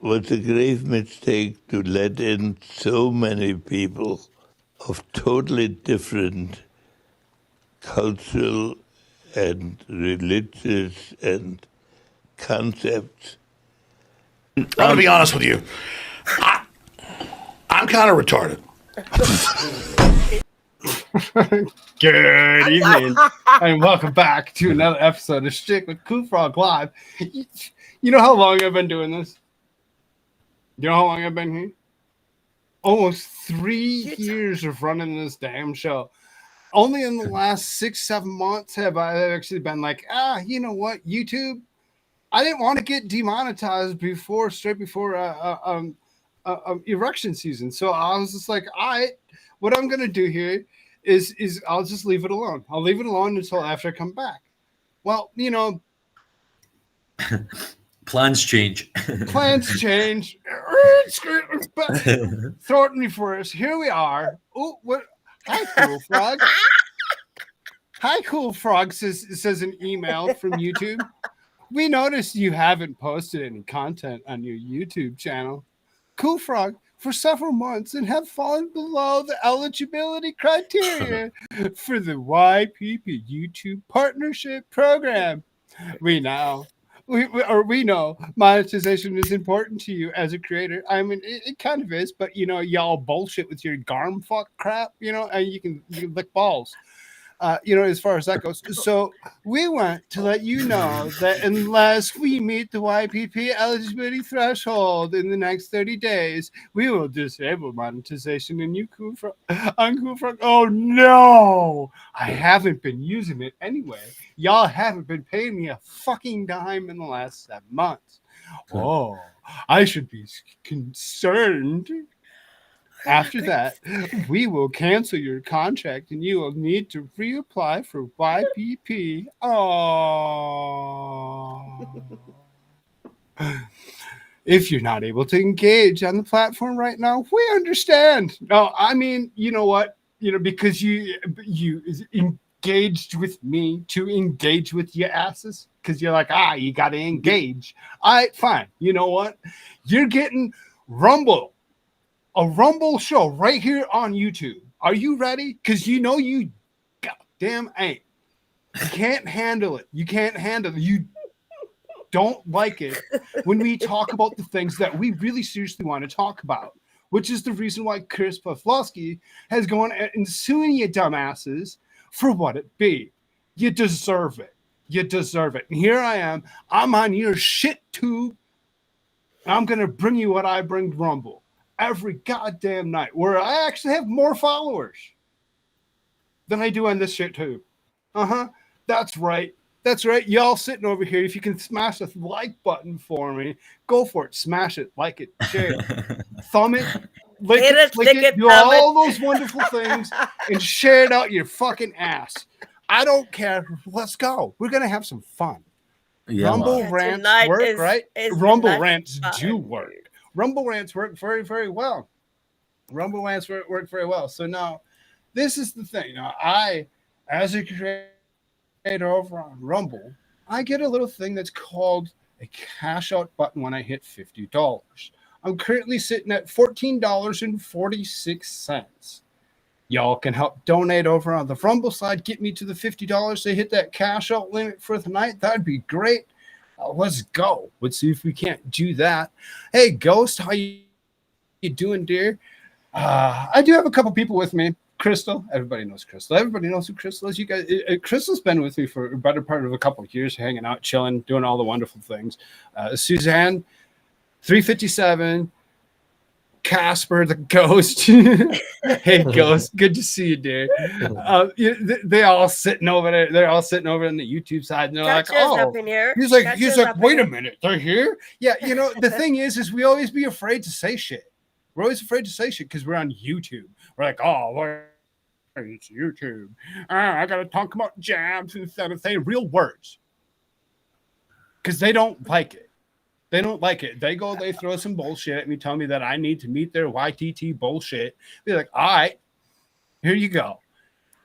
was a grave mistake to let in so many people of totally different cultural and religious and concepts. I'm going to be honest with you. I'm kind of retarded. Good evening, and welcome back to another episode of Shtick with Koolfrogg Live. You know how long I've been doing this? You know how long I've been here? Almost 3 years of running this damn show. Only in the last 6-7 months have I actually been like, you know what, YouTube? I didn't want to get demonetized straight before erection season. So I was just like, all right, what I'm going to do here is I'll just leave it alone. I'll leave it alone until after I come back. Well, you know, plans change. Plans change. Throw it in reverse. Here we are. Oh, what? Hi, Koolfrogg. Hi, Koolfrogg says an email from YouTube. We noticed you haven't posted any content on your YouTube channel, Koolfrogg, for several months and have fallen below the eligibility criteria for the YPP YouTube Partnership Program. We know monetization is important to you as a creator. I mean, it kind of is, but you know, y'all bullshit with your garm fuck crap, you know, and you can lick balls. You know, as far as that goes. So we want to let you know that unless we meet the YPP eligibility threshold in the next 30 days, we will disable monetization on Koolfrogg. Oh no! I haven't been using it anyway. Y'all haven't been paying me a fucking dime in the last 7 months. Oh, I should be concerned. After that, we will cancel your contract and you will need to reapply for YPP. Oh. If you're not able to engage on the platform right now, we understand. No, I mean, you know what? You know, because you engaged with me to engage with your asses. Because you're like, you got to engage. All right, fine. You know what? You're getting Rumble. A Rumble show right here on YouTube. Are you ready? Because you know you goddamn ain't. You can't handle it. You can't handle it. You don't like it when we talk about the things that we really seriously want to talk about, which is the reason why Chris Pavlovsky has gone and suing you dumbasses for what it be. You deserve it. You deserve it. And here I am. I'm on your shit tube. I'm going to bring you what I bring Rumble. Every goddamn night, where I actually have more followers than I do on this shit too. That's right. That's right. Y'all sitting over here. If you can smash the like button for me, go for it. Smash it, like it, share it, thumb it, lick it, flick it, do all those wonderful things, and share it out your fucking ass. I don't care. Let's go. We're gonna have some fun. Yeah, Rumble rants work, right? Rumble rants do work. Rumble rants work very, very well. Rumble rants work very well. So now, this is the thing. Now, I, as a creator over on Rumble, I get a little thing that's called a cash out button when I hit $50. I'm currently sitting at $14.46. Y'all can help donate over on the Rumble side. Get me to the $50 to hit that cash out limit for the night. That'd be great. Let's go. Let's see if we can't do that. Hey, Ghost, how you doing, dear? I do have a couple people with me. Crystal, everybody knows Crystal. Everybody knows who Crystal is. You guys, Crystal's been with me for a better part of a couple of years, hanging out, chilling, doing all the wonderful things. Suzanne, 357. Casper the Ghost. Hey, Ghost, good to see you, dear. They all sitting over there. They're all sitting over on the YouTube side, and they're like, "Oh, he's like, wait a minute, they're here." Yeah, you know, the thing is we always be afraid to say shit. We're always afraid to say shit because we're on YouTube. We're like, "Oh, it's YouTube. I gotta talk about jabs instead of saying real words," because they don't like it. They don't like it. They throw some bullshit at me, tell me that I need to meet their YTT bullshit. Be like, all right, here you go.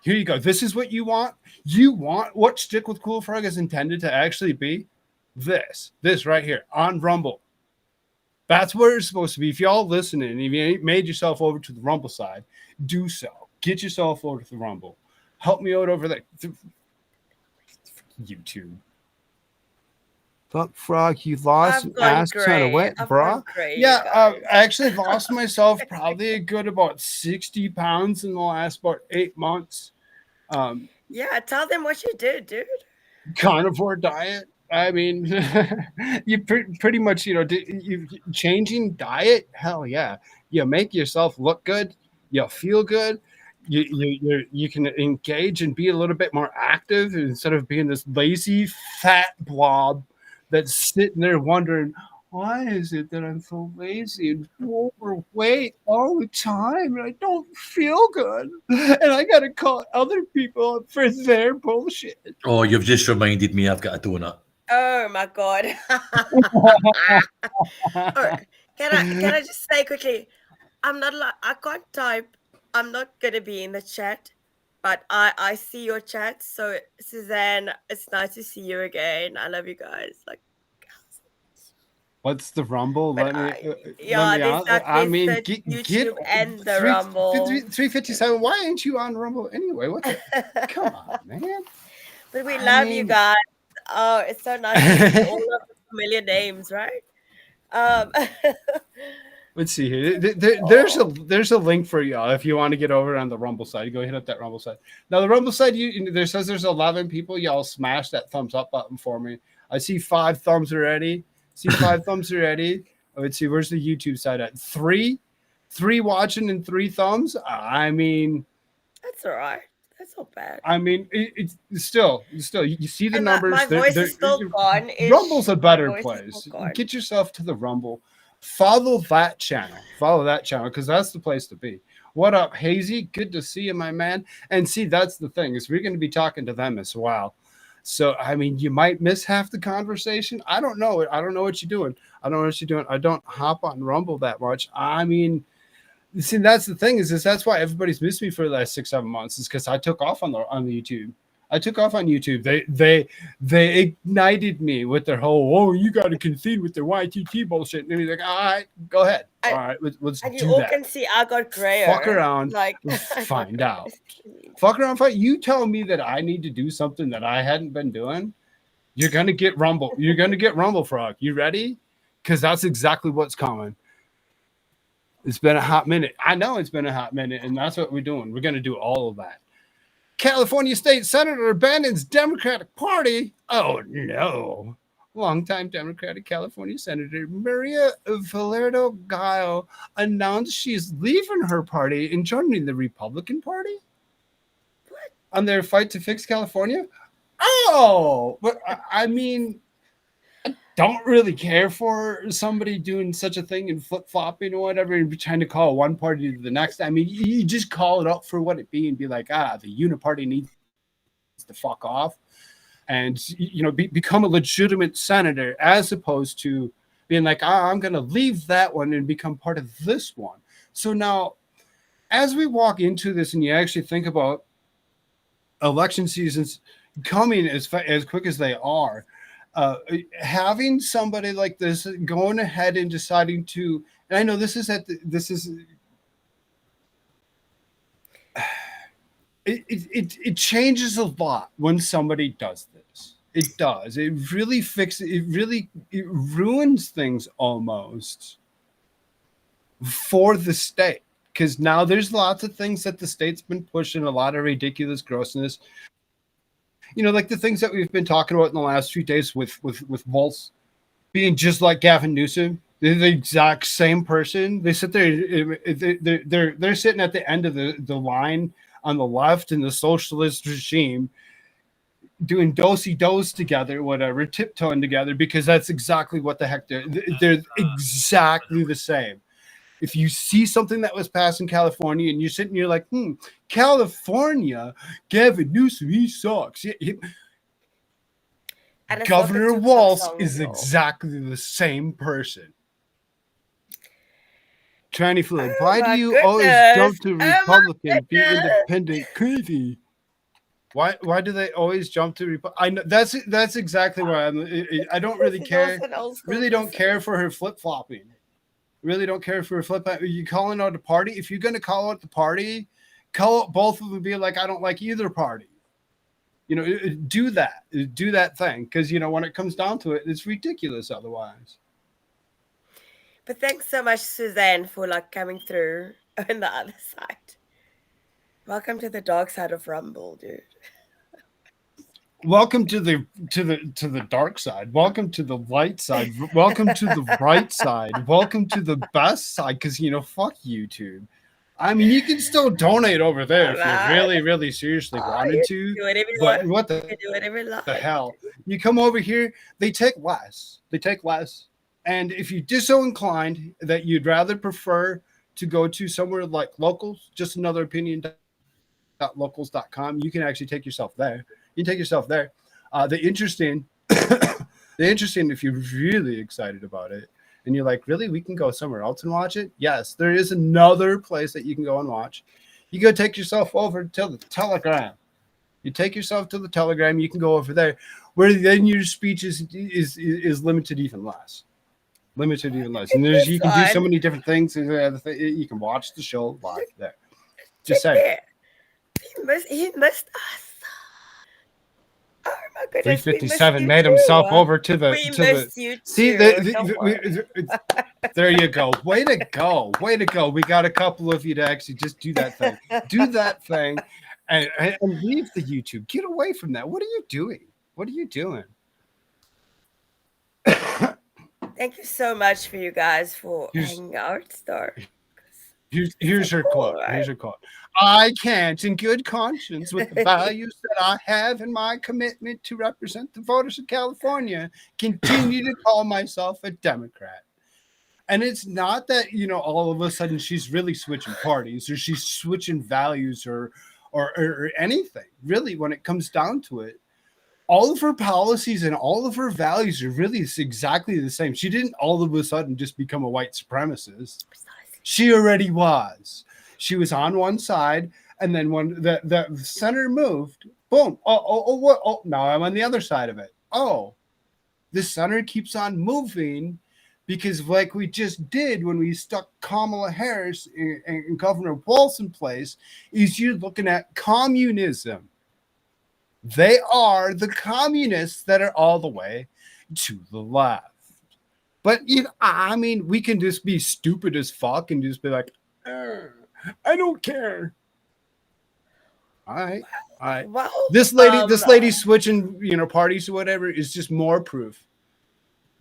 Here you go. This is what you want. You want what Shtick with Koolfrogg is intended to actually be? This right here on Rumble. That's where it's supposed to be. If y'all listening, and if you ain't made yourself over to the Rumble side, do so. Get yourself over to the Rumble. Help me out over there. YouTube. Fuck Frog, you lost I've an gone ass ton of great. weight, I've bro. gone great, Yeah, guys. I actually lost myself probably a good about 60 pounds in the last about 8 months. Yeah, tell them what you did, dude. Carnivore diet. I mean, you pretty much, you changing diet. Hell yeah, you make yourself look good. You feel good. You can engage and be a little bit more active instead of being this lazy fat blob that's sitting there wondering, why is it that I'm so lazy and overweight all the time and I don't feel good and I gotta call other people up for their bullshit. Oh, you've just reminded me I've got a donut. Oh my god. Alright, can I just say quickly? I can't type. I'm not gonna be in the chat, but I see your chat. So Suzanne, it's nice to see you again. I love you guys. Like, What's the Rumble? but Let me there's out. that. I There's mean, the get YouTube and the Rumble. 357. Why ain't you on Rumble anyway? What the? Come on, man. But we I love you mean- guys. Oh, it's so nice to see all of the familiar names, right? Let's see here. There's a link for y'all if you want to get over on the Rumble side. Go hit up that Rumble side. Now the Rumble side, there says there's 11 people. Y'all smash that thumbs up button for me. I see 5 thumbs already. Let's see, where's the YouTube side at? 3 watching and 3 thumbs. I mean, That's all right. That's not bad. I mean, it's still. You see the And numbers. my voice is still gone. Rumble's a better My voice is place. still gone. Get yourself to the Rumble. Follow that channel because that's the place to be. What up, Hazy? Good to see you, my man. And see, that's the thing is we're going to be talking to them as well. So I mean, you might miss half the conversation. I don't know. I don't know what you're doing. I don't hop on Rumble that much. I mean, see, that's the thing is that's why everybody's missed me for the last 6-7 months is because I took off on the YouTube. I took off on YouTube. They ignited me with their whole, you got to concede with their YTT bullshit. And he's like, all right, go ahead. All right, let's And do you all that. can see I got grayer. Fuck around, Like, find out. Fuck around, fight. You tell me that I need to do something that I hadn't been doing. You're gonna get Rumble. You're gonna get Rumble Frog. You ready? Because that's exactly what's coming. It's been a hot minute. I know it's been a hot minute, and that's what we're doing. We're gonna do all of that. California State Senator abandons Democratic Party. Oh no. Longtime Democratic California Senator Maria Valerdo Gallo announced she's leaving her party and joining the Republican Party. What? On their fight to fix California. Oh, but I mean, I don't really care for somebody doing such a thing and flip-flopping or whatever and trying to call one party to the next. I mean, you just call it up for what it be and be like, the uniparty needs to fuck off and, become a legitimate senator as opposed to being like, I'm going to leave that one and become part of this one. So now, as we walk into this and you actually think about election seasons coming as quick as they are, having somebody like this going ahead and deciding to, and I know it changes a lot when somebody does this. It does. It really it ruins things almost for the state. Because now there's lots of things that the state's been pushing, a lot of ridiculous grossness. Like the things that we've been talking about in the last few days with Walz being just like Gavin Newsom. They're the exact same person. They sit there. They're sitting at the end of the line on the left in the socialist regime, doing do-si-dos together, whatever, tiptoeing together, because that's exactly what the heck they're exactly the same. If you see something that was passed in California and you're sitting here like, California, Gavin Newsom, he sucks. Governor Walz is exactly the same person. Tranny Fluid, why do you always jump to Republican, be independent, crazy? Why do they always jump to Republican? I know that's exactly why I don't really care. Really don't care for her flip-flopping. Really don't care if we're flipping. Are you calling out a party? If you're going to call out the party, call out both of them and be like, I don't like either party. You know, do that thing. Because, you know, when it comes down to it, it's ridiculous otherwise. But thanks so much, Suzanne, for like coming through on the other side. Welcome to the dark side of Rumble, dude. Welcome to the dark side. Welcome to the light side. Welcome to the bright side. Welcome to the best side. Because, you know, fuck YouTube. I mean, you can still donate over there if you really, really seriously wanted to. Do whatever you But want. what You can do whatever you like. the hell? You come over here, they take less. And if you're just so inclined that you'd rather prefer to go to somewhere like Locals, just another opinion.locals.com, you can actually take yourself there. You can take yourself there. The interesting, if you're really excited about it, and you're like, really, we can go somewhere else and watch it? Yes, there is another place that you can go and watch. You go take yourself over to the Telegram. You take yourself to the Telegram. You can go over there, where then your speech is limited even less. And you can do so many different things. You can watch the show live there. Just saying. He missed us. Oh my goodness. 357 made himself over to the. We to missed the, you too. see, there you go. Way to go. We got a couple of you to actually just do that thing. And leave the YouTube. Get away from that. What are you doing? Thank you so much for you guys for hanging out, Star. Here's her quote. Right? Here's her quote. I can't, in good conscience, with the values that I have and my commitment to represent the voters of California, continue to call myself a Democrat. And it's not that, you know, all of a sudden she's really switching parties or she's switching values or anything. Really, when it comes down to it, all of her policies and all of her values are really exactly the same. She didn't all of a sudden just become a white supremacist. She already was. She was on one side, and then when the center moved, boom. Oh, now I'm on the other side of it. Oh, the center keeps on moving because like we just did when we stuck Kamala Harris and Governor Walz in place, is you're looking at communism. They are the communists that are all the way to the left. But, you know, I mean, we can just be stupid as fuck and just be like, I don't care. All right. Well, This lady switching, you know, parties or whatever is just more proof.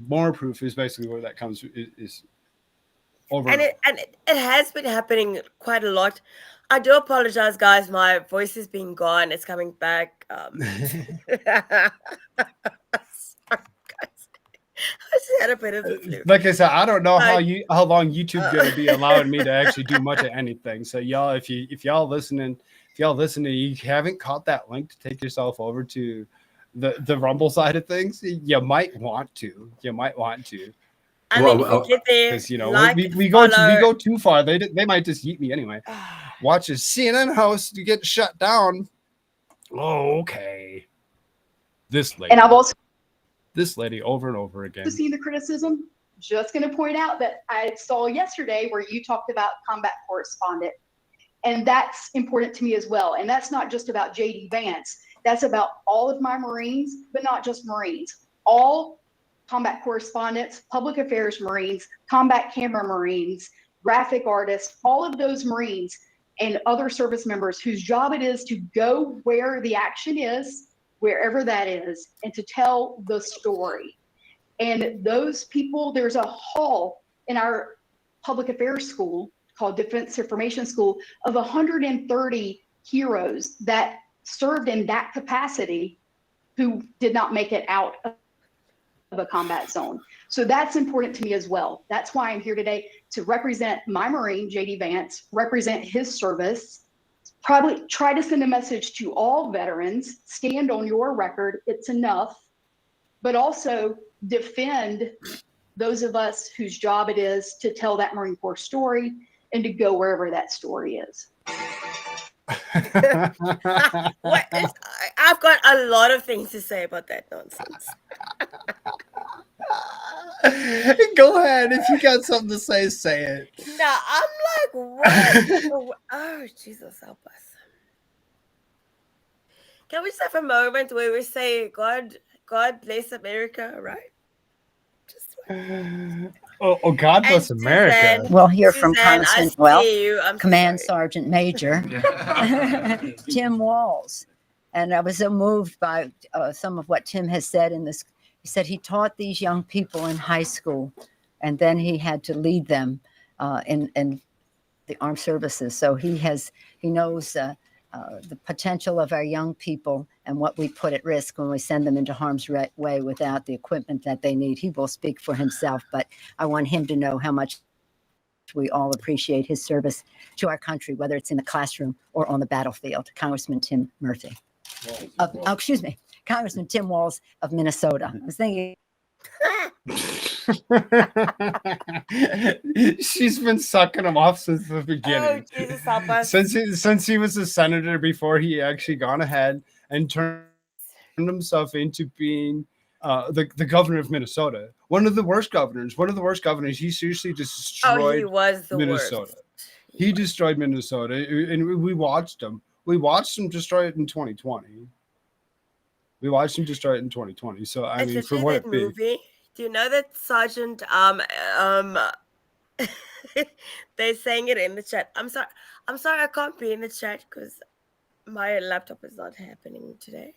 More proof is basically where that comes is over. And it has been happening quite a lot. I do apologize, guys. My voice is being gone. It's coming back. Sorry, guys. I just had a bit of the flu. Like I said, I don't know how long YouTube's gonna be allowing me to actually do much of anything. So y'all, if y'all listening, you haven't caught that link to take yourself over to the Rumble side of things, you might want to. I mean, if you get there, because you know we go too far. They might just eat me anyway. Watch a CNN host to get shut down. Oh, okay. This lady. And I've also over and over again. seen the criticism. Just going to point out that I saw yesterday where you talked about combat correspondent, and that's important to me as well. And that's not just about JD Vance. That's about all of my Marines, but not just Marines. All combat correspondents, public affairs Marines, combat camera Marines, graphic artists, all of those Marines and other service members whose job it is to go where the action is, wherever that is, and to tell the story. And those people, there's a hall in our public affairs school called Defense Information School of 130 heroes that served in that capacity who did not make it out of a combat zone. So that's important to me as well. That's why I'm here today, to represent my Marine, JD Vance, represent his service, probably try to send a message to all veterans, stand on your record, it's enough, but also defend those of us whose job it is to tell that Marine Corps story and to go wherever that story is. I've got a lot of things to say about that nonsense. Go ahead. If you got something to say it. No, I'm like, what? Oh, Jesus, help us. Can we just have a moment where we say, God bless America, right? Just Oh, God bless And America. Suzanne, We'll hear from Suzanne, Congressman, I well, see you. I'm so Command sorry. Sergeant Major Tim Walz. And I was so moved by some of what Tim has said in this. He said he taught these young people in high school, and then he had to lead them in the armed services. So he knows the potential of our young people and what we put at risk when we send them into harm's way without the equipment that they need. He will speak for himself, but I want him to know how much we all appreciate his service to our country, whether it's in the classroom or on the battlefield. Congressman Tim Murphy. Congressman Tim Walz of Minnesota. I was thinking. She's been sucking him off since the beginning. Oh, Jesus, help us. Since he was a senator before he actually gone ahead and turned himself into being the governor of Minnesota. One of the worst governors. He seriously destroyed he was the Minnesota. worst. He destroyed Minnesota, and we watched him. We watched him destroy it in 2020. So I mean, for what it be. Do you know that Sergeant they're saying it in the chat. I'm sorry I can't be in the chat because my laptop is not happening today.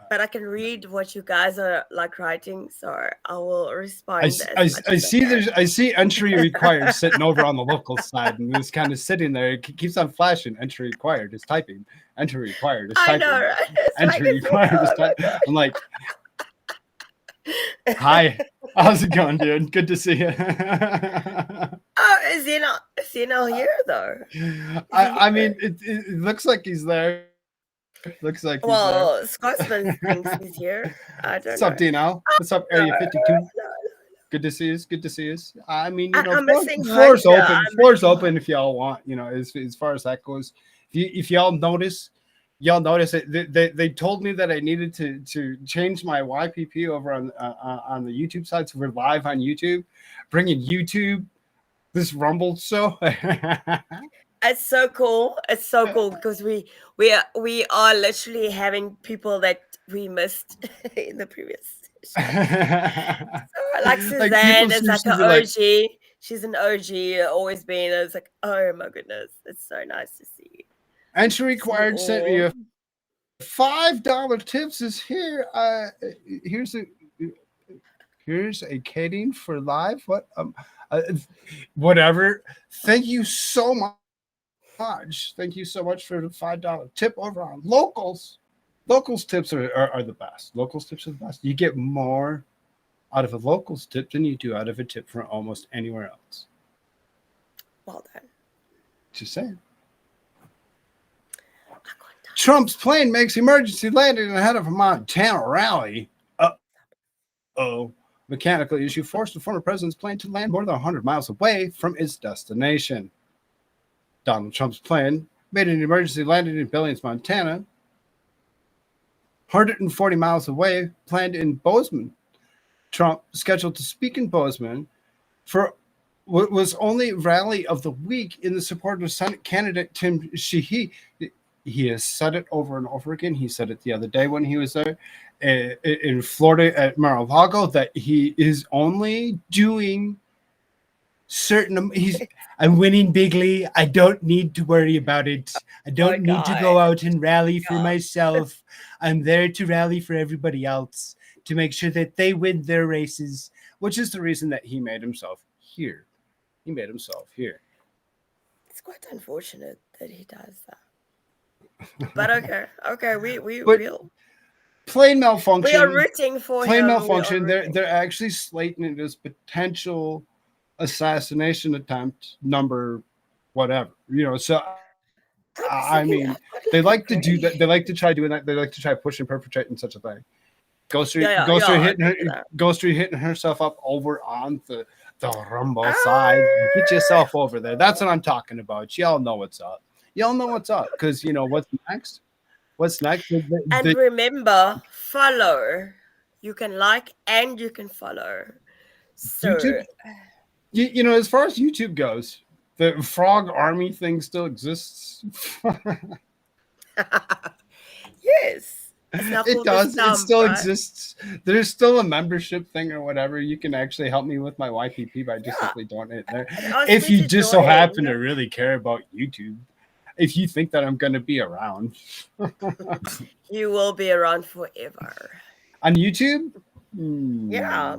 But I can read what you guys are like writing, so I will respond. I see entry required sitting over on the local side, and it's kind of sitting there. It keeps on flashing. Entry required is typing. Entry required is typing. I know, right? Entry required is typing. I'm like, hi, how's it going, dude? Good to see you. Oh, is he not here though? I mean, it looks like he's there. Scotsman thinks he's here. I don't know. What's up, Dino? What's up, Area 52? No. Good to see us. I mean, I'm missing floor's Hunter. open. Floor's open if y'all want. As far as that goes. If y'all notice it. They told me that I needed to change my YPP over on the YouTube side, so we're live on YouTube, bringing YouTube this Rumble show. It's so cool. Because we are literally having people that we missed in the previous show. So, like Suzanne is like an OG. She's an OG, always been. It's like, oh my goodness, it's so nice to see you. Entry required sent me a $5 tips is here. Here's a Kading for live. What whatever. Thank you so much. Thank you so much for the $5 tip over on Locals. Locals tips are the best. Locals tips are the best. You get more out of a Locals tip than you do out of a tip from almost anywhere else. Well done. Just saying. Trump's plane makes emergency landing ahead of a Montana rally. Uh-oh. Mechanical issue forced the former president's plane to land more than 100 miles away from its destination. Donald Trump's plane made an emergency landing in Billings, Montana, 140 miles away, planned in Bozeman. Trump scheduled to speak in Bozeman for what was only rally of the week in the support of Senate candidate Tim Shtick. He has said it over and over again. He said it the other day when he was there in Florida at Mar-a-Lago that he is only doing certain. I'm winning bigly. I don't need to worry about it. I don't need to go out and rally for myself. I'm there to rally for everybody else to make sure that they win their races, which is the reason that he made himself here. It's quite unfortunate that he does that. But okay, we'll plane malfunction. We are rooting for plane him. Malfunction. They're actually slating it as potential assassination attempt number whatever. So I mean, they like to do that. They like to try doing that. They like to try pushing, perpetrating such a thing. Ghost Street hitting herself up over on the Rumble side. Get yourself over there. That's what I'm talking about. Y'all know what's up. Because what's next? And remember, follow. You can like and you can follow. So YouTube, you know, as far as YouTube goes, the frog army thing still exists. yes, it's not It called the does. It stump, still right? exists. There's still a membership thing or whatever. You can actually help me with my YPP by just Yeah. simply donating there. And ask If me you to just so join, happen you to know. really care about YouTube, if you think that I'm going to be around You will be around forever. on YouTube, Yeah.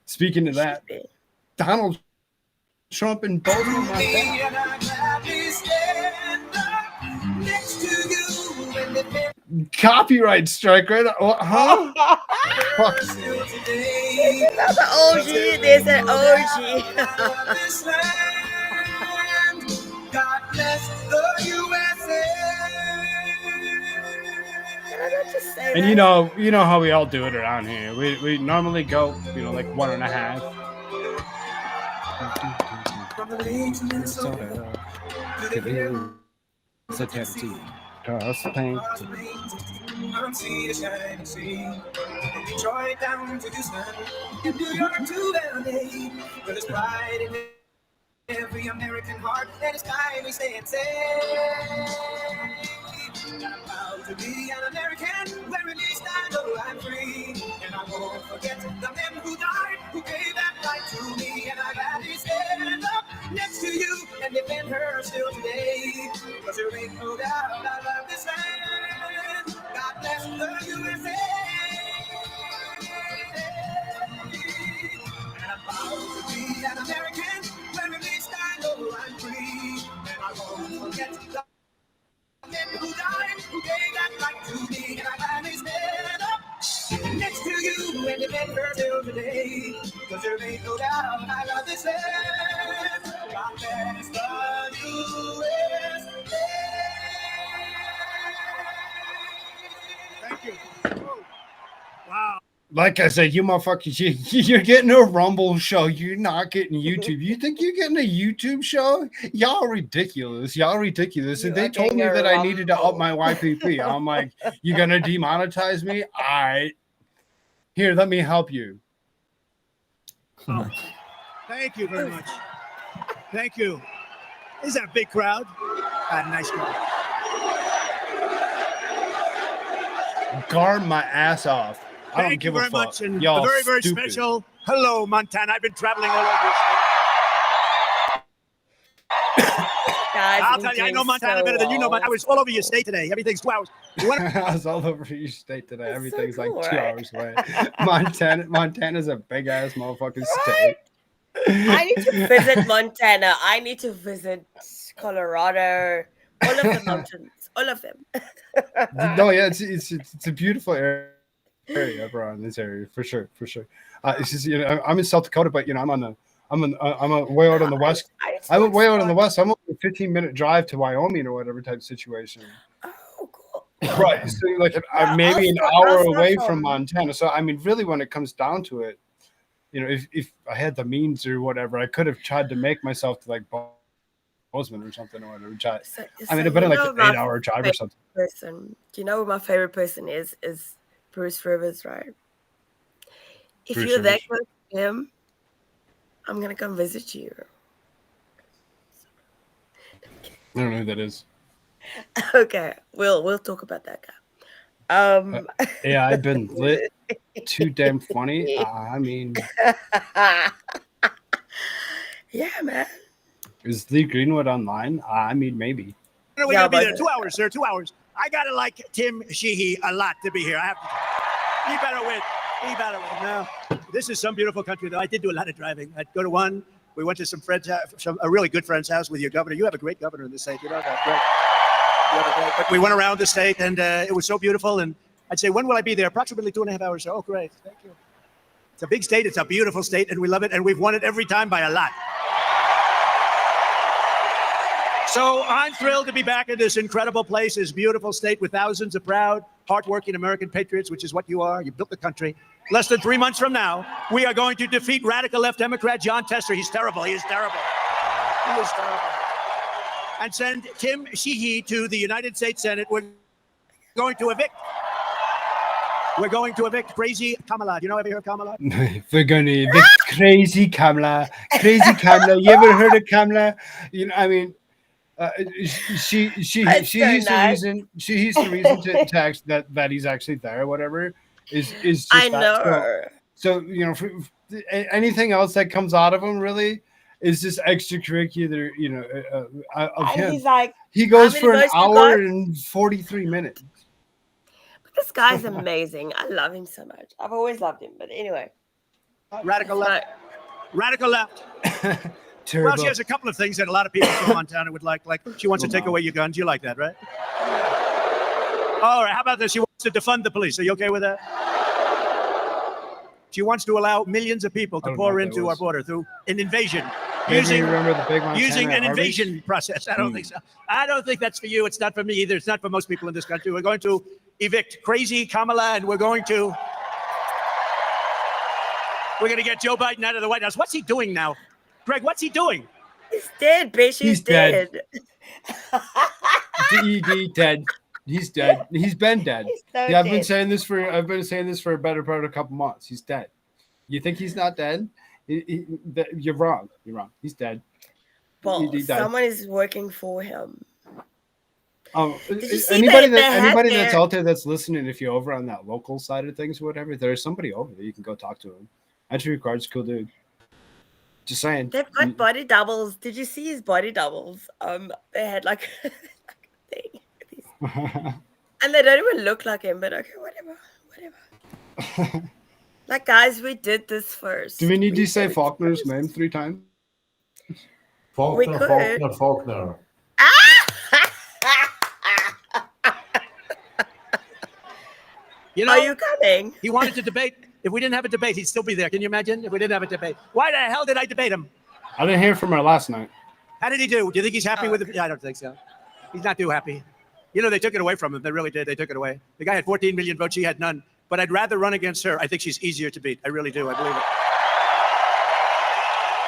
Speaking of You should that, be. Donald Trump and Bozeman, Montana. Copyright strike, right? Huh? Fuck. There's another OG. There's an OG. God bless the USA. Can I not just say And that? you know how we all do it around here. We normally go, like 1.5. From the lake to Minnesota, to the hills of Tennessee, Toss the paint. from sea to shining sea, from Detroit down to Houston, and New York to LA, where there's pride in every American heart, and it's time we stay and say, I'm proud to be an American, where at least I know I'm free, and I won't forget the men who died, who gave that right to me, and I'd gladly stand up next to you and defend her still today, because there ain't no doubt I love this land. God bless the USA. And I'm proud to be an American, where at least I know I'm free, and I won't forget the men who died, who gave that right to me, and I finally stand up next to you and defend her till today, because there ain't no doubt I love this land. God bless the USA. Thank you. Wow. Like I said, you motherfuckers, you're getting a Rumble show. You're not getting YouTube. You think you're getting a YouTube show? Y'all ridiculous. Y'all ridiculous. You And they are told me getting a that I needed to up Rumble. my YPP. I'm like, you gonna demonetize me? All right. Here, let me help you. Thank you very much. Thank you. Is that a big crowd? Nice crowd. Guard my ass off. I don't Thank you give a very fuck. much. And Y'all a very, very stupid. special hello, Montana. I've been traveling all over your state. Guys, I'll we're tell you, I doing know Montana so better than you know. well. I was all over your state today. Everything's 2 hours. You went I was all over your state today. That's so Everything's cool, like 2 right? hours away. Montana's a big ass motherfucking Right? state. I need to visit Montana. I need to visit Colorado. All of the mountains. All of them. No, yeah, it's a beautiful area around this area for sure. It's just, you know, I'm in South Dakota, but you know, I'm way out on the west. I'm way out on the west. I'm only a 15-minute drive to Wyoming or whatever type situation. Oh, cool. Right, so like Well, maybe an I'll hour start away from- from Montana. So I mean, really, when it comes down to it, you know, if I had the means or whatever, I could have tried to make myself to like Bozeman or something or whatever. I mean, it'd been like an 8-hour drive or something. Person. Do you know who my favorite person is? Is Bruce Rivers, right? If Bruce you're that Rivers. close to him, I'm gonna come visit you. I don't know who that is. Okay, we'll talk about that guy. Yeah, I've been lit. Too damn funny. I mean, yeah, man. is Lee Greenwood online? I mean, maybe. We're Yeah, going to be there but- 2 hours, sir. 2 hours. I got to like Tim Sheehy a lot to be here. I have to. He better win. He better win. No, this is some beautiful country, though. I did do a lot of driving. I'd go to one. We went to some friends' house, a really good friend's house with your governor. You have a great governor in the state. You know that, great. You have a great. But we went around the state, and it was so beautiful. And I'd say, when will I be there? Approximately 2.5 hours. Oh, great. Thank you. It's a big state. It's a beautiful state, and we love it. And we've won it every time by a lot. So I'm thrilled to be back in this incredible place, this beautiful state with thousands of proud, hardworking American patriots, which is what you are. You built the country. Less than 3 months from now, we are going to defeat radical left Democrat John Tester. He's terrible. He is terrible. He is terrible. And send Tim Sheehy to the United States Senate. We're going to evict. We're going to evict crazy Kamala. Do you know ever hear of Kamala? We're gonna evict crazy Kamala. Crazy Kamala. You ever heard of Kamala? You know, I mean, he's That's so the nice. reason. He's the reason to text that he's actually there or whatever. Is just I that. know. So you know, for anything else that comes out of him really is just extracurricular. You know, of And him. he's like, He goes "How for many an votes you hour got?" and 43 minutes. This guy's amazing. I love him so much. I've always loved him. But anyway, Radical left. right. Radical left. Terrible. Well, she has a couple of things that a lot of people from Montana would like. Like she wants to take away your guns. You like that, right? All right. How about this? She wants to defund the police. Are you okay with that? She wants to allow millions of people to pour into our border through an invasion. Maybe you remember the big Montana Using an Arby's? invasion process. I don't think so. I don't think that's for you. It's not for me either. It's not for most people in this country. We're going to evict crazy Kamala, and we're going to get Joe Biden out of the White House. What's he doing now? Greg, what's he doing? He's dead, bitch. He's dead. dead. DED dead. He's dead. He's been dead. He's so Yeah, I've been dead. saying this for a better part of a couple months. He's dead. You think he's not dead? You're wrong. You're wrong. He's dead. Well, He died. someone is working for him. Did you see Anybody they had anybody that's their- out there that's listening, if you're over on that local side of things or whatever, there's somebody over there. You can go talk to him. Entry card's cool dude. Just saying. They've got body doubles. Did you see his body doubles? They had like a thing. And they don't even look like him, but okay, whatever. Like, guys, we did this first. Do we need to say did it Faulkner's first. name 3 times? Faulkner, could. Faulkner, Faulkner. You know, Are you coming? he wanted to debate. If we didn't have a debate, he'd still be there. Can you imagine if we didn't have a debate? Why the hell did I debate him? I didn't hear from her last night. How did he do? Do you think he's happy with it? Yeah, I don't think so. He's not too happy. You know, they took it away from him. They really did. They took it away. The guy had 14 million votes. She had none. But I'd rather run against her. I think she's easier to beat. I really do. I believe it.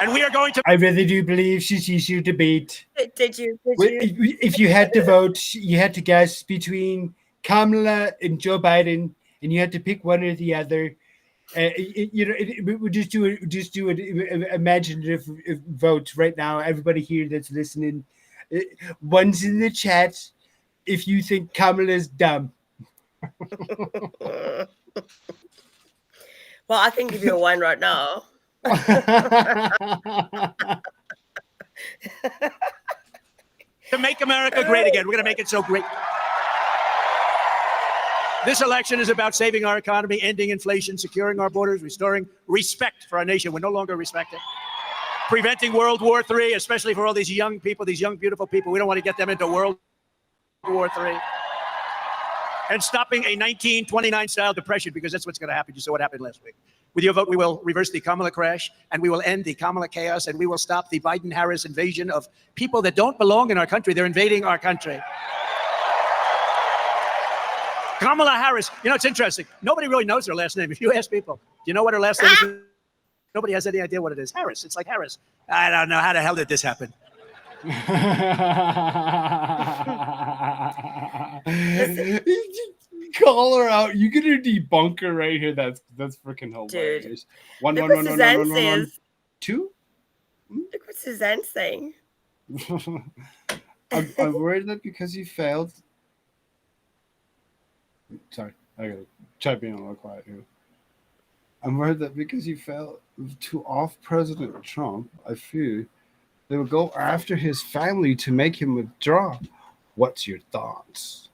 And we are going to. I really do believe she's easier to beat. Did you? If you had to vote, you had to guess between Kamala and Joe Biden, and you had to pick one or the other. We would just do an imaginative vote right now. Everybody here that's listening, one's in the chat. If you think Kamala's dumb, Well, I can give you a 1 right now. To make America great again. We're going to make it so great. This election is about saving our economy, ending inflation, securing our borders, restoring respect for our nation. We're no longer respected. Preventing World War III, especially for all these young people, these young, beautiful people. We don't want to get them into World War III. And stopping a 1929 style depression, because that's what's going to happen. You saw what happened last week. With your vote, we will reverse the Kamala crash, and we will end the Kamala chaos, and we will stop the Biden-Harris invasion of people that don't belong in our country. They're invading our country. Kamala Harris, you know, it's interesting. Nobody really knows her last name. If you ask people, do you know what her last name is? Nobody has any idea what it is. Harris. It's like Harris. I don't know. How the hell did this happen? Call her out. You get a debunker right here. That's freaking hilarious. Dude. One, Look one, what one, one, Suzanne one, one, one, says. 2. Look what Suzanne's saying. I'm worried that because you failed. Sorry, I gotta try being a little quiet here. I'm worried that because you failed to off President Trump, I fear they will go after his family to make him withdraw. What's your thoughts?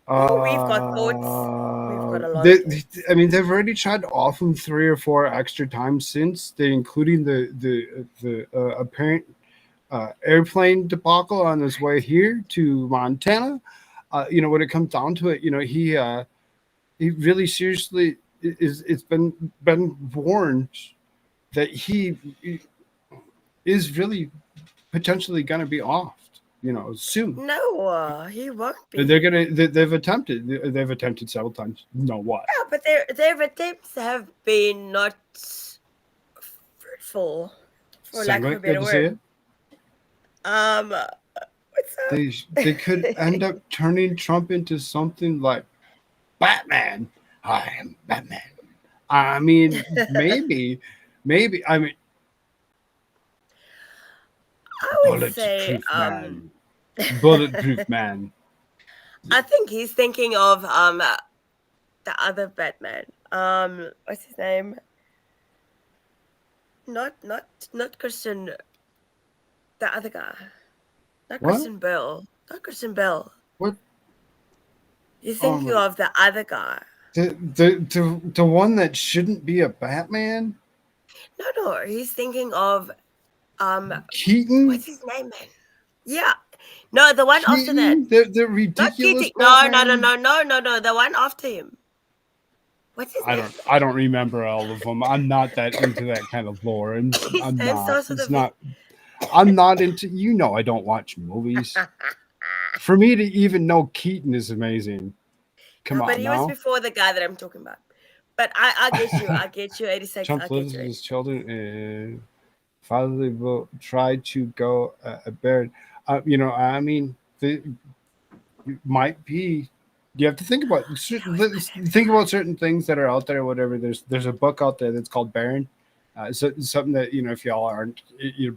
Oh, we've got thoughts. We've got a lot. I mean, they've already tried to off him 3 or 4 extra times since, including the apparent airplane debacle on his way here to Montana. You know, when it comes down to it, you know, he really seriously it's been warned that he is really potentially going to be offed, you know, soon. No, he won't be. They've attempted several times. No, what? Yeah, but their attempts have been not fruitful, for lack of a better word. What's up? They could end up turning Trump into something like Batman, I am Batman. I mean, maybe. I mean, I would say, man. Bulletproof man. I think he's thinking of the other Batman. What's his name? Not Christian. The other guy. Not What? Christian Bale. Not Christian Bale. What? You're thinking of the other guy. The one that shouldn't be a Batman? No. He's thinking of Keaton? what's his name, man? Yeah. No, the one after that. The ridiculous Not Keaton. Batman? No. The one after him. What's his name? I don't remember all of them. I'm not that into that kind of lore. I'm not. It's not. I'm not into. You know, I don't watch movies. For me to even know Keaton is amazing. Come on, but he was before the guy that I'm talking about. But I get you. I get you. 86. Trump lives with his children. Fatherly will try to go a bird. I mean, it might be. You have to think about certain things that are out there. Whatever. There's a book out there that's called Barren. So something that if y'all aren't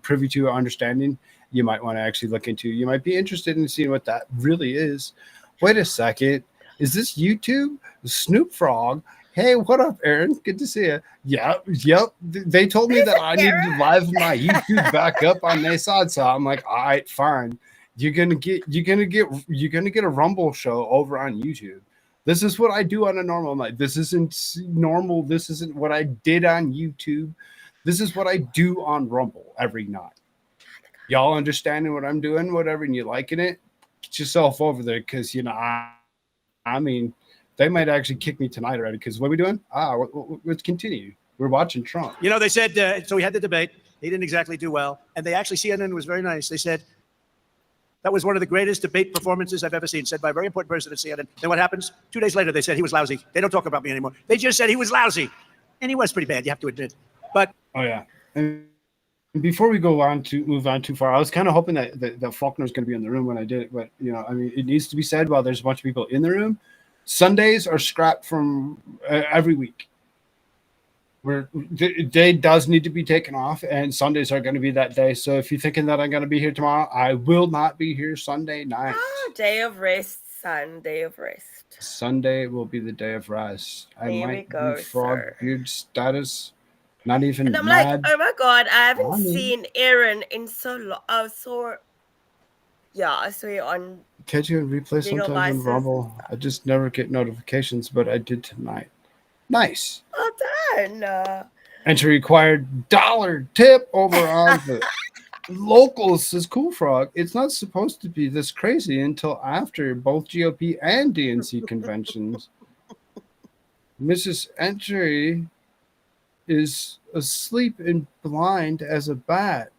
privy to or understanding, you might want to actually look into. You might be interested in seeing what that really is. Wait a second. Is this YouTube? Snoop Frog. Hey, what up, Aaron? Good to see you. Yep. They told me that I need to live my YouTube back up on their side, so I'm like, all right, fine. You're gonna get a Rumble show over on YouTube. This is what I do on a normal night. This isn't normal. This isn't what I did on YouTube. This is what I do on Rumble every night. Y'all understanding what I'm doing, whatever, and you liking it? Get yourself over there, because I mean, they might actually kick me tonight already. Because what are we doing? Let's continue. We're watching Trump. They said so. We had the debate. He didn't exactly do well, and they actually CNN was very nice. They said that was one of the greatest debate performances I've ever seen, said by a very important person at CNN. Then what happens? 2 days later, they said he was lousy. They don't talk about me anymore. They just said he was lousy, and he was pretty bad. You have to admit. But oh yeah. And before we move on too far, I was kind of hoping that Faulkner was going to be in the room when I did it, but I mean, it needs to be said while there's a bunch of people in the room. Sundays are scrapped from every week. The day does need to be taken off, and Sundays are going to be that day. So if you're thinking that I'm going to be here tomorrow, I will not be here Sunday night. Day of rest, son. Day of rest. Sunday will be the day of rest. I There might we go, be frog sir. beard status. Not even And I'm mad. like, oh my God, I haven't Mommy. seen Aaron in so long. I saw you on. Catch you and replay Legal sometimes in vices. Rumble. I just never get notifications, but I did tonight. Nice. Well done. Entry required $1 tip over on the locals, says Koolfrogg. It's not supposed to be this crazy until after both GOP and DNC conventions. Mrs. Entry is asleep and blind as a bat.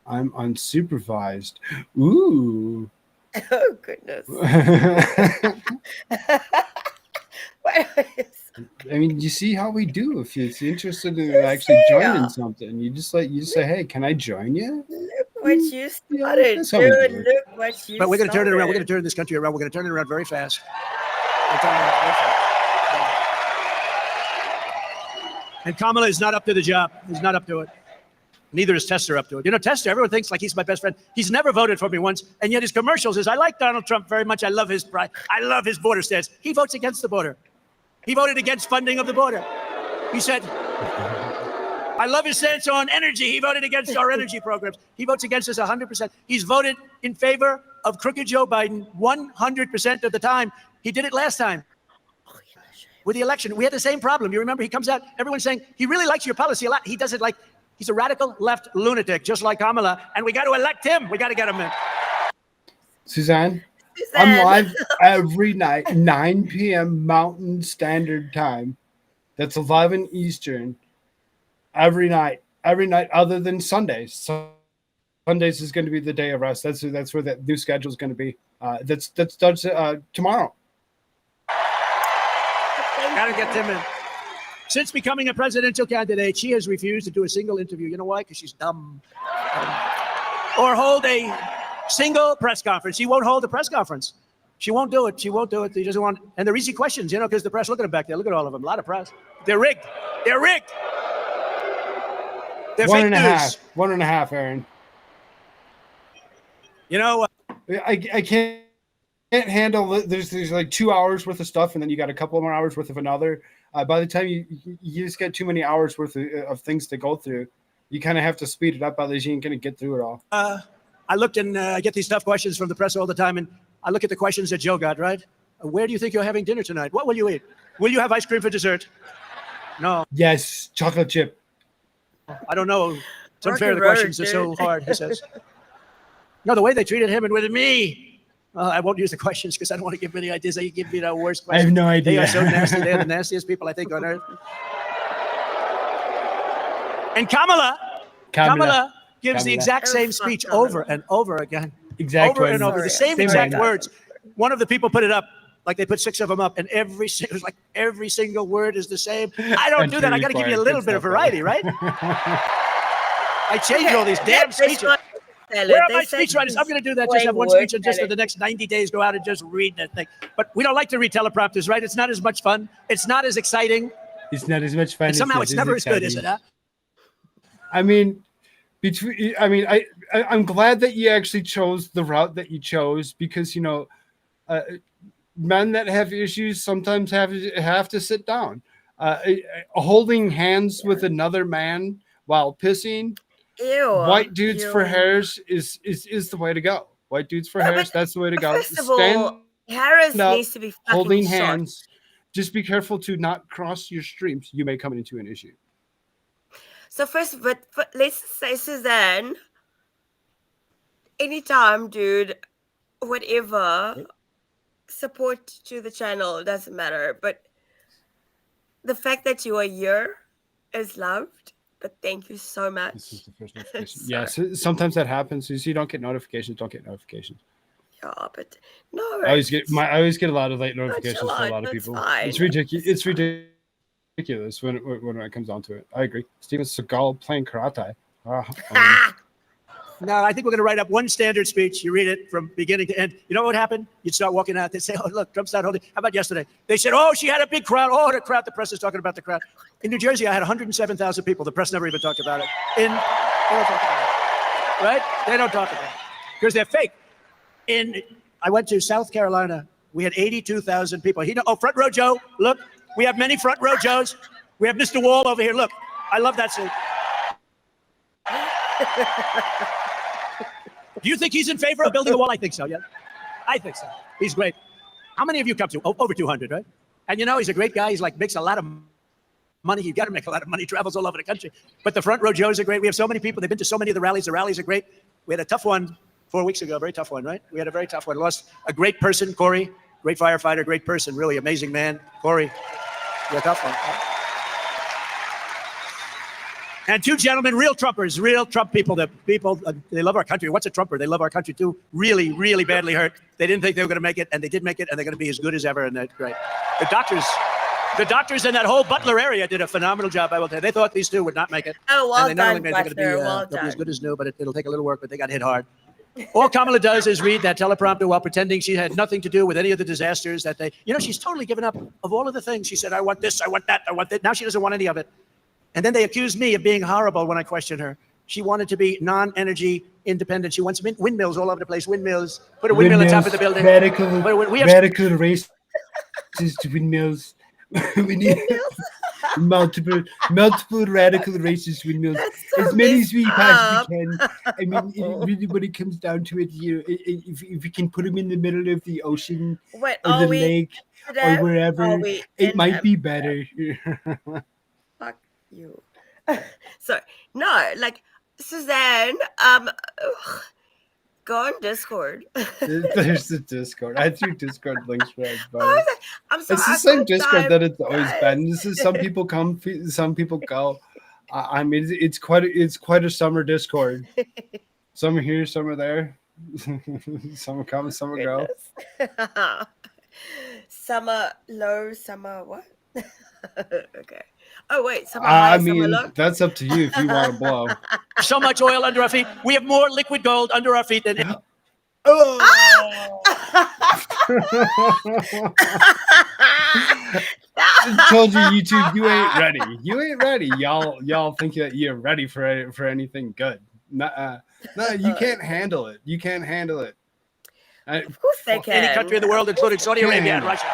I'm unsupervised. Ooh. Oh goodness. I mean, you see how we do. If you're interested in actually joining something, you just say, hey, can I join you? Look what you started, that's how we do dude. it. Look what you But we're going to turn it around. We're started. going to turn this country around. We're going to turn it around very fast. And Kamala is not up to the job. He's not up to it. Neither is Tester up to it. Tester, everyone thinks like he's my best friend. He's never voted for me once, and yet his commercials is, I like Donald Trump very much. I love his pride. I love his border stance. He votes against the border. He voted against funding of the border. He said, I love his stance on energy. He voted against our energy programs. He votes against us 100%. He's voted in favor of crooked Joe Biden 100% of the time. He did it last time. With the election, we had the same problem. You remember, he comes out, everyone's saying, he really likes your policy a lot. He does it like, he's a radical left lunatic, just like Kamala, and we got to elect him. We got to get him in. Suzanne, I'm live every night, 9 p.m. Mountain Standard Time. That's 11 Eastern. Every night other than Sundays. Sundays is going to be the day of rest. That's where that new schedule is going to be. That starts tomorrow. Got to get Tim in. Since becoming a presidential candidate, she has refused to do a single interview. You know why? Because she's dumb. Or hold a single press conference. She won't hold a press conference. She won't do it. She won't do it. She doesn't want. And they're easy questions, because the press. Look at them back there. Look at all of them. A lot of press. They're rigged. They're rigged. They're fake news. 1.5, Aaron. I can't handle it. There's like 2 hours worth of stuff, and then you got a couple more hours worth of another. By the time you just get too many hours worth of things to go through, you kind of have to speed it up. Otherwise, you ain't gonna get through it all. I looked and I get these tough questions from the press all the time, and I look at the questions that Joe got. Right? Where do you think you're having dinner tonight? What will you eat? Will you have ice cream for dessert? No. Yes, chocolate chip. I don't know. It's unfair. The questions are so hard. He says. No, the way they treated him and with me. I won't use the questions because I don't want to give any ideas. They give me the worst questions. I have no idea. They are so nasty. They are the nastiest people I think on earth. And Kamala gives the exact same speech over and over again. Exactly. Over and over. The same exact words. One of the people put it up. Like they put 6 of them up, and every single word is the same. I don't do that. I got to give you a little bit of variety, right? I change all these damn speeches. Where are my speech writers? I'm going to do that. Just have one speech and just for the next 90 days go out and just read that thing. But we don't like to read teleprompters, right? It's not as much fun. It's not as exciting. It's not as much fun. And somehow it's never as good, is it? Huh? I mean, I'm glad that you actually chose the route that you chose because men that have issues sometimes have to sit down. Holding hands with another man while pissing. Ew, white dudes for hairs is the way to go. White dudes for hairs, that's the way to go. First of all, Harris needs to be fucking holding short. hands. Just be careful to not cross your streams. You may come into an issue. So first, but let's say Suzanne. Anytime, dude, whatever. Support to the channel doesn't matter, but the fact that you are here is loved. But thank you so much. This is the first notification. Yes, sometimes that happens. You see, you don't get notifications. Yeah, but no. I always get a lot of late notifications from a lot of people. Fine. It's ridiculous. It's ridiculous when it comes down to it. I agree. Steven Seagal playing karate. No, I think we're going to write up one standard speech. You read it from beginning to end. You know what would happen? You'd start walking out. They'd say, oh, look, Trump's not holding. How about yesterday? They said, oh, she had a big crowd. Oh, the crowd. The press is talking about the crowd. In New Jersey, I had 107,000 people. The press never even talked about it. They don't talk about it. Right? They don't talk about it. Because they're fake. I went to South Carolina. We had 82,000 people. Front row Joe. Look, we have many front row Joes. We have Mr. Wall over here. Look, I love that suit. Do you think he's in favor of building a wall? I think so, yeah. I think so. He's great. How many of you come to? Over 200, right? And he's a great guy. He's makes a lot of money. You've got to make a lot of money. Travels all over the country. But the front row Joes are great. We have so many people. They've been to so many of the rallies. The rallies are great. We had a tough one 4 weeks ago. A very tough one, right? We had a very tough one. Lost a great person, Corey. Great firefighter, great person. Really amazing man. Corey. Yeah, tough one. And 2 gentlemen, real Trumpers, real Trump people. They love our country. What's a Trumper? They love our country too. Really, really badly hurt. They didn't think they were going to make it, and they did make it, and they're going to be as good as ever. And that's great. The doctors in that whole Butler area did a phenomenal job. I will tell you. They thought these 2 would not make it. Oh, well and they not only done, made it, they're going well to be done. as good as new, but it'll take a little work. But they got hit hard. All Kamala does is read that teleprompter while pretending she had nothing to do with any of the disasters that they. She's totally given up of all of the things. She said, "I want this, I want that, I want that." Now she doesn't want any of it. And then they accuse me of being horrible when I question her. She wanted to be non-energy independent. She wants windmills all over the place. Windmills. Put a windmill on top of the building. Radical racist windmills. We need multiple radical racist windmills. As many as we possibly can. I mean, really, when it comes down to it, if we can put them in the middle of the ocean or the lake or wherever, it might be better. Fuck you. So no, Suzanne, go on Discord. There's the Discord. I threw Discord links for everybody. I'm sorry. It's the same Discord that it's always been. This is some people come, some people go. I mean, it's quite a summer Discord. Some are here, some are there. Some come, some go. Summer low, summer what? Okay. Oh wait, summer high, summer low. That's up to you if you want to blow. So much oil under our feet. We have more liquid gold under our feet than. I told you, YouTube, you ain't ready. You ain't ready. Y'all think that you're ready for anything good. No, you can't handle it. You can't handle it. Of course they can. Any country in the world, including Saudi Can't Arabia and handle it. Russia.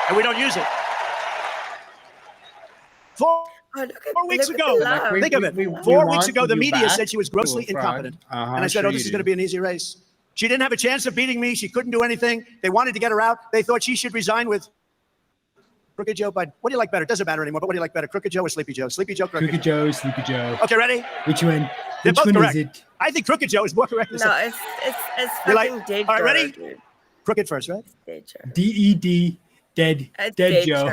And we don't use it. Four weeks ago, think of it. 4 weeks ago, the media said she was grossly incompetent. And I said, oh, this is going to be an easy race. She didn't have a chance of beating me. She couldn't do anything. They wanted to get her out. They thought she should resign with Crooked Joe Biden. What do you like better? It doesn't matter anymore, but what do you like better? Crooked Joe or Sleepy Joe? Sleepy Joe, Crooked Joe. Sleepy Joe. Okay, ready? Which one? They're Which both one correct. is it? I think Crooked Joe is more correct. No, it's You like- fucking dead. all right, ready? Joe, dude. Crooked first, right? Dead Joe. DED. Dead Dead Joe.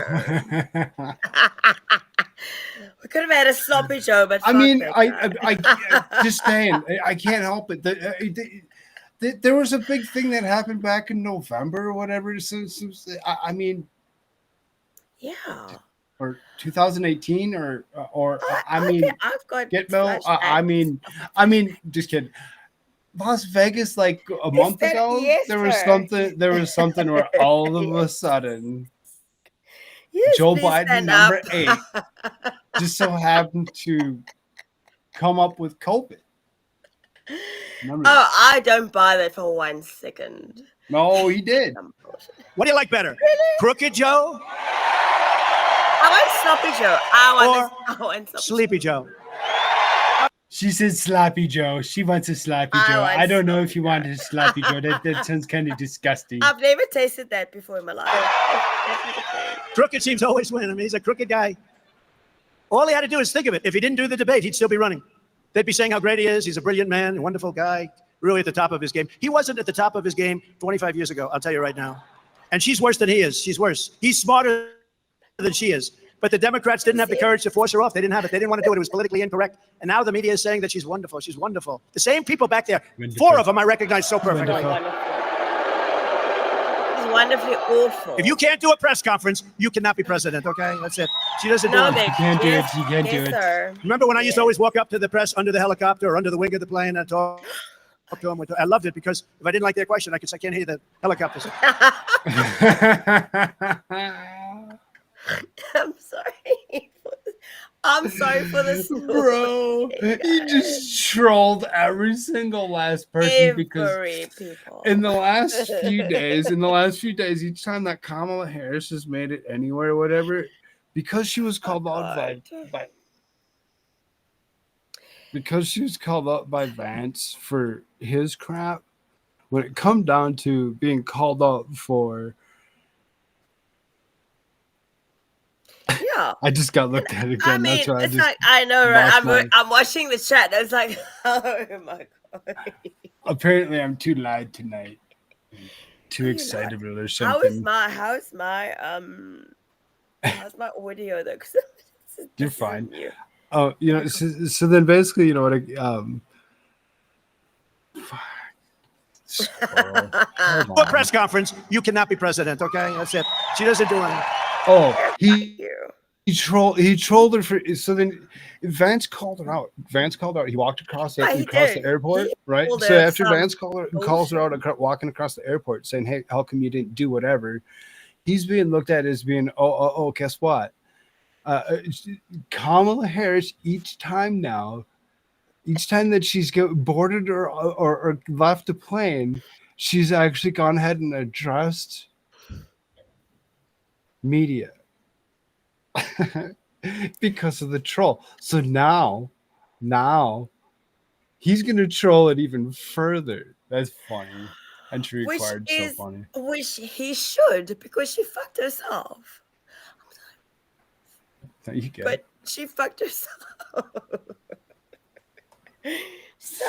We could have had a sloppy Joe, but I fuck mean, that I guy. just saying, I can't help it. There was a big thing that happened back in November or whatever. So I mean, Yeah. or 2018 or I mean, okay, I've got Gitmo. flashbacks. I mean, just kidding. Las Vegas, like a month that- ago, yes, there was sir. something. There was something where all of a sudden, Yes, Joe please Biden, stand number up. 8, just so happened to come up with COVID. Remember that? Oh, I don't buy that for 1 second. No, he did. Some bullshit. What do you like better? Crooked Joe, I want sloppy Joe. I want sloppy Sleepy Joe? She said Sloppy Joe. She wants a Sloppy I Joe. want I don't know if Sloppy you Joe. wanted a Sloppy Joe. That sounds kind of disgusting. I've never tasted that before in my life. Crooked seems to always win. I mean, he's a crooked guy. All he had to do is think of it. If he didn't do the debate, he'd still be running. They'd be saying how great he is. He's a brilliant man, a wonderful guy, really at the top of his game. He wasn't at the top of his game 25 years ago, I'll tell you right now. And she's worse than he is. She's worse. He's smarter than she is. But the Democrats didn't have the courage to force her off. They didn't have it. They didn't want to do it. It was politically incorrect. And now the media is saying that she's wonderful. She's wonderful. The same people back there, Wonderful. 4 of them I recognize so perfectly. Wonderful. It's wonderfully awful. If you can't do a press conference, you cannot be president, okay? That's it. She doesn't do no, it. they can't do it. yes, You can't do yes, it. Sir. Remember when I used to always walk up to the press under the helicopter or under the wing of the plane and talk to them? I loved it because if I didn't like their question, I could say, I can't hear the helicopters. I'm sorry. I'm sorry for this. Bro, he just trolled every single last person because people. in the last few days, each time that Kamala Harris has made it anywhere or whatever, because she was called out by Vance for his crap, when it come down to being called out for, Yeah. I just got looked at again. I mean, That's why it's like, I know, right? I'm watching the chat. It's like, oh my God. apparently I'm too loud tonight. Too excitable or How's something. my audio though? 'Cause this You're is fine. new. Oh, so then basically, you know what? Squirrel. Hold For a on. press conference, you cannot be president, okay? That's it. She doesn't do anything. Oh, he You. trolled her for. So then Vance called her out. He walked across the Yeah, he did. airport, He right? pulled So her after some Vance calls her out walking across the airport, saying, "Hey, how come you didn't do whatever?" He's being looked at as being, oh, guess what? Kamala Harris, each time that she's boarded or left a plane, she's actually gone ahead and addressed media because of the troll. So now he's going to troll it even further. That's funny. Entry required. So funny. Which he should, because she fucked herself. You get But it. she fucked herself. So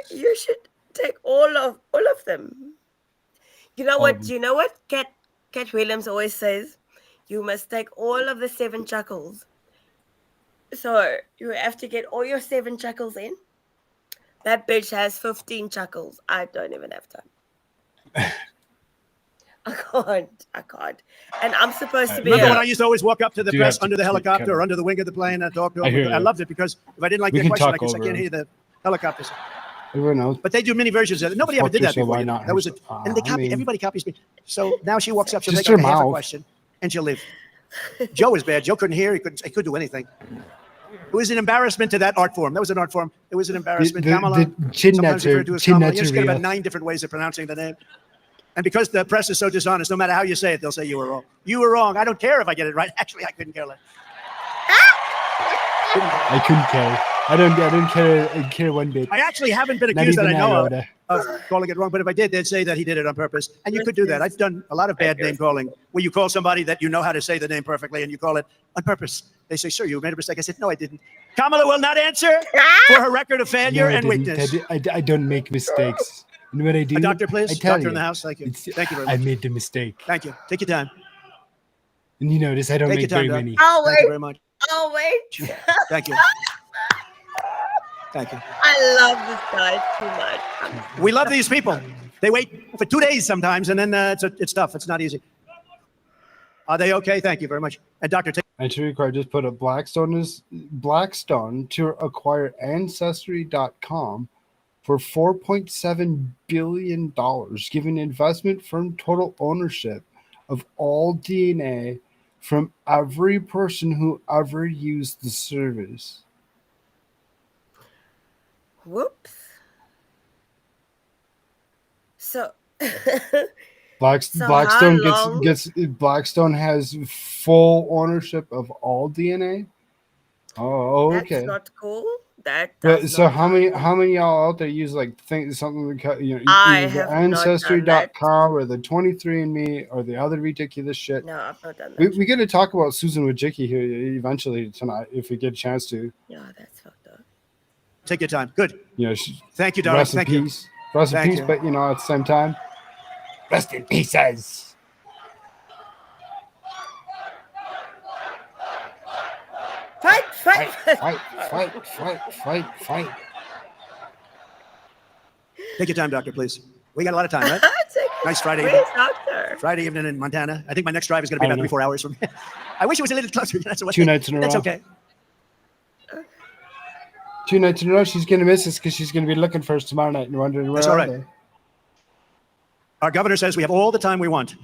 you should take all of them. You know what? You know what Cat Williams always says? You must take all of the 7 chuckles. So you have to get all your 7 chuckles in. That bitch has 15 chuckles. I don't even have time. I can't. And I'm supposed to be. Remember when I used to always walk up to the Do press have to under the keep helicopter cutting. or under the wing of the plane and talk to I hear them? I you. loved it because if I didn't like We their can question, I talk could say, I over can't him. hear the helicopters. Everyone knows. But they do many versions of it. Nobody ever Fuck did that yourself, before. why You know? not That was it. herself? And they I copy. mean- Everybody copies me. So now she walks up. She'll Just make like her a half a mouth. question, and she'll leave. Joe was bad. Joe couldn't hear. He could do anything. It was an embarrassment to that art form. That was an art form. It was an embarrassment. Kamala, the chin sometimes nuts are referred to as Kamala. real. You just get about 9 different ways of pronouncing the name. And because the press is so dishonest, no matter how you say it, they'll say you were wrong. You were wrong. I don't care if I get it right. Actually, I couldn't care less. I couldn't care. I don't care one bit. I actually haven't been Not accused that I even know iota. of calling it wrong, but if I did, they'd say that he did it on purpose. And you could do that. I've done a lot of bad name calling where you call somebody that you know how to say the name perfectly and you call it on purpose. They say, sir, you made a mistake. I said, no, I didn't. Kamala will not answer for her record of failure No, I and didn't. weakness. I don't make mistakes. You know what I do? A doctor, please. I tell Doctor you. in the house. Thank you. It's- Thank you very I much. made the mistake. Thank you. Take your time. And you notice I don't Take make your time, very Doc. many. Oh, Thank you wait. very much. Oh, wait. Thank you. Thank you. I love this guy too much. We love these people. They wait for 2 days sometimes, and then it's tough. It's not easy. Are they okay? Thank you very much. And Dr. Take I just put a Blackstone to acquire Ancestry.com for $4.7 billion, giving investment firm total ownership of all DNA from every person who ever used the service. Whoops. So, So Blackstone how long- Blackstone has full ownership of all DNA. Oh, okay. that's not cool. That But does so not how sound many cool. how many y'all out there use like something like I either have the not done Ancestry.com or the 23andMe or the other ridiculous shit? No, I've not done We that. got to talk about Susan Wojcicki here eventually tonight if we get a chance to. Yeah, that's fucked up. your time. Good. You know, Thank you, darling. rest in Thank you. peace. Rest in Thank peace, you. but at the same time, rest in pieces. Fight, fight, Fight. Take your time, doctor, please. We got a lot of time, right? Nice Friday Where's evening. doctor? Friday evening in Montana. I think my next drive is going to be I about don't 3-4 hours from here. I wish it was a little closer. That's what 2 nights in a That's row. okay. 2 nights in a row. She's going to miss us because she's going to be looking for us tomorrow night and wondering where That's are all right. they. Our governor says we have all the time we want.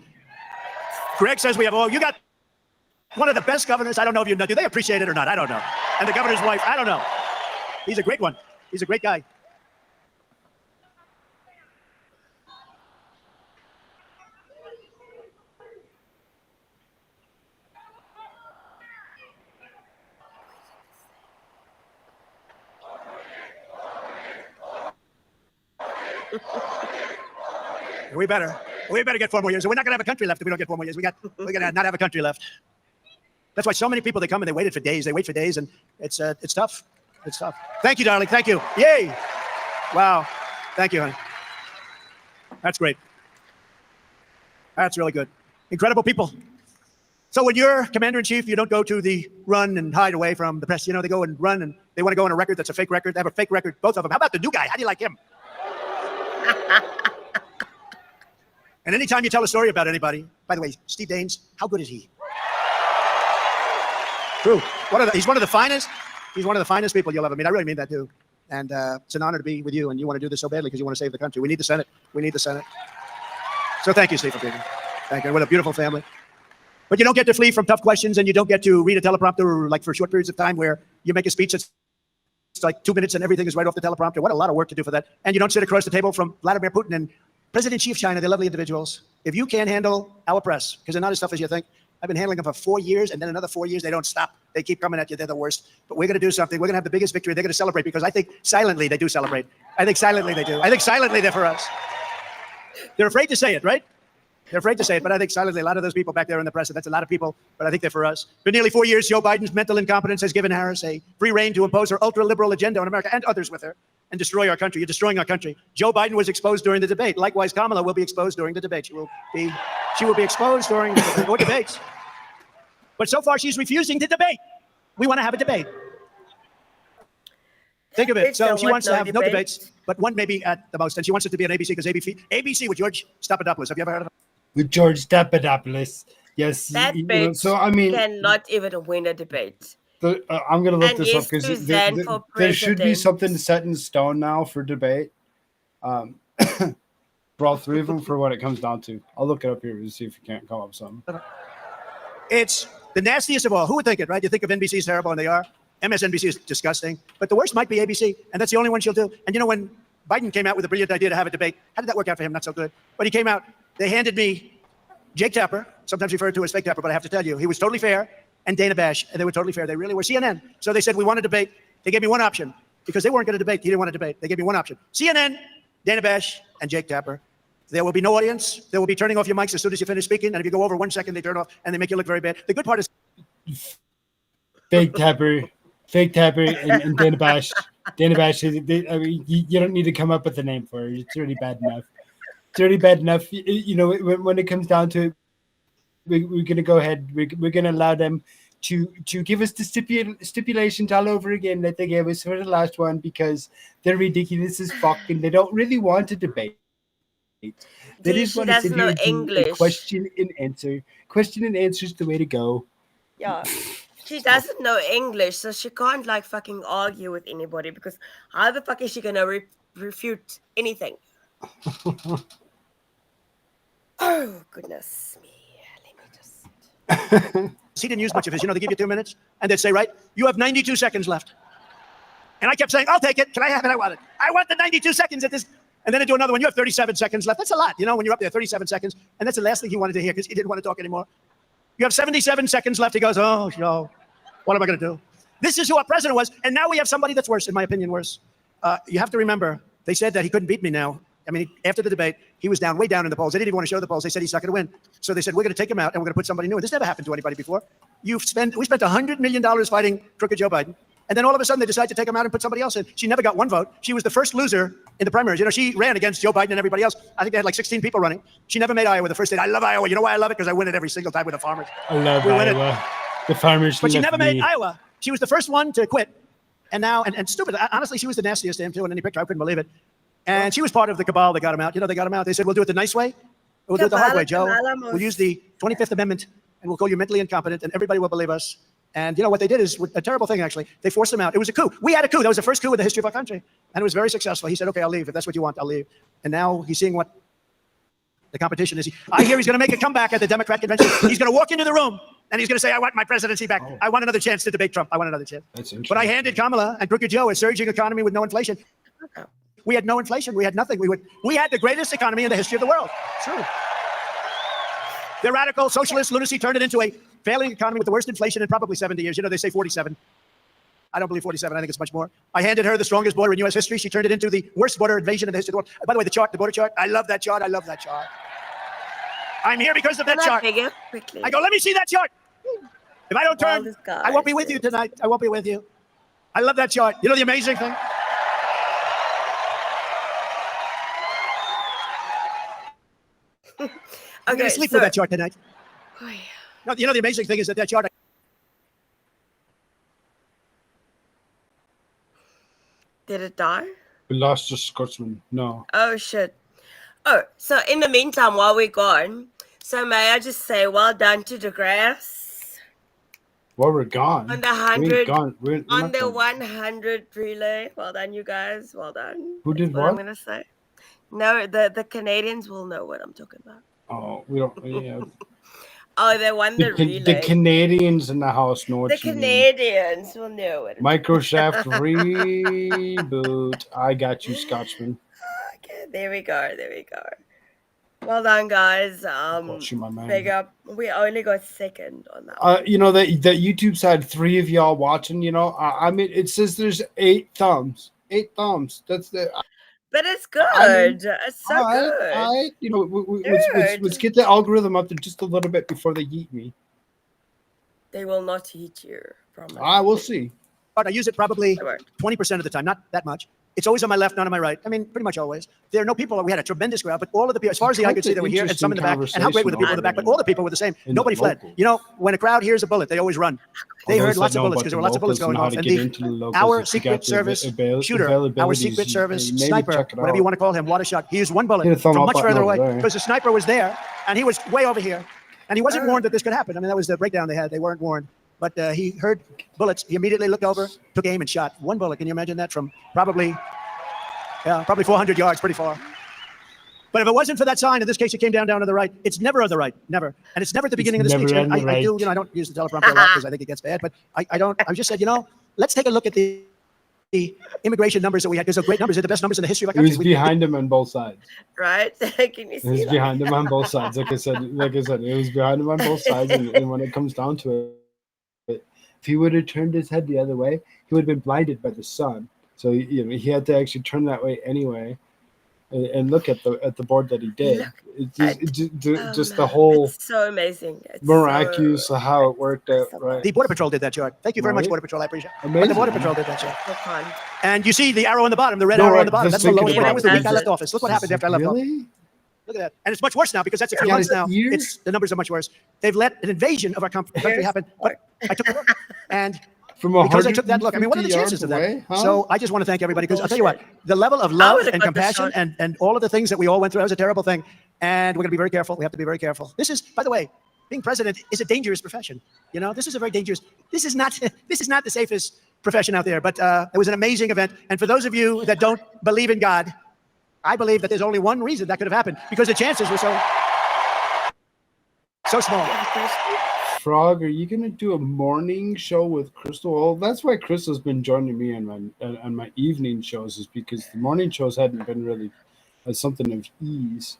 Greg says we have all. You got one of the best governors. I don't know if you know. Do they appreciate it or not? I don't know. And the governor's wife, I don't know. He's a great one. He's a great guy. We better get 4 more years. We're not gonna have a country left if we don't get 4 more years. We're gonna not have a country left. That's why so many people, they come and they waited for days. They wait for days, and it's tough. It's tough. Thank you, darling. Thank you. Yay! Wow. Thank you, honey. That's great. That's really good. Incredible people. So when you're commander in chief, you don't go to the run and hide away from the press. They go and run, and they want to go on a record that's a fake record. They have a fake record, both of them. How about the new guy? How do you like him? And anytime you tell a story about anybody, by the way, Steve Daines, how good is he? True. He's one of the finest. He's one of the finest people you'll ever meet. I really mean that too. And it's an honor to be with you. And you want to do this so badly because you want to save the country. We need the Senate. We need the Senate. So thank you, Steve, for being here. Thank you. What a beautiful family. But you don't get to flee from tough questions, and you don't get to read a teleprompter like for short periods of time where you make a speech that's like 2 minutes and everything is right off the teleprompter. What a lot of work to do for that. And you don't sit across the table from Vladimir Putin and President Xi of China. They're lovely individuals. If you can't handle our press, because they're not as tough as you think, I've been handling them for 4 years, and then another 4 years, they don't stop. They keep coming at you. They're the worst. But we're going to do something. We're going to have the biggest victory. They're going to celebrate because I think silently they do celebrate. I think silently they do. I think silently they're for us. They're afraid to say it, right? They're afraid to say it, but I think silently a lot of those people back there in the press, that's a lot of people, but I think they're for us. For nearly 4 years, Joe Biden's mental incompetence has given Harris a free rein to impose her ultra-liberal agenda on America and others with her and destroy our country. You're destroying our country. Joe Biden was exposed during the debate. Likewise, Kamala will be exposed during the debate. She will be exposed during the debate, or debates. But so far, she's refusing to debate. We want to have a debate. Think of it. So she wants to have no debates, but one maybe at the most. And she wants it to be on ABC because ABC with George Stephanopoulos. Have you ever heard of him? With George Stephanopoulos. Yes. That you know, bitch so I mean, cannot even win a debate. I'm going to look And this up yes, because Suzanne for there should be president. something set in stone now for debate. For all three of them, for what it comes down to. I'll look it up here to see if you can't come up with something. It's the nastiest of all. Who would think it, right? You think of NBC is terrible, and they are. MSNBC is disgusting. But the worst might be ABC, and that's the only one she'll do. And you know, when Biden came out with a brilliant idea to have a debate, how did that work out for him? Not so good. But he came out, they handed me Jake Tapper, sometimes referred to as Fake Tapper, but I have to tell you, he was totally fair, and Dana Bash, and they were totally fair. They really were. CNN. So they said, we want to debate. They gave me one option, because they weren't going to debate. He didn't want to debate. They gave me one option. CNN, Dana Bash, and Jake Tapper. There will be no audience. They will be turning off your mics as soon as you finish speaking. And if you go over 1 second, they turn off and they make you look very bad. The good part is Fake Tapper, and Dana Bash. Dana Bash. I mean, you don't need to come up with a name for it. It's already bad enough. It's already bad enough. You know, when it comes down to it, we're going to go ahead. We're going to allow them to give us the stipulations all over again that they gave us for the last one, because they're ridiculous as fuck and they don't really want to debate. They just want to sit here and do a question and answer. Question and answer is the way to go. Yeah. She doesn't know English, so she can't like fucking argue with anybody, because how the fuck is she gonna refute anything? Oh goodness me! Let me just. He didn't use much of his. You know, they give you 2 minutes, and they'd say, right, you have 92 seconds left. And I kept saying, I'll take it. Can I have it? I want it. I want the 92 seconds at this. And then I do another one. You have 37 seconds left. That's a lot, you know, when you're up there, 37 seconds. And that's the last thing he wanted to hear, because he didn't want to talk anymore. You have 77 seconds left. He goes, oh, no. What am I going to do? This is who our president was. And now we have somebody that's worse, in my opinion, worse. You have to remember, they said that he couldn't beat me now. I mean, after the debate, he was down, way down in the polls. They didn't even want to show the polls. They said he's not going to win. So they said, we're going to take him out and we're going to put somebody new in. This never happened to anybody before. We spent $100 million fighting crooked Joe Biden. And then all of a sudden they decide to take him out and put somebody else in. She never got one vote. She was the first loser in the primaries. You know, she ran against Joe Biden and everybody else. I think they had like 16 people running. She never made Iowa the first state. I love Iowa. You know why I love it? Because I win it every single time with the farmers. I love Iowa. The farmers. But she never made Iowa. She was the first one to quit. And now, and stupid. Honestly, she was the nastiest damn too in any picture. I couldn't believe it. And she was part of the cabal that got him out. You know, they got him out. They said, we'll do it the nice way. We'll do it the hard way, Joe. We'll use the 25th Amendment and we'll call you mentally incompetent and everybody will believe us. And you know what they did is a terrible thing, actually. They forced him out. It was a coup. We had a coup. That was the first coup in the history of our country. And it was very successful. He said, okay, I'll leave. If that's what you want, I'll leave. And now he's seeing what the competition is. I hear he's going to make a comeback at the Democrat convention. He's going to walk into the room and he's going to say, I want my presidency back. Oh. I want another chance to debate Trump. I want another chance. But I handed Kamala and Crooked Joe a surging economy with no inflation. We had no inflation. We had nothing. We had the greatest economy in the history of the world. It's true. The radical socialist lunacy turned it into a failing economy with the worst inflation in probably 70 years. You know, they say 47. I don't believe 47. I think it's much more. I handed her the strongest border in U.S. history. She turned it into the worst border invasion in the history of the world. By the way, the border chart, I love that chart. I love that chart. I'm here because of that chart. I go, let me see that chart. If I don't turn, I won't be with you tonight. I won't be with you. I love that chart. You know the amazing thing? I'm going to sleep with that chart tonight. Oh, yeah. No, you know, the amazing thing is that chart. Did it die? We lost the Scotsman. No. Oh, shit. Oh, so in the meantime, while we're gone, so may I just say well done to DeGrasse? Well, we're gone. On the 100, we're on the 100 relay. Well done, you guys. Well done. Who did That's what? I'm going to say. No, the Canadians will know what I'm talking about. Oh, we don't. Yeah. Oh, they won the relay. The Canadians in the house know what the Canadians will know it. Microshaft reboot. I got you, Scotsman. Okay, there we go. Well done, guys. Big up. We only got second on that. You know that YouTube side, 3 of y'all watching. You know, I mean, it says there's 8 thumbs. 8 thumbs. That's the. But it's good. I mean, it's so good. You know, let's get the algorithm up there just a little bit before they eat me. They will not eat you. Promise. I will see. I use it probably 20% of the time, not that much. It's always on my left, not on my right. I mean, pretty much always. There are no people. We had a tremendous crowd, but all of the people, as far as the eye could see, they were here, and some in the back. And how great were the people in the back? But all the people were the same. Nobody fled. You know, when a crowd hears a bullet, they always run. They heard lots of bullets because there were lots of bullets going off. And our Secret Service shooter, our Secret Service sniper, whatever you want to call him, water shot, he used one bullet from much further away because the sniper was there, and he was way over here. And he wasn't warned that this could happen. I mean, that was the breakdown they had. They weren't warned. But he heard bullets. He immediately looked over, took aim, and shot one bullet. Can you imagine that from probably Yeah, probably 400 yards, pretty far. But if it wasn't for that sign, in this case, it came down to the right. It's never on the right, never. And it's never at the beginning of the speech. never on the I do, right. I don't use the teleprompter a lot because I think it gets bad. But I don't. I just said, let's take a look at the immigration numbers that we had. Because they're great numbers. They're the best numbers in the history of our It country. was behind him on both sides. Right? Can you It see was that? behind him on both sides. Like I said, it was behind him on both sides. And when it comes down to it, if he would have turned his head the other way, he would have been blinded by the sun. So he had to actually turn that way anyway, and look at the board that he did. Just the whole It's so amazing. It's miraculous of how it worked out. Right. The Border Patrol did that chart. Thank you very much, Right. Border Patrol. I appreciate it. But Amazing. the Border Patrol did that chart. so fun. And you see the arrow on the bottom, the red No, arrow right, on the bottom. just That's the lowest thinking one. That about was the it. week I left office. Look what happened after I left office. Really? Look at that. And it's much worse now because that's a few Yeah, months it's now. years. The numbers are much worse. They've let an invasion of our country happen. But I took a look. And From because I took that look, I mean, what are the 150 chances of yards that? away, huh? So I just want to thank everybody because I'll tell you what, the level of love would've and got the compassion shot. and all of the things that we all went through, that was a terrible thing. And we're going to be very careful. We have to be very careful. This is, by the way, being president is a dangerous profession. This is a very dangerous, this is not the safest profession out there, but it was an amazing event. And for those of you that don't believe in God, I believe that there's only one reason that could have happened because the chances were so small. Frog, are you gonna do a morning show with Crystal? Well, that's why Crystal's been joining me on my evening shows, is because the morning shows hadn't been really something of ease.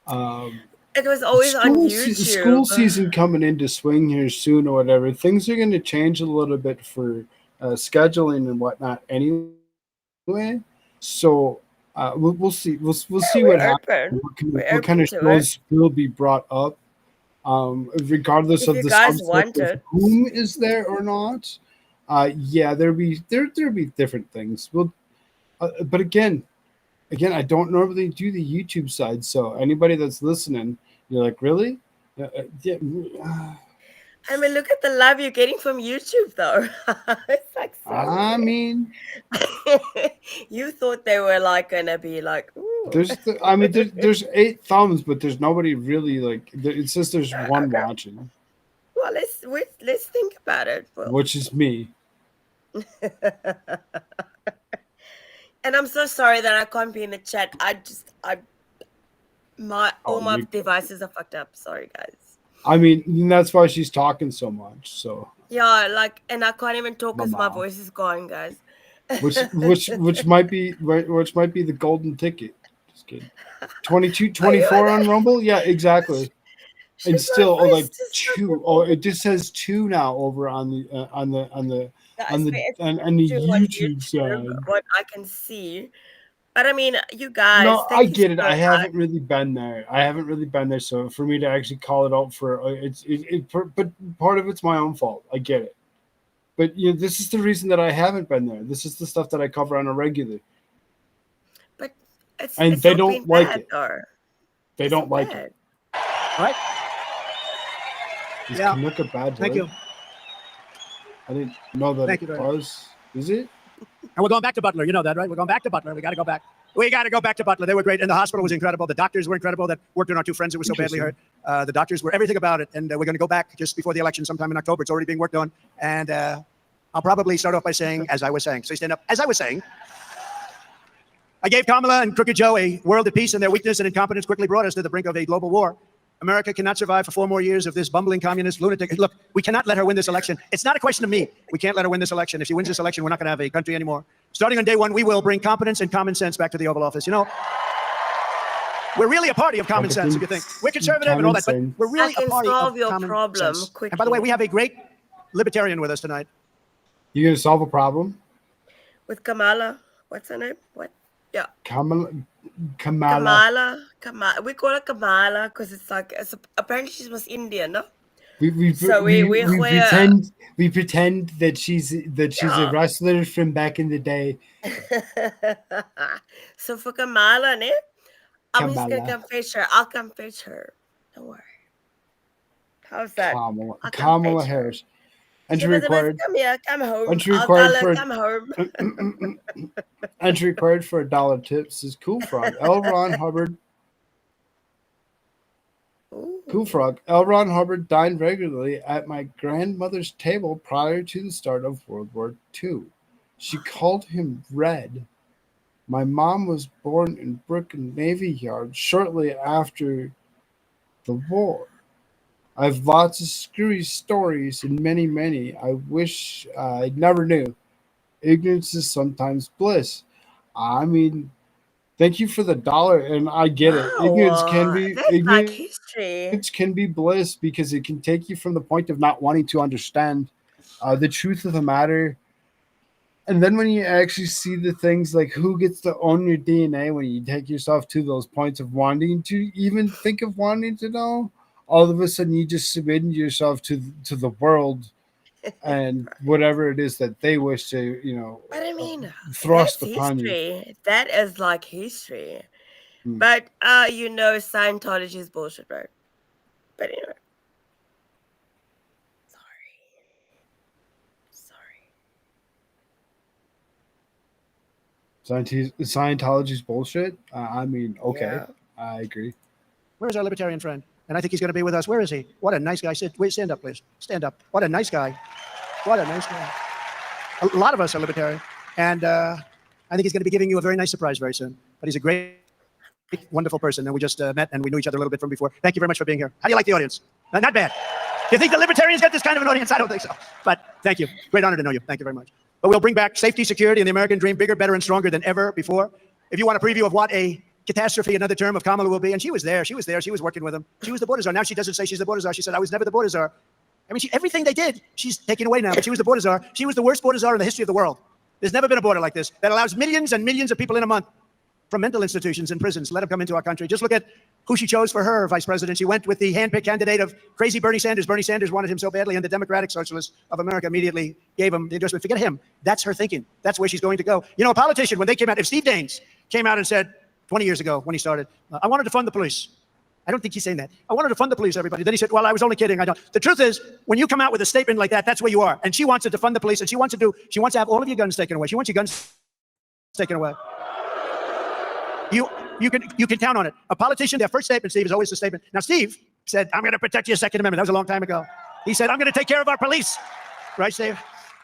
It was always on YouTube. School season coming into swing here soon or whatever. Things are going to change a little bit for scheduling and whatnot anyway. So we'll see. We'll see what happens. What kind of shows will be brought up, regardless If of you the guys subject want of it. whom is there or not. Yeah, there'll be different things. But again, I don't normally do the YouTube side, so anybody that's listening, you're like, really? Yeah. I mean, look at the love you're getting from YouTube, though. It's like so I mean, you thought they were like gonna be like, ooh. there's 8 thumbs, but there's nobody really like. It's just there's one watching, Well, let's think about it. Well, which is me. and I'm so sorry that I can't be in the chat. All my devices are fucked up. Sorry, guys. I mean, that's why she's talking so much. So Yeah, and I can't even talk because my voice is gone, guys. which might be the golden ticket. Just kidding. 22, 24 on Rumble. Yeah, exactly. And still, like 2. Oh, it just says 2 now over on the YouTube side. What I can see. But I mean, you guys. No, I get it. I much. haven't really been there. So for me to actually call it out for but part of it's my own fault. I get it. But this is the reason that I haven't been there. This is the stuff that I cover on a regular. But it's they not don't been like bad, it. though. They It's don't not like bad. it. Right? Is Yeah. Canuck a bad Thank word? you. I didn't know that Thank it you very much. was. Is it? And we're going back to Butler. You know that, right? We're going back to Butler. We got to go back. We got to go back to Butler. They were great. And the hospital was incredible. The doctors were incredible that worked on our 2 friends that were so badly hurt. The doctors were everything about it. And we're going to go back just before the election sometime in October. It's already being worked on. And I'll probably start off by saying, as I was saying. So you stand up. As I was saying, I gave Kamala and Crooked Joe a world at peace, and their weakness and incompetence quickly brought us to the brink of a global war. America cannot survive for 4 more years of this bumbling communist lunatic. Look, we cannot let her win this election. It's not a question of me. We can't let her win this election. If she wins this election, we're not going to have a country anymore. Starting on day 1, we will bring competence and common sense back to the Oval Office. We're really a party of common sense, if you think. We're conservative and all that, but we're really I a can party solve of your common problem sense. quickly. And by the way, we have a great libertarian with us tonight. You gonna solve a problem? With Kamala. What's her name? What? Yeah. Kamala. Kamala. We call her Kamala because apparently she was Indian, no? We pretend that she's a wrestler from back in the day. So for Kamala, ne? I'm just Kamala. gonna come fetch her. I'll come fetch her. Don't worry. How's that? Kamala I'll come Kamala fetch her. Harris. She Entry was required. Come here, come home. Entry I'll required tell her, for- come home. Entry required for $1 tips is Koolfrogg. L. Ron Hubbard. Ooh. Koolfrogg. L. Ron Hubbard dined regularly at my grandmother's table prior to the start of World War II. She called him Red. My mom was born in Brooklyn Navy Yard shortly after the war. I've lots of screwy stories and many. I wish I never knew. Ignorance is sometimes bliss. I mean, thank you for the dollar, and I get it. Wow, that's like history. Ignorance can be bliss because it can take you from the point of not wanting to understand the truth of the matter. And then when you actually see the things like who gets to own your DNA, when you take yourself to those points of wanting to even think of wanting to know, all of a sudden you just submit yourself to the world and whatever it is that they wish to, But I mean, thrust that's upon you. history. That is like history. Hmm. But Scientology is bullshit, right? But anyway. Sorry. Scientology's bullshit. I mean, okay, Yeah. I agree. Where's our libertarian friend? And I think he's going to be with us. Where is he? What a nice guy. Wait, stand up, please. Stand up. What a nice guy. What a nice guy. A lot of us are libertarian. And I think he's going to be giving you a very nice surprise very soon. But he's a great, wonderful person. And we just met and we knew each other a little bit from before. Thank you very much for being here. How do you like the audience? Not bad. Do you think the libertarians got this kind of an audience? I don't think so. But thank you. Great honor to know you. Thank you very much. But we'll bring back safety, security, and the American dream bigger, better, and stronger than ever before. If you want a preview of what a catastrophe another term of Kamala will be, and she was there. She was working with him. She was the border czar. Now she doesn't say she's the border czar. She said, I was never the border czar. I mean, everything they did, she's taken away now. But she was the border czar. She was the worst border czar in the history of the world. There's never been a border like this that allows millions and millions of people in a month from mental institutions and prisons. Let them come into our country. Just look at who she chose for her vice president. She went with the handpicked candidate of crazy Bernie Sanders. Bernie Sanders wanted him so badly, and the Democratic Socialists of America immediately gave him the endorsement. Forget him. That's her thinking. That's where she's going to go. You know, a politician, when they came out, if Steve Daines came out and said 20 years ago when he started, I wanted to fund the police. I don't think he's saying that. I wanted to fund the police, everybody. Then he said, well, I was only kidding. I don't. The truth is, when you come out with a statement like that, that's where you are. And she wants to defund the police, and she wants to have all of your guns taken away. She wants your guns taken away. You can count on it. A politician, their first statement, Steve, is always the statement. Now, Steve said, I'm going to protect your Second Amendment. That was a long time ago. He said, I'm going to take care of our police. Right, Steve?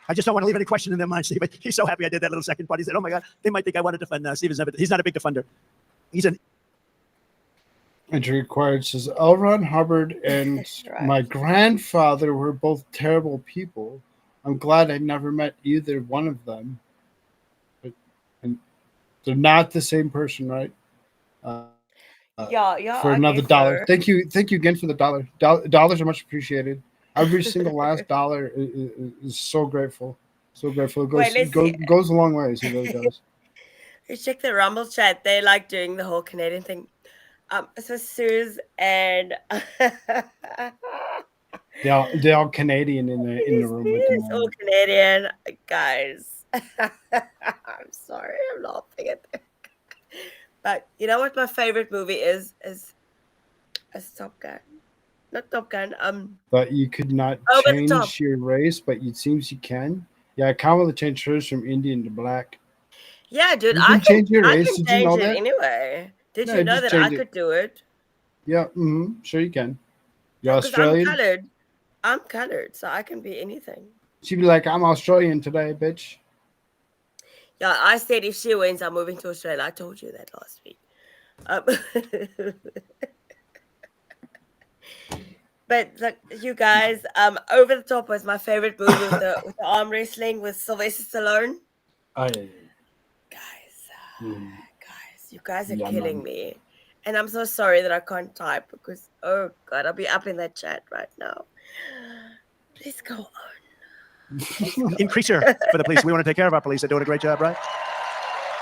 I just don't want to leave any question in their mind, Steve. He's so happy I did that little second part. He said, oh, my God, they might think I want to defend. Steve is never, he's not a big defender. He's an... Entry required says, L. Ron Hubbard and my grandfather were both terrible people. I'm glad I never met either one of them. And they're not the same person, right? Yeah. For another $1. Thank you again for the $1. Dollars are much appreciated. Every single last dollar is so grateful. So grateful. It goes a long way. It really does. You check the Rumble chat. They like doing the whole Canadian thing. So Suze and they're all Canadian in the room. It's all Canadian, guys. I'm sorry, I'm laughing at that. But you know what my favorite movie is Top Gun. Not Top Gun. But you could not change your race, but it seems you can. Yeah, Kamala changed hers from Indian to black. Yeah, dude, I can change your race. Did you know that? Anyway. Did you know that I could do it? Yeah, sure you can. You're Australian? I'm colored, so I can be anything. She'd be like, I'm Australian today, bitch. Yeah, I said if she wins, I'm moving to Australia. I told you that last week. But look, you guys, Over the Top was my favorite movie with the arm wrestling with Sylvester Stallone. Oh, yeah. Guys, you guys are killing me. And I'm so sorry that I can't type because, oh God, I'll be up in that chat right now. Please go on. Increaser for the police. We want to take care of our police. They're doing a great job, right?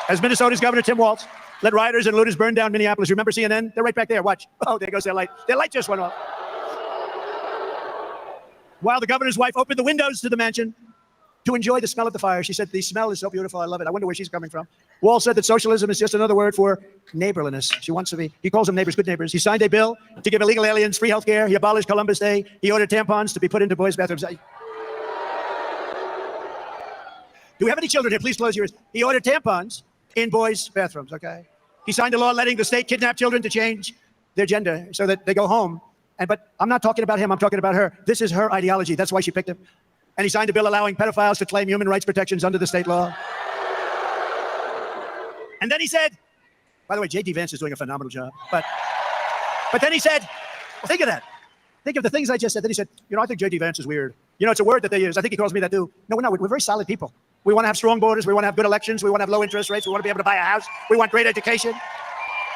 As Minnesota's Governor Tim Walz let rioters and looters burn down Minneapolis. Remember CNN? They're right back there. Watch. Oh, there goes their light. Their light just went off. While the governor's wife opened the windows to the mansion to enjoy the smell of the fire, she said, the smell is so beautiful. I love it. I wonder where she's coming from. Walz said that socialism is just another word for neighborliness. She wants to be, he calls them neighbors, good neighbors. He signed a bill to give illegal aliens free health care. He abolished Columbus Day. He ordered tampons to be put into boys' bathrooms. Do we have any children here? Please close your ears. He ordered tampons in boys' bathrooms, okay? He signed a law letting the state kidnap children to change their gender so that they go home. But I'm not talking about him. I'm talking about her. This is her ideology. That's why she picked him. And he signed a bill allowing pedophiles to claim human rights protections under the state law. And then he said, by the way, J.D. Vance is doing a phenomenal job. But then he said, well, think of that. Think of the things I just said. Then he said, I think J.D. Vance is weird. It's a word that they use. I think he calls me that too. No, we're very solid people. We want to have strong borders. We want to have good elections. We want to have low interest rates. We want to be able to buy a house. We want great education.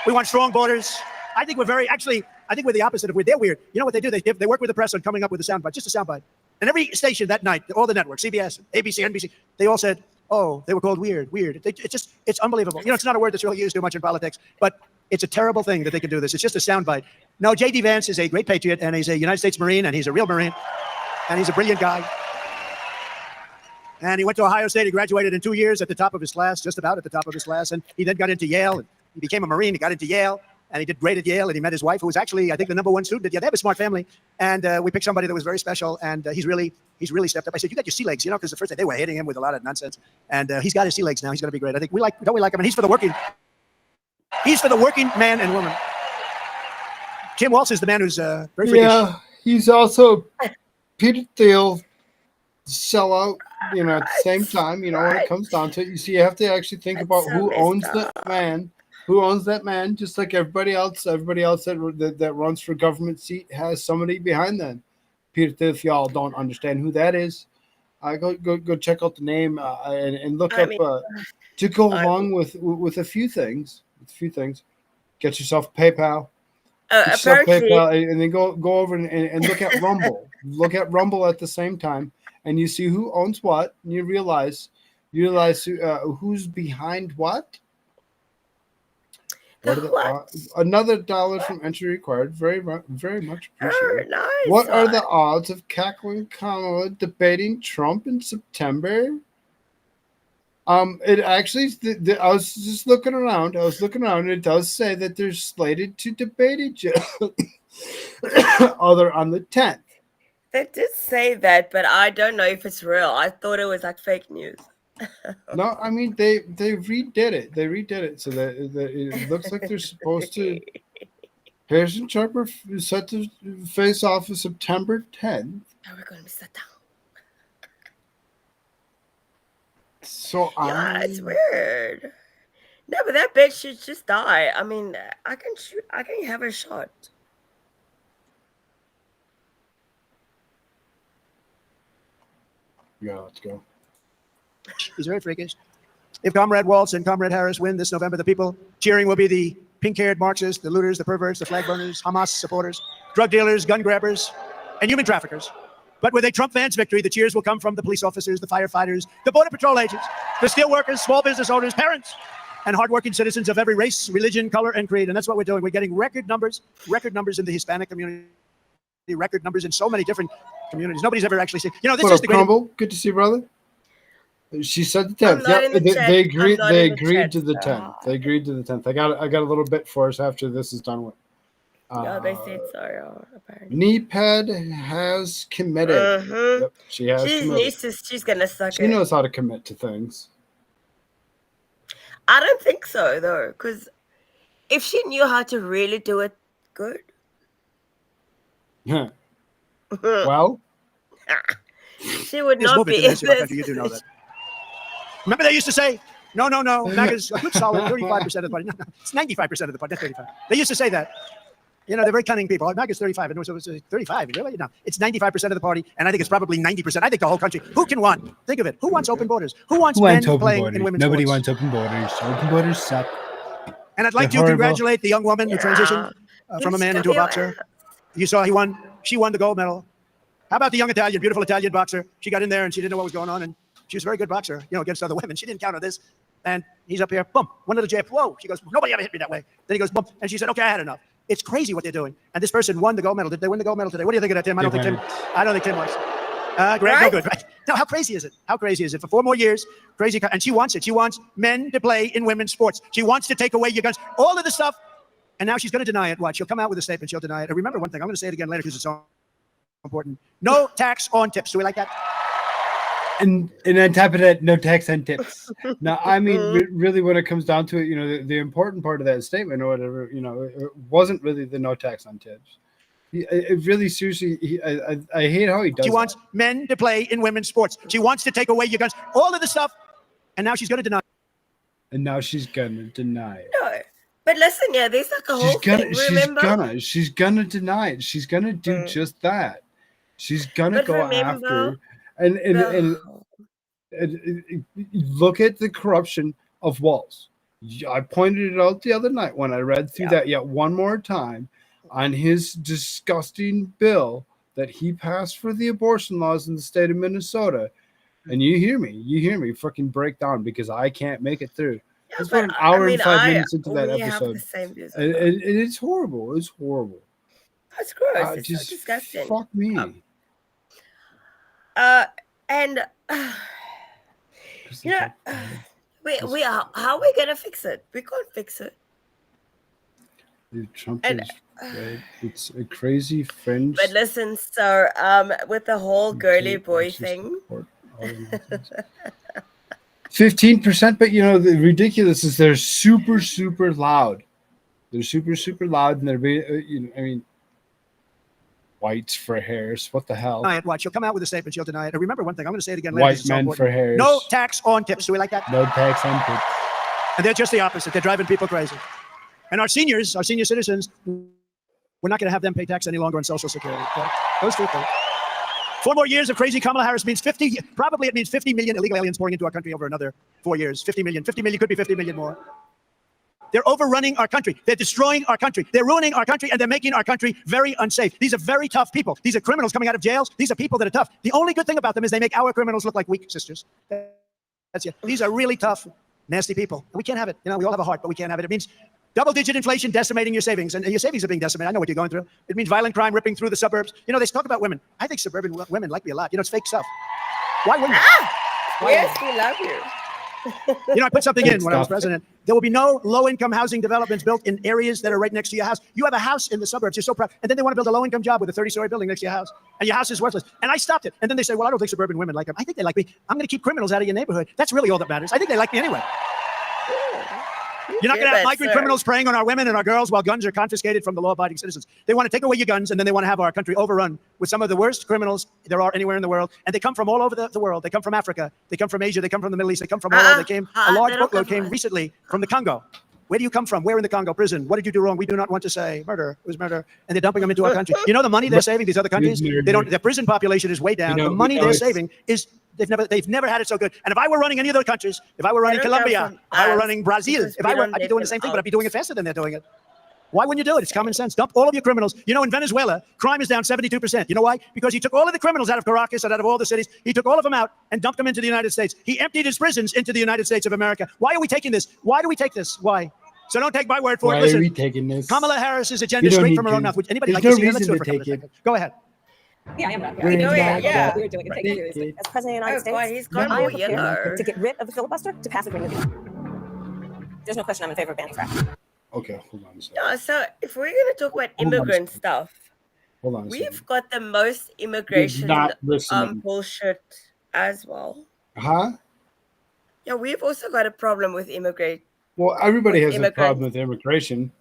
We want strong borders. I think we're the opposite of weird. They're weird. You know what they do? They work with the press on coming up with a soundbite, just a soundbite. And every station that night, all the networks, CBS, ABC, NBC, they all said, oh, they were called weird. It's unbelievable. It's not a word that's really used too much in politics, but it's a terrible thing that they can do this. It's just a soundbite. No, J.D. Vance is a great patriot, and he's a United States Marine, and he's a real Marine, and he's a brilliant guy. And he went to Ohio State. He graduated in 2 years at the top of his class, just about at the top of his class. And he then got into Yale. And he became a Marine. He got into Yale, and he did great at Yale. And he met his wife, who was actually, I think, the #1 student at Yale. They have a smart family. And we picked somebody that was very special. And he's really stepped up. I said, you got your sea legs, because the first day they were hitting him with a lot of nonsense. And he's got his sea legs now. He's going to be great. I think don't we like him? And he's for the working man and woman. Tim Walz is the man who's very freakish. Yeah, he's also Peter Thiel sellout. At the same time, when it comes down to it, you have to actually think about who owns that man. Who owns that man? Just like everybody else that runs for government seat has somebody behind them. Peter Thiel, if y'all don't understand who that is, go check out the name and look up to go along with a few things. Get yourself PayPal. PayPal, and then go over and look at Rumble. Look at Rumble at the same time, and you see who owns what, and you realize who's behind what. Another $1 from entry required. Very much appreciated. Nice. What are the odds of cackling Kamala debating Trump in September? It actually, I was just looking around. And it does say that they're slated to debate each other on the 10th. They did say that, but I don't know if it's real. I thought it was like fake news. No, I mean they redid it. So that it looks like they're supposed to. Harris and Trump are set to face off on September 10th. Oh, we're going to be set down. So yeah, it's weird. No, but that bitch should just die. I mean, I can have a shot. Yeah, let's go. He's very freakish. If Comrade Walz and Comrade Harris win this November, the people cheering will be the pink-haired Marxists, the looters, the perverts, the flag burners, Hamas supporters, drug dealers, gun grabbers, and human traffickers. But with a Trump fans victory, the cheers will come from the police officers, the firefighters, the border patrol agents, the steel workers, small business owners, parents, and hardworking citizens of every race, religion, color, and creed. And that's what we're doing. We're getting record numbers in the Hispanic community, record numbers in so many different communities. Nobody's ever actually seen. This is the Crumble. Good to see you, brother. She said the 10th. Yeah, they agreed. They agreed to the 10th. They agreed to the 10th. I got a little bit for us after this is done with. No, they said so. Kneepad has committed. Yep, she has committed. She's gonna suck it. She knows how to commit to things. I don't think so though, because if she knew how to really do it good. Well, she would not be in this. You do know that. Remember they used to say, no, MAGA's a good solid 35% of the party. No, it's 95% of the party, not 35. They used to say that. They're very cunning people. MAGA's 35. And so it's 35. Really? No, it's 95% of the party, and I think it's probably 90%. I think the whole country. Who can want? Think of it. Who wants open borders? Who wants men playing in women's Nobody sports? wants open borders. Open borders suck. And I'd like to congratulate the young woman who transitioned from a man into a boxer. You saw she won the gold medal. How about the young beautiful Italian boxer? She got in there and she didn't know what was going on, and she was a very good boxer, against other women. She didn't count on this. And he's up here, boom, one little jab. Whoa. She goes, nobody ever hit me that way. Then he goes, boom. And she said, okay, I had enough. It's crazy what they're doing. And this person won the gold medal. Did they win the gold medal today? What do you think of that, Tim? I don't think Tim was. Greg, right? No good, right? No, how crazy is it? How crazy is it? For 4 more years, crazy. And she wants it. She wants men to play in women's sports. She wants to take away your guns. All of this stuff. And now she's going to deny it. What? She'll come out with a statement. She'll deny it. And remember one thing. I'm going to say it again later because it's so important. No tax on tips. Do we like that? And on top of that, no tax on tips. Now, I mean, really, when it comes down to it, the important part of that statement or whatever, it wasn't really the no tax on tips. It really, seriously, I hate how he does. She wants men to play in women's sports. She wants to take away your guns. All of this stuff, and now she's going to deny. and now she's gonna deny it. No, but listen, yeah, there's like a whole thing. Remember? She's gonna deny it. She's gonna do just that. She's gonna But go remember after and look at the corruption of Walz. I pointed it out the other night when I read through that yet one more time on his disgusting bill that he passed for the abortion laws in the state of Minnesota. And you hear me fucking break down because I can't make it through. Yeah, It's about an hour and 5 minutes into that we have episode. the same views. It's horrible. It's horrible. That's gross. It's Just so disgusting. fuck me. And you know, we are. How are we gonna fix it? We can't fix it. Trump And- is right. It's a crazy French. But listen, so with the whole girly boy thing, 15%. But you know, the ridiculous is they're super, super loud. They're super, super loud, and they're I mean, whites for hairs. What the hell? Deny it. What? She'll come out with a statement. She'll deny it. And remember one thing. I'm going to say it again later. White men for hairs. No tax on tips. Do we like that? No tax on tips. And they're just the opposite. They're driving people crazy. And our senior citizens, we're not going to have them pay tax any longer on Social Security. Okay? Those two things. 4 more years of crazy Kamala Harris means 50. Probably it means 50 million illegal aliens pouring into our country over another 4 years. 50 million. 50 million could be 50 million more. They're overrunning our country. They're destroying our country. They're ruining our country, and they're making our country very unsafe. These are very tough people. These are criminals coming out of jails. These are people that are tough. The only good thing about them is they make our criminals look like weak sisters. That's it. These are really tough, nasty people. And we can't have it. You know, we all have a heart, but we can't have it. It means double-digit inflation decimating your savings, and your savings are being decimated. I know what you're going through. It means violent crime ripping through the suburbs. You know, they talk about women. I think suburban women like me a lot. You know, it's fake stuff. Why wouldn't you? yes, we love you. You know, I put something in when I was president. There will be no low-income housing developments built in areas that are right next to your house. You have a house in the suburbs. You're so proud. And then they want to build a low-income job with a 30-story building next to your house. And your house is worthless. And I stopped it. And then they say, well, I don't think suburban women like them. I think they like me. I'm going to keep criminals out of your neighborhood. That's really all that matters. I think they like me anyway. You're not going to have migrant criminals preying on our women and our girls while guns are confiscated from the law-abiding citizens. They want to take away your guns, and then they want to have our country overrun with some of the worst criminals there are anywhere in the world. And they come from all over the world. They come from Africa. They come from Asia. They come from the Middle East. They come from all over. They came. A large boatload came recently from the Congo. Where do you come from? Where in the Congo? Prison. What did you do wrong? We do not want to say. Murder. It was murder. And they're dumping them into our country. You know the money they're saving, these other countries? They don't. Their prison population is way down. The money they're saving is they've never had it so good. And if I were running any of those countries, if I were running Colombia, if I were running Brazil, I'd be doing the same thing, but I'd be doing it faster than they're doing it. Why wouldn't you do it? It's common sense. Dump all of your criminals. You know, in Venezuela, crime is down 72%. You know why? Because he took all of the criminals out of Caracas and out of all the cities. He took all of them out and dumped them into the United States. He emptied his prisons into the United States of America. Why are we taking this? Why do we take this? Why? So don't take my word for it. Listen, are we taking this? Kamala Harris's agenda straight from her own mouth. Would anybody like to see her? Let's do it for a couple of seconds. Go ahead. Yeah, I am. We're doing it, yeah. We're doing it. Take it seriously. As President of the United God, States, he's gone I am more prepared yellow. to get rid of the filibuster to pass a green review. There's no question I'm in favor of banning fracking. Okay, hold on a second. Yeah, so if we're gonna talk about immigrant stuff, Hold on a we've second. got the most immigration not listening. bullshit as well. Huh? Yeah, we've also got a problem with immigrant. Well, everybody has a Immigrants. problem with immigration.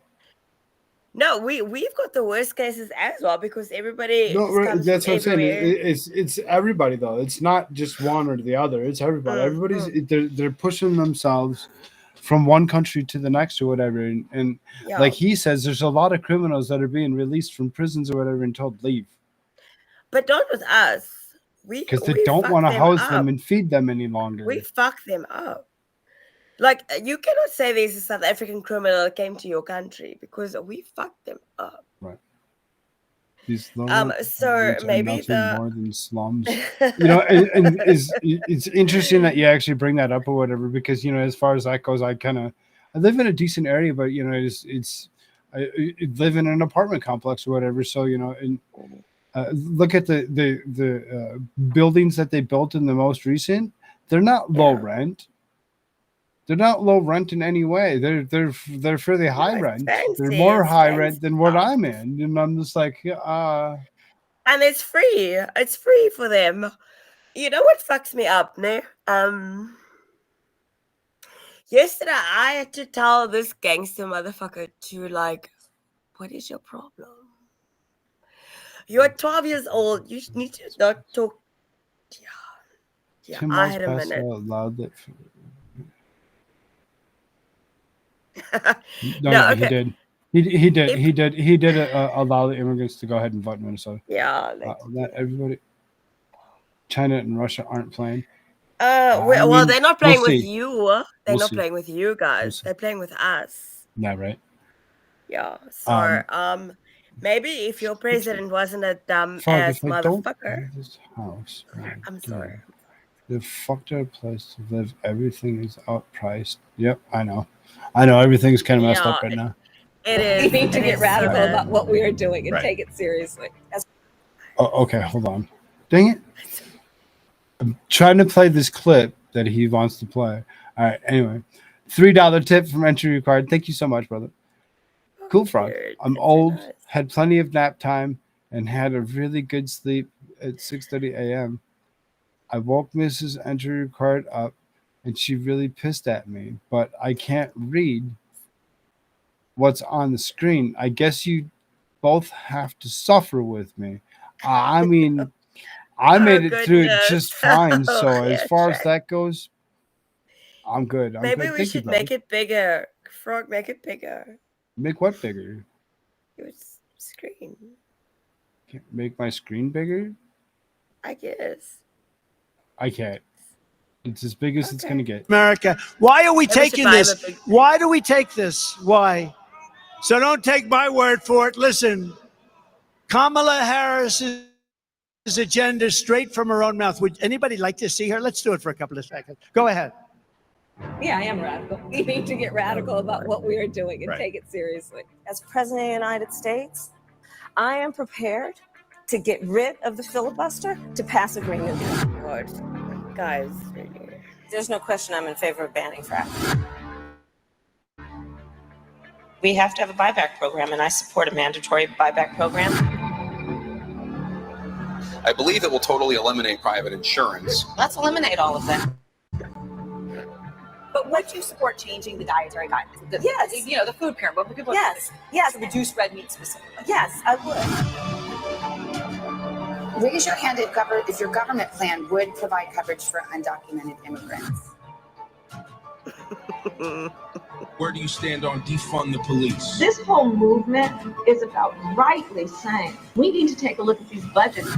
No, we've got the worst cases as well because everybody. No, right, comes that's from what I'm saying. everywhere. It's everybody though. It's not just one or the other. It's everybody. They're pushing themselves from one country to the next or whatever. And Yeah. like he says, there's a lot of criminals that are being released from prisons or whatever and told leave But not with us. because they we don't fuck want to house up. them and feed them any longer. We fuck them up. Like you cannot say there's a South African criminal that came to your country because we fucked them up. Right. These lower so rates are maybe nothing the- more than slums. You know, and it's interesting that you actually bring that up or whatever, because you know, as far as that goes, I live in a decent area, but you know, I live in an apartment complex or whatever. So you know, and look at the buildings that they built in the most recent. They're not low rent. They're not low rent in any way. They're fairly high rent. They're more high rent than what I'm in, and I'm just like, And it's free. It's free for them. You know what fucks me up, no? Yesterday I had to tell this gangster motherfucker to like, what is your problem? You're 12 years old. You need to not talk. Yeah, Tim I Walz had a passed minute. out loud that No, okay. he did. He did. If- He did allow the immigrants to go ahead and vote in Minnesota. Yeah. Like, Not everybody. China and Russia aren't playing. well, mean, they're not playing we'll with see. you. They're We'll not see. playing with you guys. see. They're playing with us. Yeah, right. Yeah. So, maybe if your president wasn't a dumb Frog, ass if I don't motherfucker. buy this house, I'm sorry. The fucked up place to live. Everything is outpriced. Yep, I know. Everything's kind of messed up right now. It is. We need to it get is radical so bad. about what we are doing and Right. take it seriously. Oh, okay, hold on. Dang it. I'm trying to play this clip that he wants to play. All right, anyway. $3 tip from entry required. Thank you so much, brother. Koolfrogg. Weird. I'm That's old, nice. had plenty of nap time, and had a really good sleep at 6:30 a.m. I woke Mrs. Entry Required up, and she really pissed at me, but I can't read what's on the screen. I guess you both have to suffer with me. I mean, I made it through it goodness. just fine. So Oh, as yeah, far as sure. that goes, I'm good. I'm Maybe good. we Thank you, should brother. make it bigger. Frog, make it bigger. Make what bigger? Your screen, Can't make my screen bigger? I guess. I can't. It's as big as it's gonna get. America. Why are we Maybe we should taking buy him this? a big- Why do we take this? Why? So don't take my word for it. Listen, Kamala Harris's agenda straight from her own mouth. Would anybody like to see her? Let's do it for a couple of seconds. Go ahead. Yeah, I am radical. We need to get radical about what we are doing and Right. take it seriously. As President of the United States, I am prepared to get rid of the filibuster to pass a green new deal. God, guys, really. There's no question I'm in favor of banning fracking. We have to have a buyback program, and I support a mandatory buyback program. I believe it will totally eliminate private insurance. Let's eliminate all of that. But would you support changing the dietary guidelines? Yes. You know, the food pyramid. What people Yes, yes, to reduce red meat specifically. yes, I would. Raise your hand if your government plan would provide coverage for undocumented immigrants. Where do you stand on defund the police? This whole movement is about rightly saying we need to take a look at these budgets.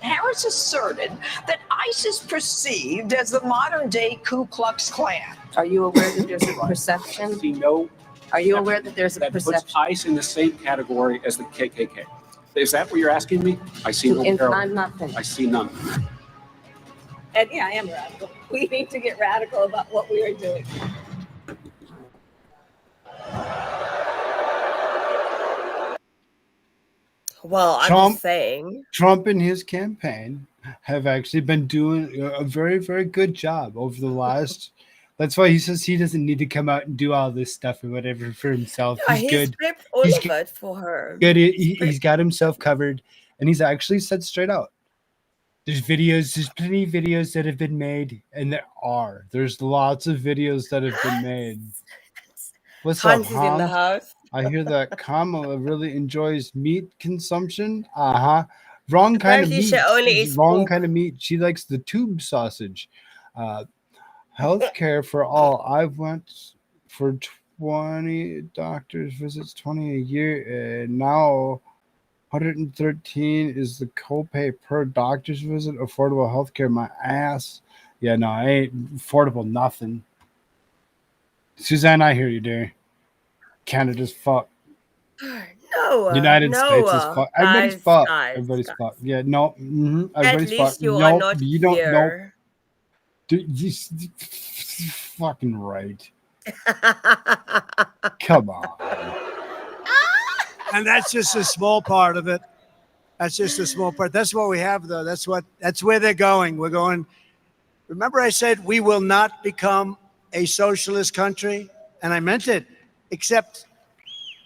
Harris asserted that ICE is perceived as the modern-day Ku Klux Klan. Are you aware that there's a perception? No. Are you aware that there's a That puts perception? ICE in the same category as the KKK. Is that what you're asking me? I see no parallel. I'm not finished. I see none. And yeah, I am radical. We need to get radical about what we are doing. Well, I'm Trump- just saying. Trump and his campaign have actually been doing a very, very good job over the last. That's why he says he doesn't need to come out and do all this stuff or whatever for himself. Yeah, He's he's good. flipped all He's of it for her. Good. He's got himself covered, and he's actually said straight out. There's plenty of videos that have been made, and there's lots of videos that have been made. What's Hans up, is in the Hans? house. I hear that Kamala really enjoys meat consumption. Wrong kind of Apparently meat. she only eats Wrong pork. kind of meat. She likes the tube sausage. Healthcare for all. I went for 20 doctor's visits, 20 a year, and now 113 is the copay per doctor's visit. Affordable healthcare, my ass. Yeah, no, I ain't affordable nothing. Suzanne, I hear you, dear. Canada's fucked. No. United States is fucked. Everybody's Guys, fucked. guys, Everybody's guys. fucked. Yeah, no. At Everybody's least fucked. you No, are not you don't know. here. Fucking right. Come on. And that's just a small part of it. That's just a small part. That's what we have, though. That's where they're going. We're going. Remember, I said we will not become a socialist country, and I meant it. Except,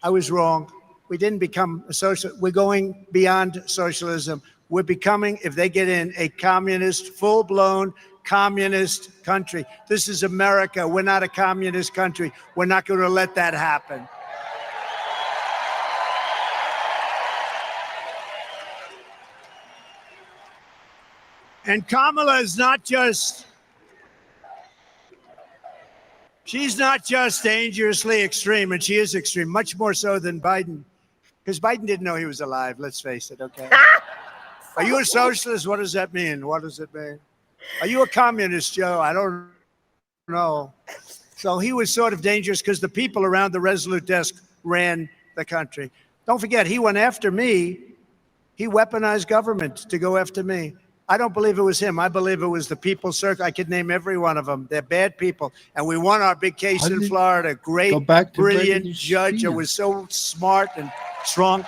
I was wrong. We didn't become a social. We're going beyond socialism. We're becoming, if they get in, a communist, full-blown communist country. This is America. We're not a communist country. We're not going to let that happen. And Kamala is not just, She's not just dangerously extreme, and she is extreme, much more so than Biden. Because Biden didn't know he was alive, let's face it, okay? Are you a socialist? What does that mean? What does it mean? Are you a communist, Joe? I don't know. So he was sort of dangerous because the people around the Resolute desk ran the country. Don't forget, he went after me. He weaponized government to go after me. I don't believe it was him. I believe it was the People's Circle. I could name every one of them. They're bad people. And we won our big case in Florida. Great, brilliant judge who was so smart and strong.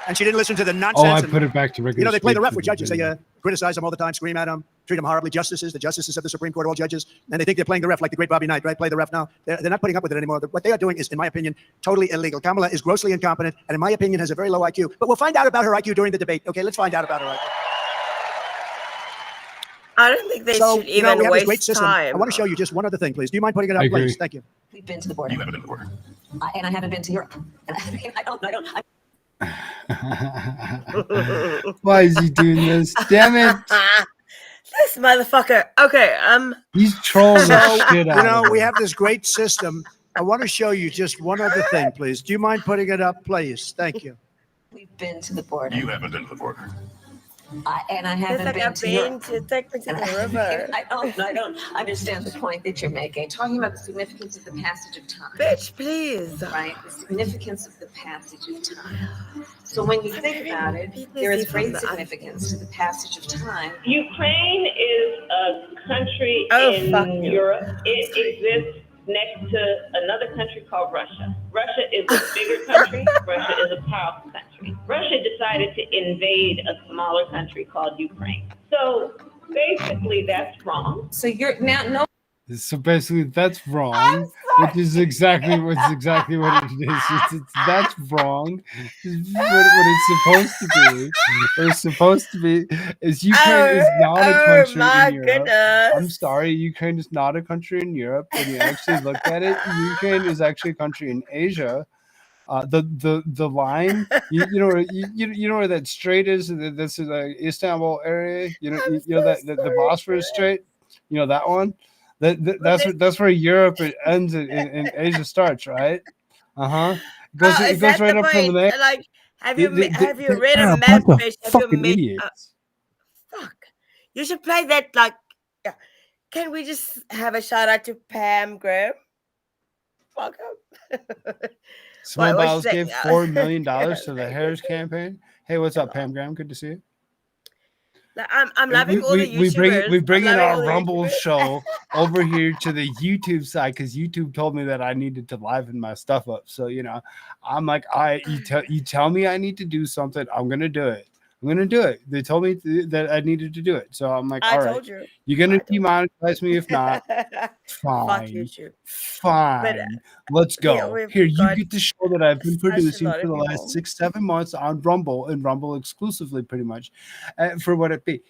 And she didn't listen to the nonsense. Oh, I put it back to regular. You know, they play the speech ref with judges. They criticize them all the time, scream at them, treat them horribly. The justices of the Supreme Court, all judges. And they think they're playing the ref like the great Bobby Knight, right? Play the ref now. They're not putting up with it anymore. What they are doing is, in my opinion, totally illegal. Kamala is grossly incompetent, and in my opinion, has a very low IQ. But we'll find out about her IQ during the debate. Okay, let's find out about her IQ. I don't think they should even we have this great waste system. time. I want to show you just one other thing, please. Do you mind putting it up, please? Thank you. We've been to the border. You haven't been to the border. And I haven't been to Europe. And I don't. Why is he doing this? Damn it! This motherfucker. Okay, He's trolling the shit out You know, of him. we have this great system. I want to show you just one other thing, please. Do you mind putting it up, please? Thank you. We've been to the border. You haven't been to the border. And I haven't like been I've to been Europe. to take me to the river. I don't understand the point that you're making. Talking about the significance of the passage of time. Bitch, please. Right? The significance of the passage of time. So when you think about it, there is great significance to the passage of time. Ukraine is a country in Europe. It exists next to another country called Russia. Russia is a bigger country. Russia is a powerful country. Russia decided to invade a smaller country called Ukraine. So basically, that's wrong. So you're now So basically, that's wrong. Which is exactly what it is. That's wrong. What it's supposed to be. What it's supposed to be is Ukraine is not a country in Europe. Goodness. I'm sorry, Ukraine is not a country in Europe. When you actually look at it, Ukraine is actually a country in Asia. The line, you know where that strait is. That's the Istanbul area. You know that the Bosphorus Strait. You know that one. That's where Europe ends and Asia starts, right? It goes right up from there. Like, have you read a map? Have you made? Fuck. You should play that. Like, yeah. Can we just have a shout out to Pam Graham? Fuck up. Small Biles gave $4 million to the Harris campaign. Hey, what's up, Pam Graham? Good to see you. I'm loving all the YouTubers. We bring in our Rumble show over here to the YouTube side because YouTube told me that I needed to liven my stuff up. So I'm like, you tell me I need to do something, I'm gonna do it. I'm gonna do it. They told me that I needed to do it. So I'm like, all right, you're gonna demonetize me if not. Fine. Fine. But, let's go. Yeah, here, you get the show that I've been producing for the last 6-7 months on Rumble and Rumble exclusively, pretty much, for what it be.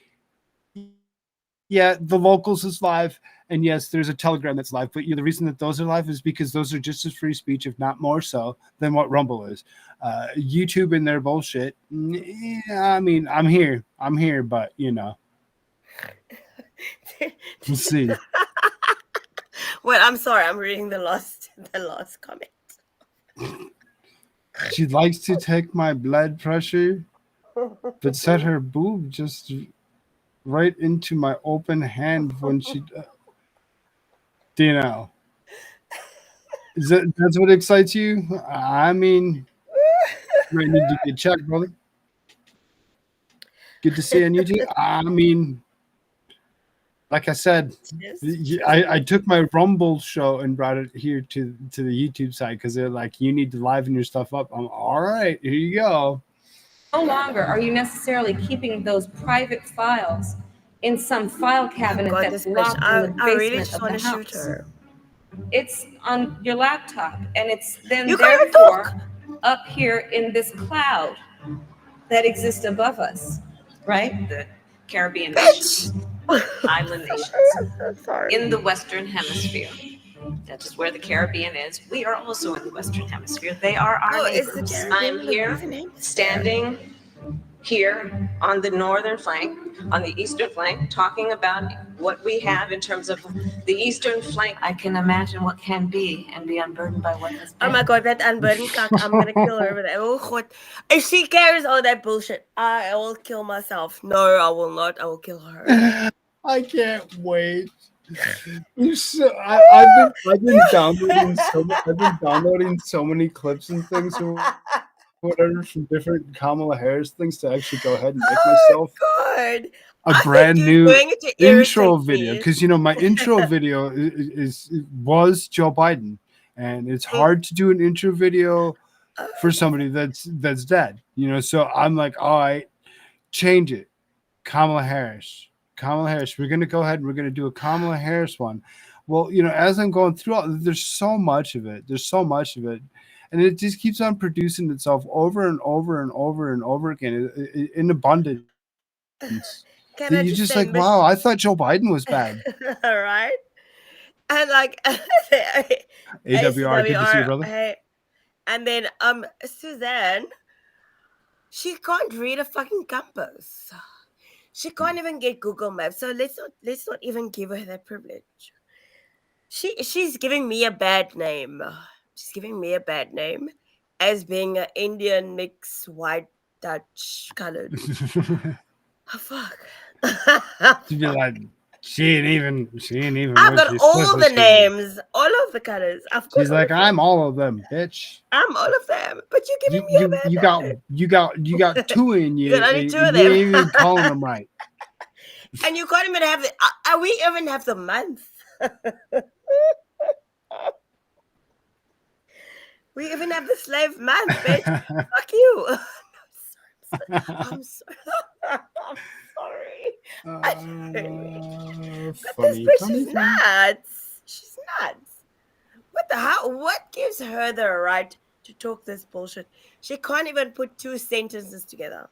Yeah, the Locals is live, and yes, there's a Telegram that's live. But the reason that those are live is because those are just as free speech, if not more so, than what Rumble is. YouTube and their bullshit. Yeah, I mean, I'm here, but we'll see. Well, I'm sorry, I'm reading the last comment. She likes to take my blood pressure, but set her boob just right into my open hand when she. That's what excites you? I mean, you need to get checked, brother. Good to see you on YouTube. I mean, like I said, I took my Rumble show and brought it here to the YouTube side because they're like, you need to liven your stuff up. I'm all right. Here you go. No longer are you necessarily keeping those private files in some file cabinet that's locked in the basement of the house. It's on your laptop, and it's then therefore up here in this cloud that exists above us, right? The Caribbean nations, island nations, in the Western Hemisphere. That is where the Caribbean is. We are also in the Western Hemisphere. They are our neighbors. I am here standing here on the northern flank, on the eastern flank, talking about what we have in terms of the eastern flank. I can imagine what can be and be unburdened by what has been. Oh my god, that unburdened cock. I'm gonna kill her with that. Oh god. If she carries all that bullshit, I will kill myself. No, I will not. I will kill her. I can't wait. I've been downloading so many clips and things or whatever from different Kamala Harris things to actually go ahead and make myself God. a brand new intro video, because my intro video was Joe Biden, and it's hard to do an intro video for somebody that's dead. So I'm like, all right, change it, Kamala Harris. We're gonna go ahead and we're gonna do a Kamala Harris one. Well, as I'm going through there's so much of it, and it just keeps on producing itself over and over and over and over again in abundance. You're just like, wow, I thought Joe Biden was bad. All right. And like AWR, good to see you, brother. Hey. And then Suzanne, she can't read a fucking compass. She can't even get Google Maps. So let's not even give her that privilege. She's giving me a bad name. She's giving me a bad name as being an Indian mix, white, Dutch, colored. Oh fuck. She'd be like, she ain't even. I've got all the names, all of the colors. She's like, I'm all of them, bitch. I'm all of them, but you're giving me a bad name. You got two in you. You got only two of You them. ain't even calling them right. And you can't even have we even have the month. We even have the slave month, bitch. Fuck you. I'm sorry. I'm sorry. But this bitch is nuts. She's nuts. What the hell? What gives her the right to talk this bullshit? She can't even put two sentences together.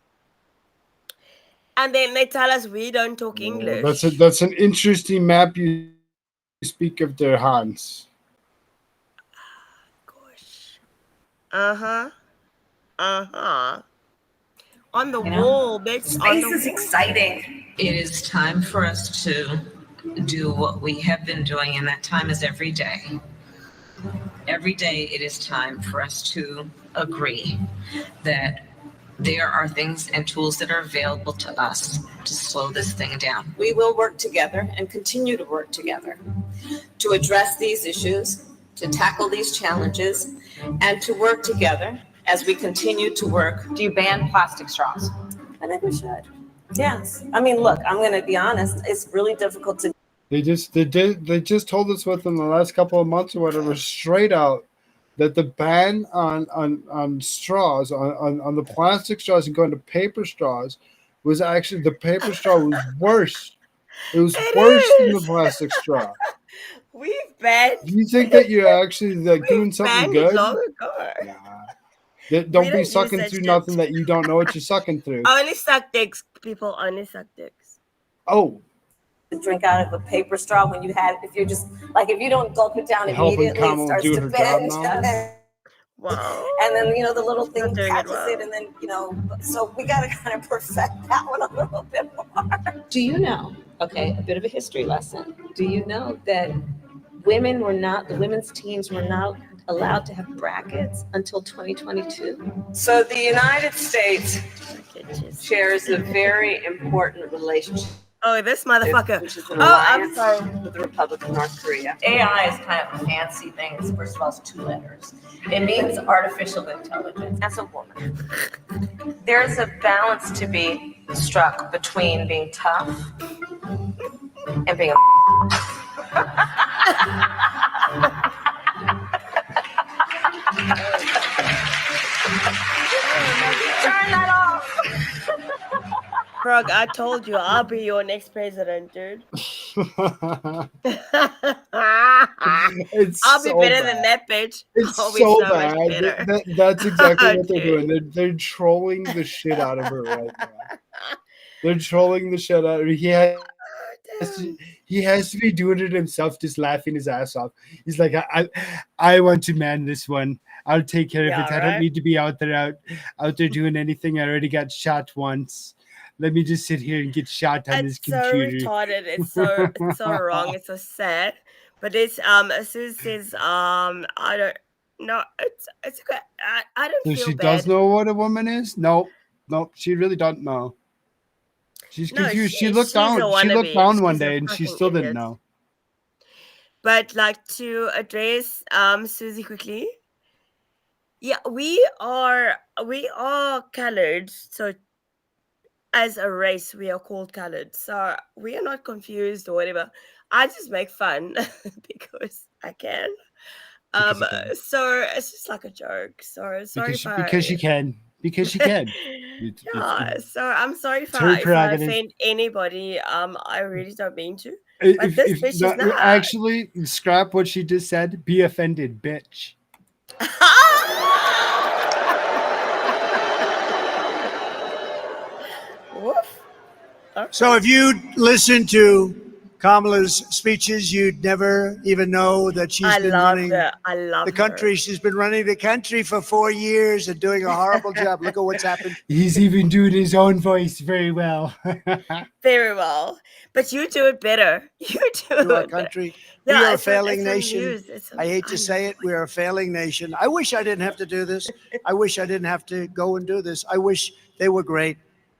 And then they tell us we don't talk English. That's an interesting map you speak of their hands. Uh-huh. On the wall, bitch. Space is exciting. It is time for us to do what we have been doing, and that time is every day. Every day it is time for us to agree that there are things and tools that are available to us to slow this thing down. We will work together and continue to work together to address these issues, to tackle these challenges, and to work together as we continue to work. Do you ban plastic straws? I think we should. Yes. I mean, look, I'm going to be honest. It's really difficult to. They just told us within the last couple of months or whatever, straight out, that the ban on straws, on the plastic straws and going to paper straws, was actually, the paper straw was worse. It was worse than the plastic straw. We've banned. You think that you're actually doing something good? Long ago. Nah. Don't be sucking through nothing that you don't know what you're sucking through. Only suck dicks, people. Only suck dicks. Oh. To drink out of a paper straw when you had, if you're just like, if you don't gulp it down immediately, it starts to bend. Wow. And then, the little thing catches it, and then, so we got to kind of perfect that one a little bit more. Do you know, okay, a bit of a history lesson. Do you know that the women's teams were not allowed to have brackets until 2022? So the United States shares a very important relationship. Oh, this motherfucker. Which is an I'm alliance sorry. with the Republic of North Korea. AI is kind of a fancy thing. It's, first of all, it's 2 letters. It means artificial intelligence. As a woman, there's a balance to be struck between being tough and being Turn that off. Frog, I told you I'll be your next president, dude. I'll be so better bad. than that bitch. It's I'll be so much bad. better. That's exactly what they're Dude. doing. They're trolling the shit out of her right now. They're trolling the shit out of her. He has to be doing it himself, just laughing his ass off. He's like, I want to man this one. I'll take care of Yeah, it. I don't need to be out there doing anything. I already got shot once. Let me just sit here and get shot on this It's so computer. retarded. It's so wrong. It's so sad. But it's Sue says I don't know. It's okay. I don't So feel she bad. does know what a woman is? Nope, she really don't know. She's No, confused. she's She looked a down. She looked wannabe. down one She's a day and she fucking still didn't idiot. know. But like to address Susie quickly. Yeah, we are colored. So as a race, we are called colored. So we are not confused or whatever. I just make fun because I can. So it's just like a joke. So sorry Because you can. Because you can. Yeah, so I'm sorry if It's her I prerogative. offend anybody. I really don't mean to. If- But this if bitch is not- not. Actually, scrap what she just said. Be offended, bitch. Woof. So if you listen to Kamala's speeches, you'd never even know that she's I been love running her. I love the country. She's been running the country for 4 years and doing a horrible job. Look at what's happened. He's even doing his own voice very well. Very well, but you do it better. You do To our it country. better. We are a it's on- failing it's on nation. news. It's on- I hate I to know. say it. We are a failing nation. I wish I didn't have to do this. I wish I didn't have to go and do this. I wish they were great.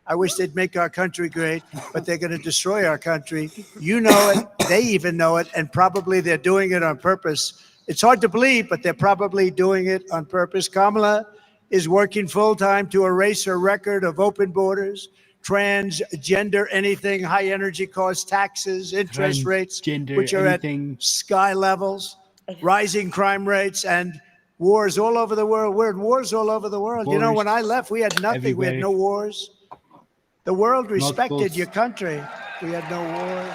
I wish they'd make our country great, but they're going to destroy our country. You know it. They even know it, and probably they're doing it on purpose. It's hard to believe, but they're probably doing it on purpose. Kamala is working full-time to erase her record of open borders, transgender anything, high energy costs, taxes, interest rates, Transgender which are anything. at sky levels, rising crime rates, and wars all over the world. We're in wars all over the world. You know, Wars when I left, we had nothing. We had everywhere. no wars. The world respected Multiples. your country. We had no wars.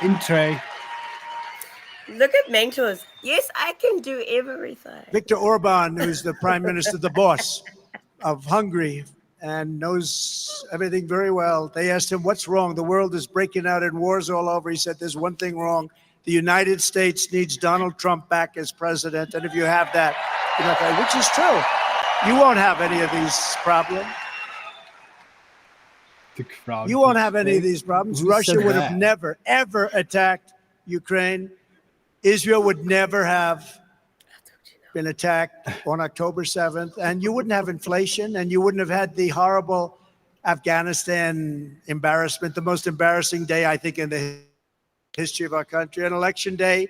In Trey. Look at mentors. Yes, I can do everything. Viktor Orban, who's the prime minister, the boss of Hungary, and knows everything very well. They asked him, what's wrong? The world is breaking out in wars all over. He said, there's one thing wrong. The United States needs Donald Trump back as president. And if you have that, you're not going, which is true. You won't have any of these problems. The crowd. You won't have any of these problems. Who Russia said would have that? never, ever attacked Ukraine. Israel would never have been attacked on October 7th. And you wouldn't have inflation, and you wouldn't have had the horrible Afghanistan embarrassment, the most embarrassing day, I think, in the history of our country. On Election Day,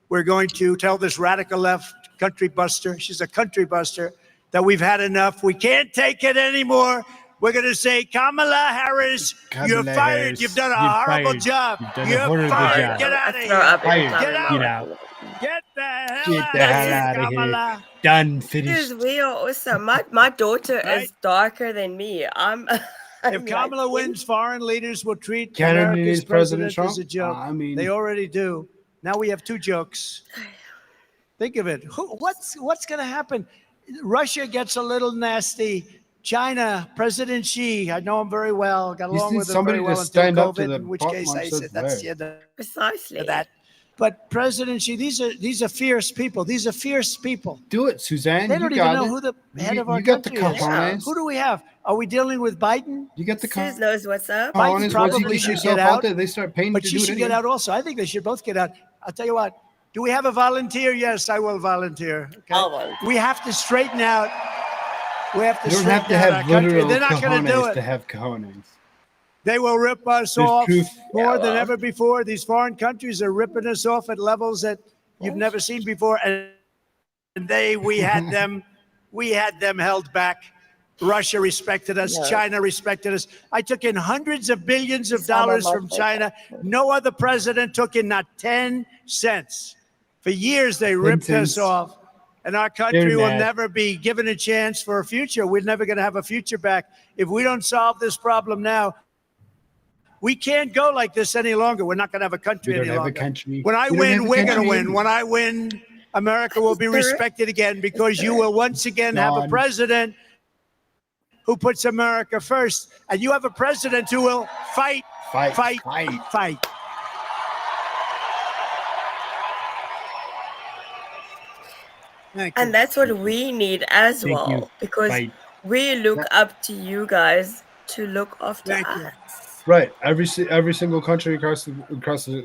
we're going to tell this radical left country buster, she's a country buster, that we've had enough. We can't take it anymore. We're going to say, Kamala Harris, you're Kamala fired. Harris, You've done a you're horrible fired. job. You've done a You're horrible fired. job. Get out of I here. throw up every Fired. time Get I out. Get know. out. Get the hell Get out the of hell here, out of Kamala. here. Done. Because Finished. we are awesome. My daughter is darker than me. I'm If Kamala wins, foreign leaders will treat Canada America's needs President president as a Trump? joke. I mean- They already do. Now we have two jokes. Think of it. What's going to happen? Russia gets a little nasty. China, President Xi, I know him very well. Got He along needs with him somebody very to well until stand up to COVID, the in which pot case I monsters said that's there. the end precisely of that. But President Xi, these are fierce people. These are fierce people. Do it, Suzanne. They You don't even got know it. who the head of our You got the country is. cojones. Who do we have? Are we dealing with Biden? You got the Suze knows what's up. Biden cojones. Once you probably get should yourself get out out, there, they start paying but to she do it should anyway. get out also. I think they should both get out. I'll tell you what. Do we have a volunteer? Yes, I will volunteer. Okay. I'll volunteer. We have to straighten out. We have to You don't straighten have to out have our country. literal They're not going to do cojones it. to have cojones. They will rip us There's off truth. more Yeah, than well. ever before. These foreign countries are ripping us off at levels that you've never seen before. And we had them held back. Russia respected us. No. China respected us. I took in hundreds of billions of Some of dollars us from like China. No other president took in not 10 cents. For years, they ripped us cents. off. And our country They're will mad. never be given a chance for a future. We're never going to have a future back. If we don't solve this problem now, we can't go like this any longer. We're not going to have a country We don't any have a longer. country. When I We don't have win, a we're going to country win. anyway. When I win, America will be respected again because you will once again have a Gone. president who puts America first. And you have a president who will fight, Fight. fight, Fight. fight. Thank you. And that's what we need as Thank well, you. because Bye. we look up to you guys to look after Thank us. you. Right. Every single country across the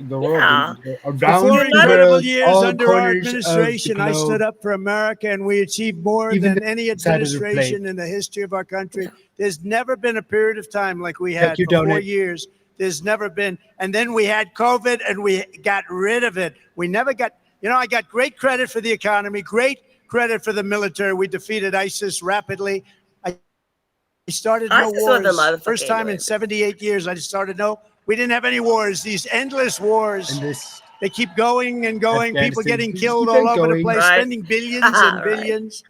world, Yeah. For around 4 the incredible world, years all under our corners of the administration, I stood globe. up for America, and we achieved more Even than any side of the administration plate. in the history of our country. There's never been a period of time like we Check had your for 4 donut. years. There's never been. And then we had COVID, and we got rid of it. We never got, I got great credit for the economy, great credit for the military. We defeated ISIS rapidly. I started no ISIS were the wars. First motherfucking time in annoying. 78 years, I started we didn't have any wars. These endless wars. And this They keep going and going. People Afghanistan, getting just killed keep all on over the going. place, Right. spending billions and Right. billions.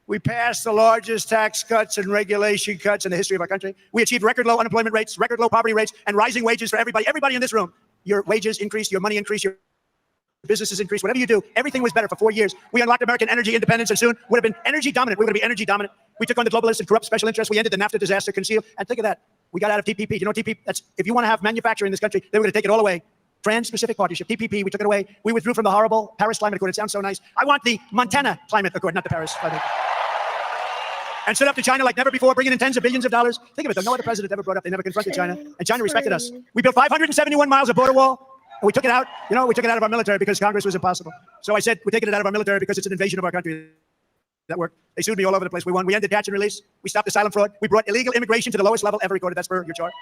We passed the largest tax cuts and regulation cuts in the history of our country. We achieved record low unemployment rates, record low poverty rates, and rising wages for everybody. Everybody in this room, your wages increased, your money increased, your businesses increased. Whatever you do, everything was better for 4 years. We unlocked American energy independence, and soon would have been energy dominant. We were going to be energy dominant. We took on the globalists and corrupt special interests. We ended the NAFTA disaster, concealed. And think of that. We got out of TPP. You know TPP? That's if you want to have manufacturing in this country, they were going to take it all away. Trans-Pacific Partnership, TPP, we took it away. We withdrew from the horrible Paris Climate Accord. It sounds so nice. I want the Montana Climate Accord, not the Paris Climate Accord. And stood up to China like never before, bringing in tens of billions of dollars. Think of it, though. No other president ever brought up. They never confronted China. And China respected us. We built 571 miles of border wall. And we took it out. We took it out of our military because Congress was impossible. So I said, we're taking it out of our military because it's an invasion of our country. That worked. They sued me all over the place. We won. We ended catch and release. We stopped asylum fraud. We brought illegal immigration to the lowest level ever recorded. That's per your chart.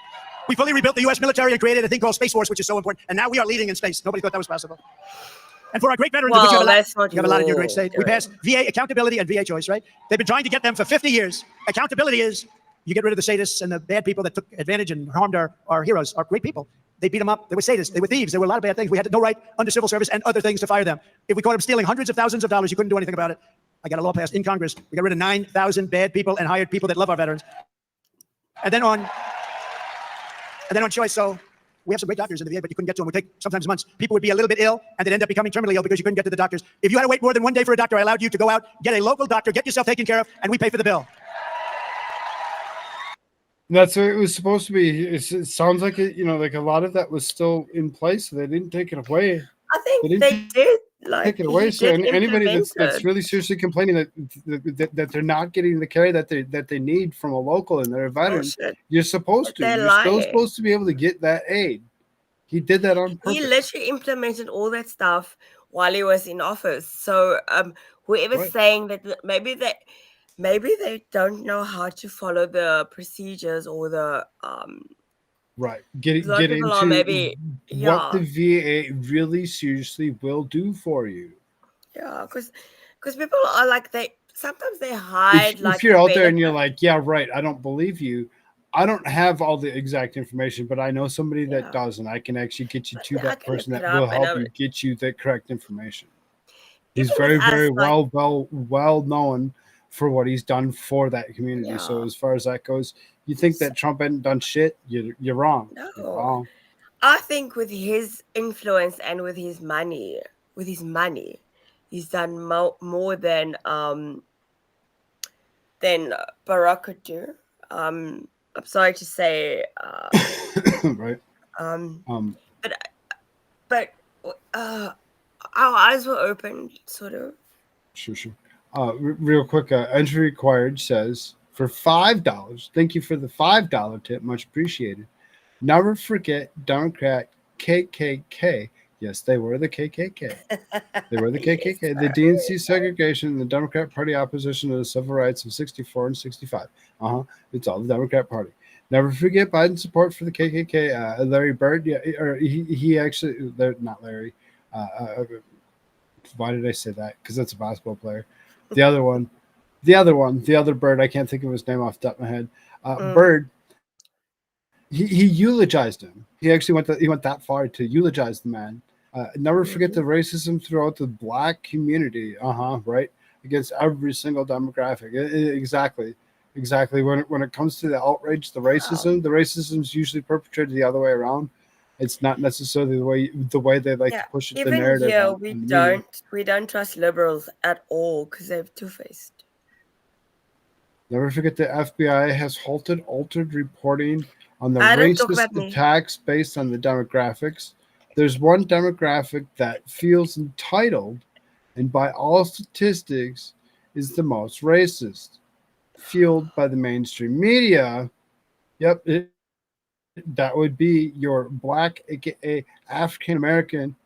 We fully rebuilt the U.S. military and created a thing called Space Force, which is so important. And now we are leading in space. Nobody thought that was possible. And for our great veterans, of which you have a lot in your great state, we passed VA accountability and VA choice, right? They've been trying to get them for 50 years. Accountability is you get rid of the sadists and the bad people that took advantage and harmed our heroes, our great people. They beat them up. They were sadists. They were thieves. There were a lot of bad things. We had no right under civil service and other things to fire them. If we caught them stealing hundreds of thousands of dollars, you couldn't do anything about it. I got a law passed in Congress. We got rid of 9,000 bad people and hired people that love our veterans. And then on choice, so we have some great doctors in the VA, but you couldn't get to them. It would take sometimes months. People would be a little bit ill, and they'd end up becoming terminally ill because you couldn't get to the doctors. If you had to wait more than one day for a doctor, I allowed you to go out, get a local doctor, get yourself taken care of, and we pay for the bill. That's what it was supposed to be. It sounds like it, like a lot of that was still in place. So they didn't take it away. I think they did. Take it away. So anybody that's really seriously complaining that they're not getting the care that they need from a local and they're a veteran, you're supposed to. You're still supposed to be able to get that aid. He did that on purpose. He literally implemented all that stuff while he was in office. So whoever's saying that maybe they don't know how to follow the procedures or the Right. Get into what the VA really seriously will do for you. Yeah, because people are like sometimes they hide. If you're out there and you're like, yeah, right, I don't believe you. I don't have all the exact information, but I know somebody that does, and I can actually get you to that person that will help you get you the correct information. He's very, very well known for what he's done for that community. Yeah. So as far as that goes, you think that Trump hadn't done shit? You're wrong. No. You're wrong. I think with his influence and with his money, he's done more than Barack could do. I'm sorry to say, right. But our eyes were open, sort of. Sure. Real quick, entry required says for $5. Thank you for the $5 tip, much appreciated. Never forget Democrat KKK. Yes, they were the KKK. They were the KKK. The DNC segregation and the Democrat Party opposition to the civil rights of 64 and 65. It's all the Democrat Party. Never forget Biden's support for the KKK. Larry Bird, he actually, they're not Larry. Why did I say that? Because that's a basketball player. The other Bird, I can't think of his name off the top of my head. Bird, he eulogized him. He actually went that far to eulogize the man. Never forget the racism throughout the black community. Right, against every single demographic. Exactly. When it comes to the outrage, the racism is usually perpetrated the other way around. It's not necessarily the way they like to push it. Even the narrative. Here, we don't trust liberals at all because they're two-faced. Never forget the FBI has altered reporting on the racist attacks based on the demographics. There's one demographic that feels entitled and by all statistics is the most racist, fueled by the mainstream media. Yep, that would be your black, aka African American /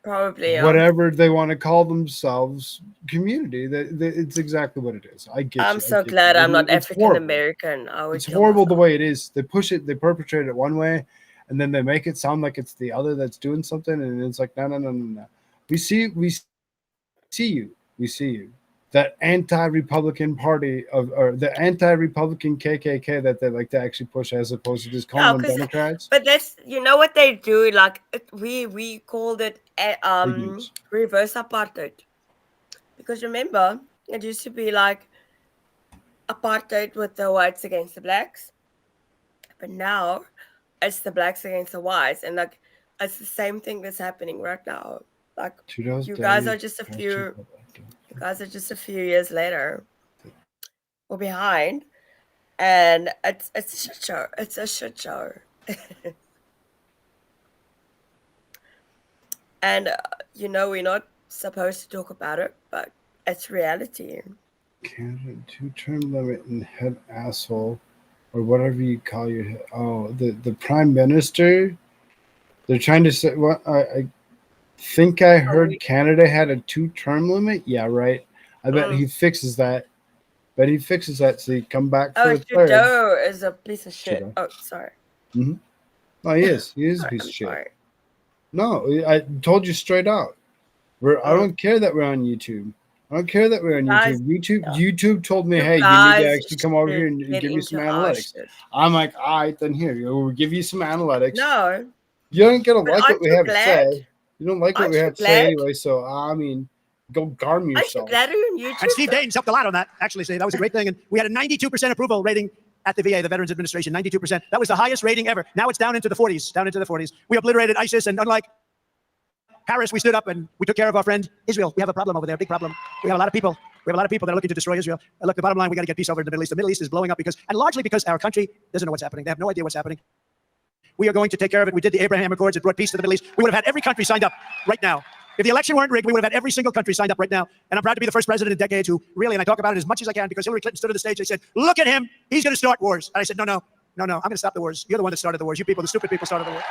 Probably, whatever they want to call themselves community. It's exactly what it is. I get I'm you. so glad I'm not It's African American. I would It's kill horrible the myself. way it is. They push it, they perpetrate it one way, and then they make it sound like it's the other that's doing something, and it's like, no. We see you. That anti-Republican party or the anti-Republican KKK that they like to actually push, as opposed to just calling them Democrats. But that's what they do. Like we called it reverse apartheid, because remember it used to be like apartheid with the whites against the blacks, but now it's the blacks against the whites, and like it's the same thing that's happening right now. Like you guys are just a few. You guys are just a few years later or behind, and it's a shit show. It's a shit show. And we're not supposed to talk about it, but it's reality. Canada 2-term limit and head asshole, or whatever you call your head. Oh, the prime minister. They're trying to say what I think I heard Canada had a 2-term limit. Yeah, right. I bet he fixes that. So he come back for a third. Trudeau is a piece of shit. Trudeau. Oh, sorry. Mm-hmm. Oh, he is. He is a piece of shit. Sorry. No, I told you straight out. I don't care that we're on YouTube. YouTube told me, hey, you need to actually come over here and give me some analytics. I'm like, all right, then here, we'll give you some analytics. No. You don't get to like what we have to say. You don't like what we have to say anyway, so I mean, go garm yourself. And Steve Daines helped a lot on that. Actually, that was a great thing. And we had a 92% approval rating at the VA, the Veterans Administration, 92%. That was the highest rating ever. Now it's down into the 40s. We obliterated ISIS, and unlike Paris, we stood up and we took care of our friend Israel. We have a problem over there, big problem. We have a lot of people. that are looking to destroy Israel. And look, the bottom line, we got to get peace over in the Middle East. The Middle East is blowing up largely because our country doesn't know what's happening. They have no idea what's happening. We are going to take care of it. We did the Abraham Accords. It brought peace to the Middle East. We would have had every country signed up right now. If the election weren't rigged, we would have had every single country signed up right now. And I'm proud to be the first president in decades who really, and I talk about it as much as I can, because Hillary Clinton stood on the stage and said, look at him. He's going to start wars. And I said, no, I'm going to stop the wars. You're the one that started the wars. You people, the stupid people, started the war.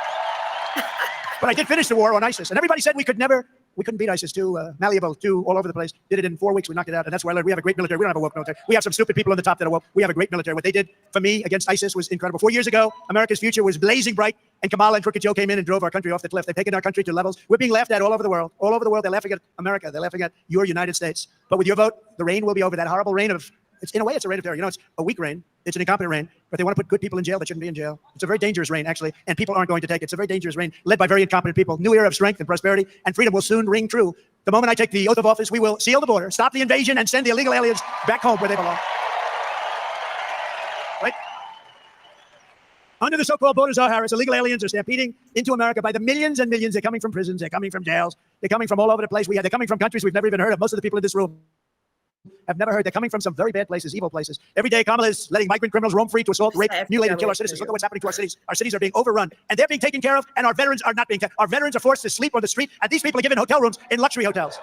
But I did finish the war on ISIS. And everybody said we couldn't beat ISIS, too malleable, too all over the place. Did it in 4 weeks. We knocked it out. And that's why I learned we have a great military. We don't have a woke military. We have some stupid people on the top that are woke. We have a great military. What they did for me against ISIS was incredible. 4 years ago, America's future was blazing bright. And Kamala and Crooked Joe came in and drove our country off the cliff. They've taken our country to levels. We're being laughed at all over the world. All over the world, they're laughing at America. They're laughing at your United States. But with your vote, the reign will be over. That horrible reign of, in a way, it's a reign of terror. It's a weak reign. It's an incompetent reign. But they want to put good people in jail that shouldn't be in jail. It's a very dangerous reign, actually. And people aren't going to take it. It's a very dangerous reign led by very incompetent people. New era of strength and prosperity and freedom will soon ring true. The moment I take the oath of office, we will seal the border, stop the invasion, and send the illegal aliens back home where they belong. Right? Under the so-called border czar Harris, illegal aliens are stampeding into America by the millions and millions. They're coming from prisons. They're coming from jails. They're coming from all over the place. They're coming from countries we've never even heard of. Most of the people in this room have never heard. They're coming from some very bad places, evil places. Every day, Kamala is letting migrant criminals roam free to assault, rape, mutilate, and kill our citizens. Look at what's happening to our cities. Our cities are being overrun, and they're being taken care of, and our veterans are not being taken. Our veterans are forced to sleep on the street, and these people are given hotel rooms in luxury hotels.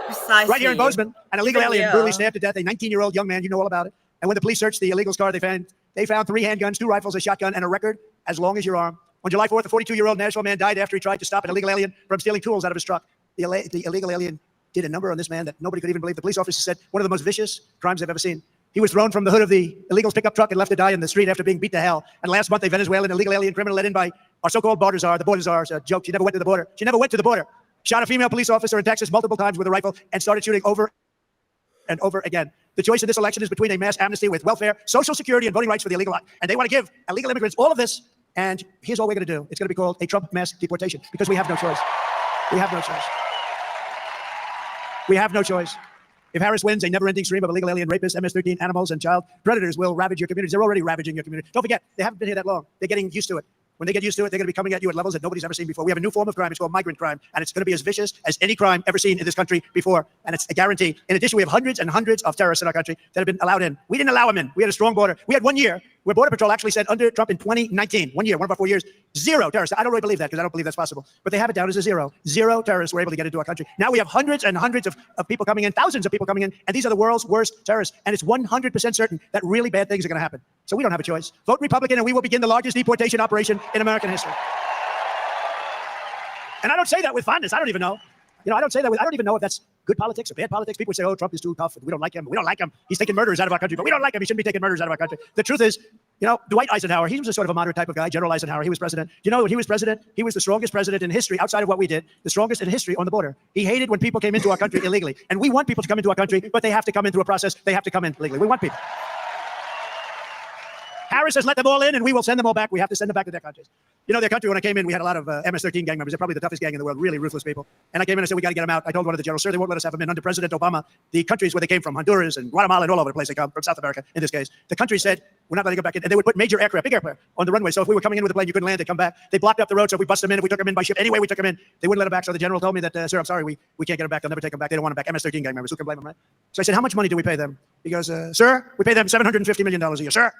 Precisely. Right here in Bozeman, an illegal alien brutally stabbed to death a 19-year-old young man. You know all about it. And when the police searched the illegal's car, they found 3 handguns, 2 rifles, a shotgun, and a record as long as your arm. On July 4th, a 42-year-old Nashville man died after he tried to stop an illegal alien from stealing tools out of his truck. The illegal alien did a number on this man that nobody could even believe. The police officer said one of the most vicious crimes they've ever seen. He was thrown from the hood of the illegal's pickup truck and left to die in the street after being beat to hell. And last month, a Venezuelan illegal alien criminal let in by our so-called border czar. The border czar is a joke. She never went to the border. Shot a female police officer in Texas multiple times with a rifle and started shooting over and over again. The choice in this election is between a mass amnesty with welfare, Social Security, and voting rights for the illegal. And they want to give illegal immigrants all of this. And here's all we're going to do. It's going to be called a Trump mass deportation because we have no choice. We have no choice. We have no choice. If Harris wins, a never-ending stream of illegal alien rapists, MS-13 animals, and child predators will ravage your communities. They're already ravaging your community. Don't forget, they haven't been here that long. They're getting used to it. When they get used to it, they're going to be coming at you at levels that nobody's ever seen before. We have a new form of crime. It's called migrant crime, and it's going to be as vicious as any crime ever seen in this country before, and it's a guarantee. In addition, we have hundreds and hundreds of terrorists in our country that have been allowed in. We didn't allow them in. We had a strong border. We had 1 year where Border Patrol actually said under Trump in 2019, 1 year, one of our 4 years, 0 terrorists. I don't really believe that because I don't believe that's possible. But they have it down as a 0. 0 terrorists were able to get into our country. Now we have hundreds and hundreds of people coming in, thousands of people coming in, and these are the world's worst terrorists. And it's 100% certain that really bad things are going to happen. So we don't have a choice. Vote Republican and we will begin the largest deportation operation in American history. And I don't say that with fondness. I don't even know. I don't say that I don't even know if that's good politics or bad politics. People say, oh, Trump is too tough. We don't like him. We don't like him. He's taking murderers out of our country, but we don't like him. He shouldn't be taking murderers out of our country. The truth is, Dwight Eisenhower, he was a sort of a moderate type of guy. General Eisenhower, he was president. When he was president, he was the strongest president in history outside of what we did, the strongest in history on the border. He hated when people came into our country illegally. And we want people to come into our country, but they have to come in through a process. They have to come in legally. We want people. Harris has let them all in, and we will send them all back. We have to send them back to their countries. Their country, when I came in, we had a lot of MS-13 gang members. They're probably the toughest gang in the world, really ruthless people. And I came in and said, we got to get them out. I told one of the generals, sir, they won't let us have them in. Under President Obama, the countries where they came from, Honduras and Guatemala and all over the place, they come from South America, in this case. The country said, we're not letting them back in. And they would put major aircraft, big aircraft, on the runway. So if we were coming in with a plane, you couldn't land, they'd come back. They blocked up the road, so we busted them in. If we took them in by ship, anyway, we took them in. They wouldn't let them back. So the general told me that, sir, I'm sorry, we can't get them back. They'll never take them back. They don't want them back. MS-13 gang members, who can blame them, right? So I said, how much money do we pay them? He goes, sir, we pay them $750 million a year, sir.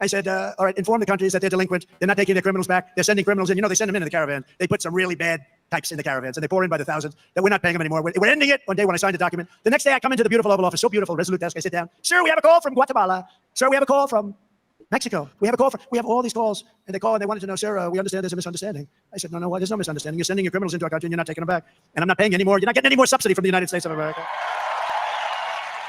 I said, all right, inform the countries that they're delinquent. They're not taking their criminals back. They're sending criminals in. They send them in the caravan. They put some really bad types in the caravans, and they pour in by the thousands. That we're not paying them anymore. We're ending it. One day when I signed the document. The next day I come into the beautiful Oval Office, so beautiful, resolute desk. I sit down. Sir, we have a call from Guatemala. Sir, we have a call from Mexico. We have all these calls. And they call and they wanted to know, sir, we understand there's a misunderstanding. I said, no, there's no misunderstanding. You're sending your criminals into our country and you're not taking them back. And I'm not paying any more. You're not getting any more subsidy from the United States of America.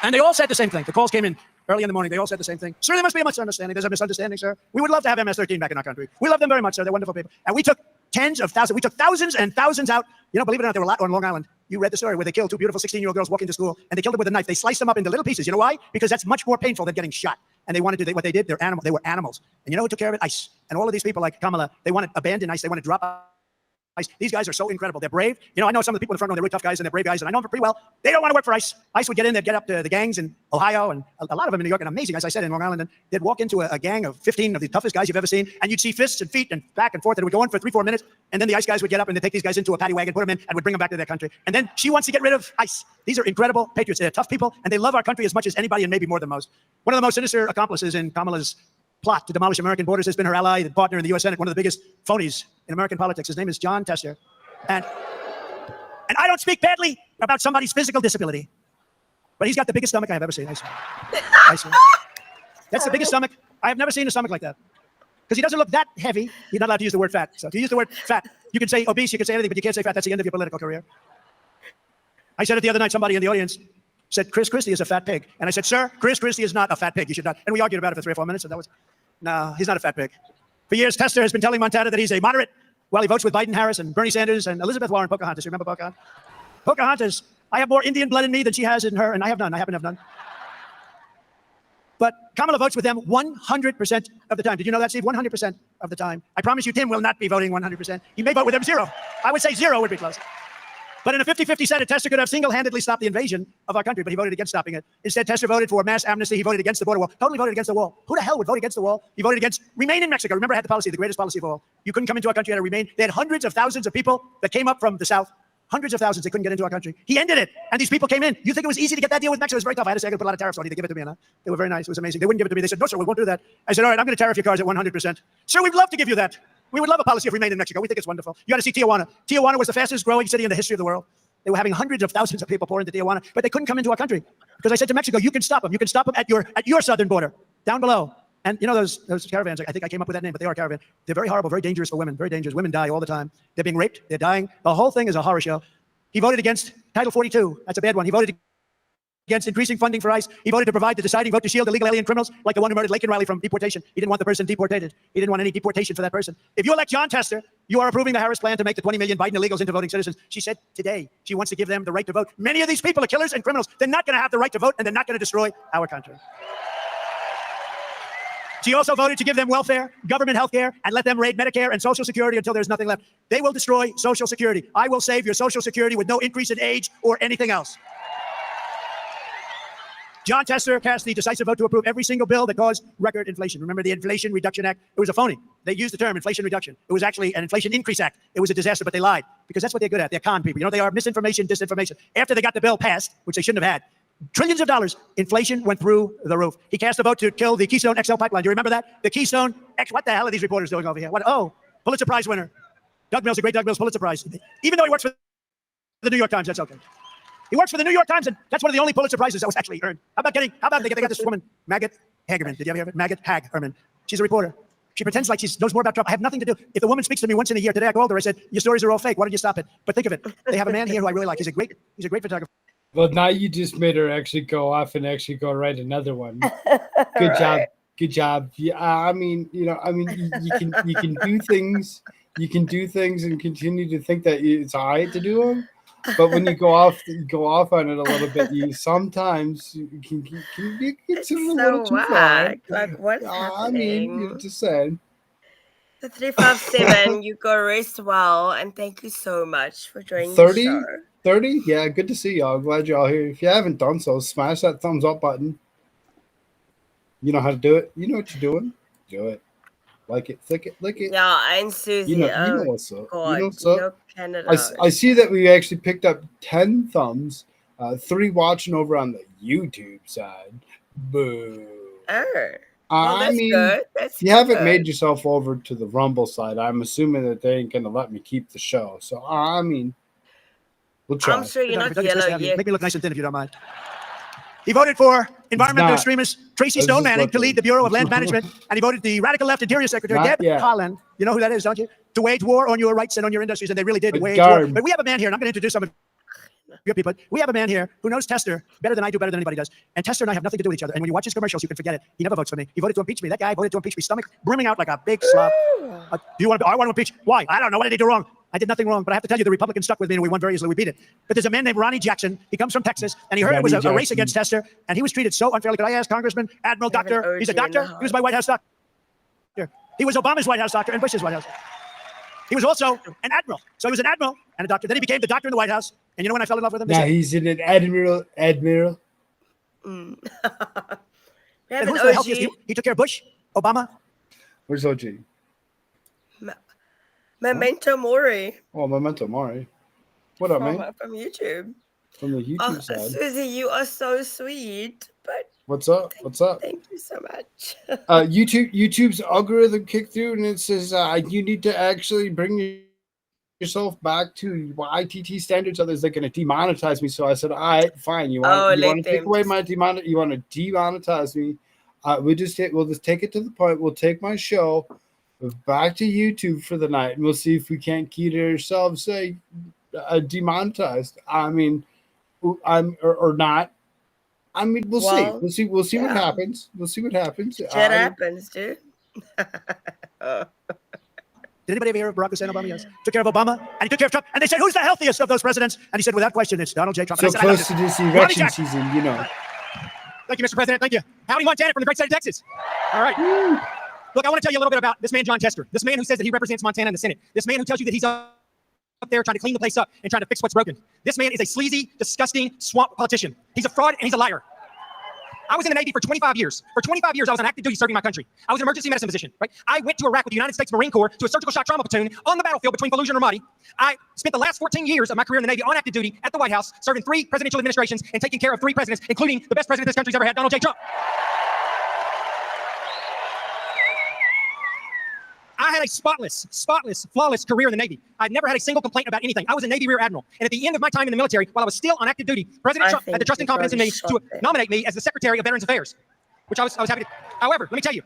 And they all said the same thing. The calls came in early in the morning. They all said the same thing. Sir, there must be a misunderstanding. There's a misunderstanding, sir. We would love to have MS-13 back in our country. We love them very much, sir. They're wonderful people. And we took tens of thousands. We took thousands and thousands out. Believe it or not, there were a lot on Long Island. You read the story where they killed 2 beautiful 16-year-old girls walking to school, and they killed them with a knife. They sliced them up into little pieces. You know why? Because that's much more painful than getting shot. And they wanted to, what they did, they were animals. And you know who took care of it? ICE. And all of these people like Kamala, they wanted abandon ICE. They wanted to drop ICE. These guys are so incredible. They're brave. I know some of the people in the front row, they're really tough guys and they're brave guys, and I know them pretty well. They don't want to work for ICE. ICE would get in, they'd get up to the gangs in Ohio and a lot of them in New York, and amazing, as I said, in Long Island, and they'd walk into a gang of 15 of the toughest guys you've ever seen, and you'd see fists and feet and back and forth, and it would go on for 3-4 minutes, and then the ICE guys would get up and they'd take these guys into a paddy wagon, put them in, and would bring them back to their country. And then she wants to get rid of ICE. These are incredible patriots. They're tough people, and they love our country as much as anybody, and maybe more than most. One of the most sinister accomplices in Kamala's plot to demolish American borders has been her ally and partner in the U.S. Senate, one of the biggest phonies in American politics. His name is John Tester. And I don't speak badly about somebody's physical disability, but he's got the biggest stomach I have ever seen. I swear. That's the biggest stomach. I have never seen a stomach like that. Because he doesn't look that heavy. You're not allowed to use the word fat. So if you use the word fat, you can say obese, you can say anything, but you can't say fat. That's the end of your political career. I said it the other night. Somebody in the audience said, Chris Christie is a fat pig. And I said, sir, Chris Christie is not a fat pig. You should not. And we argued about it for 3 or 4 minutes. And no, he's not a fat pig. For years, Tester has been telling Montana that he's a moderate while he votes with Biden, Harris, and Bernie Sanders, and Elizabeth Warren, Pocahontas. You remember Pocahontas? Pocahontas, I have more Indian blood in me than she has in her, and I have none. I happen to have none. But Kamala votes with them 100% of the time. Did you know that, Steve? 100% of the time. I promise you, Tim will not be voting 100%. He may vote with them 0. I would say 0 would be close. But in a 50-50 Senate, Tester could have single-handedly stopped the invasion of our country, but he voted against stopping it. Instead, Tester voted for mass amnesty. He voted against the border wall. Totally voted against the wall. Who the hell would vote against the wall? He voted against remain in Mexico. Remember, I had the policy, the greatest policy of all. You couldn't come into our country, you had to remain. They had hundreds of thousands of people that came up from the South. Hundreds of thousands, they couldn't get into our country. He ended it, and these people came in. You think it was easy to get that deal with Mexico? It was very tough. I had to say I could put a lot of tariffs on you to give it to me, and they were very nice. It was amazing. They wouldn't give it to me. They said, no, sir, we won't do that. I said, all right, I'm going to tariff your cars at 100%. Sir, we'd love to give you that. We would love a policy of remain in Mexico. We think it's wonderful. You got to see Tijuana. Tijuana was the fastest growing city in the history of the world. They were having hundreds of thousands of people pour into Tijuana, but they couldn't come into our country because I said to Mexico, you can stop them. You can stop them at your southern border, down below. And you know those caravans, I think I came up with that name, but they are caravan. They're very horrible, very dangerous for women, very dangerous. Women die all the time. They're being raped. They're dying. The whole thing is a horror show. He voted against Title 42. That's a bad one. He voted against increasing funding for ICE. He voted to provide the deciding vote to shield illegal alien criminals like the one who murdered Laken Riley from deportation. He didn't want the person deportated. He didn't want any deportation for that person. If you elect John Tester, you are approving the Harris plan to make the 20 million Biden illegals into voting citizens. She said today she wants to give them the right to vote. Many of these people are killers and criminals. They're not going to have the right to vote, and they're not going to destroy our country. She also voted to give them welfare, government health care, and let them raid Medicare and Social Security until there's nothing left. They will destroy Social Security. I will save your Social Security with no increase in age or anything else. John Tester cast the decisive vote to approve every single bill that caused record inflation. Remember the Inflation Reduction Act? It was a phony. They used the term inflation reduction. It was actually an inflation increase act. It was a disaster, but they lied because that's what they're good at. They're con people. You know, they are misinformation, disinformation. After they got the bill passed, which they shouldn't have had, Trillions of dollars. Inflation went through the roof. He cast a vote to kill the Keystone XL pipeline. Do you remember that? The Keystone X. What the hell are these reporters doing over here? What? Oh, Pulitzer Prize winner. Doug Mills, the great Doug Mills, Pulitzer Prize. Even though he works for the New York Times, that's okay. He works for the New York Times, and that's one of the only Pulitzer Prizes that was actually earned. How about they got this woman, Maggot Hagerman. Did you ever hear of it? Maggot Hagerman. She's a reporter. She pretends like she knows more about Trump. I have nothing to do. If the woman speaks to me once in a year, today I called her, I said, your stories are all fake. Why don't you stop it? But think of it. They have a man here who I really like. He's a great photographer. Well, now you just made her actually go off and actually go write another one. Good job. Good job. Yeah, I mean, you can do things. You can do things and continue to think that it's all right to do them. But when you go off on it a little bit, you sometimes can get a little too far. Like, what's happening? I mean, just saying. The 357, you go rest well, and thank you so much for joining 30? the show. 30? Yeah, good to see y'all. Glad y'all here. If you haven't done so, smash that thumbs up button. You know how to do it. You know what you're doing. Do it. Like it, click it, lick it. Yeah, and Susie. You know what's up. God, you know what's up. Canada. I see that we actually picked up 10 thumbs, 3 watching over on the YouTube side. Boo. Well, I that's mean, good. That's you haven't good. made yourself over to the Rumble side. I'm assuming that they ain't going to let me keep the show. So, I mean, we'll try. I'm sure you're not yellow yet. Make me look nice and thin if you don't mind. He voted for environmental Not. extremist Tracy I was Stone just Manning to looking. lead the Bureau of Land Management, and he voted the radical left Interior Secretary, Not Deb yet. Haaland. You know who that is, don't you? To wage war on your rights and on your industries, and they really did A wage war. guard. But we have a man here, and I'm going to introduce some of you people. We have a man here who knows Tester better than I do, better than anybody does. And Tester and I have nothing to do with each other. And when you watch his commercials, you can forget it. He never votes for me. He voted to impeach me. That guy voted to impeach me. Stomach brimming out like a big slob. Do you want to? I want to impeach. Why? I don't know. What did he do wrong? I did nothing wrong, but I have to tell you, the Republicans stuck with me, and we won very easily. We beat it. But there's a man named Ronnie Jackson. He comes from Texas, and he heard it was a Ronnie race Jackson. against Tester, and he was treated so unfairly. Could I ask Congressman, Admiral, Have an Doctor? He's a OG in the doctor. He was my White House doctor. He was Obama's White House doctor and Bush's White House. He was also an admiral. So he was an admiral and a doctor. Then he became the doctor in the White House. And you know when I fell in love with him? They Now said, he's an admiral. We have and an who's the healthiest? OG. He took care of Bush, Obama. Where's OG? Memento Mori Oh, Memento Mori. What up, man? from YouTube. From the YouTube Oh, side. Susie, you are so sweet. But What's up? What's up? thank you so much. YouTube's algorithm kicked through, and it says you need to actually bring yourself back to ITT standards, otherwise they're going to demonetize me. So I said, all right, fine. You want to take away my you want to demonetize me? We'll just take it to the point. We'll take my show back to YouTube for the night, and we'll see if we can't keep ourselves demonetized. I mean, or not. I mean, we'll see. We'll see what happens. We'll see what happens. Shit happens, dude. Did anybody ever hear of Barack Hussein Obama? Yes. Took care of Obama, and he took care of Trump. And they said, who's the healthiest of those presidents? And he said, without question, it's Donald J. Trump. So And I said, close to this election season, you know. Thank you, Mr. President. Thank you. Howdy, Montana from the great state of Texas. All right. Look, I want to tell you a little bit about this man, John Tester. This man who says that he represents Montana in the Senate. This man who tells you that he's up there trying to clean the place up and trying to fix what's broken. This man is a sleazy, disgusting swamp politician. He's a fraud and he's a liar. I was in the Navy for 25 years. For 25 years, I was on active duty serving my country. I was an emergency medicine physician, right? I went to Iraq with the United States Marine Corps to a surgical shock trauma platoon on the battlefield between Fallujah and Ramadi. I spent the last 14 years of my career in the Navy on active duty at the White House, serving 3 presidential administrations and taking care of 3 presidents, including the best president this country's ever had, Donald J. Trump. I had a spotless, flawless career in the Navy. I'd never had a single complaint about anything. I was a Navy Rear Admiral. And at the end of my time in the military, while I was still on active duty, President Trump had the trust and confidence in me to nominate me as the Secretary of Veterans Affairs, which I was happy to. However, let me tell you,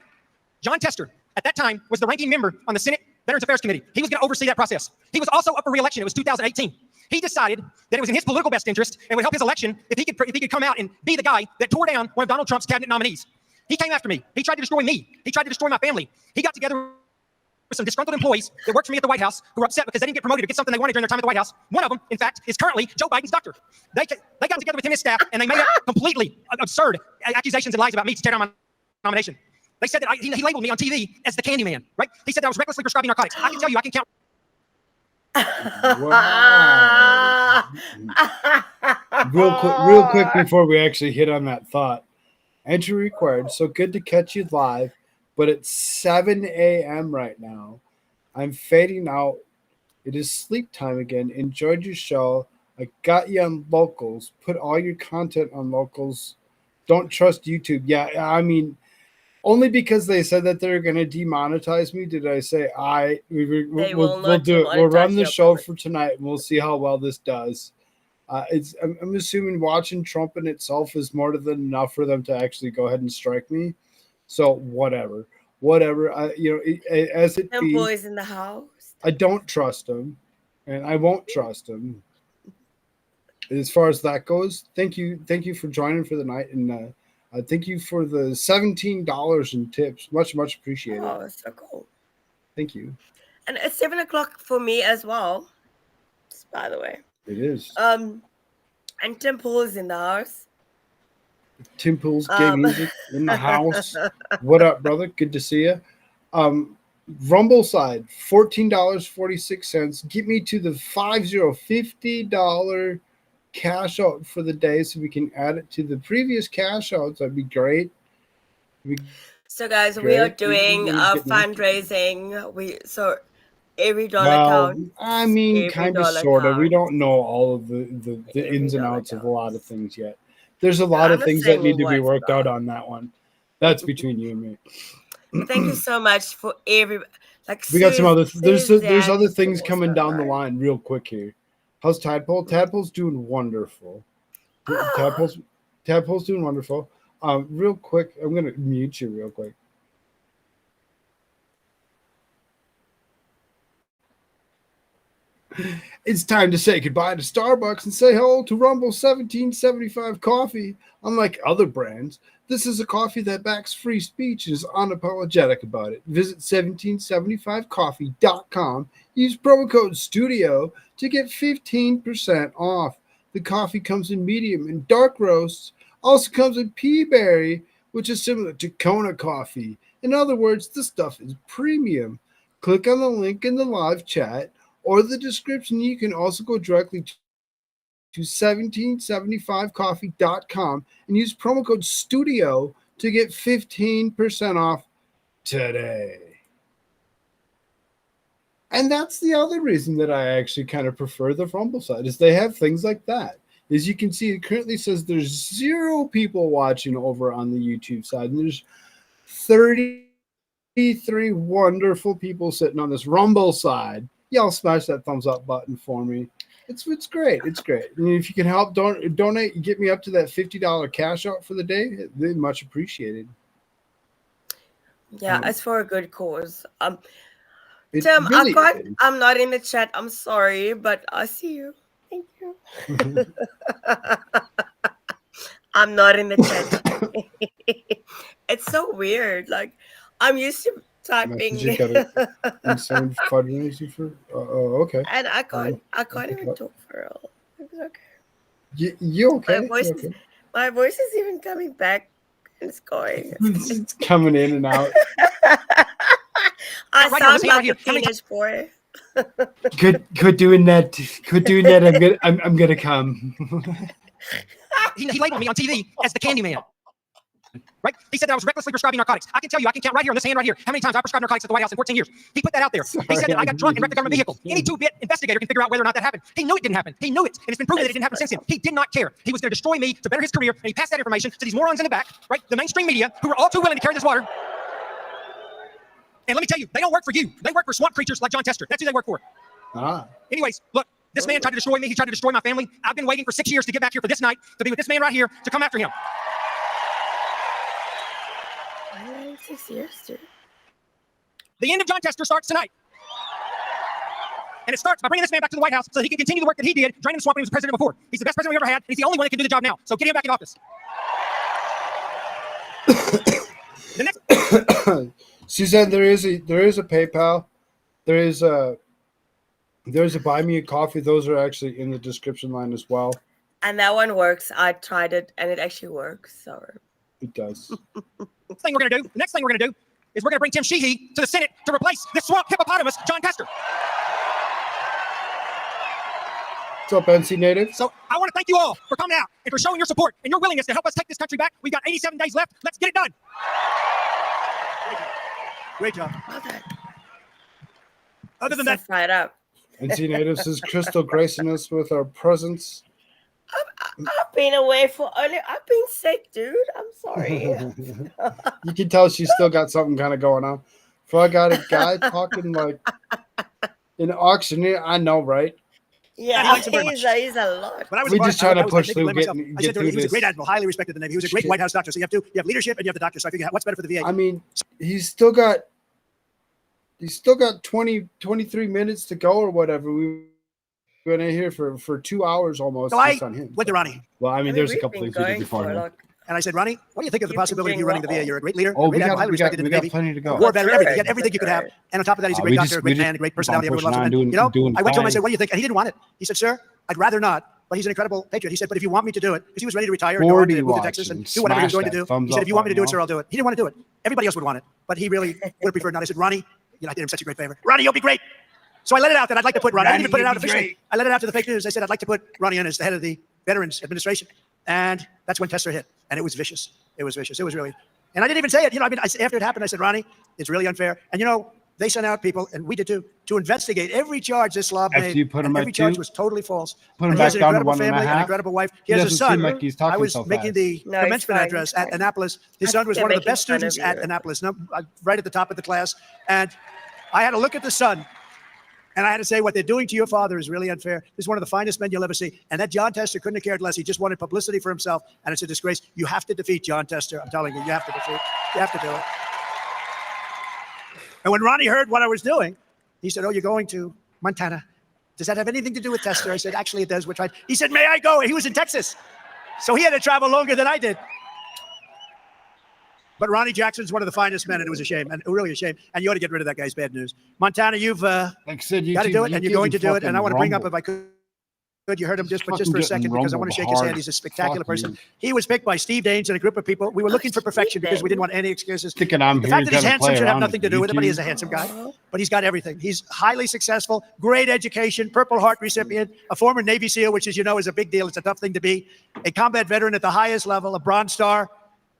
John Tester, at that time, was the ranking member on the Senate Veterans Affairs Committee. He was going to oversee that process. He was also up for re-election. It was 2018. He decided that it was in his political best interest and would help his election if he could come out and be the guy that tore down one of Donald Trump's cabinet nominees. He came after me. He tried to destroy me. He tried to destroy my family. He got together with some disgruntled employees that worked for me at the White House who were upset because they didn't get promoted to get something they wanted during their time at the White House. One of them, in fact, is currently Joe Biden's doctor. They got together with him and his staff, and they made up completely absurd accusations and lies about me to tear down my nomination. They said that he labeled me on TV as the Candyman, right? He said that I was recklessly prescribing narcotics. I can tell you, I can count. Real quick before we actually hit on that thought. Entry required. So good to catch you live. But it's 7 a.m. right now. I'm fading out. It is sleep time again. Enjoyed your show. I got you on locals. Put all your content on locals. Don't trust YouTube. Yeah, I mean, only because they said that they're going to demonetize me did I say we'll do it. We'll run the show for tonight and we'll see how well this does. I'm assuming watching Trump in itself is more than enough for them to actually go ahead and strike me. So whatever. As it be, boys in the house. I don't trust him, and I won't trust him. As far as that goes, thank you for joining for the night, and thank you for the $17 in tips. Much appreciated. Oh, that's so cool. Thank you. And it's 7:00 for me as well. Just by the way. It is. And Tim Pool is in the house. Tim Pool's gay music in the house. What up, brother? Good to see you. Rumble side, $14.46. Get me to the $50 cash out for the day so we can add it to the previous cash outs. That'd be great. So guys, we are doing fundraising. So every dollar counts. I mean, kind of, sort of. We don't know all of the ins and outs of a lot of things yet. There's a lot of things that need to be worked out on that one. That's between you and me. Thank you so much for we got some other. There's other things coming down the line real quick here. How's Tadpole? Tadpole's doing wonderful. Tadpole's doing wonderful. Real quick, I'm gonna mute you real quick. It's time to say goodbye to Starbucks and say hello to Rumble 1775 Coffee. Unlike other brands, this is a coffee that backs free speech and is unapologetic about it. Visit 1775coffee.com. Use promo code STUDIO to get 15% off. The coffee comes in medium and dark roasts. Also comes in pea berry, which is similar to Kona coffee. In other words, the stuff is premium. Click on the link in the live chat or the description. You can also go directly to 1775coffee.com and use promo code STUDIO to get 15% off today. And that's the other reason that I actually kind of prefer the Rumble side, is they have things like that. As you can see, it currently says there's 0 people watching over on the YouTube side, and there's 33 wonderful people sitting on this Rumble side. Y'all smash that thumbs up button for me. It's great. It's great. And if you can help donate, get me up to that $50 cash out for the day, they're much appreciated. Yeah, it's for a good cause. Tim, really I'm not in the chat. I'm sorry, but I see you. Thank you. I'm not in the chat. It's so weird. Like, I'm used to typing. Okay. And I can't even talk for real. It's okay. You okay? My voice is even coming back. It's going. It's coming in and out. I sound like a teenage boy. Quit doing that. I'm gonna come. He labeled me on TV as the Candyman. Right? He said that I was recklessly prescribing narcotics. I can tell you, I can count right here on this hand right here how many times I prescribed narcotics at the White House in 14 years. He put that out there. He said that I got drunk and wrecked the government vehicle. Any 2-bit investigator can figure out whether or not that happened. He knew it didn't happen. He knew it. And it's been proven that it didn't happen since then. He did not care. He was going to destroy me to better his career, and he passed that information to these morons in the back, right? The mainstream media, who are all too willing to carry this water. And let me tell you, they don't work for you. They work for swamp creatures like John Tester. That's who they work for. Anyways, look, this man tried to destroy me. He tried to destroy my family. I've been waiting for 6 years to get back here for this night, to be with this man right here, to come after him. 6 years, dude. The end of John Tester starts tonight. And it starts by bringing this man back to the White House so that he can continue the work that he did, draining the swamp when he was president before. He's the best president we ever had, and he's the only one that can do the job now. So get him back in office. Suzanne, there is a PayPal. There is a buy me a coffee. Those are actually in the description line as well. And that one works. I tried it and it actually works. So it does. The next thing we're gonna do is we're gonna bring Tim Sheehy to the Senate to replace this swamp hippopotamus, John Tester. What's up, NC Native? So I want to thank you all for coming out and for showing your support and your willingness to help us take this country back. We've got 87 days left. Let's get it done. Great job. Okay. Other than that, right up. NC Native says, Crystal gracing us with our presence. I've been away I've been sick, dude. I'm sorry. You can tell she's still got something kind of going on. If I got a guy talking like an auctioneer, I know, right? Yeah, he's a lot. We just trying to push through. I said to him, he was a great admiral, highly respected in the Navy. He was a great White House doctor. So you have leadership and you have the doctor. So I figure, what's better for the VA? I mean, he's still got 23 minutes to go or whatever. We've been in here for 2 hours almost. So I on him. went to Ronnie. Well, I mean, there's a couple things we did before him. And I said, Ronnie, what do you think of the possibility of you running the VA? You're a great leader, Oh, great admiral, highly respected in the Navy. plenty to go. War veteran, everything. He had everything you could have. And on top of that, he's a great doctor, a great man, a great personality. Everyone loves him. I went to him, I said, what do you think? And he didn't want it. He said, sir, I'd rather not. But he's an incredible patriot. He said, but if you want me to do it, because he was ready to retire and go on to move to Texas and do whatever he was going to do. He said, if you want me to do it, sir, I'll do it. He didn't want to do it. Everybody else would want it. But he really would have preferred not. I said, Ronnie, I did him such a great favor. Ronnie, you'll be great. So I let it out that I'd like to put Ronnie. I didn't even put it out officially. I let it out to the fake news. I said, I'd like to put Ronnie in as the head of the Veterans Administration. And that's when Tester hit. And it was vicious. It was vicious. It was really. And I didn't even say it. After it happened, I said, Ronnie, it's really unfair. And they sent out people, and we did too, to investigate every charge this slob made. You put him every charge was totally false. Put him he has back an down to incredible family, an incredible wife. He has a son. Like he's talking I was so making fast. the commencement address at Annapolis. His son was one of the best students at Annapolis, right at the top of the class. And I had to look at the son, and I had to say, what they're doing to your father is really unfair. This is one of the finest men you'll ever see. And that John Tester couldn't have cared less. He just wanted publicity for himself, and it's a disgrace. You have to defeat John Tester. I'm telling you, you have to defeat. You have to do it. And when Ronnie heard what I was doing, he said, oh, you're going to Montana. Does that have anything to do with Tester? I said, actually, it does. We're trying. He said, may I go? He was in Texas. So he had to travel longer than I did. But Ronnie Jackson's one of the finest men, and it was a shame, and really a shame. And you ought to get rid of that guy's bad news. Montana, you've got to do it, and you're going to do it. And I want to bring up, if I could, you heard him just for a second, because I want to shake his hand. He's a spectacular person. He was picked by Steve Daines and a group of people. We were looking for perfection because we didn't want any excuses. The fact that he's handsome should have nothing to do with it, but he is a handsome guy. But he's got everything. He's highly successful, great education, Purple Heart recipient, a former Navy SEAL, which, as you know, is a big deal. It's a tough thing to be. A combat veteran at the highest level, a Bronze Star.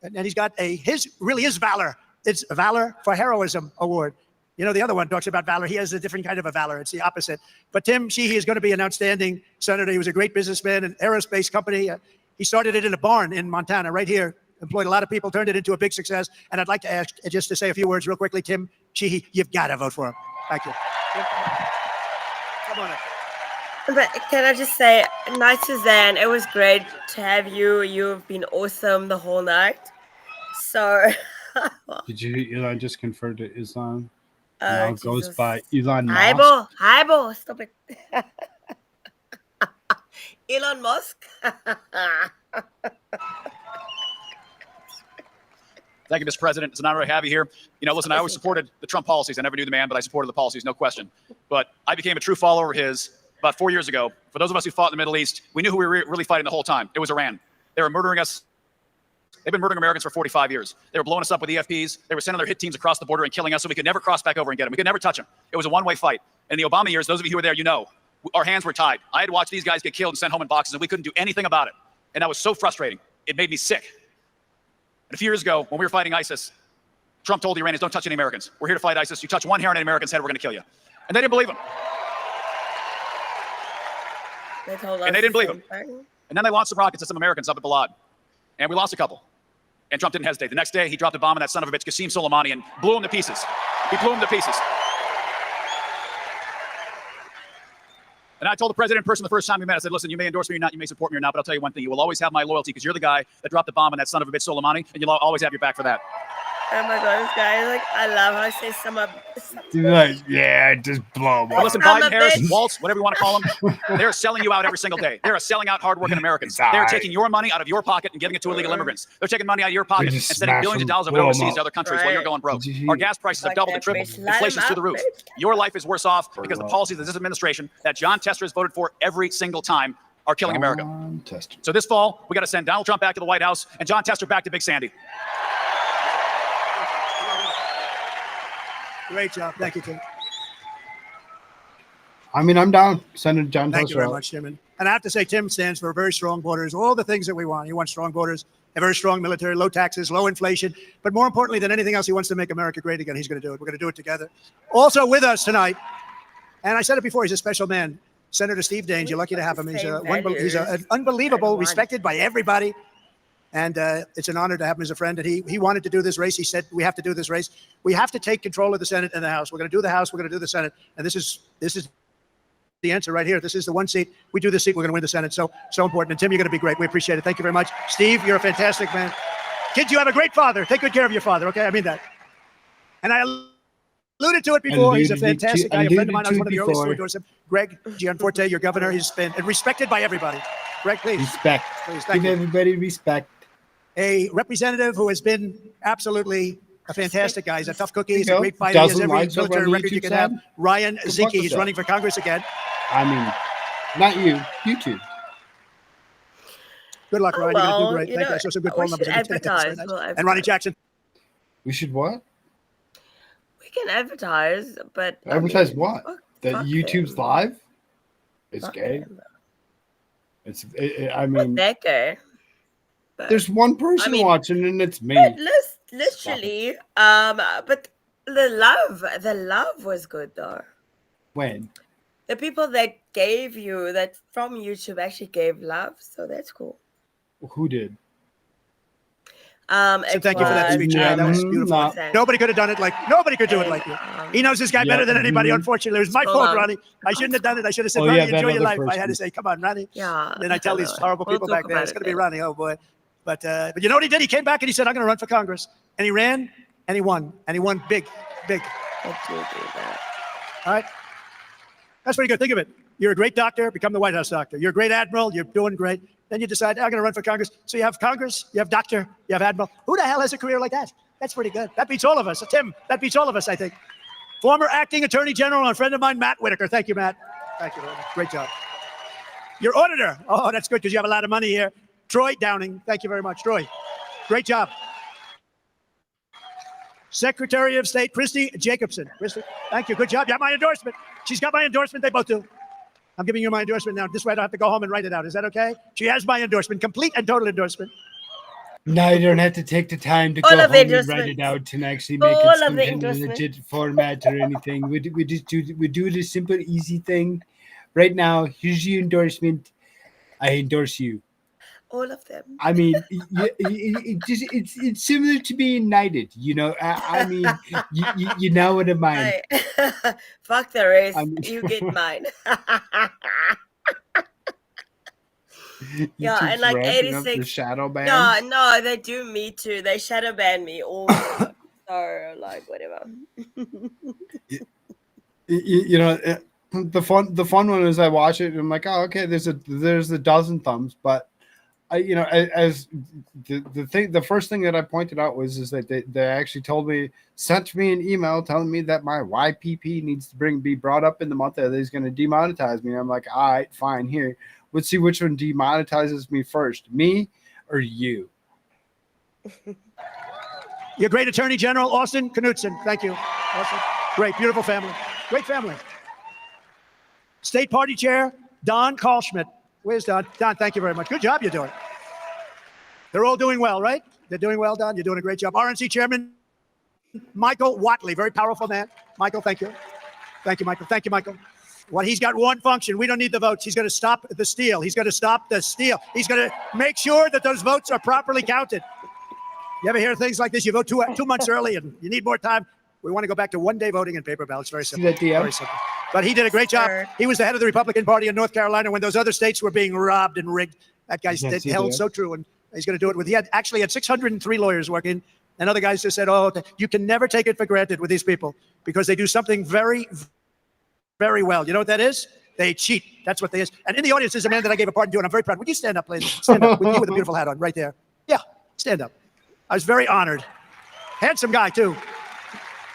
And he's got his valor. It's a Valor for Heroism Award. The other one talks about valor. He has a different kind of a valor. It's the opposite. But Tim Sheehy is going to be an outstanding senator. He was a great businessman, an aerospace company. He started it in a barn in Montana, right here. Employed a lot of people, turned it into a big success. And I'd like to ask, just to say a few words real quickly, Tim Sheehy, you've got to vote for him. Thank you. Come on up. But can I just say, night Suzanne, it was great to have you. You've been awesome the whole night. So. Did you, Elon just conferred to Islam? Oh, now it goes by Elon Musk. Hi, stop it. Elon Musk. Thank you, Mr. President. It's an honor to have you here. Listen, I always supported the Trump policies. I never knew the man, but I supported the policies, no question. But I became a true follower of his about 4 years ago. For those of us who fought in the Middle East, we knew who we were really fighting the whole time. It was Iran. They were murdering us. They've been murdering Americans for 45 years. They were blowing us up with EFPs. They were sending their hit teams across the border and killing us so we could never cross back over and get them. We could never touch them. It was a one-way fight. In the Obama years, those of you who were there, our hands were tied. I had watched these guys get killed and sent home in boxes, and we couldn't do anything about it. And that was so frustrating. It made me sick. And a few years ago, when we were fighting ISIS, Trump told the Iranians, don't touch any Americans. We're here to fight ISIS. You touch one hair on an American's head, we're going to kill you. And they didn't believe him. And they didn't believe him. And then they launched some rockets at some Americans up at Balad. And we lost a couple. And Trump didn't hesitate. The next day, he dropped a bomb on that son of a bitch, Qasem Soleimani, and blew him to pieces. He blew him to pieces. And I told the president in person the first time we met, I said, listen, you may endorse me or not, you may support me or not, but I'll tell you one thing. You will always have my loyalty because you're the guy that dropped the bomb on that son of a bitch Soleimani, and you'll always have your back for that. Oh my God, this guy, I love how I say some of. Yeah, just blow them. Well, listen, Biden, Harris, Walz, whatever you want to call them, they're selling you out every single day. They're selling out hardworking Americans. They're taking your money out of your pocket and giving it to illegal immigrants. They're taking money out of your pocket and sending billions of dollars overseas to other countries while you're going broke. Our gas prices have doubled and tripled. Inflation's through the roof. Your life is worse off because the policies of this administration that John Tester has voted for every single time are killing America. So this fall, we got to send Donald Trump back to the White House and John Tester back to Big Sandy. Great job. Thank you, Tim. I mean, I'm down. Senator John Thank Tester you very much, Tim. And I have to say, Tim stands for very strong borders, all the things that we want. He wants strong borders, a very strong military, low taxes, low inflation. But more importantly than anything else, he wants to make America great again. He's going to do it. We're going to do it together. Also with us tonight, And I said it before, he's a special man. Senator Steve Daines, you're lucky to have him. He's an unbelievable, respected by everybody. And it's an honor to have him as a friend. And he wanted to do this race. He said, we have to do this race. We have to take control of the Senate and the House. We're going to do the House. We're going to do the Senate. And this is the answer right here. This is the one seat. We do this seat, we're going to win the Senate. So important. And Tim, you're going to be great. We appreciate it. Thank you very much. Steve, you're a fantastic man. Kids, you have a great father. Take good care of your father, okay? I mean that. And I alluded to it before. He's a fantastic guy. A friend of mine. I was one of the earliest to endorse him. Greg Gianforte, your governor. He's been respected by everybody. Greg, please. Respect. Please, Give everybody respect. A representative who has been absolutely a fantastic guy. He's a tough cookie. He's a great fighter. He has every military record you can have. Ryan Zinke, he's running for Congress again. I mean, not you, YouTube. Good luck, Ryan. You're going to do great. Thank you. I saw some good poll numbers. Advertise. And Ronnie Jackson. We should what? We can advertise, but Advertise what? That YouTube's live? It's gay. I mean, that gay. There's one person watching, and it's me. Literally, but the love was good though. When? The people that gave you that from YouTube actually gave love, so that's cool. Who did? So thank you for that speech. That was beautiful. Nobody could have done it nobody could do it like you. He knows this guy better than anybody. Unfortunately, it was my fault, Ronnie. I shouldn't have done it. I should have said, Ronnie, enjoy your life. I had to say, come on, Ronnie. Yeah. And then I tell these horrible people back there, it's going to be Ronnie. Oh boy. But you know what he did? He came back and he said, I'm going to run for Congress. And he ran and he won. And he won big. All right. That's pretty good. Think of it. You're a great doctor, become the White House doctor. You're a great admiral, you're doing great. Then you decide, I'm going to run for Congress. So you have Congress, you have doctor, you have admiral. Who the hell has a career like that? That's pretty good. That beats all of us. Tim, that beats all of us, I think. Former acting attorney general and a friend of mine, Matt Whitaker. Thank you, Matt. Thank you very much. Great job. Your auditor. Oh, that's good because you have a lot of money here. Troy Downing. Thank you very much, Troy. Great job. Secretary of State, Christy Jacobson. Christy, thank you. Good job. You have my endorsement. She's got my endorsement. They both do. I'm giving you my endorsement now. This way I don't have to go home and write it out. Is that okay? She has my endorsement, complete and total endorsement. Now you don't have to take the time to go home and write it out and actually make it some kind of legit format or anything. We do the simple, easy thing. Right now, here's your endorsement. I endorse you. All of them. I mean, it's similar to being knighted. You know, I mean, you know what I mean. Fuck the race. You get mine. Yeah, and like 86 shadow ban. No, they do me too. They shadow ban me all so like whatever. You know, the fun one is I watch it and I'm like, oh, okay, there's a dozen thumbs, but you know, as the first thing that I pointed out is that they actually sent me an email telling me that my YPP needs to be brought up in the month that he's going to demonetize me. I'm like, all right, fine, here. Let's see which one demonetizes me first, me or you. Your great Attorney General, Austin Knudsen. Thank you, Austin. Great, beautiful family. Great family. State Party Chair, Don Kalschmidt. Where's Don? Don, thank you very much. Good job you're doing. They're all doing well, right? They're doing well, Don. You're doing a great job. RNC Chairman, Michael Watley. Very powerful man. Michael, thank you. Thank you, Michael. Thank you, Michael. Well, he's got one function. We don't need the votes. He's going to stop the steal. He's going to stop the steal. He's going to make sure that those votes are properly counted. You ever hear things like this? You vote 2 months early and you need more time. We want to go back to one-day voting and paper ballots. Very simple. Very simple. But he did a great job. He was the head of the Republican Party in North Carolina when those other states were being robbed and rigged. That guy held so true, and he's going to do it with. He actually had 603 lawyers working, and other guys just said, "Oh, you can never take it for granted with these people because they do something very, very well." You know what that is? They cheat. That's what they is. And in the audience is a man that I gave a pardon to, and I'm very proud. Would you stand up, please? Stand up with you with a beautiful hat on, right there. Yeah, stand up. I was very honored. Handsome guy too,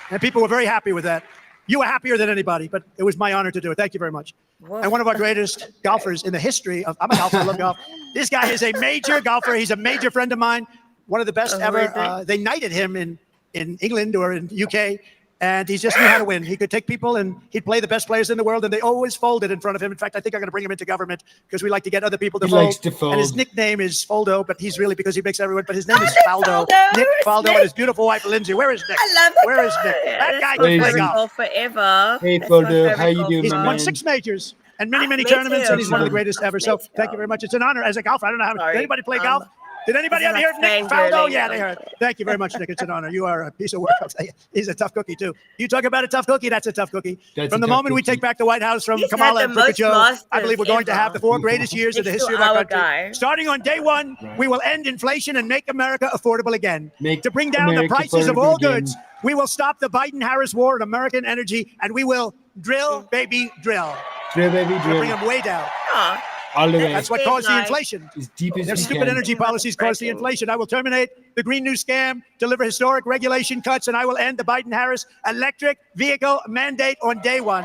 and people were very happy with that. You were happier than anybody, but it was my honor to do it. Thank you very much. Whoa. And one of our greatest golfers in the history of, I'm a golfer, I love golf. This guy is a major golfer. He's a major friend of mine. One of the best ever. They knighted him in England or in UK. And he just knew how to win. He could take people and he'd play the best players in the world, and they always folded in front of him. In fact, I think I'm going to bring him into government because we like to get other people to He fold. likes to fold. And his nickname is Foldo, but he's really because he makes everyone. But his name is Faldo. Nick Faldo and his beautiful wife Lindsay. Where is Nick? I love that Where is guy. Nick? That guy That's can my play favorite golf. golf forever. Hey, That's my Foldo, favorite how you golf doing, He's my ever. won man? 6 majors and many Me tournaments, too. and he's one of the greatest ever. So thank you very much. It's an honor as a golfer. I don't know how. Sorry. Did anybody play golf? Did anybody this ever is hear like Nick Faldo? fangirling. Yeah, they heard. Thank you very much, Nick. It's an honor. You are a piece of work. I'll tell you. He's a tough cookie, too. You talk about a tough cookie, that's a tough cookie. That's From a the tough moment we cookie. take back the White House from He's had Kamala the and Fricka most Joe, I masters believe we're going to ever. have the 4 greatest years in the Next to history of our our country. guy. Starting on day 1, we will end inflation and make America affordable again. Make To bring down America the prices of affordable all again. goods, we will stop the Biden-Harris war on American energy, and we will drill, baby, drill. Drill, baby, We'll bring drill. them way down. Yeah. All the way. That's what caused the inflation. As deep as Their we stupid can. energy policies caused the inflation. I will terminate the Green New Scam, deliver historic regulation cuts, and I will end the Biden-Harris electric vehicle mandate on day 1.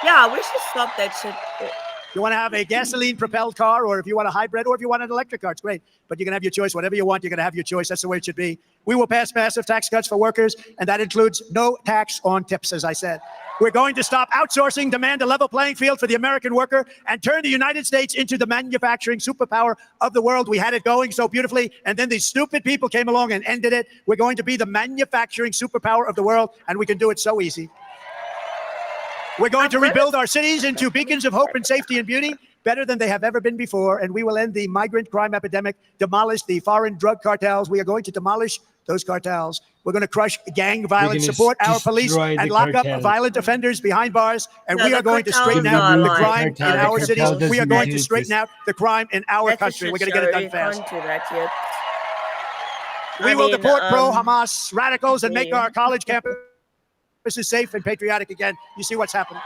Yeah, we should stop that shit. You want to have a gasoline-propelled car, or if you want a hybrid, or if you want an electric car, it's great. But you can have your choice. Whatever you want, you're going to have your choice. That's the way it should be. We will pass massive tax cuts for workers, and that includes no tax on tips, as I said. We're going to stop outsourcing, demand a level playing field for the American worker, and turn the United States into the manufacturing superpower of the world. We had it going so beautifully, and then these stupid people came along and ended it. We're going to be the manufacturing superpower of the world, and we can do it so easy. We're going to rebuild our cities into beacons of hope and safety and beauty, better than they have ever been before, and we will end the migrant crime epidemic, demolish the foreign drug cartels. We are going to demolish those cartels. We're going to crush gang violence, gonna support our police, destroy and the lock up cartels. violent offenders behind bars, and No, we the are going to straighten cartels out are the lying. crime in The our cartel cities. We are doesn't going to exist. straighten out the crime in our That's a country. shit We're going to show. get it done You fast. can't do that yet. We I will mean, deport pro-Hamas radicals and make yeah. our college campuses safe and patriotic again. You see what's happened.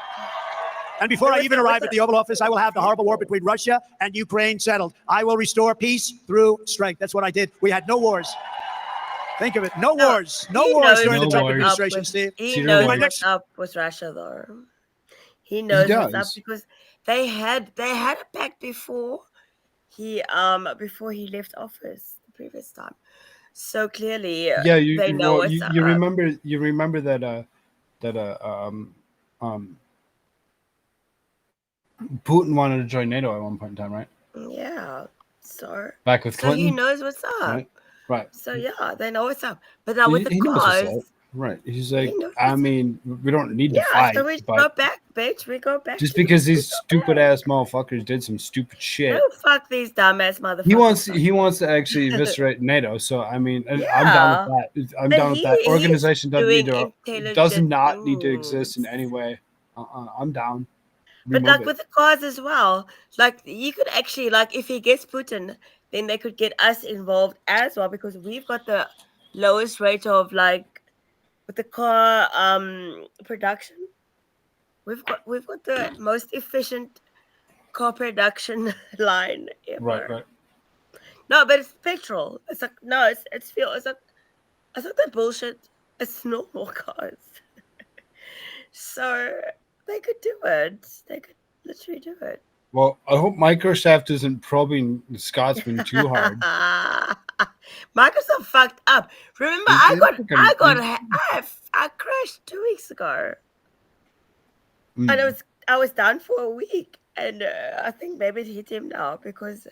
And before I even arrive at the Oval Office, I will have the horrible war between Russia and Ukraine settled. I will restore peace through strength. That's what I did. We had no wars. Think of it. No wars. No He wars knows during the No Trump wars. administration, Steve. He Zero knows wars. what's up with Russia, though. He knows what's up does. because they had a pact before he left office the previous time. So clearly, Yeah, you they know well, what's up. you remember that Putin wanted to join NATO at one point in time, right? Yeah. So Back with he Clinton. knows what's up. Right. So yeah, they know what's up. But now with the He knows what's cars, up. Right. He's like, knows I mean, we don't need to yeah. fight, So we but go back, bitch. We go back. just to- because these stupid ass motherfuckers did some stupid shit, No, fuck these dumbass motherfuckers. he wants to actually eviscerate NATO. So I mean, I'm Yeah. down with that. I'm But down with that. he's Organization doesn't need doing to intelligent does not need to moves. exist in any way. I'm down. But Remove like it. with the cars as well, like you could actually, like, if he gets Putin, then they could get us involved as well because we've got the lowest rate of, like, with the car production. We've got the most efficient car production line ever. Right. No, but it's petrol. It's like no, it's fuel. It's like that bullshit. It's normal cars. So they could do it. They could literally do it. Well, I hope Microsoft isn't probing the Scotsman too hard. Microsoft fucked up. Remember, I crashed 2 weeks ago, and I was down for a week, and I think maybe it hit him now because.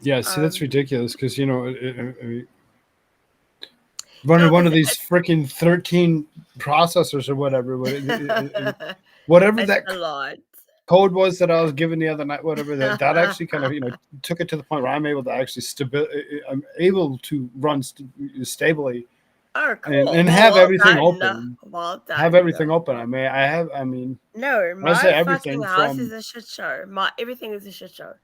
Yeah, see, that's ridiculous because running one of these freaking 13 processors or whatever, whatever It's that a lot. code was that I was given the other night, whatever that actually kind of took it to the point where I'm able to actually I'm able to run stably Oh, cool. and have Well everything done. open. Well done. Have everything open. I mean, No, my say everything fucking house from- is a shit show. Everything is a shit show.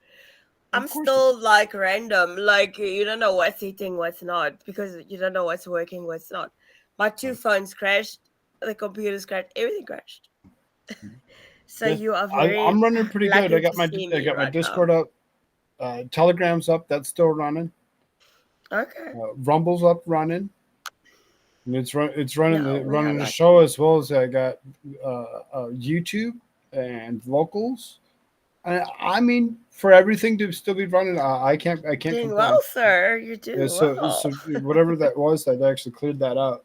I'm still like random. Like you don't know what's hitting, what's not, because you don't know what's working, what's not. My 2 phones crashed, the computers crashed, everything crashed. So yeah, you are very. I'm running pretty good. lucky I got to my see me right now. Discord up, Telegram's up. That's still running. Okay. Rumble's up running. And it's running No, running yeah, the like- show as well as I got YouTube and locals. I mean, for everything to still be running, I can't Doing complain. well, sir. You're doing Yeah, so well. whatever that was, I actually cleared that out.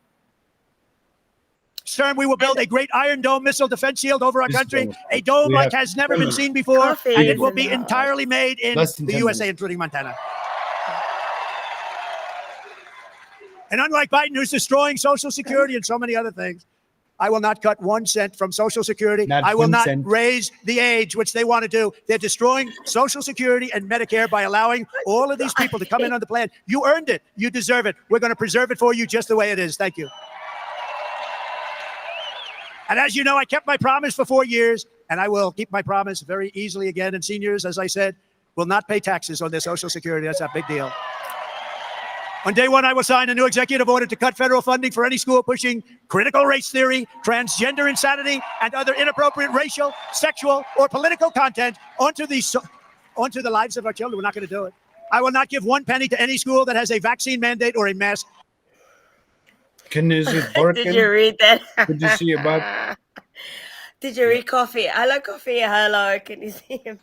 Musk's term, we will build a great Iron Dome missile defense shield over our country, a dome like has never been seen before, and it will be entirely made in the USA, including Montana. And unlike Biden, who's destroying Social Security and so many other things, I will not cut 1 cent from Social Security. I will not raise the age, which they want to do. They're destroying Social Security and Medicare by allowing all of these people to come in on the plan. You earned it. You deserve it. We're going to preserve it for you just the way it is. Thank you. And as you know, I kept my promise for 4 years, and I will keep my promise very easily again. And seniors, as I said, will not pay taxes on their Social Security. That's a big deal. On day one, I will sign a new executive order to cut federal funding for any school pushing critical race theory, transgender insanity, and other inappropriate racial, sexual, or political content onto the lives of our children. We're not going to do it. I will not give 1 penny to any school that has a vaccine mandate or a mask. Did you read that? Did you see about? Did you read Coffee? Hello, Coffee. Hello. Can you see him?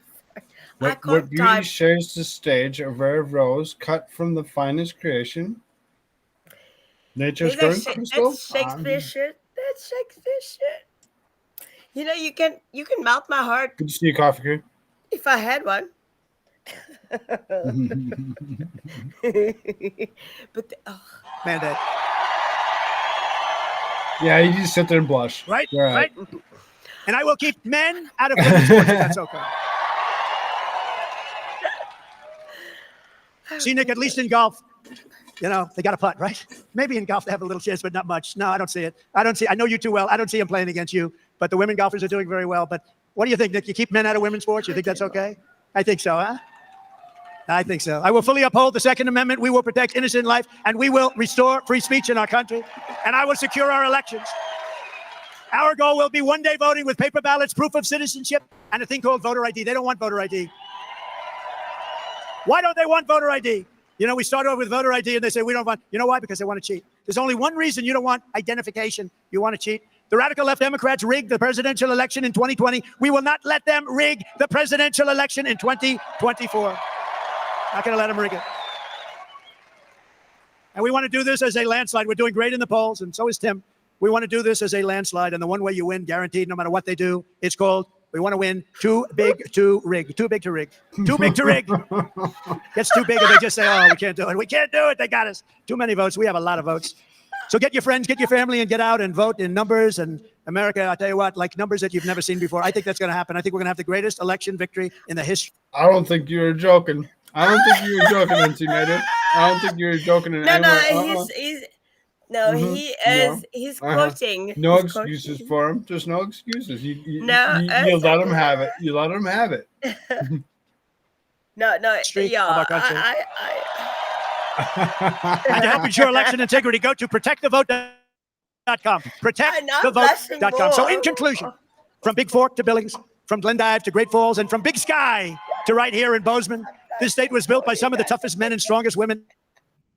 What beauty shares the stage, a rare rose cut from the finest creation. Nature's garden crystal. That's Shakespeare shit. That's Shakespeare shit. You know, you can melt my heart. Good to see you, Coffee Crew. If I had one. But Mandate. Yeah, you just sit there and blush. Right. Right. And I will keep men out of women's sports. That's okay. See, Nick, at least in golf, you know, they got a putt, right? Maybe in golf they have a little chance, but not much. No, I don't see it. I know you too well. I don't see him playing against you, but the women golfers are doing very well. But what do you think, Nick? You keep men out of women's sports? You think that's okay? I think so, huh? I think so. I will fully uphold the Second Amendment. We will protect innocent life, and we will restore free speech in our country, and I will secure our elections. Our goal will be one day voting with paper ballots, proof of citizenship, and a thing called voter ID. They don't want voter ID. Why don't they want voter ID? You know, we started off with voter ID and they say we don't want, you know why? Because they want to cheat. There's only one reason you don't want identification. You want to cheat. The radical left Democrats rigged the presidential election in 2020. We will not let them rig the presidential election in 2024. Not going to let them rig it. And we want to do this as a landslide. We're doing great in the polls, and so is Tim. We want to do this as a landslide, and the one way you win, guaranteed, no matter what they do, it's called, we want to win too big to rig. Too big to rig. Too big to rig. Gets too big and they just say, oh, we can't do it. We can't do it. They got us. Too many votes. We have a lot of votes. So get your friends, get your family, and get out and vote in numbers. And America, I'll tell you what, like numbers that you've never seen before. I think that's going to happen. I think we're going to have the greatest election victory in the history. I don't think you were joking. I don't think you were joking, Anti-Native. I don't think you were joking. He's quoting. No excuses for him. Just no excuses. You let him have it. You let him have it. No. Yeah. And to help ensure election integrity, go to protectthevote.com. Protectthevote.com. So in conclusion, from Big Fork to Billings, from Glendive to Great Falls, and from Big Sky to right here in Bozeman, this state was built by some of the toughest men and strongest women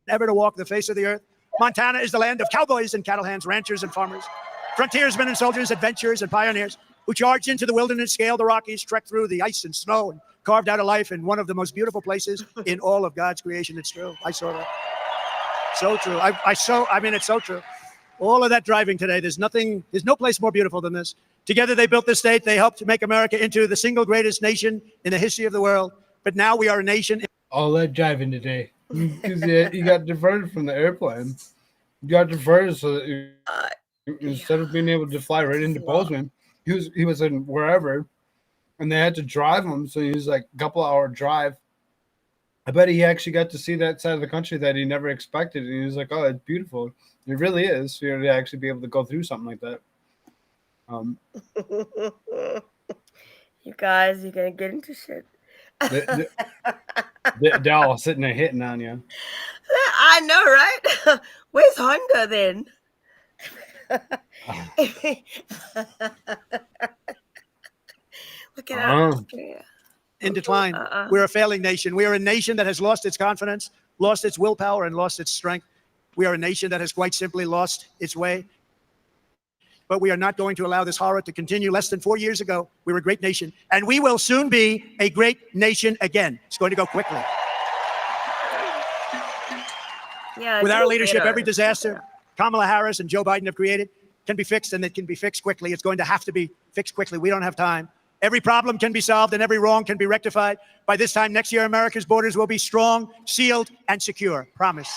ever to walk the face of the earth. Montana is the land of cowboys and cattle hands, ranchers and farmers, frontiersmen and soldiers, adventurers and pioneers who charged into the wilderness, scaled the Rockies, trekked through the ice and snow, and carved out a life in one of the most beautiful places in all of God's creation. It's true. I saw that. So true. It's so true. All of that driving today, there's no place more beautiful than this. Together they built this state. They helped to make America into the single greatest nation in the history of the world. But now we are a nation. All that driving today. Because you got diverted from the airplane. You got diverted so that instead of being able to fly right into Bozeman, he was in wherever, and they had to drive him. So he was like a couple hour drive. I bet he actually got to see that side of the country that he never expected. And he was like, oh, it's beautiful. It really is. You know, to actually be able to go through something like that. You guys, you're going to get into shit. They're all sitting there hitting on you. I know, right? Where's Honda then? Look at that. In decline. We're a failing nation. We are a nation that has lost its confidence, lost its willpower, and lost its strength. We are a nation that has quite simply lost its way. But we are not going to allow this horror to continue. Less than 4 years ago, we were a great nation, and we will soon be a great nation again. It's going to go quickly. Yeah, with our leadership, every disaster Kamala Harris and Joe Biden have created can be fixed, and it can be fixed quickly. It's going to have to be fixed quickly. We don't have time. Every problem can be solved and every wrong can be rectified. By this time next year, America's borders will be strong, sealed, and secure. Promise.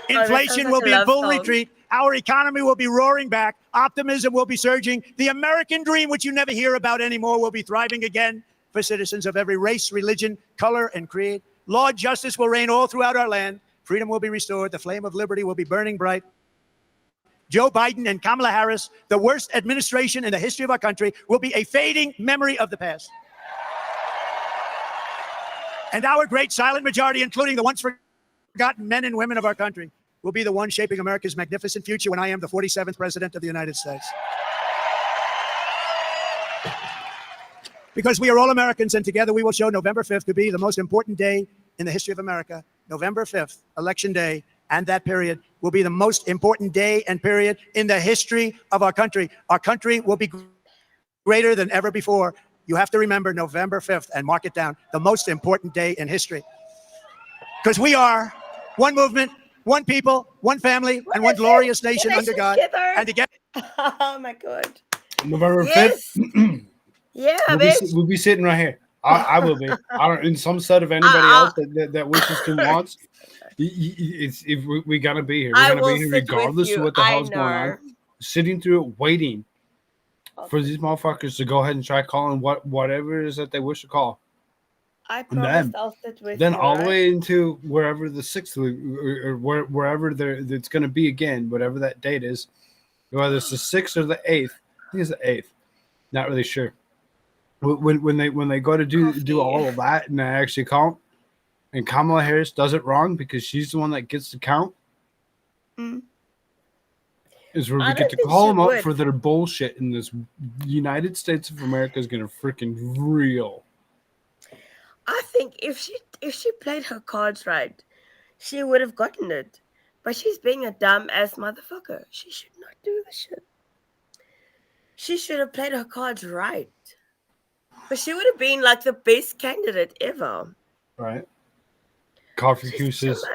Inflation will be in full retreat. Our economy will be roaring back. Optimism will be surging. The American dream, which you never hear about anymore, will be thriving again for citizens of every race, religion, color, and creed. Law and justice will reign all throughout our land. Freedom will be restored. The flame of liberty will be burning bright. Joe Biden and Kamala Harris, the worst administration in the history of our country, will be a fading memory of the past. And our great silent majority, including the once forgotten men and women of our country, will be the one shaping America's magnificent future when I am the 47th President of the United States. Because we are all Americans, and together we will show November 5th to be the most important day in the history of America. November 5th, Election Day, and that period will be the most important day and period in the history of our country. Our country will be greater than ever before. You have to remember November 5th and mark it down, the most important day in history. Because we are one movement, one people, one family, and one glorious nation under God. And together. Oh my God. November Yes. 5th. Yeah, We'll be sitting right here. I will be. I don't. In some set of anybody else that wishes to wants. If we gotta be here, we're gonna be here regardless of what the hell's going on. Sitting through it, waiting for these motherfuckers to go ahead and try calling whatever it is that they wish to call. I promise I'll sit with then you. all the way into wherever the 6th or wherever it's going to be again, whatever that date is, whether it's the 6th or the 8th. I think it's the 8th. Not really sure. When they go to do all of that and they actually count, and Kamala Harris does it wrong because she's the one that gets to count, is where we get to call them up for their bullshit, and this United States of America is going to freaking reel. I think if she played her cards right, she would have gotten it. But she's being a dumb ass motherfucker. She should not do this shit. She should have played her cards right. But she would have been like the best candidate ever. Right. Coffee Gooses.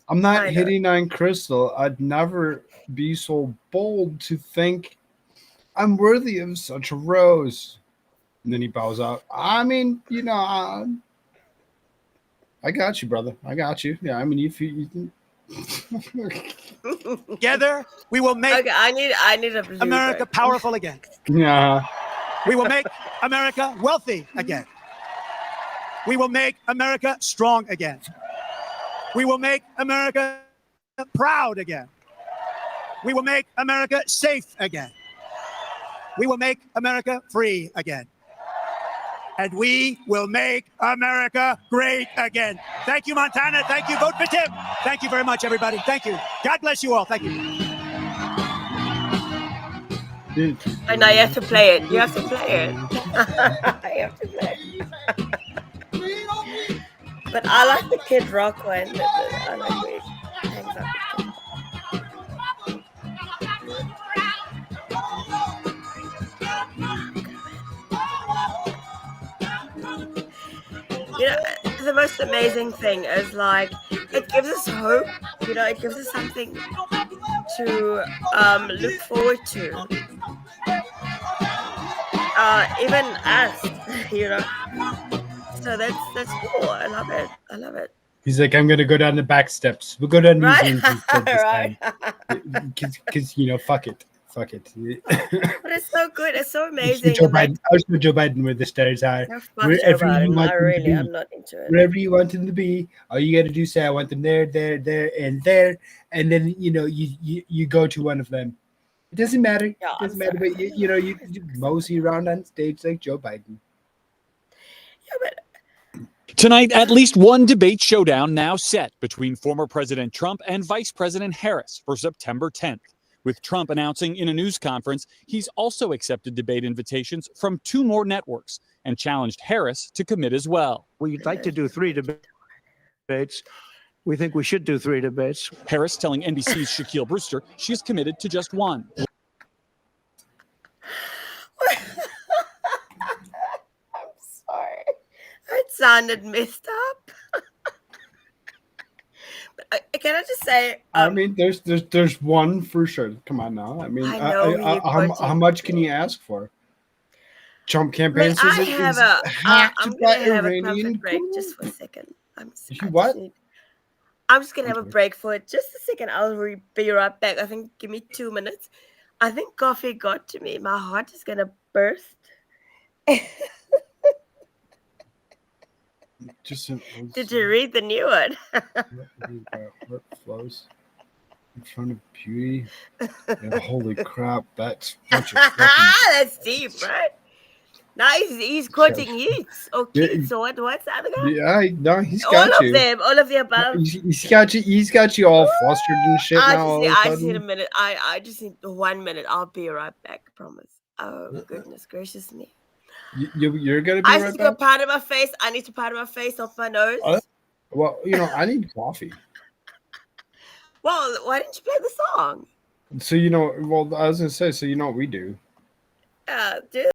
I'm not hitting on Crystal. I'd never be so bold to think I'm worthy of such a rose. And then he bows out. I mean, I got you, brother. I got you. Yeah, I mean, if you together, we will make I need a America powerful again. Yeah. We will make America wealthy again. We will make America strong again. We will make America proud again. We will make America safe again. We will make America free again. And we will make America great again. Thank you, Montana. Thank you. Vote for Tim. Thank you very much, everybody. Thank you. God bless you all. Thank you. And now you have to play it. You have to play it. I have to play it. But I like the Kid Rock one. I like it. The most amazing thing is like it gives us hope. It gives us something to look forward to. Even us, So that's cool. I love it. I love it. He's like, I'm gonna go down the back steps. We'll go down these instead this Right. time. Because fuck it. Fuck it. But it's so good. It's so I amazing. was with Joe Biden where the stars are. Wherever I'm not into it. Wherever you want them to be, all you got to do is say, I want them there, and there. And then, you go to one of them. It doesn't matter. It doesn't matter. But, you mosey around on stage like Joe Biden. Yeah, but Tonight, at least one debate showdown now set between former President Trump and Vice President Harris for September 10th. With Trump announcing in a news conference he's also accepted debate invitations from 2 more networks and challenged Harris to commit as well. We'd like to do 3 debates. We think we should do 3 debates. Harris telling NBC's Shaquille Brewster she's committed to just 1. I'm sorry. It sounded messed up. But Can I just say? I mean, there's one for sure. Come on now. I mean, I know you're how much can you ask for? Trump campaign May says I it have is a? hacked I'm by gonna have a Iranian. comfort break just for a second. What? I'm just gonna have a break for just a second. I'll be right back. I think give me 2 minutes. I think coffee got to me. My heart is gonna burst. Did you read the new one? What flows in front of beauty? Yeah, holy crap! That's bunch of fucking. That's deep, right? Now he's quoting Yeats or Keats or what's the other guy? Yeah, no, he's got all you. of them, all of the above. He's got you. He's got you all flustered and shit now. I just need a minute. I just need 1 minute. I'll be right back. I promise. Oh goodness gracious me! You're gonna be I right need to go back. powder my face. I need to powder my face off my nose. Well, I need coffee. Well, why didn't you play the song? So well, I was gonna say, so what we do. Dude.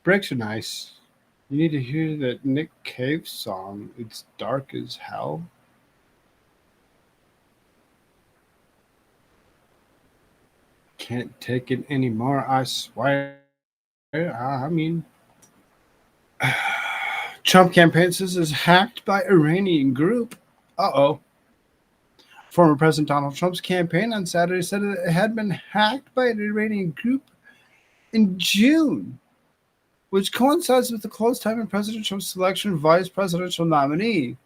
Breaks are nice. You need to hear that Nick Cave song. It's dark as hell. Can't take it anymore, I swear. I mean, Trump campaign says is hacked by Iranian group. Uh-oh. Former President Donald Trump's campaign on Saturday said it had been hacked by an Iranian group in June, which coincides with the close time in President Trump's selection of vice presidential nominee.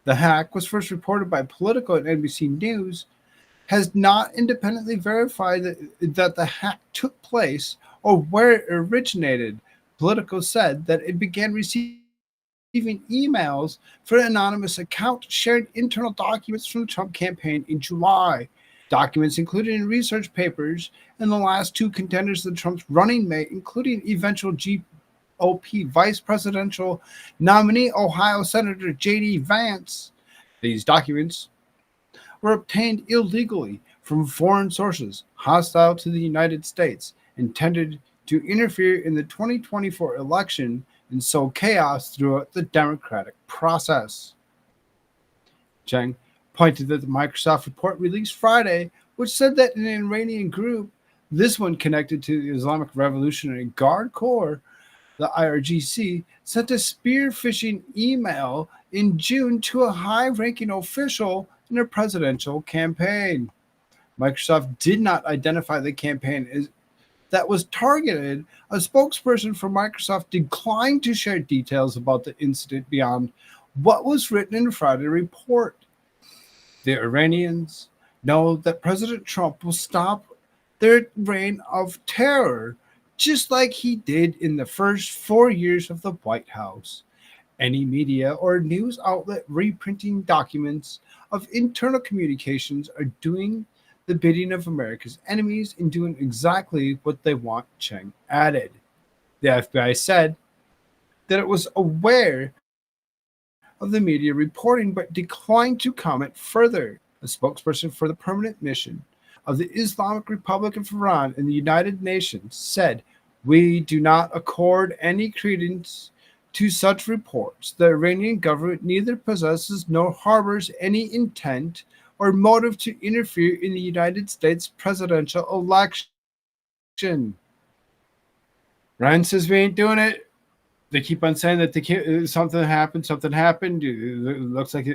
The hack was first reported by Politico and NBC News, has not independently verified that the hack took place or where it originated. Politico said that it began receiving emails for an anonymous account sharing internal documents from the Trump campaign in July. Documents included in research papers and the last two contenders of Trump's running mate, including eventual GOP vice presidential nominee Ohio Senator J.D. Vance. These documents were obtained illegally from foreign sources hostile to the United States, intended to interfere in the 2024 election and sow chaos throughout the democratic process. Cheng pointed at the Microsoft report released Friday, which said that an Iranian group, this one connected to the Islamic Revolutionary Guard Corps, the IRGC, sent a spear phishing email in June to a high-ranking official in a presidential campaign. Microsoft did not identify the campaign as that was targeted. A spokesperson for Microsoft declined to share details about the incident beyond what was written in Friday's report. The Iranians know that President Trump will stop their reign of terror, just like he did in the first 4 years of the White House. Any media or news outlet reprinting documents of internal communications are doing the bidding of America's enemies and doing exactly what they want, Cheng added. The FBI said that it was aware of the media reporting but declined to comment further. A spokesperson for the permanent mission of the Islamic Republic of Iran in the United Nations said, "We do not accord any credence to such reports. The Iranian government neither possesses nor harbors any intent or motive to interfere in the United States presidential election." Ryan says we ain't doing it. They keep on saying that they can't, something happened. It looks like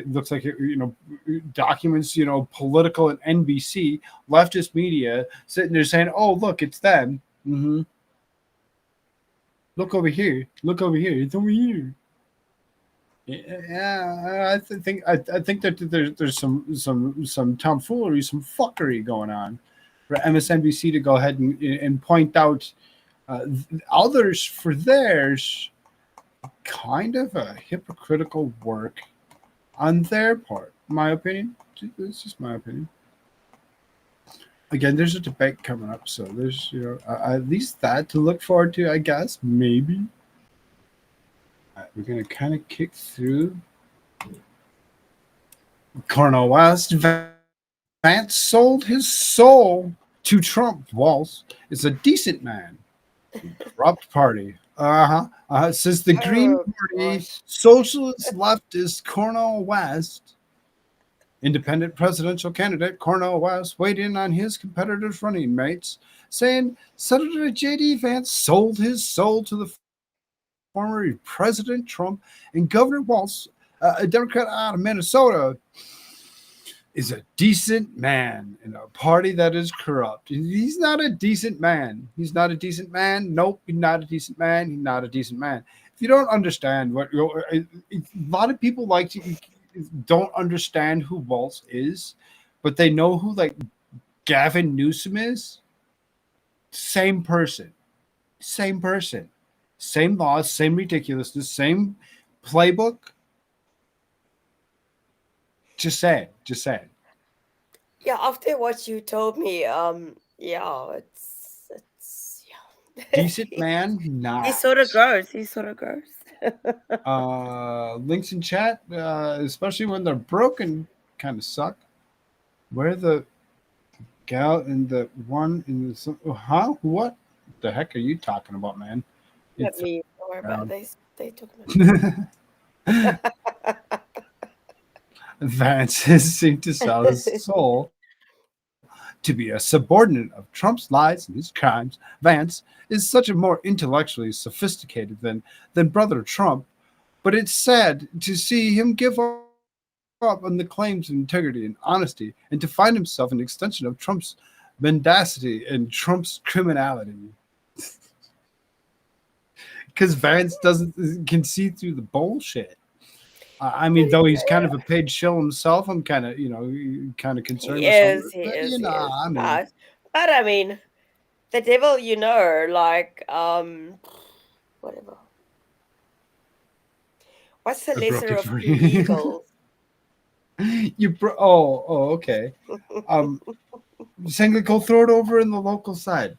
documents, political and NBC, leftist media sitting there saying, "Oh, look, it's them. Mm-hmm. Look over here. It's over here." Yeah, I think that there's some tomfoolery, some fuckery going on for MSNBC to go ahead and point out others for theirs. Kind of a hypocritical work on their part, in my opinion. It's just my opinion. Again, there's a debate coming up, so there's at least that to look forward to, I guess. Maybe. We're going to kind of kick through. Cornel West. Vance sold his soul to Trump. Walz is a decent man. Corrupt party. Says the Green Party socialist leftist Cornel West. Independent presidential candidate Cornel West weighed in on his competitors' running mates, saying Senator J.D. Vance sold his soul to the former President Trump, and Governor Walz, a Democrat out of Minnesota, is a decent man in a party that is corrupt. He's not a decent man. Nope, he's not a decent man. He's not a decent man. If you don't understand a lot of people don't understand who Walz is, but they know who Gavin Newsom is. Same person. Same laws, same ridiculousness, same playbook. Just saying. Yeah, after what you told me, it's decent man. Nah. He's sort of gross. Links in chat, especially when they're broken, kind of suck. Where the gal in the one in the What the heck are you talking about, man? Let me don't worry about it. They took me. Vance is seen to sell his soul to be a subordinate of Trump's lies and his crimes. Vance is such a more intellectually sophisticated than Brother Trump, but it's sad to see him give up on the claims of integrity and honesty and to find himself an extension of Trump's mendacity and Trump's criminality. Because Vance can see through the bullshit. I mean, though he's kind of a paid shill himself, I'm kind of, concerned. He is. But I mean, the devil, whatever. What's the lesser of two evils? Okay. Saying go throw it over in the local side.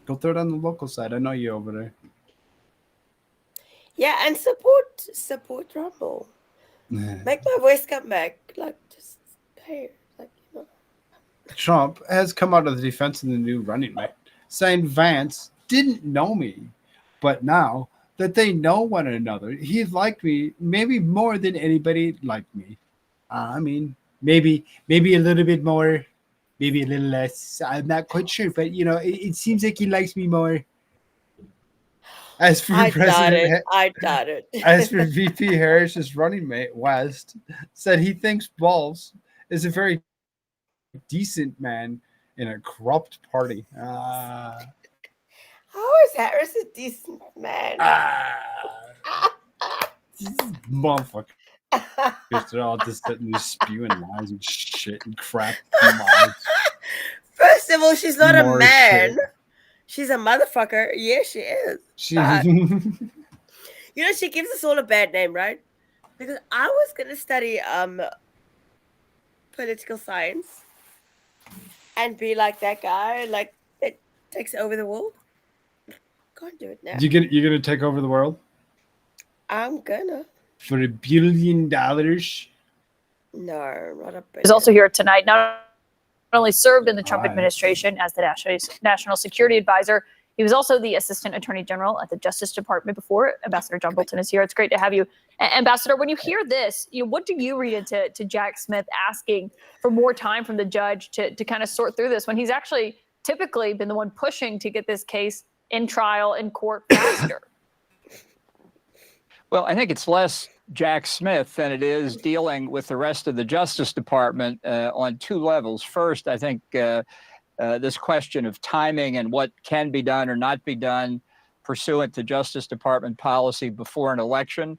Go throw it on the local side. I know you over there. Yeah, and support Rumble. Make my voice come back. Just hey, Trump has come out of the defense in the new running mate, saying Vance didn't know me, but now that they know one another. He liked me maybe more than anybody liked me. I mean, maybe a little bit more, maybe a little less. I'm not quite sure, but it seems like he likes me more. As for I doubt it. President, I doubt it. as for VP Harris's running mate, West said he thinks Walz is a very decent man in a corrupt party. How is Harris a decent man? Motherfucker. They're all just sitting there spewing lies and shit and crap. First of all, she's not a More man. shit. She's a motherfucker. Yeah, she is. But, she gives us all a bad name, right? Because I was gonna study political science and be like that guy, like that takes over the world. Can't do it now. You're gonna take over the world I'm gonna. for $1 billion? No, not a He's also here tonight. Not only served in the Trump Hi. administration as the national security advisor, he was also the assistant attorney general at the Justice Department before. Ambassador John Bolton is here. It's great to have you. Ambassador, when you hear this, what do you read into Jack Smith asking for more time from the judge to kind of sort through this when he's actually typically been the one pushing to get this case in trial in court faster? Well, I think it's less Jack Smith than it is dealing with the rest of the Justice Department on two levels. First, I think this question of timing and what can be done or not be done pursuant to Justice Department policy before an election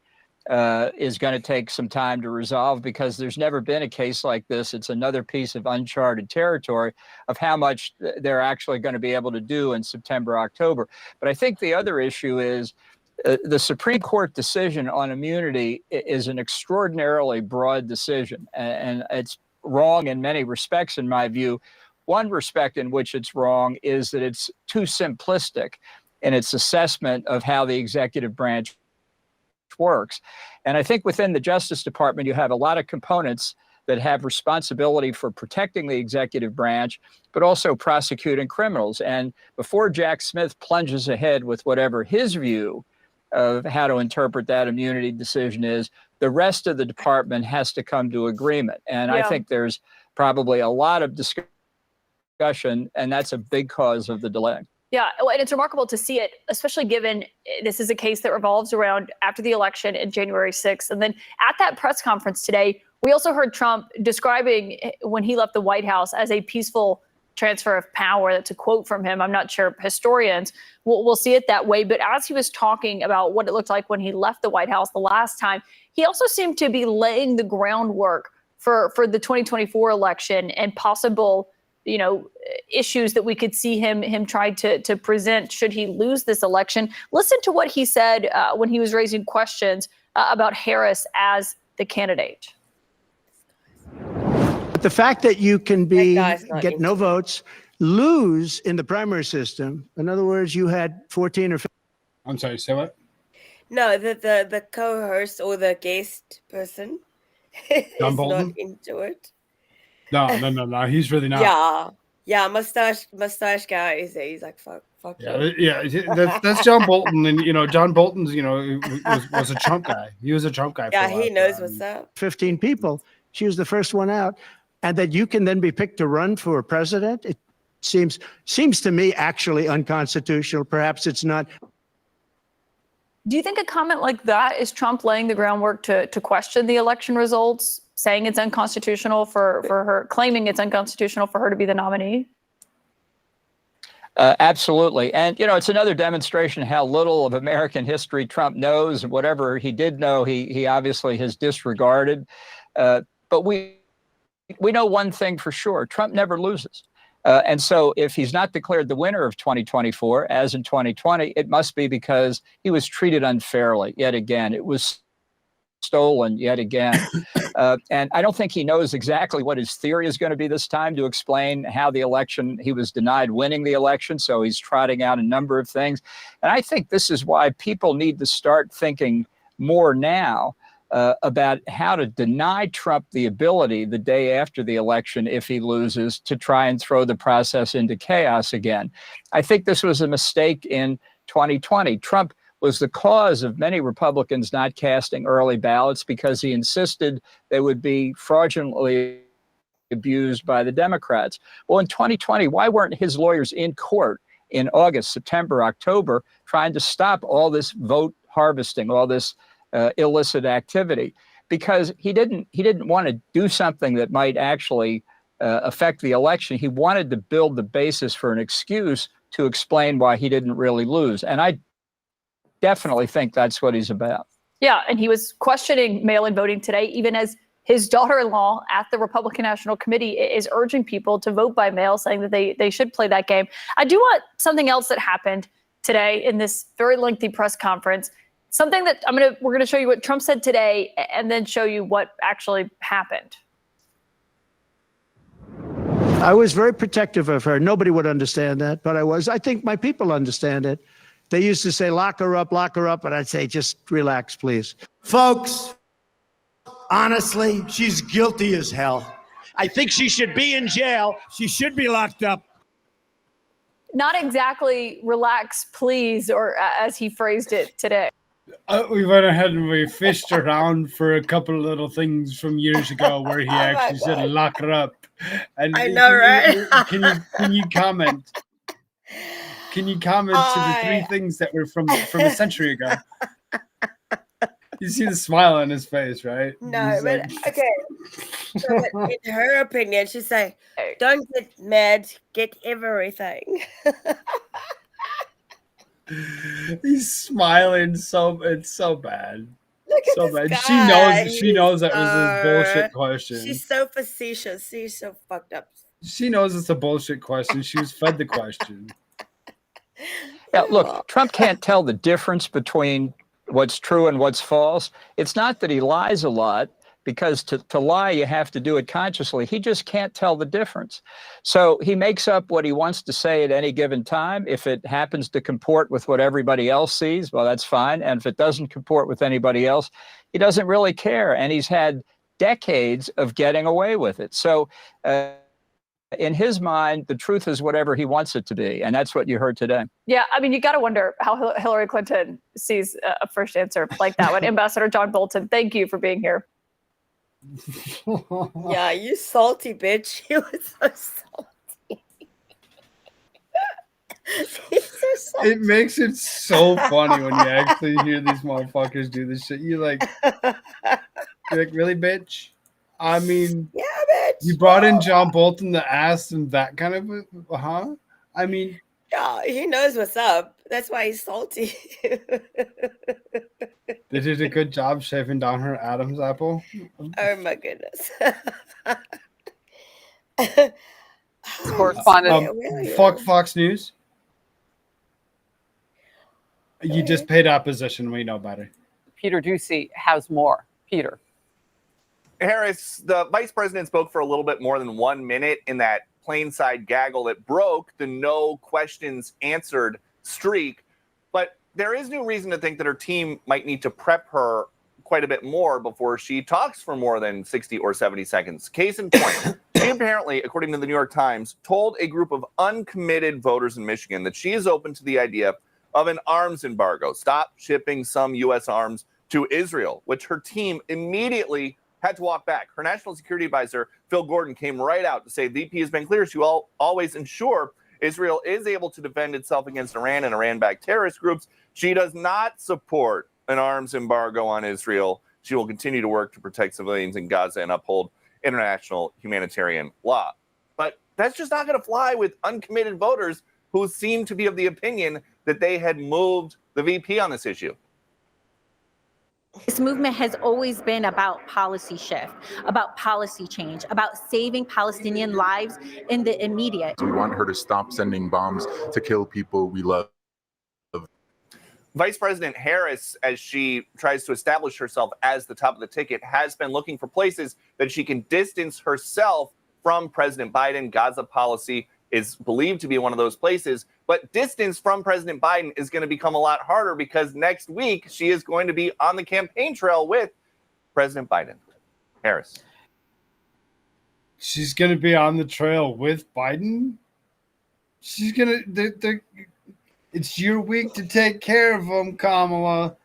is going to take some time to resolve, because there's never been a case like this. It's another piece of uncharted territory of how much they're actually going to be able to do in September, October. But I think the other issue is the Supreme Court decision on immunity is an extraordinarily broad decision, and it's wrong in many respects, in my view. One respect in which it's wrong is that it's too simplistic in its assessment of how the executive branch works. And I think within the Justice Department, you have a lot of components that have responsibility for protecting the executive branch, but also prosecuting criminals. And before Jack Smith plunges ahead with whatever his view of how to interpret that immunity decision is, the rest of the department has to come to agreement. And I think there's probably a lot of discussion, and that's a big cause of the delay. Yeah, and it's remarkable to see it, especially given this is a case that revolves around after the election in January 6th. And then at that press conference today, we also heard Trump describing when he left the White House as a peaceful transfer of power. That's a quote from him. I'm not sure historians will see it that way. But as he was talking about what it looked like when he left the White House the last time, he also seemed to be laying the groundwork for the 2024 election and possible issues that we could see him try to present should he lose this election. Listen to what he said when he was raising questions about Harris as the candidate. But the fact that you can get no votes, lose in the primary system. In other words, you had 14 or 15. I'm sorry, say what? No, the co-host or the guest person is John Bolton? not into it. No, he's really not. Yeah, mustache guy. He's like fuck you. Yeah, that's John Bolton, and John Bolton's was a Trump guy. He was a Trump guy. Yeah, he knows what's up. 15 people. She was the first one out, and that you can then be picked to run for president. It seems to me actually unconstitutional. Perhaps it's not. Do you think a comment like that is Trump laying the groundwork to question the election results, saying it's unconstitutional for her, claiming it's unconstitutional for her to be the nominee? Absolutely. And, it's another demonstration how little of American history Trump knows. Whatever he did know, he obviously has disregarded. But we know one thing for sure. Trump never loses. And so if he's not declared the winner of 2024, as in 2020, it must be because he was treated unfairly yet again. It was stolen yet again. And I don't think he knows exactly what his theory is going to be this time to explain how the election, he was denied winning the election. So he's trotting out a number of things. And I think this is why people need to start thinking more now about how to deny Trump the ability the day after the election, if he loses, to try and throw the process into chaos again. I think this was a mistake in 2020. Trump was the cause of many Republicans not casting early ballots because he insisted they would be fraudulently abused by the Democrats. Well, in 2020, why weren't his lawyers in court in August, September, October, trying to stop all this vote harvesting, all this illicit activity? Because he didn't want to do something that might actually affect the election. He wanted to build the basis for an excuse to explain why he didn't really lose. And I definitely think that's what he's about. Yeah, and he was questioning mail-in voting today, even as his daughter-in-law at the Republican National Committee is urging people to vote by mail, saying that they should play that game. I do want something else that happened today in this very lengthy press conference. Something that we're gonna show you what Trump said today, and then show you what actually happened. I was very protective of her. Nobody would understand that, but I was. I think my people understand it. They used to say, lock her up, and I'd say, just relax, please. Folks, honestly, she's guilty as hell. I think she should be in jail. She should be locked up. Not exactly relax, please, or as he phrased it today. We went ahead and we fished around for a couple of little things from years ago where he actually said lock her up. And I know, right? Can you comment? Can you comment to the three things that were from a century ago? You see the smile on his face, right? No, He's but okay. So in her opinion, she's saying, don't get mad, get everything. He's smiling it's so bad. Look at so this bad. guy. She knows that was a bullshit question. She's so facetious. She's so fucked up. She knows it's a bullshit question. She was fed the question. Yeah, look, Trump can't tell the difference between what's true and what's false. It's not that he lies a lot, because to lie, you have to do it consciously. He just can't tell the difference. So he makes up what he wants to say at any given time. If it happens to comport with what everybody else sees, well, that's fine. And if it doesn't comport with anybody else, he doesn't really care. And he's had decades of getting away with it. So in his mind, the truth is whatever he wants it to be. And that's what you heard today. Yeah, I mean, you got to wonder how Hillary Clinton sees a first answer like that one. Ambassador John Bolton, thank you for being here. Yeah, you salty bitch. You were so salty. He's so salty. It makes it so funny when you actually hear these motherfuckers do this shit. You're like, really, bitch? I mean, yeah, bitch. You brought in John Bolton to ask him that kind of, huh? I mean, yeah, he knows what's up. That's why he's salty. They did a good job shaving down her Adam's apple. Oh my goodness. Correspondent. Fox News. You just paid opposition. We know better. Peter Ducey has more. Peter. Harris, the vice president spoke for a little bit more than 1 minute in that plainside gaggle that broke the no questions answered streak. But there is no reason to think that her team might need to prep her quite a bit more before she talks for more than 60 or 70 seconds. Case in point, she apparently, according to the New York Times, told a group of uncommitted voters in Michigan that she is open to the idea of an arms embargo, stop shipping some U.S. arms to Israel, which her team immediately had to walk back. Her national security advisor, Phil Gordon, came right out to say the VP has been clear. She will always ensure Israel is able to defend itself against Iran and Iran-backed terrorist groups. She does not support an arms embargo on Israel. She will continue to work to protect civilians in Gaza and uphold international humanitarian law. But that's just not going to fly with uncommitted voters who seem to be of the opinion that they had moved the VP on this issue. This movement has always been about policy shift, about policy change, about saving Palestinian lives in the immediate. We want her to stop sending bombs to kill people we love. Vice President Harris, as she tries to establish herself as the top of the ticket, has been looking for places that she can distance herself from President Biden. Gaza policy is believed to be one of those places. But distance from President Biden is going to become a lot harder because next week she is going to be on the campaign trail with President Biden. Harris. She's going to be on the trail with Biden? She's going to... It's your week to take care of him, Kamala.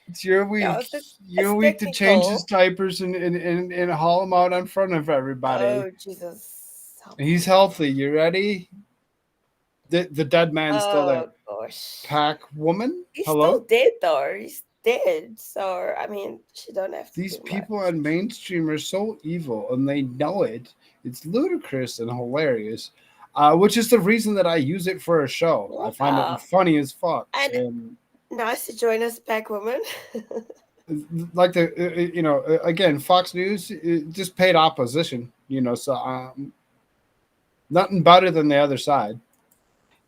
It's your week. Yeah, it's Your week to change his technical. diapers and haul him out in front of everybody. Oh, Jesus. He's healthy. You ready? The dead man's still there. Oh, gosh. Pack woman? He's Hello? still dead, though. He's dead. So, I mean, she don't have to These do people much. on mainstream are so evil, and they know it. It's ludicrous and hilarious, which is the reason that I use it for a show. I find it funny as fuck. And nice to join us, Pack Woman. Like again, Fox News just paid opposition, so nothing better than the other side.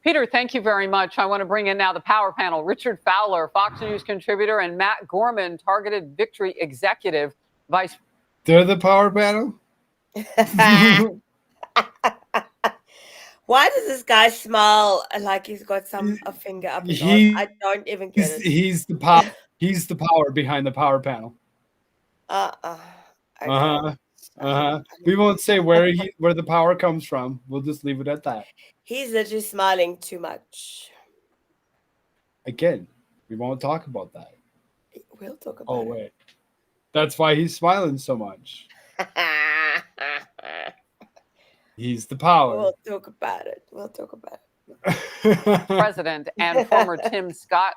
Peter, thank you very much. I want to bring in now the power panel. Richard Fowler, Fox News contributor, and Matt Gorman, Targeted Victory executive vice. They're the power panel? Why does this guy smile like he's got a finger up his arse? I don't even get it. He's the power. He's the power behind the power panel. We won't say where the power comes from. We'll just leave it at that. He's literally smiling too much. Again, we won't talk about that. We'll talk about it. Oh wait, that's why he's smiling so much. He's the power. We'll talk about it. President and former Tim Scott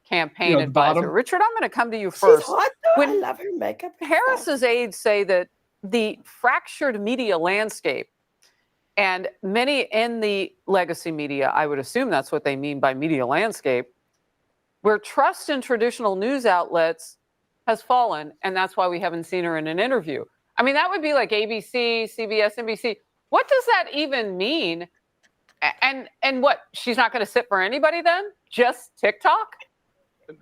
campaign advisor. bottom. Richard, I'm going to come to you first. She's hot, though. I love her makeup. Harris's aides say that the fractured media landscape and many in the legacy media, I would assume that's what they mean by media landscape, where trust in traditional news outlets has fallen, and that's why we haven't seen her in an interview. I mean, that would be like ABC, CBS, NBC. What does that even mean? And what, she's not going to sit for anybody then? Just TikTok?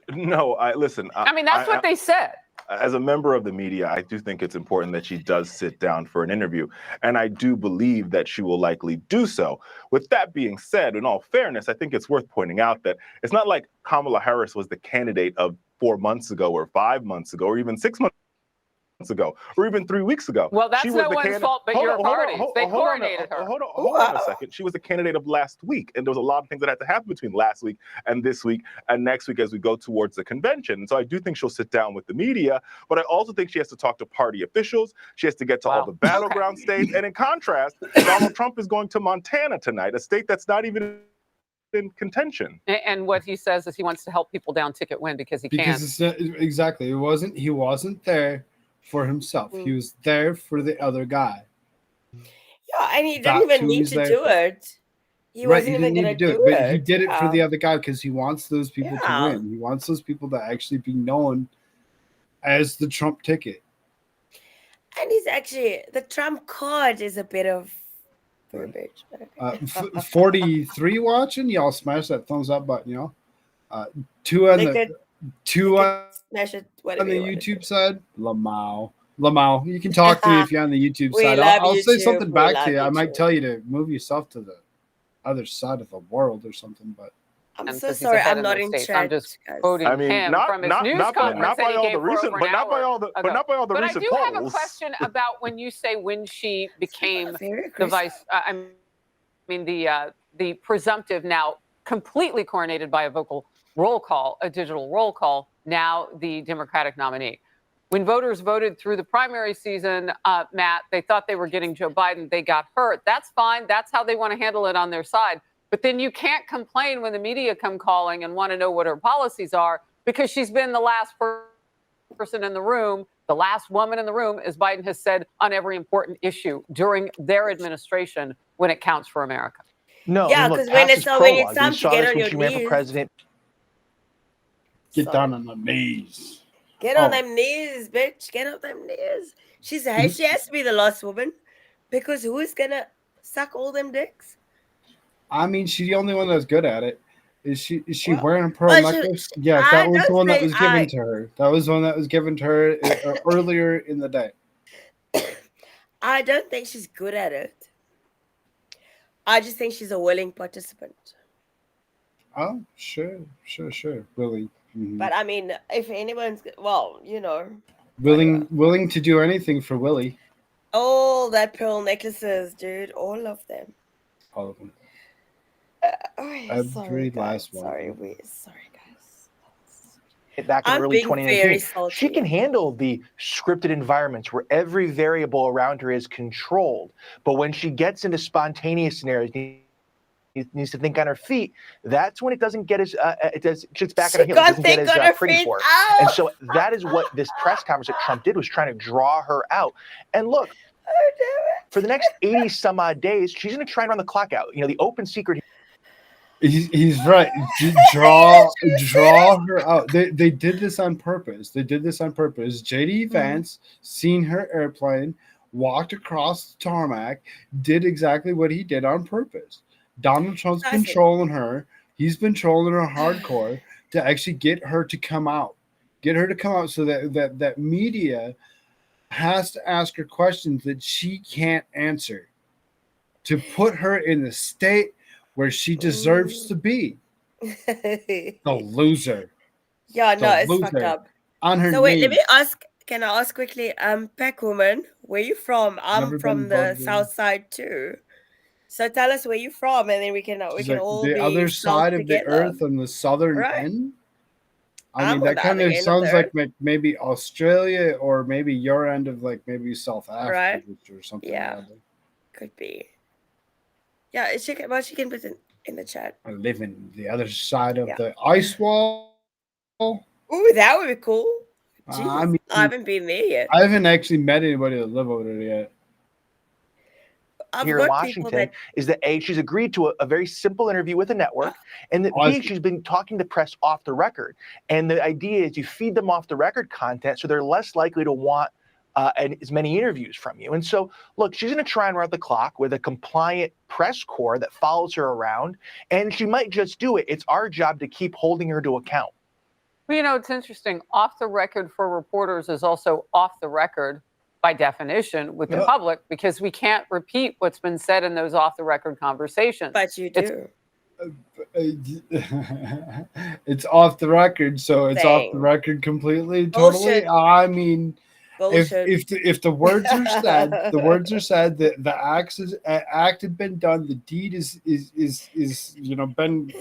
No, listen. I mean, that's what they said. As a member of the media, I do think it's important that she does sit down for an interview. And I do believe that she will likely do so. With that being said, in all fairness, I think it's worth pointing out that it's not like Kamala Harris was the candidate of 4 months ago or 5 months ago or even 6 months ago or even 3 weeks ago. Well, that's no one's fault but your party. They coordinated her. Hold on a second. She was the candidate of last week, and there was a lot of things that had to happen between last week and this week and next week as we go towards the convention. And so I do think she'll sit down with the media, but I also think she has to talk to party officials. She has to get to all the battleground states. And in contrast, Donald Trump is going to Montana tonight, a state that's not even in contention. And what he says is he wants to help people down ticket win because he can't. Exactly. He wasn't there for himself. He was there for the other guy. Yeah, and he didn't even need to do it. He wasn't even going to do it. But he did it for the other guy because he wants those people to win. He wants those people to actually be known as the Trump ticket. And he's actually, the Trump card is a bit of verbiage. 43 watching, y'all smash that thumbs up button, two on the YouTube side. Lamau, you can talk to me if you're on the YouTube side. I'll say something back to you. I might tell you to move yourself to the other side of the world or something, but I'm so sorry, I'm not in chat. I'm just quoting him from his news conference that he gave for over an hour ago. But not by all the recent polls. But I do have a question about when you say when she became the vice. The presumptive, now completely coronated by a vocal roll call, a digital roll call, now the Democratic nominee. When voters voted through the primary season, Matt, they thought they were getting Joe Biden. They got hurt. That's fine. That's how they want to handle it on their side. But then you can't complain when the media come calling and want to know what her policies are because she's been the last person in the room, the last woman in the room, as Biden has said, on every important issue during their administration when it counts for America. No, yeah, because when it's already time to get on your knees. For president. Get down on the knees. Get on them knees, bitch. Get on them knees. She has to be the last woman because who is going to suck all them dicks? I mean, she's the only one that's good at it. Is she wearing a pearl necklace? Yes, that was the one that was given to her. That was one that was given to her earlier in the day. I don't think she's good at it. I just think she's a willing participant. Oh, sure. Willing. Mm-hmm. But I mean, if anyone's, willing to do anything for Willie. All that pearl necklaces, dude. All of them. All of them. Sorry, last one. Sorry, back in I'm early being very 2019. salty. She can handle the scripted environments where every variable around her is controlled. But when she gets into spontaneous scenarios, needs to think on her feet, that's when it doesn't get as shits back on her heels. It doesn't get as pretty for her. And so that is what this press conference that Trump did, was trying to draw her out. And look, for the next 80 some odd days, she's going to try and run the clock out. You know, the open secret. He's right. Draw her out. They did this on purpose. JD Vance seen her airplane, walked across the tarmac, did exactly what he did on purpose. Donald Trump's been trolling her. He's been trolling her hardcore to actually get her to come out. So that media has to ask her questions that she can't answer, to put her in the state where she deserves to be. The loser. Yeah, no, it's loser. fucked up. On her So wait, let knees. me ask. Can I ask quickly? Pack woman, where you from? I'm Never from been the bugged in. south side too. So tell us where you from, and then we can She's all the be other salt side of the together. earth on the southern Right. end. I'm I mean, on that the kind other of end of sounds the like maybe Australia, or maybe your end of like maybe South Africa, Right. or something. Yeah. Like that. Could be. Yeah, she can put it in the chat. I live in the other side of Yeah. the ice wall. Ooh, that would be cool. Jeez, I mean, I haven't been there yet. I haven't actually met anybody that live over there yet. Here in Washington is that A, she's agreed to a very simple interview with a network, and that B, she's been talking to press off the record. And the idea is you feed them off the record content so they're less likely to want as many interviews from you. And so, look, she's going to try and run the clock with a compliant press corps that follows her around, and she might just do it. It's our job to keep holding her to account. Well, you know, it's interesting. Off the record for reporters is also off the record by definition with the public, because we can't repeat what's been said in those off the record conversations. But you do. It's off the record, so it's off the record completely, totally. Bullshit. I mean, Bullshit. if the words are said, the act had been done, the deed is been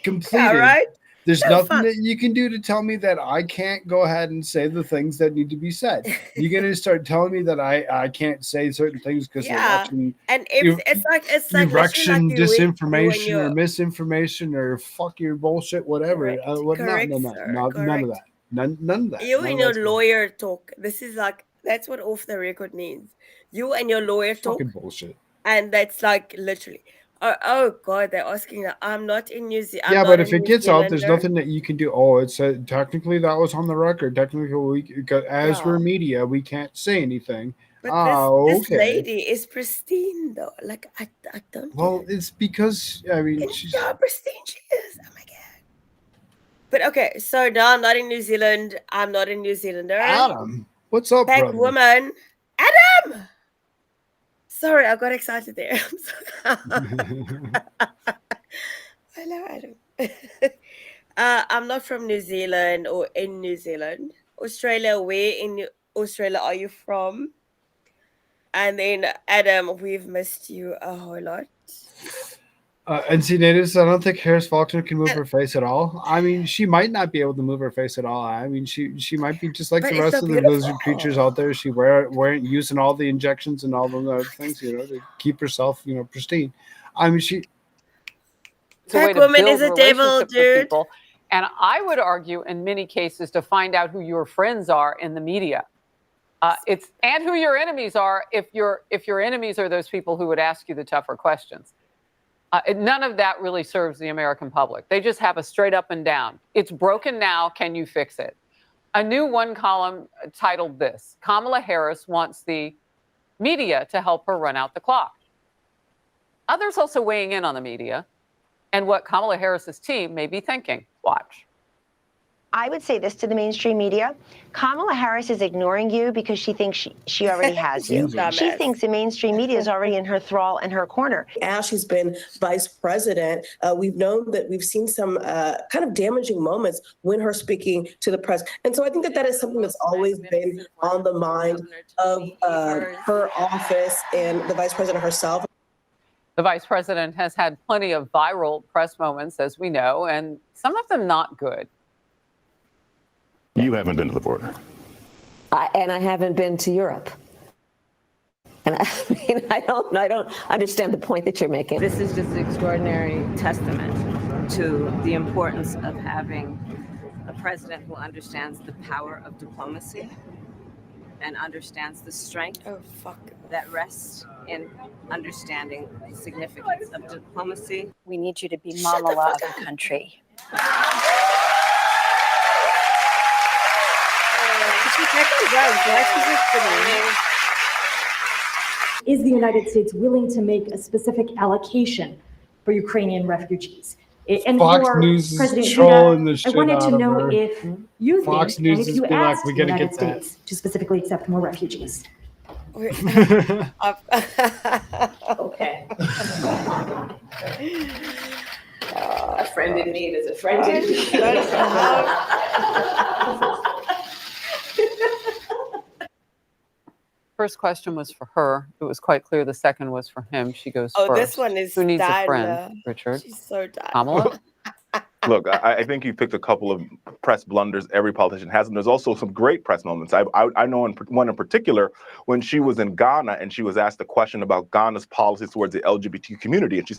completed. Yeah, right? There's No, nothing fuck. that you can do to tell me that I can't go ahead and say the things that need to be said. You're gonna start telling me that I can't say certain things because Yeah. election, And it's like erection, literally like disinformation, you or misinformation, or fuck your bullshit, whatever. Correct, None sir, of that. None of that. You None and of your that's lawyer talk. This is like, that's what off the record means. You and your lawyer talk, fucking bullshit. and that's like literally. Oh God, they're asking that. I'm not in New Zealand. Yeah, but if it gets out, there's nothing that you can do. Oh, it's technically that was on the record. Technically, we're media, we can't say anything. But this okay. lady is pristine though. Like I don't. Well, it's because I mean, she's how pristine she is. Oh my God. But okay, so now I'm not in New Zealand. I'm not a New Zealander. Adam. What's up, Black brother? woman. Adam. Sorry, I got excited there. Hello, Adam. I'm not from New Zealand or in New Zealand. Australia, where in Australia are you from? And then, Adam, we've missed you a whole lot. NC Natives, I don't think Harris Faulkner can move her face at all. I mean, she might not be able to move her face at all. I mean, she might be just like But the it's rest so of the beautiful. lizard creatures out there. She weren't using all the injections and all those other things, to keep herself, pristine. I mean, she. It's a way to woman build is a devil, relationships with dude. people. And I would argue, in many cases, to find out who your friends are in the media. And who your enemies are if your enemies are those people who would ask you the tougher questions. None of that really serves the American public. They just have a straight up and down. It's broken now. Can you fix it? A new one column titled this: Kamala Harris wants the media to help her run out the clock. Others also weighing in on the media and what Kamala Harris's team may be thinking. Watch. I would say this to the mainstream media. Kamala Harris is ignoring you because she thinks she already has you. She thinks the mainstream media is already in her thrall and her corner. As she's been vice president, we've seen some kind of damaging moments when her speaking to the press. And so I think that is something that's always been on the mind of her office and the vice president herself. The vice president has had plenty of viral press moments, as we know, and some of them not good. You haven't been to the border. And I haven't been to Europe. And I don't understand the point that you're making. This is just an extraordinary testament to the importance of having a president who understands the power of diplomacy and understands the strength that rests in understanding the significance of diplomacy. We need you to be mama law of the country. Is the United States willing to make a specific allocation for Ukrainian refugees? And Fox for News is President trolling the Duda, I shit wanted out to of know her. if you Fox think, News and if is you be like, asked we the gotta United get that. States to specifically accept more refugees. Okay. A friend in need is a friend in need. First question was for her. It was quite clear the second was for him. She goes Oh, first. this one is Who needs a done. friend, Richard? She's so done. Kamala? Look, I think you picked a couple of press blunders. Every politician has them. There's also some great press moments. I know one in particular when she was in Ghana and she was asked a question about Ghana's policies towards the LGBT community, and she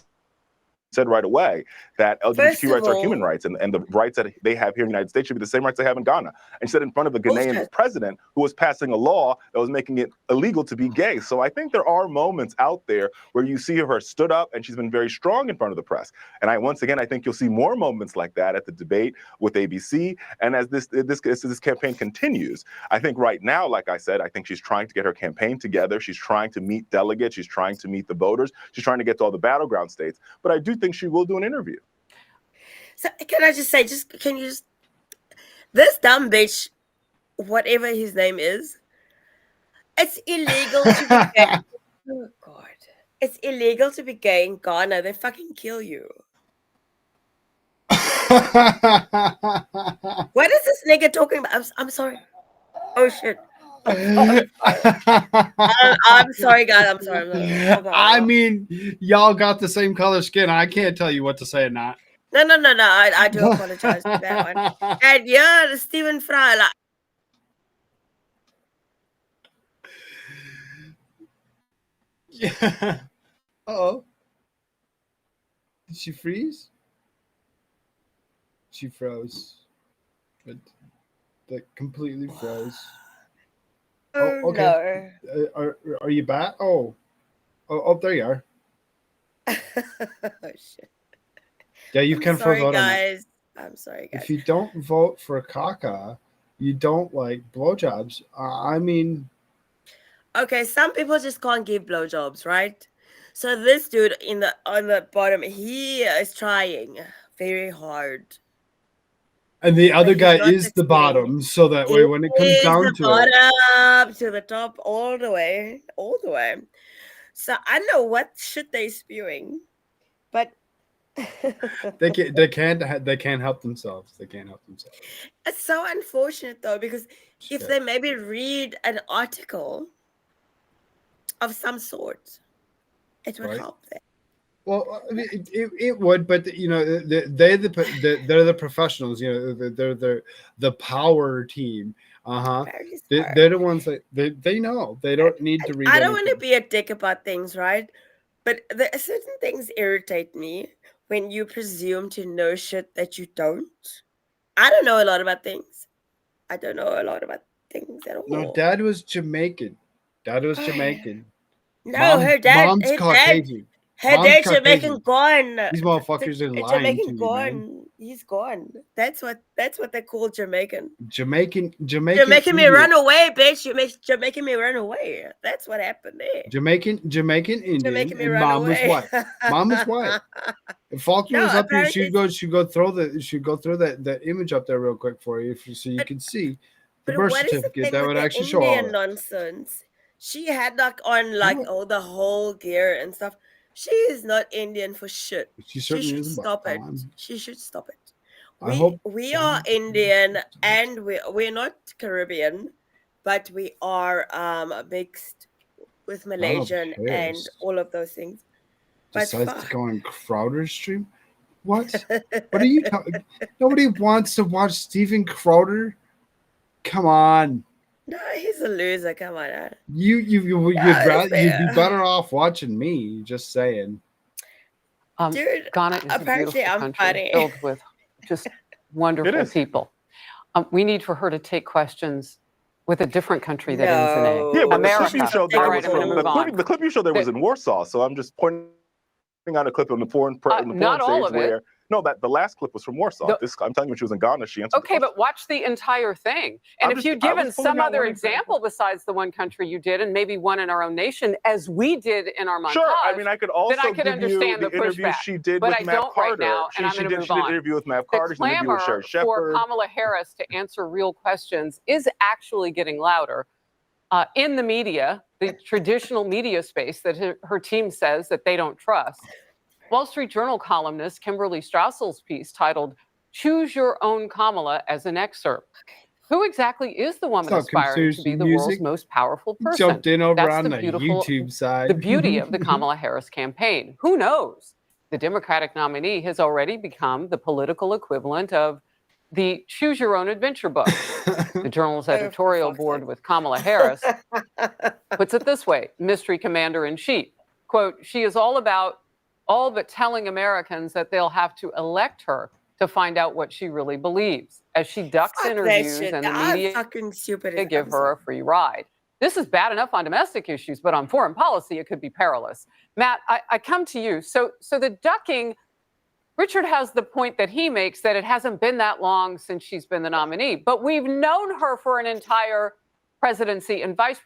said right away that LGBTQ rights are human rights, and the rights that they have here in the United States should be the same rights they have in Ghana. And she said in front of a Ghanaian president who was passing a law that was making it illegal to be gay. So I think there are moments out there where you see her stood up and she's been very strong in front of the press. And I think you'll see more moments like that at the debate with ABC. And as this campaign continues, I think right now, like I said, I think she's trying to get her campaign together. She's trying to meet delegates. She's trying to meet the voters. She's trying to get to all the battleground states. But I do think she will do an interview. So can I just say, this dumb bitch, whatever his name is, it's illegal to be gay. Oh God, it's illegal to be gay in Ghana. They fucking kill you. What is this nigga talking about? I'm sorry. Oh shit. I'm sorry, God. I'm sorry. I mean, y'all got the same color skin. I can't tell you what to say or not. No. I do apologize for that one. And yeah, Stephen Fry. Like, yeah. Uh-oh. Did she freeze? She froze. That completely froze. oh okay. no. Are you back? Oh, there you are. Oh shit. Yeah, you can sorry, vote guys. I'm sorry, guys. If you don't vote for Kaka, you don't like blowjobs. I mean, Okay, some people just can't give blowjobs, right? So this dude on the bottom, he is trying very hard. and the other he's guy not is the bottom, so that way when it comes He's down the to it, bottom to the top, all the way. So I don't know what shit they spewing, but they can't help themselves. They can't help themselves. it's so unfortunate though, because if they maybe read an article of some sort, it would Right. help them. Well, I mean, it would, but you know, they're the professionals. You know, they're the power team. They're the ones that they know. They don't need to read. I don't want to anything. be a dick about things, right? But there are certain things irritate me when you presume to know shit that you don't. I don't know a lot about things. I don't know a lot about things at all. No, Dad was Jamaican. No, Mom's her dad. Caucasian. Her Mom's dad Jamaican Caucasian. gone. These motherfuckers are lying Jamaican to you, gone. man. He's gone. That's what they call Jamaican. Jamaican You're making me Indian. run away, bitch. You're making me run away. That's what happened there. Jamaican Indian. You're making me And run Mom away. was white. Mom was white. If Faulkner No, was up here, apparently- she'd go throw that image up there real quick for you, so you can see the But birth what is the certificate thing that with would the actually show all Indian that. nonsense? She had on all the whole gear and stuff. She is not Indian for shit. She She certainly should isn't, but stop it. fine. She should stop it. I hope We are Indian and we're not Caribbean, but we are mixed with Malaysian and pissed. all of those things. decides to go on Crowder's stream. What? What are you talking? Nobody wants to watch Steven Crowder. Come on. No, he's a loser. Come on. Man. You'd be better off watching me. Just saying. Dude, Ghana is apparently a beautiful I'm country funny. filled with just wonderful people. We need for her to take questions with a different country that ends in A. Yeah, but America. the clip you showed there All was right, I'm gonna from move on. the clip you showed there was in Warsaw. So I'm just pointing out a clip on the foreign not all stage of it. where that the last clip was from Warsaw. I'm telling you, when she was in Ghana, she answered. Okay, but watch the entire thing. And if you'd given some other example besides the one country you did, and maybe one in our own nation, as we did in our montage, sure. I mean, I could also then I could give understand you the interview pushback. she did but with I Matt don't Carter. right now, and I'm going to move she did on. an interview with Matt The Carter. She did an interview with clamor Sherry for Shepherd. Kamala Harris to answer real questions is actually getting louder. In the media, the traditional media space that her team says that they don't trust. Wall Street Journal columnist Kimberly Strassel's piece titled "Choose Your Own Kamala" as an excerpt. Who exactly is the woman aspiring to be the world's most powerful person? Jumped in over That's on the the beautiful, YouTube side. the beauty of the Kamala Harris campaign. Who knows? The Democratic nominee has already become the political equivalent of the Choose Your Own Adventure book. The Journal's editorial board with Kamala Harris puts it this way: mystery commander in chief. Quote, she is all but telling Americans that they'll have to elect her to find out what she really believes, as she ducks interviews and the media give her a free ride. This is bad enough on domestic issues, but on foreign policy, it could be perilous. Matt, I come to you. So the ducking, Richard has the point that he makes that it hasn't been that long since she's been the nominee, but we've known her for an entire presidency and vice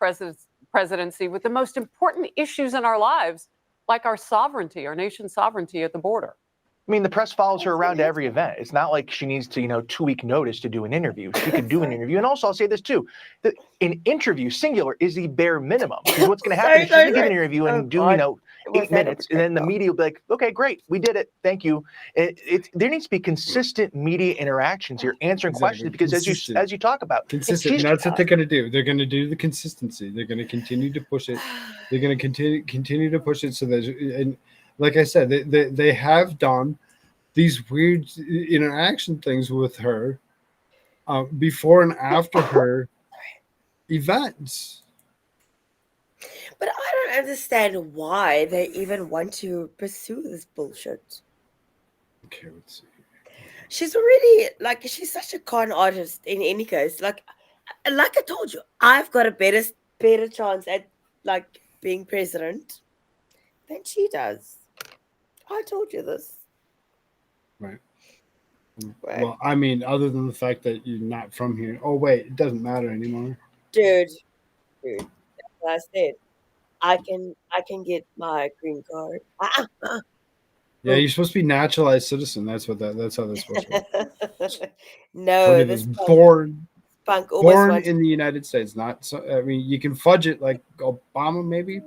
presidency with the most important issues in our lives, like our sovereignty, our nation's sovereignty at the border. I mean, the press follows her around to every event. It's not like she needs to, 2-week notice to do an interview. She could do an interview. And also, I'll say this too. An interview, singular, is the bare minimum. Because what's going to happen is she's going to give an interview and do, 8 minutes. And then the media will be like, okay, great. We did it. Thank you. There needs to be consistent media interactions here, answering questions. Because as you talk about. Consistent. That's what they're going to do. They're going to do the consistency. They're going to continue to push it. They're going to continue to push it so that, and like I said, they have done these weird interaction things with her before and after her events. But I don't understand why they even want to pursue this bullshit. Okay, let's see. She's already, she's such a con artist in any case. Like I told you, I've got a better chance at, being president than she does. I told you this. Right. Well, I mean, other than the fact that you're not from here. Oh, wait, it doesn't matter anymore. Dude, that's what I said. I can get my green card. Yeah, you're supposed to be naturalized citizen. That's how that's supposed to be. No, this born in in the United States. Not so. I mean, you can fudge it like Obama, maybe.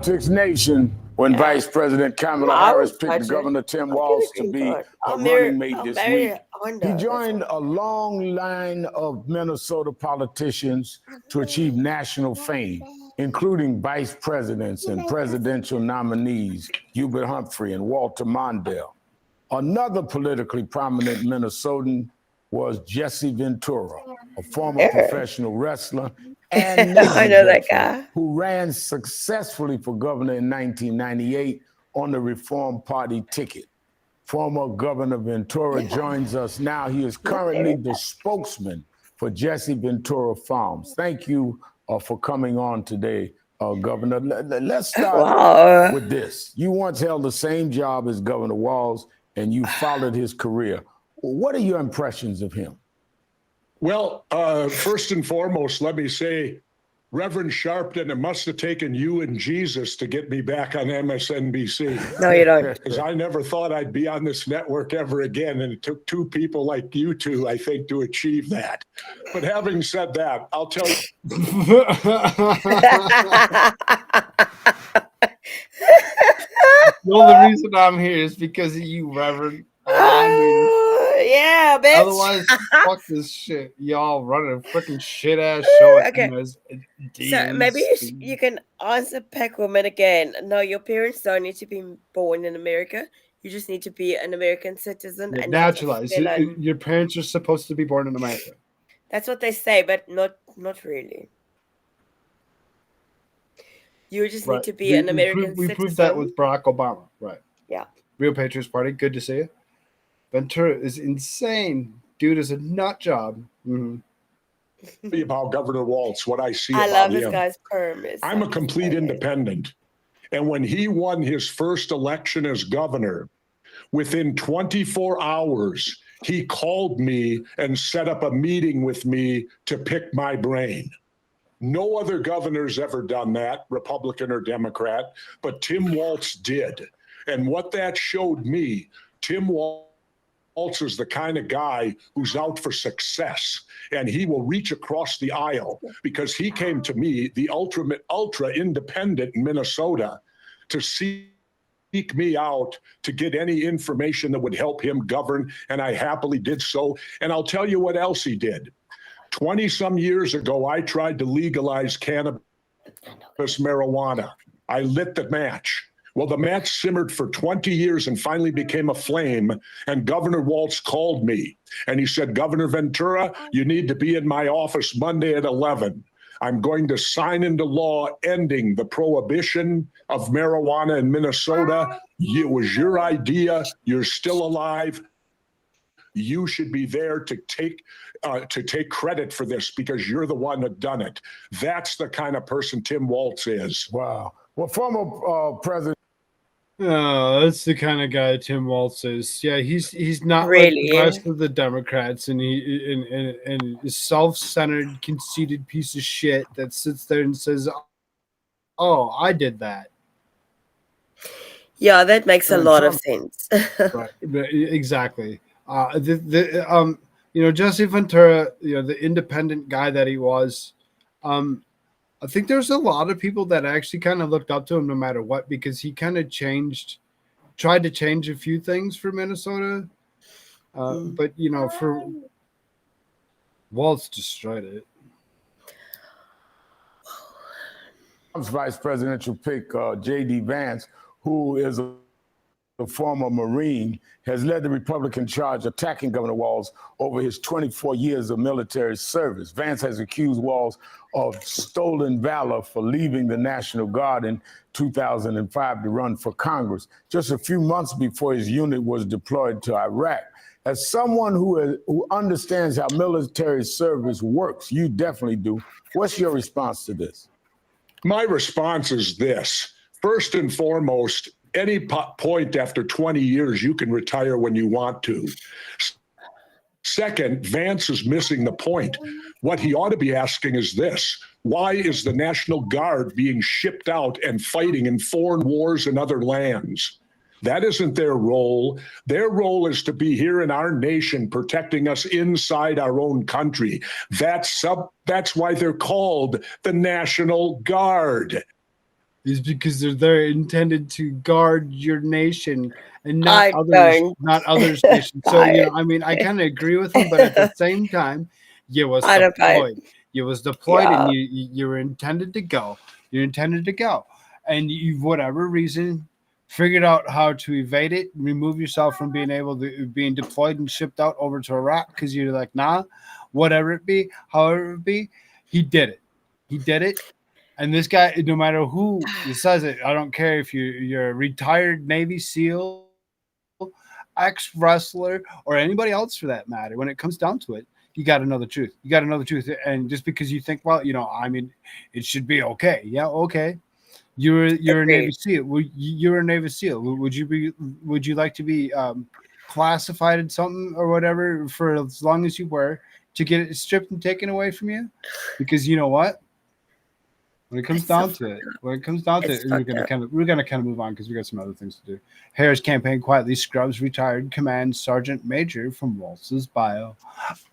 Six Nation, when Vice President Kamala Harris picked Governor Tim Walz to be her running mate this week, he joined a long line of Minnesota politicians to achieve national fame, including vice presidents and presidential nominees Hubert Humphrey and Walter Mondale. Another politically prominent Minnesotan was Jesse Ventura, a former professional wrestler and I know that guy who ran successfully for governor in 1998 on the Reform Party ticket. Former Governor Ventura joins us now. He is currently the spokesman for Jesse Ventura Farms. Thank you for coming on today, Governor. Let's start with this. You once held the same job as Governor Walz, and you followed his career. What are your impressions of him? Well, first and foremost, let me say, Reverend Sharpton, it must have taken you and Jesus to get me back on MSNBC. No, you don't. Because I never thought I'd be on this network ever again, and it took two people like you two, I think, to achieve that. But having said that, I'll tell you. Well, the reason I'm here is because of you, Reverend. I mean, Yeah, bitch. Otherwise, fuck this shit. Y'all running a freaking shit ass show at Okay. So maybe you can answer Peck Woman again. No, your parents don't need to be born in America. You just need to be an American citizen and not a naturalized. felon. Your parents are supposed to be born in America. That's what they say, but not really. You just need to be an American we citizen. proved that with Barack Obama, right? Yeah. Real Patriots Party, good to see you. Ventura is insane. Dude is a nut job. Mm-hmm. About Governor Walz, what I see I about love him. this guy's perm. I'm a complete independent. And when he won his first election as governor, within 24 hours, he called me and set up a meeting with me to pick my brain. No other governor's ever done that, Republican or Democrat, but Tim Walz did. And what that showed me, Tim Walz is the kind of guy who's out for success, and he will reach across the aisle because he came to me, the ultra independent in Minnesota, to seek me out to get any information that would help him govern, and I happily did so. And I'll tell you what else he did. 20-some years ago, I tried to legalize cannabis marijuana. I lit the match. Well, the match simmered for 20 years and finally became a flame. And Governor Walz called me and he said, Governor Ventura, you need to be in my office Monday at 11. I'm going to sign into law ending the prohibition of marijuana in Minnesota. It was your idea. You're still alive. You should be there to take credit for this because you're the one that done it. That's the kind of person Tim Walz is. Wow. Well, former president. Oh, that's the kind of guy Tim Walz is. Yeah, he's not Really? like the rest of the Democrats, and he is self-centered, conceited piece of shit that sits there and says, "Oh, I did that." Yeah, that makes a lot of sense. Right, exactly. Jesse Ventura, the independent guy that he was, I think there's a lot of people that actually kind of looked up to him no matter what, because he kind of tried to change a few things for Minnesota. But, for Walz destroyed it. Trump's vice presidential pick, J.D. Vance, who is a former Marine, has led the Republican charge attacking Governor Walz over his 24 years of military service. Vance has accused Walz of stolen valor for leaving the National Guard in 2005 to run for Congress, just a few months before his unit was deployed to Iraq. As someone who understands how military service works, you definitely do. What's your response to this? My response is this. First and foremost, any point after 20 years, you can retire when you want to. Second, Vance is missing the point. What he ought to be asking is this: why is the National Guard being shipped out and fighting in foreign wars in other lands? That isn't their role. Their role is to be here in our nation, protecting us inside our own country. That's why they're called the National Guard. Is because they're intended to guard your nation and not others' nations. So I kind of agree with him, but at the same time, you was deployed. You was deployed, and you were intended to go. You're intended to go, and you, whatever reason, figured out how to evade it, remove yourself from being deployed and shipped out over to Iraq because you're like, nah, whatever it be, however it be, he did it. He did it. And this guy, no matter who says it, I don't care if you're a retired Navy SEAL, ex-wrestler, or anybody else for that matter. When it comes down to it, you got to know the truth. You got to know the truth. And just because you think, well, it should be okay. Yeah, okay. You're a Navy SEAL. You're a Navy SEAL. Would you like to be classified in something or whatever for as long as you were to get it stripped and taken away from you? Because you know what? When it comes down to it, we're gonna kind of move on because we got some other things to do. Harris campaign quietly scrubs retired command sergeant major from Walz's bio.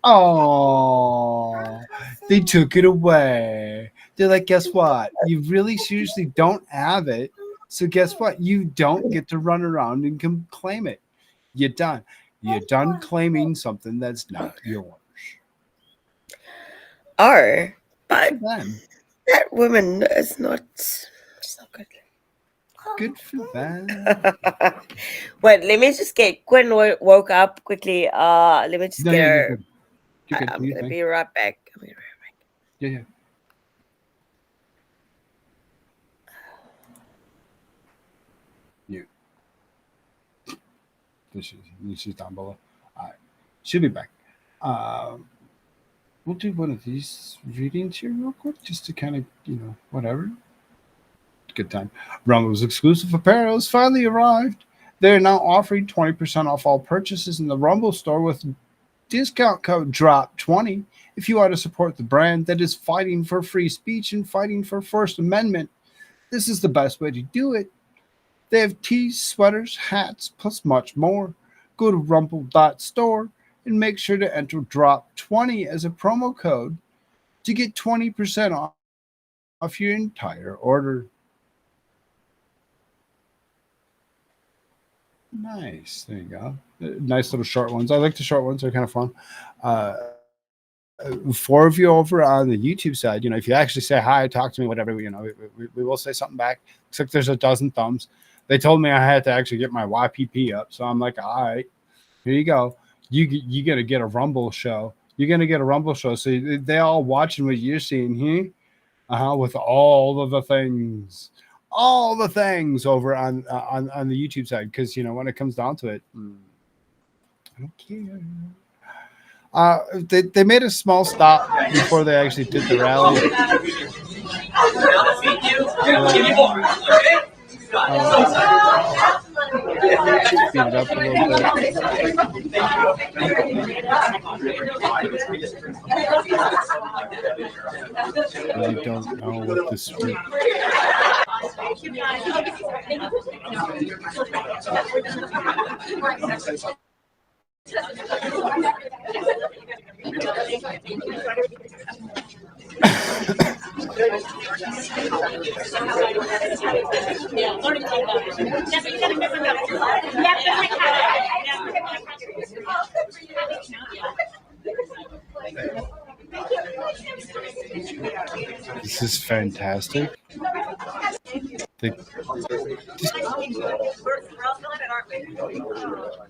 Oh, they took it away. They're like, guess what? You really seriously don't have it. So guess what? You don't get to run around and claim it. You're done. You're done claiming something that's not yours. But them. that woman is not so good. Good for them. Wait, let me just get Gwen woke up quickly. Let me just No, get yeah, you're her. good. You're good. I'm Do your gonna thing. be right back. Yeah. You. She's down below. All right. She'll be back. We'll do one of these readings here real quick, just to kind of, whatever. Good time. Rumble's exclusive apparel has finally arrived. They're now offering 20% off all purchases in the Rumble store with discount code DROP20 if you want to support the brand that is fighting for free speech and fighting for First Amendment. This is the best way to do it. They have tees, sweaters, hats, plus much more. Go to rumble.store and make sure to enter DROP20 as a promo code to get 20% off your entire order. Nice. There you go. Nice little short ones. I like the short ones. They're kind of fun. 4 of you over on the YouTube side, if you actually say hi, talk to me, whatever, we will say something back. Looks like there's a dozen thumbs. They told me I had to actually get my YPP up. So I'm like, all right, here you go. You're going to get a Rumble show. You're going to get a Rumble show. So they're all watching what you're seeing here with all of the things. All the things over on the YouTube side, because when it comes down to it, I don't care. They made a small stop before they actually did the rally. Speed it up a little bit. Really don't know what this is. This is fantastic.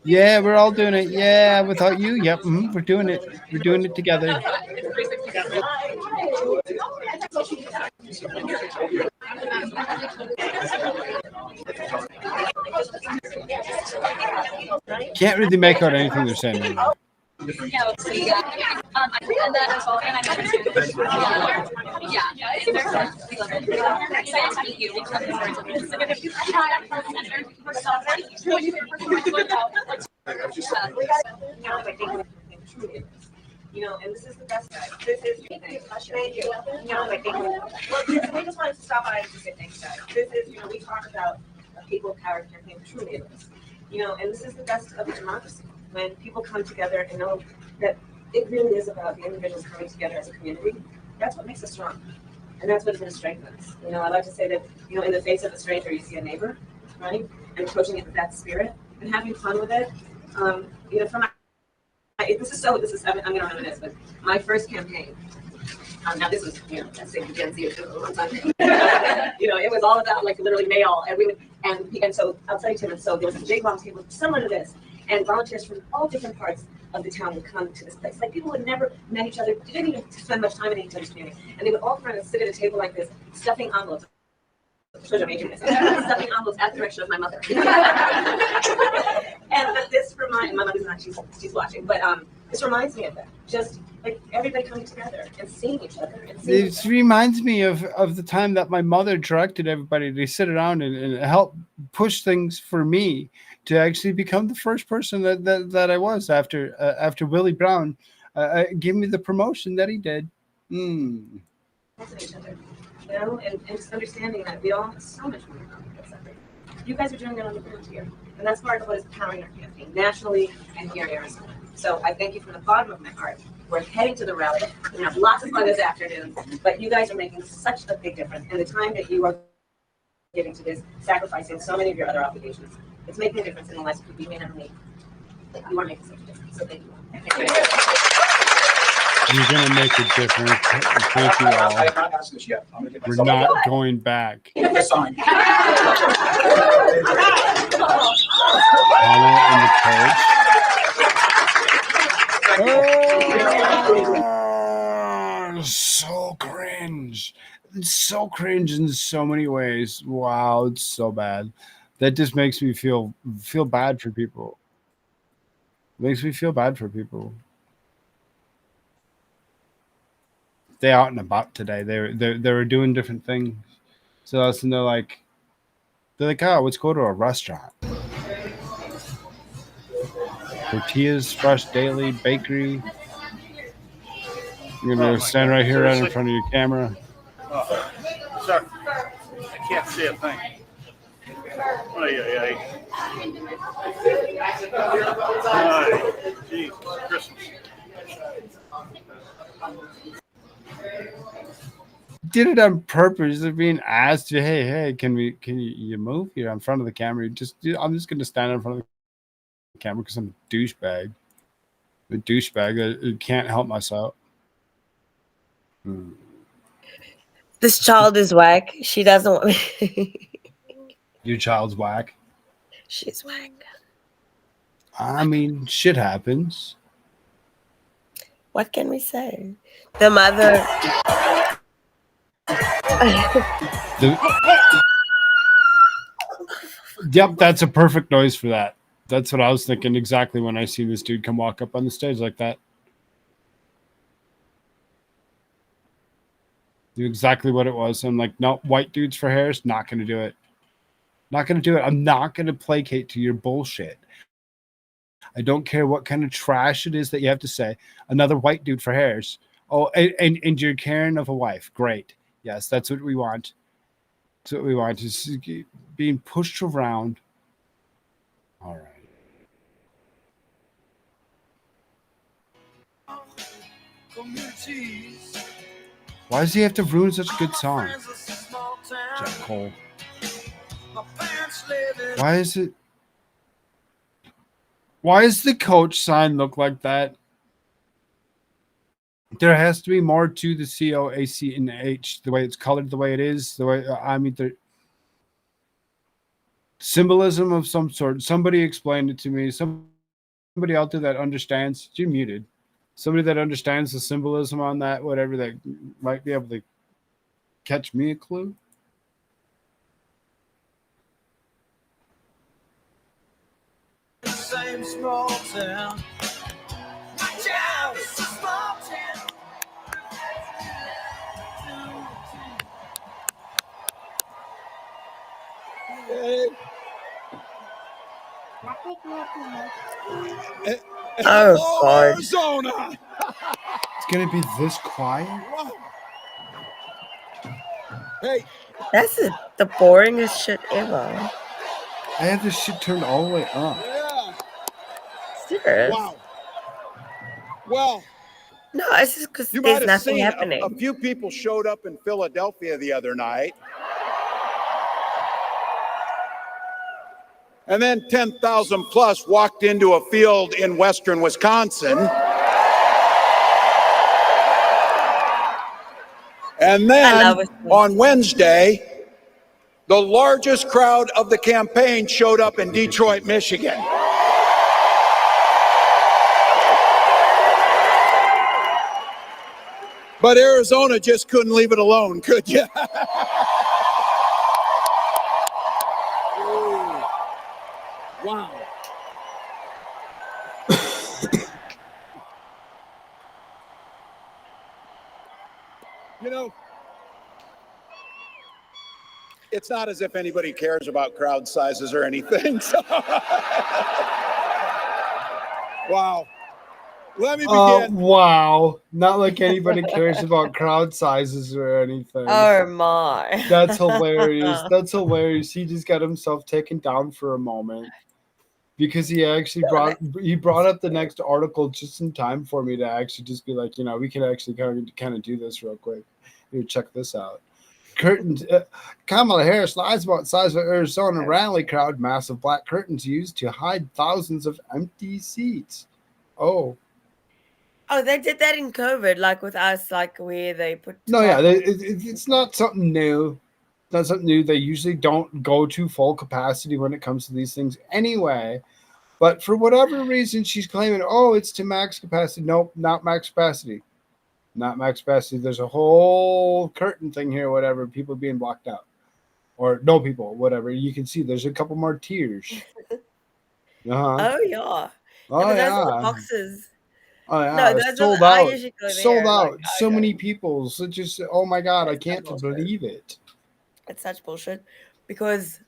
Yeah, we're all doing it. Yeah, without you. Yep, we're doing it. We're doing it together. Can't really make out anything they're saying right now. And this is the best guy. This is thank you. We just wanted to stop by and just say thanks, guys. This is, we talk about a people of power campaign, truly it is. And this is the best of democracy. When people come together and know that it really is about the individuals coming together as a community, that's what makes us strong. And that's what's going to strengthen us. I like to say that, in the face of a stranger, you see a neighbor, right? And approaching it with that spirit and having fun with it. I'm going to reminisce, but my first campaign, now this was, let's say the Gen Z, it was a long time ago. It was all about literally mail, and so outside Tim, and so there was a big long table similar to this, and volunteers from all different parts of the town would come to this place. People would never met each other, didn't even spend much time in each other's community, and they would all kind of sit at a table like this, stuffing envelopes. Stuffing envelopes at the direction of my mother. But this reminds my mother's not, she's watching, but this reminds me of that. Just everybody coming together and seeing each other. It reminds me of the time that my mother directed everybody to sit around and help push things for me to actually become the first person that I was after Willie Brown gave me the promotion that he did. And just understanding that we all have so much more in common. You guys are doing it on the ground here, and that's part of what is powering our campaign nationally and here in Arizona. So I thank you from the bottom of my heart. We're heading to the rally. We're gonna have lots of fun this afternoon, but you guys are making such a big difference, and the time that you are giving to this, sacrificing so many of your other obligations, it's making a difference in the lives of people you may never meet. You want to make such a difference, so thank you. You're going to make a difference. Thank you all. We're not going back. Paula and the coach. Oh, so cringe. It's so cringe in so many ways. Wow, it's so bad. That just makes me feel bad for people. Makes me feel bad for people. They out and about today. They were doing different things. So and they're like, oh, let's go to a restaurant. Tortillas, fresh daily, bakery. You're gonna stand right here, right in front of your camera. Sir, I can't see a thing. Jesus Christmas. Did it on purpose. They're being asked, hey, can you move here in front of the camera? I'm just gonna stand in front of the camera because I'm a douchebag. A douchebag. I can't help myself. This child is whack. She doesn't want me. Your child's whack. She's whack. I mean, shit happens. What can we say? The mother. Yep, that's a perfect noise for that. That's what I was thinking exactly when I see this dude come walk up on the stage like that. Do exactly what it was. I'm like, no, white dudes for Harris, not going to do it. Not going to do it. I'm not going to placate to your bullshit. I don't care what kind of trash it is that you have to say. Another white dude for Harris. Oh, and you're caring of a wife. Great. Yes, that's what we want. That's what we want, is being pushed around. All right. Why does he have to ruin such a good song? Jack Cole. Why is it? Why does the coach sign look like that? There has to be more to the COAC and H, the way it's colored, the way it is, the way, I mean, the symbolism of some sort. Somebody explained it to me. Somebody out there that understands. You're muted. Somebody that understands the symbolism on that, whatever, that might be able to catch me a clue. Same small town. Watch out, it's a small town. Oh, God. Arizona. It's gonna be this quiet. Hey, that's the boringest shit ever. I have this shit turned all the way up. Serious? Wow. Well, no, it's just because you there's might have nothing seen happening. a few people showed up in Philadelphia the other night. And then 10,000 plus walked into a field in western Wisconsin. And then on Wednesday, the largest crowd of the campaign showed up in Detroit, Michigan. But Arizona just couldn't leave it alone, could you? Wow. You know, it's not as if anybody cares about crowd sizes or anything. So. Wow. Let me begin. Wow. Not like anybody cares about crowd sizes or anything. Oh, my. That's hilarious. That's hilarious. He just got himself taken down for a moment because he actually brought up the next article just in time for me to actually just be like, you know, we can actually kind of do this real quick. Here, check this out. curtains. Kamala Harris lies about the size of Arizona rally crowd. Massive black curtains used to hide thousands of empty seats. Oh, they did that in COVID, like with us, like where they put. No, yeah, it's not something new. Not something new. They usually don't go to full capacity when it comes to these things anyway. But for whatever reason, she's claiming, oh, it's to max capacity. Nope, not max capacity. Not max capacity. There's a whole curtain thing here, whatever, people being blocked out. Or no people, whatever. You can see there's a couple more tiers. Oh, yeah. Oh, Those yeah. little boxes. Oh, yeah. No, those sold I out. usually go there, Sold out. like, So many people. So just, oh my God, I can't believe it. It's such bullshit because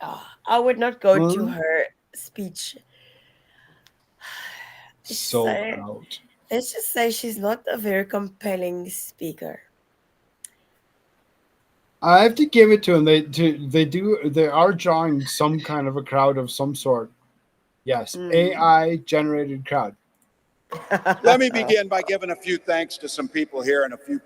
I would not go to her speech. Sold out. Let's just say she's not a very compelling speaker. I have to give it to them. They are drawing some kind of a crowd of some sort. Yes, AI generated crowd. Let me begin by giving a few thanks to some people here and a few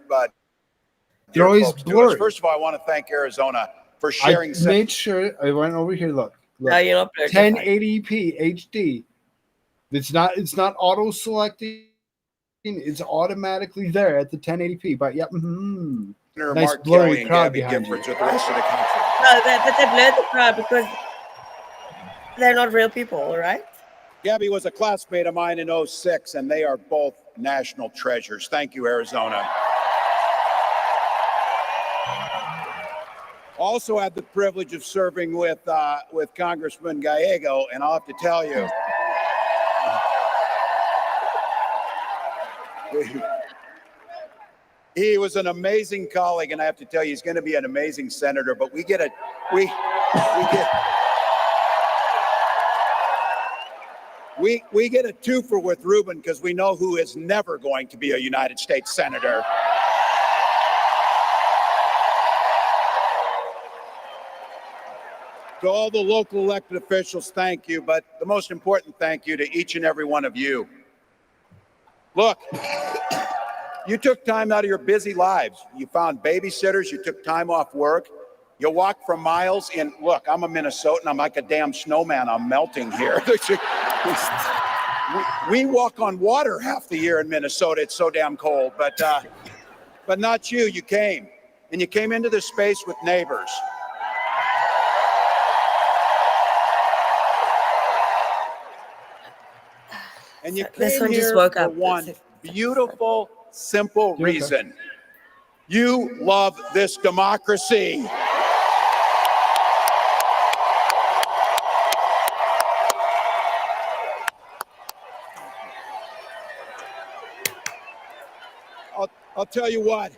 They're always folks to us. blurry. First of all, I want to thank Arizona for sharing. I made sure I went over here. Look. No, you're not blurred. 1080p HD. It's not auto selecting. It's automatically there at the 1080p. But yeah, nice Mark blurry Kelly and crowd Gabby behind Giffords you. with the rest of the country. No, but they blurred the crowd because they're not real people, right? Gabby was a classmate of mine in 06, and they are both national treasures. Thank you, Arizona. Also had the privilege of serving with Congressman Gallego, and I'll have to tell you, he was an amazing colleague, and I have to tell you, he's going to be an amazing senator. But we get a twofer with Ruben because we know who is never going to be a United States senator. To all the local elected officials, thank you. But the most important thank you to each and every one of you. Look, you took time out of your busy lives. You found babysitters. You took time off work. You walked for miles in. Look, I'm a Minnesotan. I'm like a damn snowman. I'm melting here. We walk on water half the year in Minnesota. It's so damn cold. But not you. You came. And you came into this space with neighbors. And you This came one just here woke for up. one beautiful, simple reason. You love this democracy. I'll tell you what.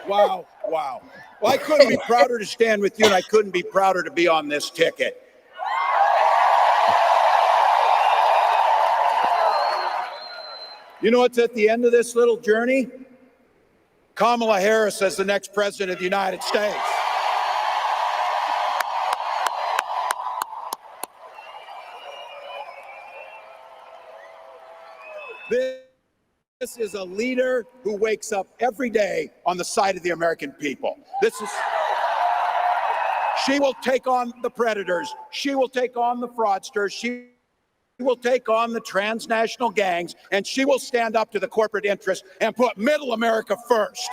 Wow. Well, I couldn't be prouder to stand with you, and I couldn't be prouder to be on this ticket. You know what's at the end of this little journey? Kamala Harris as the next president of the United States. This is a leader who wakes up every day on the side of the American people. She will take on the predators. She will take on the fraudsters. She will take on the transnational gangs, and she will stand up to the corporate interests and put middle America first.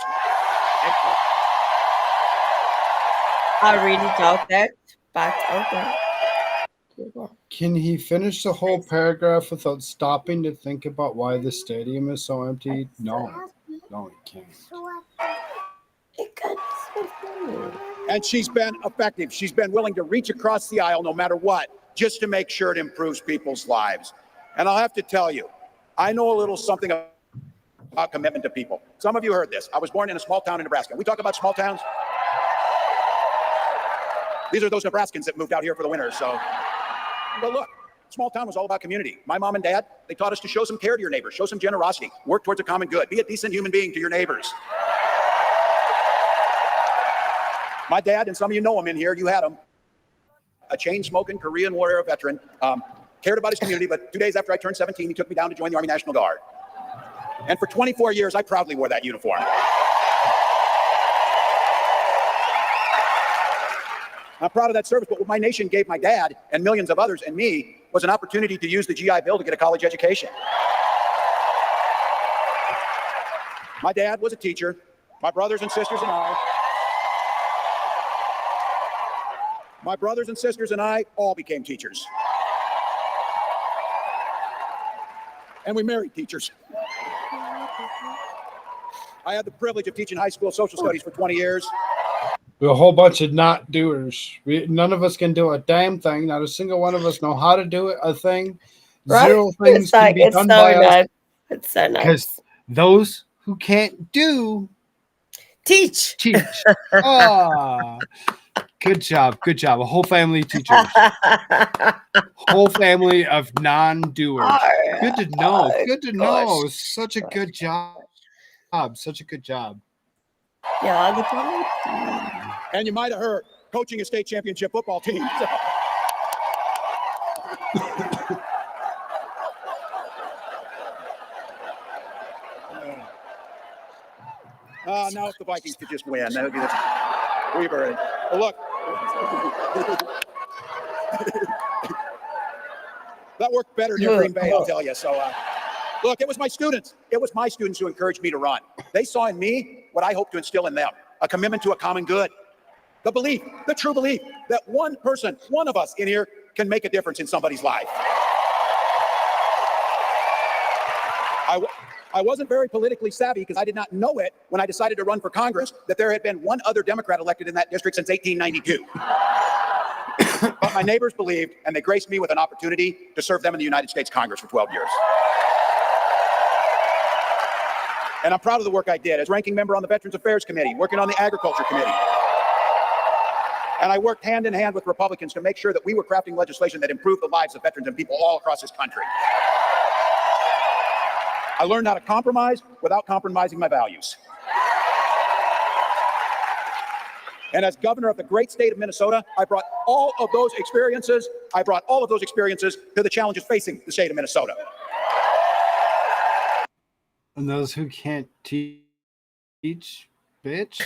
I really doubt that, but okay. Can he finish the whole paragraph without stopping to think about why the stadium is so empty? No, he can't. And she's been effective. She's been willing to reach across the aisle no matter what, just to make sure it improves people's lives. And I'll have to tell you, I know a little something about commitment to people. Some of you heard this. I was born in a small town in Nebraska. We talk about small towns. These are those Nebraskans that moved out here for the winter, so. But look, small town was all about community. My mom and dad, they taught us to show some care to your neighbors, show some generosity, work towards a common good, be a decent human being to your neighbors. My dad, and some of you know him in here, you had him, a chain-smoking Korean War era veteran, cared about his community, but 2 days after I turned 17, he took me down to join the Army National Guard. And for 24 years, I proudly wore that uniform. I'm proud of that service, but what my nation gave my dad and millions of others and me was an opportunity to use the GI Bill to get a college education. My dad was a teacher. My brothers and sisters and I all became teachers. And we married teachers. I had the privilege of teaching high school social studies for 20 years. We're a whole bunch of not doers. None of us can do a damn thing. Not a single one of us know how to do a thing. Right? Zero things can be done by us. It's so nice. Because those who can't do teach. Ah, good job. Good job. A whole family of teachers. Whole family of non-doers. Good to know. Good to know. Such a good job. Such a good job. Yeah, and you might have heard coaching a state championship football team. Now if the Vikings could just win, that would be the we've already. Well, look. That worked better near Green Bay, I'll tell you. So, look, it was my students. It was my students who encouraged me to run. They saw in me what I hope to instill in them, a commitment to a common good. The belief, the true belief that one person, one of us in here can make a difference in somebody's life. I wasn't very politically savvy because I did not know it when I decided to run for Congress that there had been one other Democrat elected in that district since 1892. But my neighbors believed, and they graced me with an opportunity to serve them in the United States Congress for 12 years. And I'm proud of the work I did as ranking member on the Veterans Affairs Committee, working on the Agriculture Committee. And I worked hand in hand with Republicans to make sure that we were crafting legislation that improved the lives of veterans and people all across this country. I learned how to compromise without compromising my values. And as governor of the great state of Minnesota, I brought all of those experiences to the challenges facing the state of Minnesota. And those who can't teach, bitch.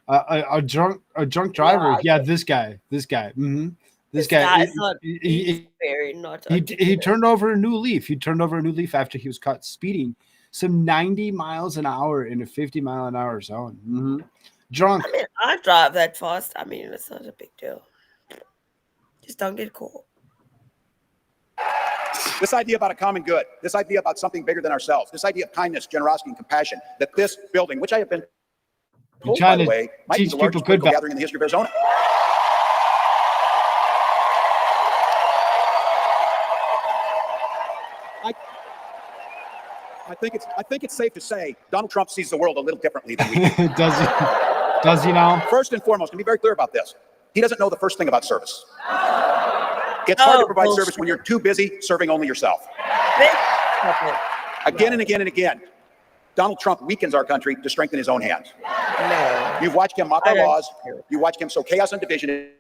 A drunk driver. Yeah, this guy. Mm-hmm. This guy. He turned over a new leaf. He turned over a new leaf after he was caught speeding some 90 miles an hour in a 50-mile-an-hour zone. Mm-hmm. Drunk. I mean, I drive that fast. I mean, it's not a big deal. Just don't get caught. This idea about a common good, this idea about something bigger than ourselves, this idea of kindness, generosity, and compassion, that this building, which I have been told, by the way, might be the largest political gathering in the history of Arizona. I think it's safe to say Donald Trump sees the world a little differently than we do. Does he now? First and foremost, and be very clear about this, he doesn't know the first thing about service. It's hard to provide service when you're too busy serving only yourself. Again and again and again, Donald Trump weakens our country to strengthen his own hands. No. You've watched him mock our laws. You watched him sow chaos and division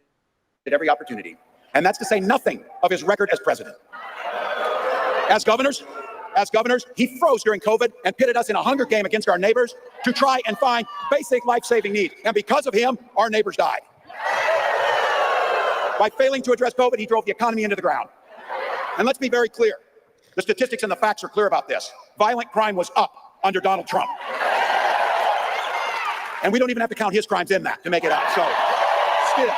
at every opportunity. And that's to say nothing of his record as president. As governors, he froze during COVID and pitted us in a hunger game against our neighbors to try and find basic life-saving needs. And because of him, our neighbors died. By failing to address COVID, he drove the economy into the ground. And let's be very clear. The statistics and the facts are clear about this. Violent crime was up under Donald Trump. And we don't even have to count his crimes in that to make it up. So, still.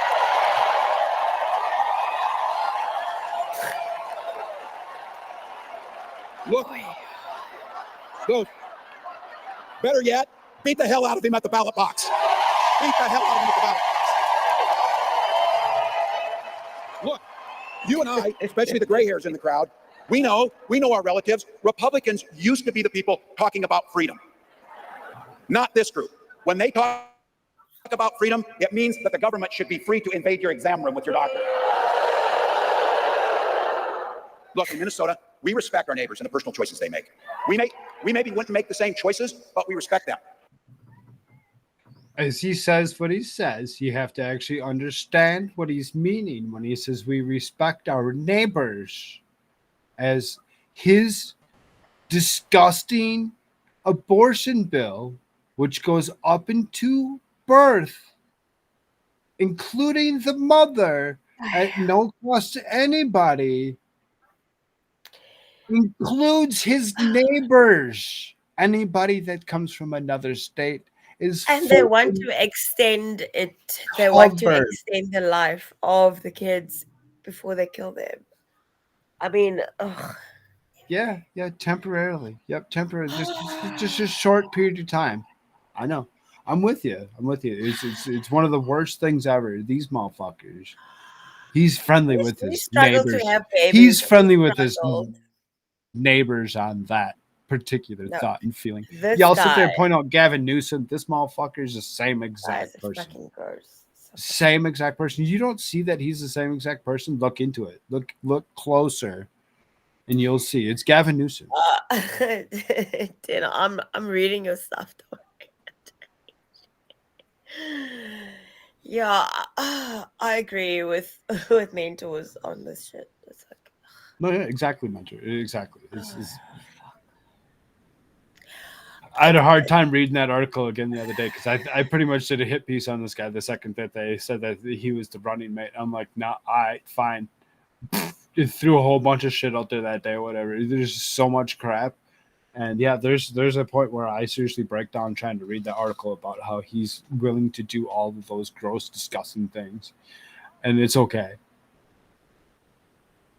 Look, better yet, beat the hell out of him at the ballot box. Beat the hell out of him at the ballot box. Look, you and I, especially the gray hairs in the crowd, we know our relatives. Republicans used to be the people talking about freedom. Not this group. When they talk about freedom, it means that the government should be free to invade your exam room with your doctor. Look, in Minnesota, we respect our neighbors and the personal choices they make. We maybe wouldn't make the same choices, but we respect them. as he says what he says, you have to actually understand what he's meaning when he says we respect our neighbors, as his disgusting abortion bill, which goes up into birth, including the mother, at no cost to anybody, includes his neighbors. Anybody that comes from another state is And they want to extend it. They want to covered. extend the life of the kids before they kill them. I mean, ugh. Yeah, temporarily. Yep, temporarily. Just a short period of time. I know. I'm with you. It's one of the worst things ever. These motherfuckers. He's friendly with We his struggle neighbors. to have babies. He's friendly We with his struggled. neighbors on that particular No, thought and feeling. this Y'all sit there and guy- point out Gavin Newsom. This motherfucker is the same exact Guys, person. it's fucking gross. Same exact person. You don't see that he's the same exact person. Look into it. Look closer, and you'll see. It's Gavin Newsom. I'm reading your stuff. Yeah, I agree with mentors on this shit. It's like, No, yeah, exactly, mentor. Exactly. I had a hard time reading that article again the other day because I pretty much did a hit piece on this guy the second that they said that he was the running mate. I'm like, nah, all right, fine. It threw a whole bunch of shit out there that day, whatever. There's just so much crap. And yeah, there's a point where I seriously break down trying to read the article about how he's willing to do all of those gross, disgusting things. And it's okay.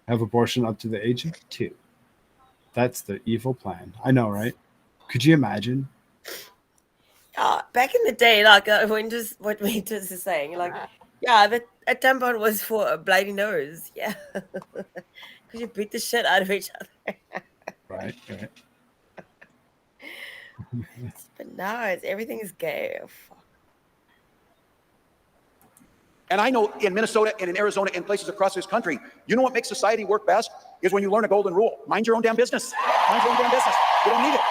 Have abortion up to the age of 2. That's the evil plan. I know, right? Could you imagine? back in the day, like what Winters is saying, like, yeah, a tampon was for a bloody nose. Yeah, because you beat the shit out of each other. Right. But now everything is gay. Oh, fuck. And I know in Minnesota and in Arizona and places across this country, you know what makes society work best is when you learn a golden rule. Mind your own damn business. Mind your own damn business. You don't need it.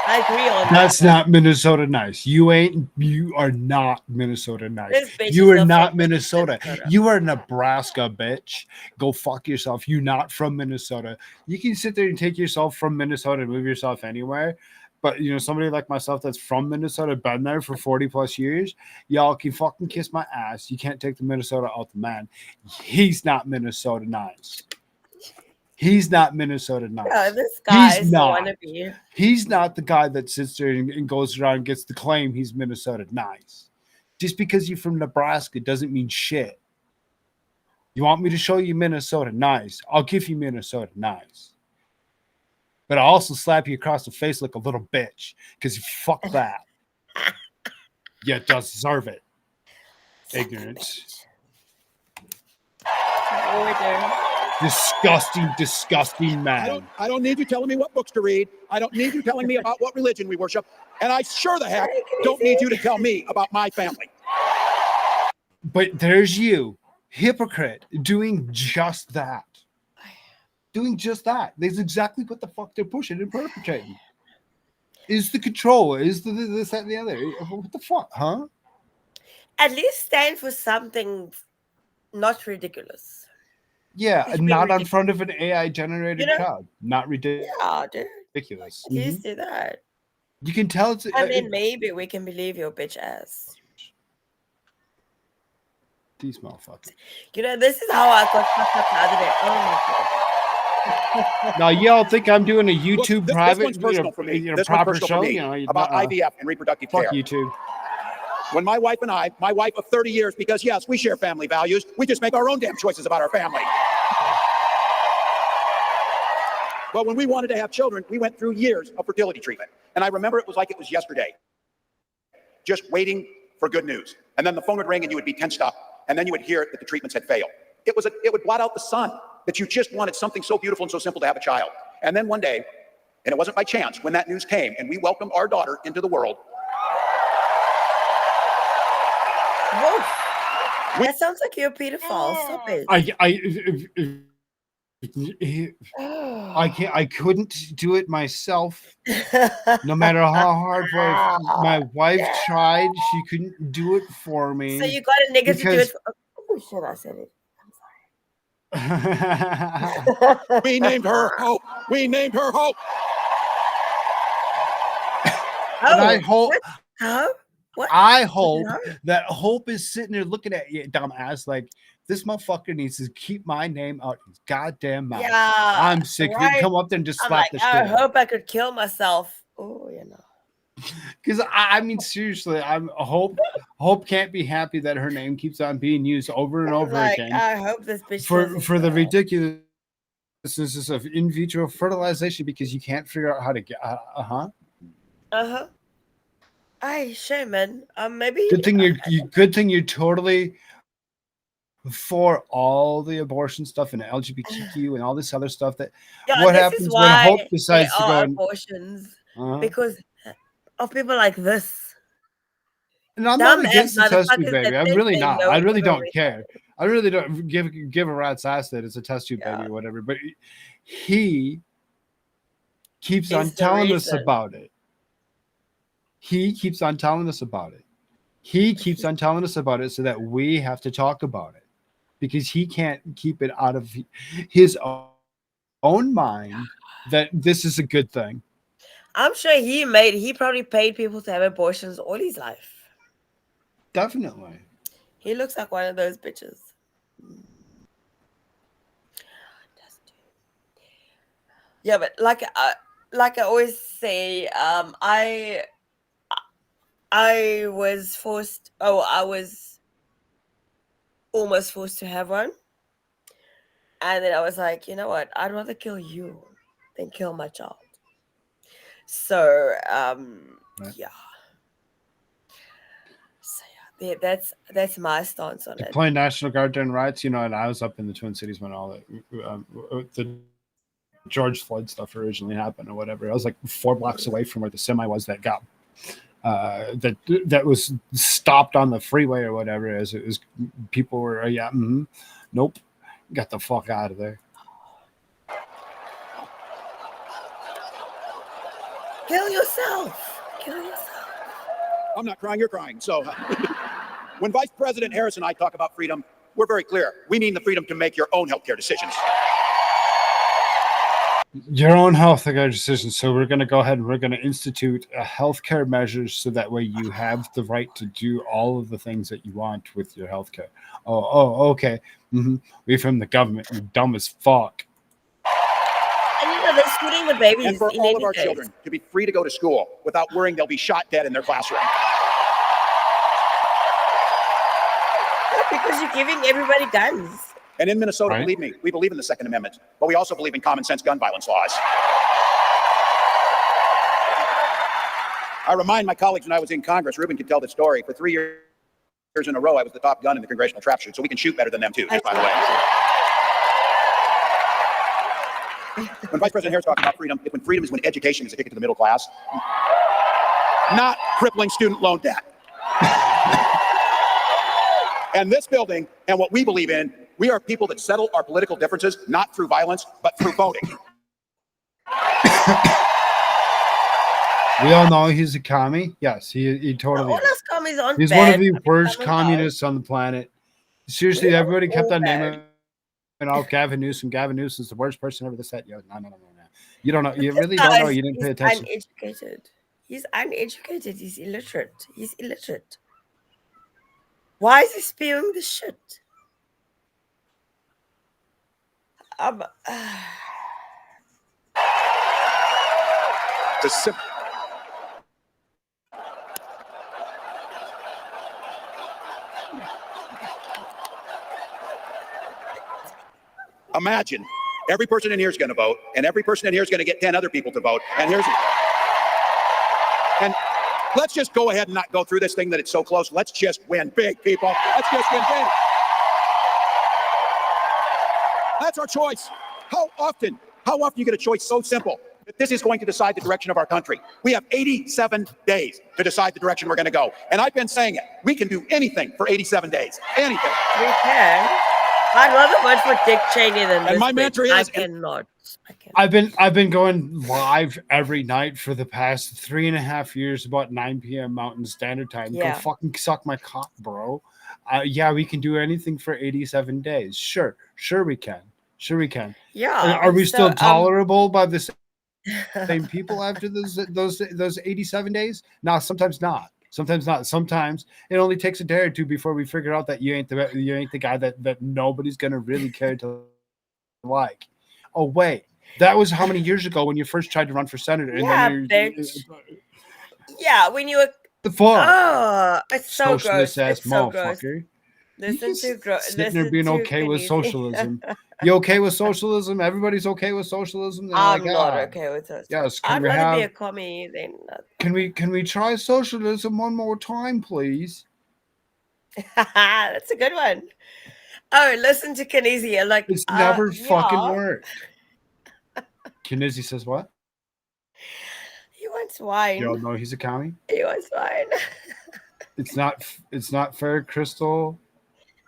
I agree on that. That's not Minnesota nice. You are not Minnesota nice. This bitch You is are so not fucking Minnesota. Minnesota. You are Nebraska, bitch. Go fuck yourself. You're not from Minnesota. You can sit there and take yourself from Minnesota and move yourself anywhere. But, somebody like myself that's from Minnesota, been there for 40 plus years, y'all can fucking kiss my ass. You can't take the Minnesota out the man. He's not Minnesota nice. He's not Minnesota nice. Yeah, this guy He's is not. wannabe. He's not the guy that sits there and goes around and gets the claim he's Minnesota nice. Just because you're from Nebraska doesn't mean shit. You want me to show you Minnesota nice? I'll give you Minnesota nice. But I'll also slap you across the face like a little bitch because you fuck that. You deserve it. Ignorance. Order. Disgusting man. I don't need you telling me what books to read. I don't need you telling me about what religion we worship. And I sure the heck don't need you to tell me about my family. But there's you, hypocrite, doing just that. That's exactly what the fuck they're pushing and perpetrating. Is the control, is the this, that, and the other. What the fuck, huh? At least stand for something not ridiculous. Yeah, It's not been on front of an AI generated crowd. Not ridiculous. Yeah, dude. Ridiculous. At least do that. You can tell it's. And then maybe we can believe your bitch ass. These motherfuckers. This is how I got fucked up the other day. Oh my god. Now y'all think I'm doing a YouTube This private, one's personal for me. This one's proper personal show? for me, about IVF and reproductive Fuck care. YouTube. When my wife of 30 years, because yes, we share family values, we just make our own damn choices about our family. But when we wanted to have children, we went through years of fertility treatment. And I remember it was like it was yesterday. Just waiting for good news. And then the phone would ring and you would be tensed up. And then you would hear that the treatments had failed. It would blot out the sun that you just wanted something so beautiful and so simple to have a child. And then one day, and it wasn't by chance, when that news came and we welcomed our daughter into the world. That sounds like you're a pedophile. Stop it. I couldn't do it myself. No matter how hard my wife tried, she couldn't do it for me. So you got a nigga to do it. Oh shit! I said it. We named her Hope. We named her Hope. And I hope. Huh? What? I hope that Hope is sitting there looking at you, dumbass, like this motherfucker needs to keep my name out his goddamn mouth. Yeah, I'm sick of it. Come up there and just slap the shit. I hope I could kill myself. Oh, you know. Because I mean, seriously, Hope can't be happy that her name keeps on being used over and over again. I hope this bitch for the ridiculousness of in vitro fertilization because you can't figure out how to get. Ay, shame, man. Maybe. Good thing you're totally for all the abortion stuff and LGBTQ and all this other stuff. That what happens when Hope decides to go abortions because of people like this. And I'm not against the test tube baby. I'm really not. I really don't care. I really don't give a rat's ass that it's a test tube baby or whatever. But he keeps on telling us about it. He keeps on telling us about it. He keeps on telling us about it so that we have to talk about it because he can't keep it out of his own mind that this is a good thing. I'm sure he probably paid people to have abortions all his life. Definitely. He looks like one of those bitches. Yeah, but like I always say, I was almost forced to have one. And then I was like, you know what? I'd rather kill you than kill my child. So, yeah. So, yeah, that's my stance on it. Playing National Guard during riots, and I was up in the Twin Cities when all the George Floyd stuff originally happened or whatever. I was like 4 blocks away from where the semi was that got that was stopped on the freeway or whatever. As it was, people were nope, got the fuck out of there. Kill yourself. Kill yourself. I'm not crying. You're crying. So when Vice President Harris and I talk about freedom, we're very clear. We mean the freedom to make your own healthcare decisions. Your own healthcare decisions. So we're going to go ahead and we're going to institute a healthcare measures so that way you have the right to do all of the things that you want with your healthcare. Oh, okay. We're from the government. You're dumb as fuck. And they're shooting the babies. And for all of our children to be free to go to school without worrying they'll be shot dead in their classroom. Because you're giving everybody guns. And in Minnesota, believe me, we believe in the Second Amendment, but we also believe in common sense gun violence laws. I remind my colleagues when I was in Congress, Ruben could tell the story. For 3 years in a row, I was the top gun in the congressional trap shoot, so we can shoot better than them too, just by the way. When Vice President Harris talks about freedom, when freedom is when education is a ticket to the middle class, not crippling student loan debt. And this building and what we believe in, we are people that settle our political differences not through violence, but through voting. We all know he's a commie. Yes, he totally is. He's one of the worst communists on the planet. Seriously, everybody kept on naming Gavin Newsom. Gavin Newsom's the worst person ever. This, that, no. You don't know. You really don't know. You didn't pay attention. He's uneducated. He's illiterate. Why is he spewing this shit? Imagine every person in here is going to vote, and every person in here is going to get 10 other people to vote. And let's just go ahead and not go through this thing that it's so close. Let's just win big, people. Let's just win big. That's our choice. How often you get a choice so simple that this is going to decide the direction of our country? We have 87 days to decide the direction we're going to go. And I've been saying it. We can do anything for 87 days. Anything. We can. I'd rather vote for Dick Cheney than this. And my mantra is, I cannot. I've been going live every night for the past 3.5 years, about 9 p.m. Mountain Standard Time. Yeah. Go fucking suck my cock, bro. Yeah, we can do anything for 87 days. Sure we can. Yeah. Are we so, still tolerable by the same people after those 87 days? No, sometimes not. Sometimes it only takes a day or two before we figure out that you ain't the guy that nobody's gonna really care to like. Oh wait, that was how many years ago when you first tried to run for senator? And yeah, then bitch. Yeah, when you were. The fuck? Oh, it's so Socialist gross. ass It's so gross. motherfucker. Listen to gross. Sitting there being okay with socialism. You okay with socialism? Everybody's okay with socialism. They're I'm like, not "Ah, okay with socialism. Yes, can I'd we rather be a have? commie than. Can we try socialism one more time, please? That's a good one. Oh, listen to Kinesia. Like It's never fucking yeah. worked. Kinesia says what? He wants wine. Y'all know he's a commie. He wants wine. It's not fair. Crystal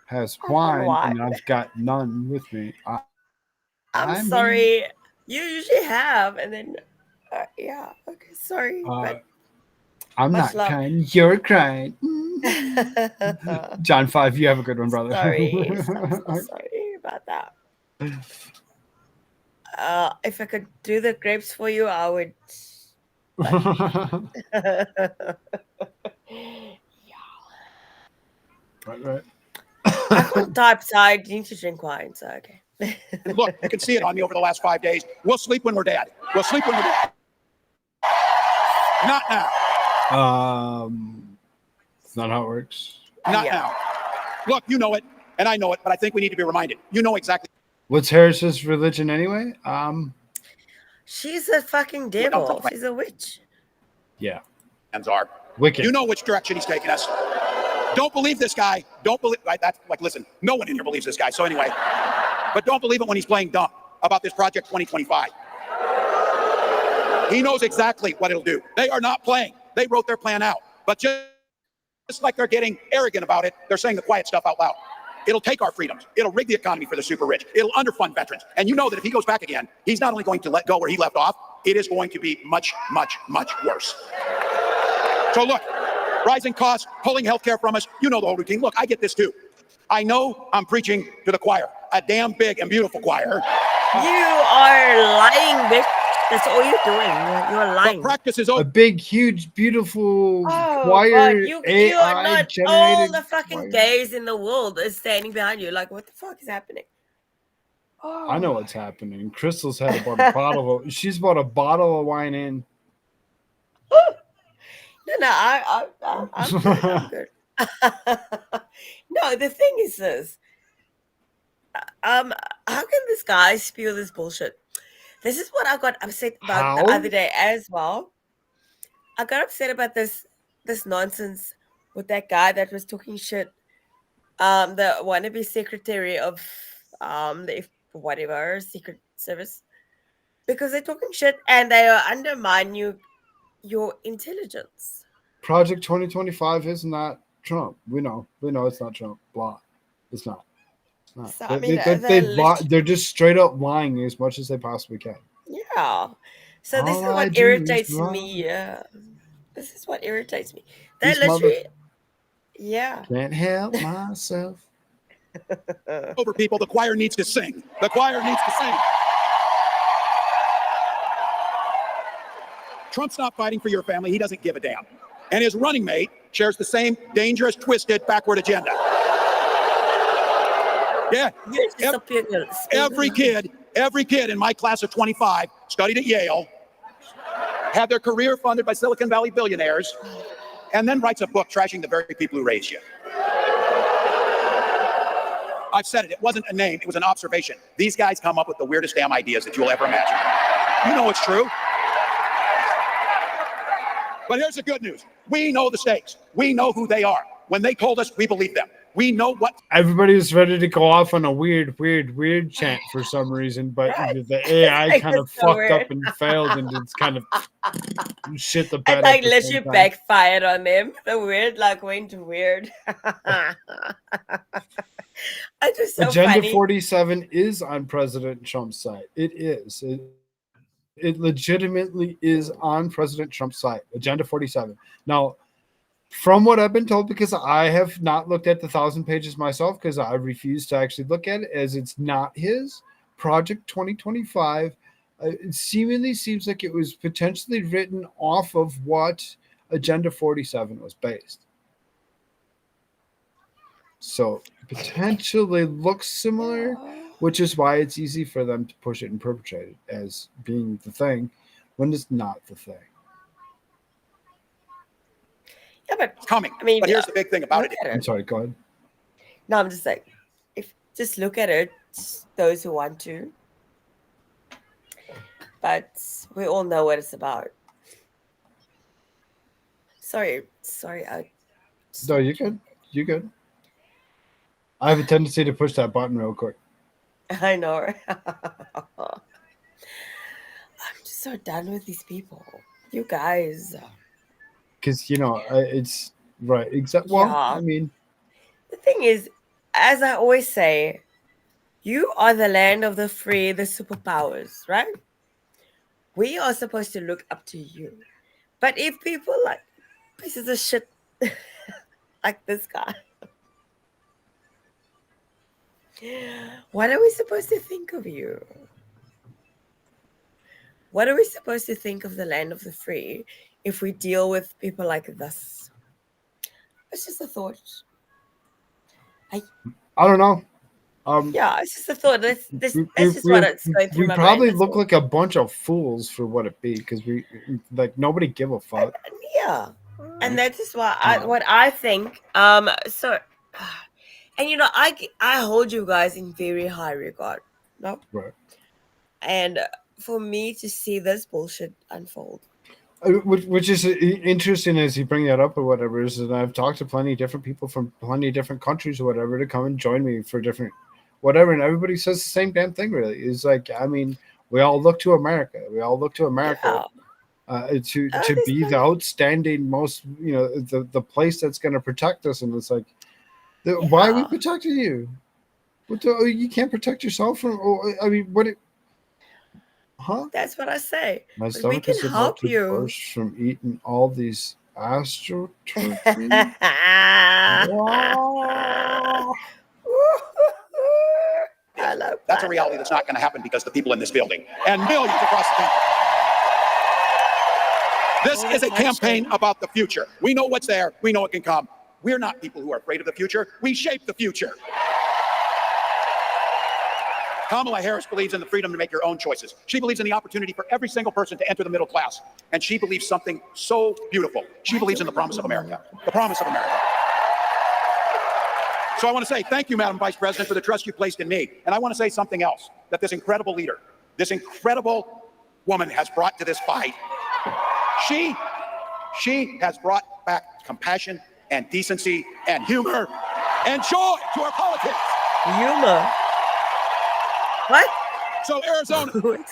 has wine, and I've got none with me. I'm sorry. You usually have, and then yeah. Okay, sorry, but I'm much not love. crying. You're crying. John 5, you have a good one, brother. Sorry, I'm so sorry about that. If I could do the grapes for you, I would. Right. I can't type, so I need to drink wine. So okay. Look, you can see it on me over the last 5 days. We'll sleep when we're dead. We'll sleep when we're dead. Not now. It's not how it works. Not now. Look, you know it, and I know it, but I think we need to be reminded. You know exactly. What's Harris's religion anyway? She's a fucking devil. She's a witch. Yeah. Hands are. Wicked. You know which direction he's taking us. Don't believe this guy. Don't believe. That's like, listen, no one in here believes this guy. So anyway, but don't believe it when he's playing dumb about this Project 2025. He knows exactly what it'll do. They are not playing. They wrote their plan out. But just like they're getting arrogant about it, they're saying the quiet stuff out loud. It'll take our freedoms. It'll rig the economy for the super rich. It'll underfund veterans. And you know that if he goes back again, he's not only going to let go where he left off, it is going to be much, much, much worse. So look, rising costs, pulling healthcare from us, you know the whole routine. Look, I get this too. I know I'm preaching to the choir, a damn big and beautiful choir. You are lying, bitch. That's all you're doing. You're lying. Practice is a big, huge, beautiful choir. God, you are not generated all the fucking choir. gays in the world is standing behind you. Like, what the fuck is happening? I know what's happening. Crystal's had about a bottle. She's bought a bottle of wine in. No, I'm good. No, the thing is this. How can this guy spew this bullshit? This is what I got upset about the other day as well. I got upset about this nonsense with that guy that was talking shit. The wannabe secretary of the whatever secret service, because they're talking shit and they are undermining your intelligence. Project 2025 is not Trump. We know it's not Trump. Blah. It's not. So, I mean, they're just straight up lying as much as they possibly can. Yeah. So this is All I what do irritates is lie. me. Yeah. This is what irritates me. These They literally. Yeah. Can't help myself. Over people, the choir needs to sing. The choir needs to sing. Trump's not fighting for your family. He doesn't give a damn. And his running mate shares the same dangerous, twisted, backward agenda. Yeah. Every kid in my class of 25 studied at Yale, had their career funded by Silicon Valley billionaires, and then writes a book trashing the very people who raised you. I've said it. It wasn't a name. It was an observation. These guys come up with the weirdest damn ideas that you'll ever imagine. You know it's true. But here's the good news. We know the stakes. We know who they are. When they told us, we believed them. We know what. Everybody was ready to go off on a weird chant for some reason, but the AI kind of fucked up and failed, and it's kind of shit the bed. And like literally backfired on them. The weird went weird. I just so Agenda funny. 47 is on President Trump's side. It is. It legitimately is on President Trump's side. Agenda 47. Now, from what I've been told, because I have not looked at the 1,000 pages myself, because I refuse to actually look at it, as it's not his Project 2025. It seemingly seems like it was potentially written off of what Agenda 47 was based. So potentially looks similar, which is why it's easy for them to push it and perpetrate it as being the thing when it's not the thing. Yeah, but It's coming. I mean, but here's the big thing about it. I'm sorry, go ahead. No, I'm just like, if just look at it, those who want to. But we all know what it's about. Sorry. No, you good. You good. I have a tendency to push that button real quick. I know. I'm just so done with these people. You guys. Because, it's right. Exactly. Well, Yeah. I mean, The thing is, as I always say, you are the land of the free, the superpowers, right? We are supposed to look up to you. But if people like pieces of shit like this guy, what are we supposed to think of you? What are we supposed to think of the land of the free if we deal with people like this? It's just a thought. I don't know. Yeah, it's just a thought. That's just what it's going through we my probably mind. look like a bunch of fools for what it be, because we nobody give a fuck. Yeah, and that's just what I think. So, and I hold you guys in very high regard. No, right. And for me to see this bullshit unfold, Which is interesting as you bring that up or whatever, is that I've talked to plenty of different people from plenty of different countries or whatever to come and join me for different whatever, and everybody says the same damn thing. Really, is like, I mean, we all look to America. We all look to America to be the outstanding, most the place that's going to protect us. And it's like, why are we protecting you? You can't protect yourself from? I mean, what? Huh? That's what I say. My We stomach can is about help to you. burst from eating all these astroturfy. I love That's a reality that's not going to happen because the people in this building and millions across the country. This is a campaign about the future. We know what's there. We know it can come. We're not people who are afraid of the future. We shape the future. Kamala Harris believes in the freedom to make your own choices. She believes in the opportunity for every single person to enter the middle class. And she believes something so beautiful. She believes in the promise of America. The promise of America. So I want to say thank you, Madam Vice President, for the trust you placed in me. And I want to say something else, that this incredible leader, this incredible woman has brought to this fight. She has brought back compassion and decency and humor and joy to our politics. Humor? What? So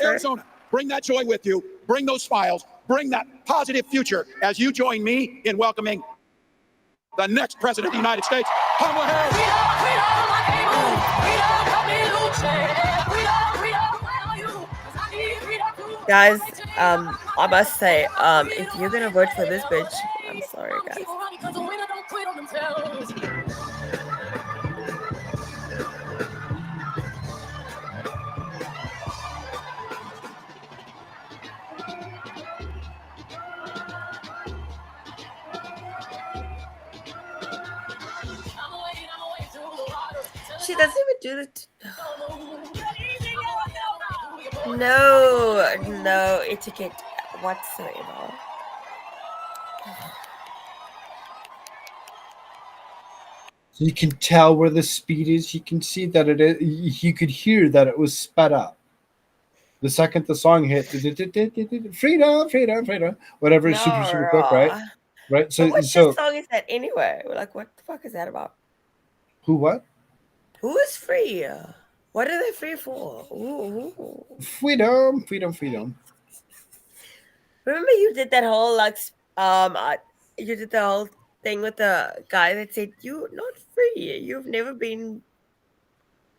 Arizona, bring that joy with you. Bring those smiles. Bring that positive future as you join me in welcoming the next president of the United States, Kamala Harris. Guys, I must say, if you're gonna vote for this bitch, I'm sorry, guys. She doesn't even do it. No etiquette whatsoever. So you can tell where the speed is. You can see that it is. You could hear that it was sped up. The second the song hit, freedom, freedom, freedom, whatever, it's super, super quick, right? Right. So what song is that anyway? Like, what the fuck is that about? Who? What? Who is free? What are they free for? Ooh. Freedom, freedom, freedom. Remember you did that whole you did the whole thing with the guy that said you're not free. You've never been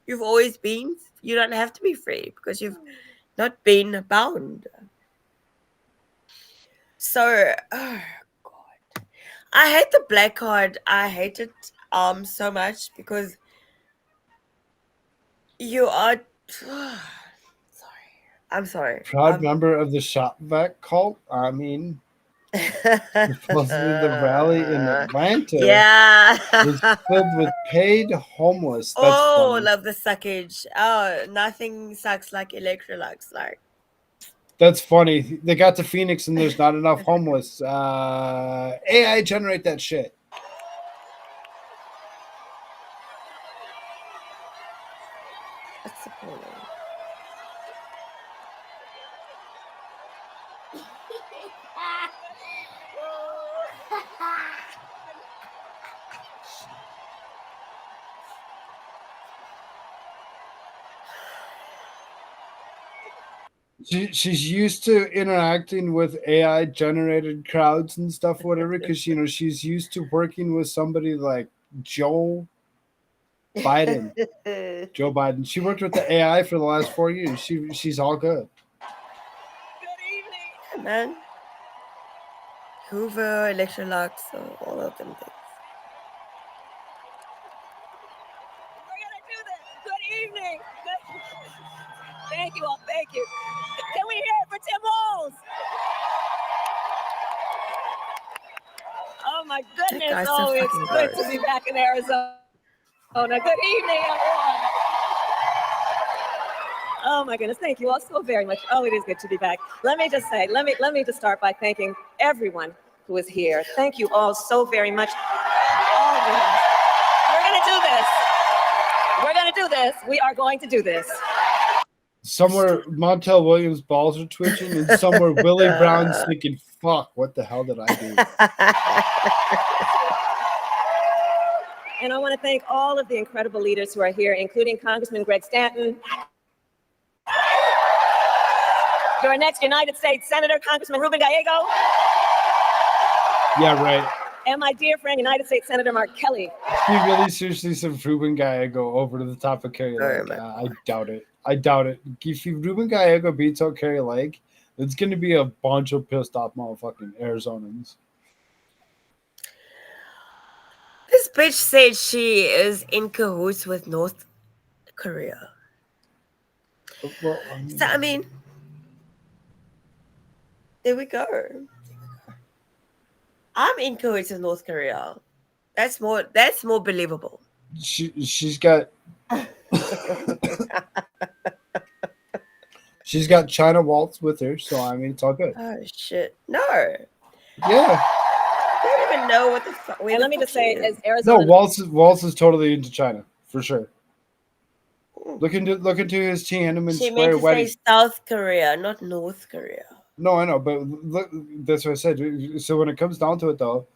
You've always been. You don't have to be free because you've not been bound. So, oh God, I hate the black card. I hate it so much because you are. I'm sorry. Proud member of the Shop Vac cult. I mean, supposedly the rally in Atlanta was filled with paid homeless. That's funny. Love the suckage. Oh, nothing sucks like Electrolux. Like, That's funny. They got to Phoenix and there's not enough homeless. AI generate that shit. what's the point? She's used to interacting with AI generated crowds and stuff, whatever, because she's used to working with somebody like Joe Biden. Joe Biden. She worked with the AI for the last 4 years. She's all good. Yeah, man. Hoover, Electrolux, all of them things. Good evening. Thank you all. Thank you. Can we hear it for Tim Walz? Oh my goodness. so Oh, it's fucking good gross. to be back in Arizona. Good evening, everyone. Oh my goodness. Thank you all so very much. Oh, it is good to be back. Let me just say, let me just start by thanking everyone who is here. Thank you all so very much. We're going to do this. We're going to do this. We are going to do this. Somewhere Montel Williams' balls are twitching, and somewhere Willie Brown's thinking, fuck, what the hell did I do? And I want to thank all of the incredible leaders who are here, including Congressman Greg Stanton, your next United States Senator, Congressman Ruben Gallego. Yeah, right. And my dear friend, United States Senator Mark Kelly. He really seriously said Ruben Gallego over to the top of Carrie Lake. I doubt it. I doubt it. If Ruben Gallego beats out Carrie Lake, it's going to be a bunch of pissed off motherfucking Arizonans. This bitch said she is in cahoots with North Korea. Well, So, I mean, there we go. I'm in cahoots with North Korea. That's more believable. She's got she's got China Waltz with her, so I mean it's all good. Oh shit. No. Yeah. I don't even know what the fuck. And let me just say, as No, Arizona. Waltz is totally into China, for sure. Look into his Tiananmen She Square meant to wedding. say South Korea, not North Korea. No, I know, but look, that's what I said. So when it comes down to it, though,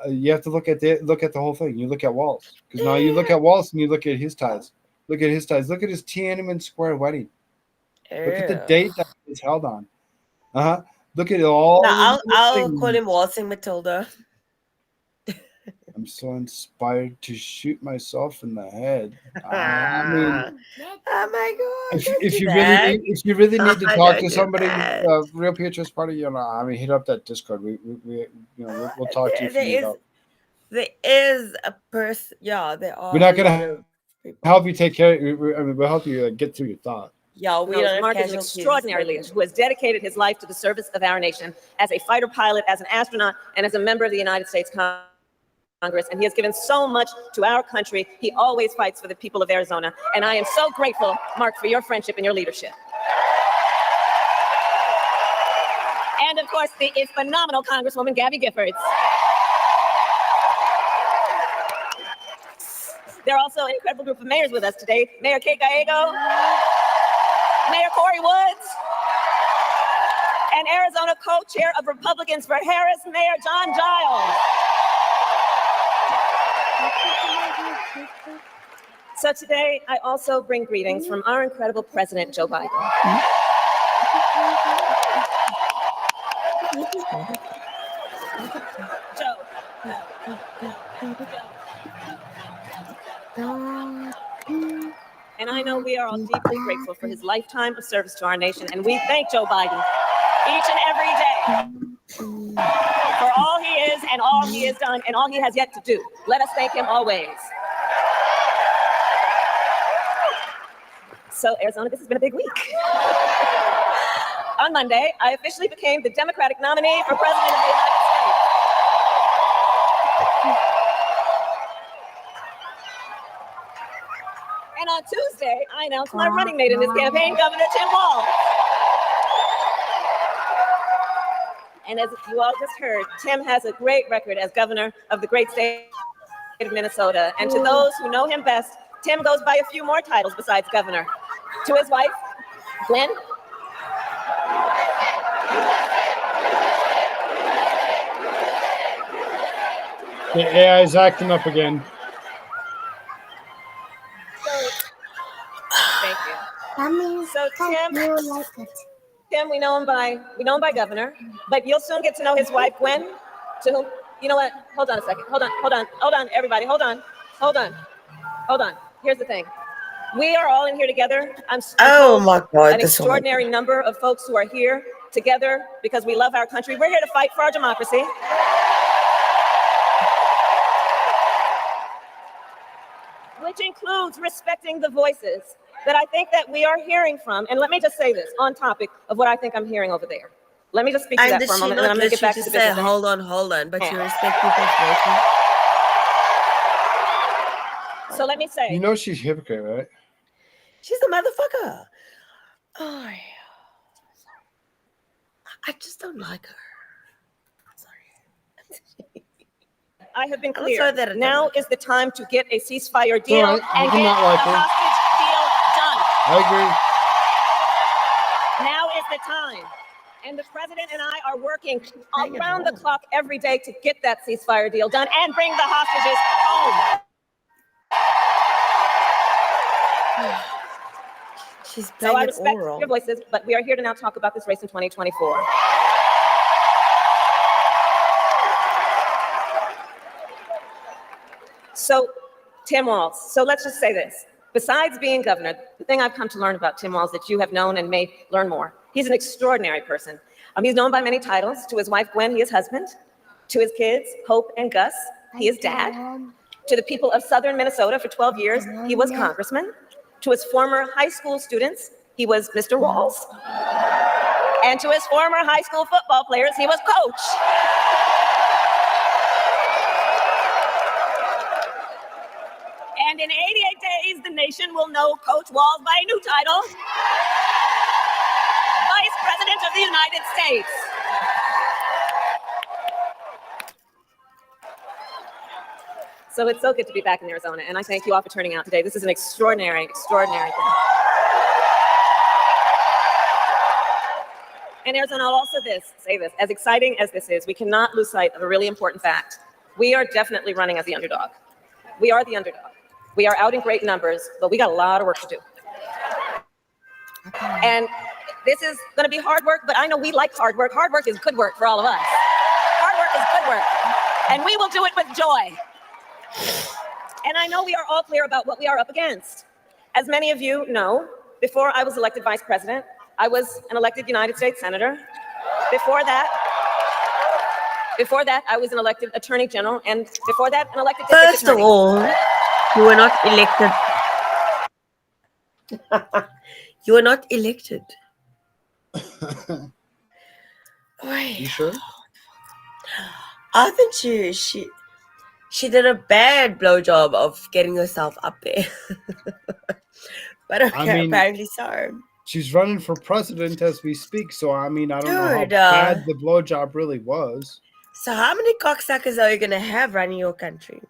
you have to look at the whole thing. You look at Waltz, because now you look at Waltz and you look at his ties. Look at his ties. Look at his Tiananmen Square wedding. Look at the date that it's held on. Look at all. No, I'll things. call him Waltzing Matilda. I'm so inspired to shoot myself in the head. I mean, oh my god! if you really need to talk to somebody, that. Real Pietro's Party, I mean, hit up that Discord. We'll talk to you. There is a person. Yeah, there are. We're not gonna help you take care. I mean, we'll help you get through your thought. Yeah, Mark is an extraordinary leader who has dedicated his life to the service of our nation as a fighter pilot, as an astronaut, and as a member of the United States Congress. And he has given so much to our country. He always fights for the people of Arizona. And I am so grateful, Mark, for your friendship and your leadership. And of course, the phenomenal Congresswoman Gabby Giffords. There are also an incredible group of mayors with us today. Mayor Kate Gallego, Mayor Corey Woods, and Arizona co-chair of Republicans for Harris, Mayor John Giles. So today, I also bring greetings from our incredible President, Joe Biden. And I know we are all deeply grateful for his lifetime of service to our nation. And we thank Joe Biden each and every day for all he is and all he has done and all he has yet to do. Let us thank him always. So Arizona, this has been a big week. On Monday, I officially became the Democratic nominee for President of the United States. And on Tuesday, I announced my running mate in this campaign, Governor Tim Walz. And as you all just heard, Tim has a great record as governor of the great state of Minnesota. And to those who know him best, Tim goes by a few more titles besides governor. To his wife, Gwen. The AI is acting up again. Thank you. That means so Tim, we know him by governor, but you'll soon get to know his wife, Gwen, to whom, you know what? Hold on a second. Hold on, everybody. Hold on. Here's the thing. We are all in here together. Oh my God! An extraordinary number of folks who are here together because we love our country. We're here to fight for our democracy. Which includes respecting the voices that I think that we are hearing from. And let me just say this on topic of what I think I'm hearing over there. Let me just speak to that for a moment, and then I'm going to get back to the business. Hold on, but you respect people's voices. So let me say. You know she's a hypocrite, right? She's a motherfucker. Oh, yeah. I just don't like her. I have been clear. Now is the time to get a ceasefire deal Right. and get the hostage deal done. I agree. Now is the time. And the president and I are working around the clock every day to get that ceasefire deal done and bring the hostages home. She's so I respect your voices, but we are here to now talk about this race in 2024. So, Tim Walz. So let's just say this. Besides being governor, the thing I've come to learn about Tim Walz that you have known and may learn more, he's an extraordinary person. He's known by many titles. To his wife, Gwen, he is husband. To his kids, Hope and Gus, he is dad. To the people of southern Minnesota for 12 years, he was congressman. To his former high school students, he was Mr. Walz. And to his former high school football players, he was coach. And in 88 days, the nation will know Coach Walz by a new title, Vice President of the United States. So it's so good to be back in Arizona, and I thank you all for turning out today. This is an extraordinary, extraordinary thing. And Arizona, I'll also say this, as exciting as this is, we cannot lose sight of a really important fact. We are definitely running as the underdog. We are the underdog. We are out in great numbers, but we got a lot of work to do. And this is going to be hard work, but I know we like hard work. Hard work is good work for all of us. Hard work is good work. And we will do it with joy. And I know we are all clear about what we are up against. As many of you know, before I was elected vice president, I was an elected United States senator. Before that, I was an elected attorney general, and before that, an elected district attorney. First of all, you were not elected. You were not elected. You sure? I think she did a bad blowjob of getting herself up there. But okay, I mean, apparently so. She's running for president as we speak, so I mean, I don't know how Dude, bad the blowjob really was. So how many cocksuckers are you going to have running your country?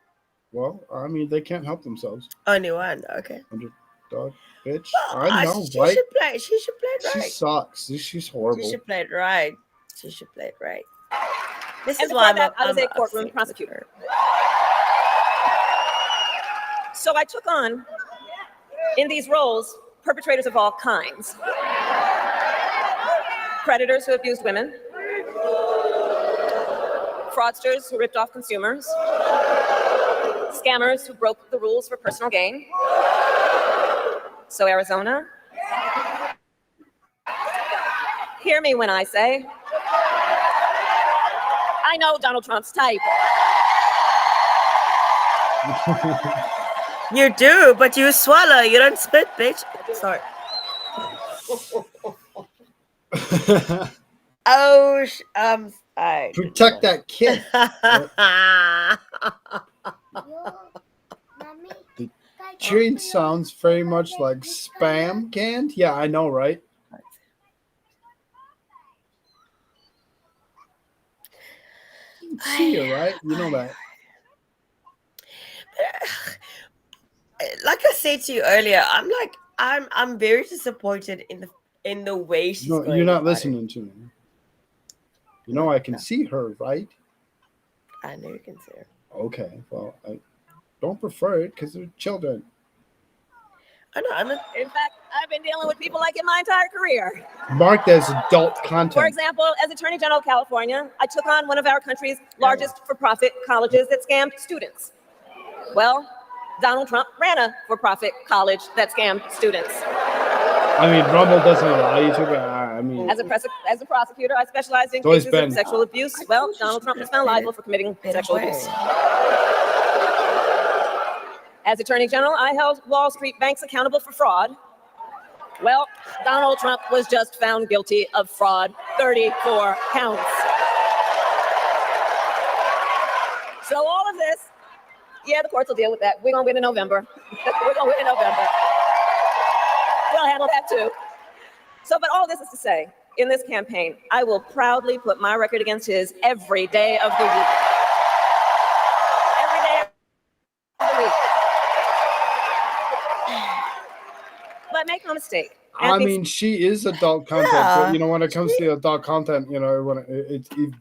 Well, I mean, they can't help themselves. Only one, okay. Underdog bitch. Well, I know, she right? should play it right. She sucks. She's horrible. She should play it right. This And is why before that, I was a courtroom prosecutor. So I took on, in these roles, perpetrators of all kinds. Predators who abused women. Fraudsters who ripped off consumers. Scammers who broke the rules for personal gain. So Arizona, hear me when I say, I know Donald Trump's type. You do, but you swallow. You don't spit, bitch. Sorry. Oh, I Protect that kid. The chewing sounds very much like spam canned. Yeah, I know, right? See you, right? You know that. Like I said to you earlier, I'm very disappointed in the way she's No, going. you're not listening to me. You know I can see her, right? I know you can see her. Okay, well, I don't prefer it because they're children. I know. In fact, I've been dealing with people like it my entire career. Marked as adult content. For example, as Attorney General of California, I took on one of our country's largest for-profit colleges that scammed students. Well, Donald Trump ran a for-profit college that scammed students. I mean, Rumble doesn't allow you to, but I mean... As a prosecutor, I specialize in always cases of been. sexual abuse. Well, Donald Trump was found liable for committing sexual abuse. As Attorney General, I held Wall Street banks accountable for fraud. Well, Donald Trump was just found guilty of fraud, 34 counts. So all of this, yeah, the courts will deal with that. We're going to win in November. We're going to win in November. We'll handle that too. So, but all this is to say, in this campaign, I will proudly put my record against his every day of the week. Every day of the week. But make no mistake. I mean, she is adult content, but you know, when it comes to adult content, you know, when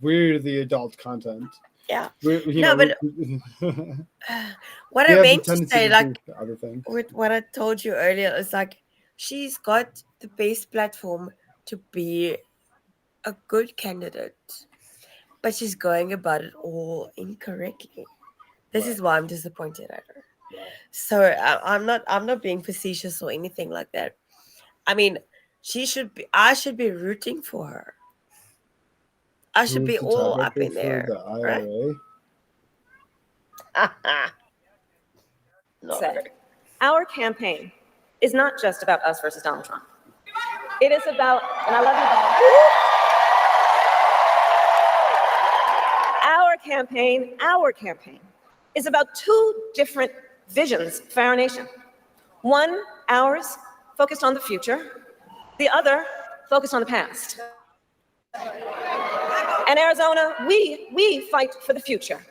we're the adult content. Yeah. But what I meant to say, like, other things. with what I told you earlier, is like she's got the best platform to be a good candidate, but she's going about it all incorrectly. This is why I'm disappointed at her. So I'm not being facetious or anything like that. I mean, I should be rooting for her. I should be all up in there. The IRA? Right? Say, our campaign is not just about us versus Donald Trump. It is about, and I love you both. Our campaign is about two different visions for our nation. One, ours, focused on the future. The other, focused on the past. And Arizona, we fight for the future.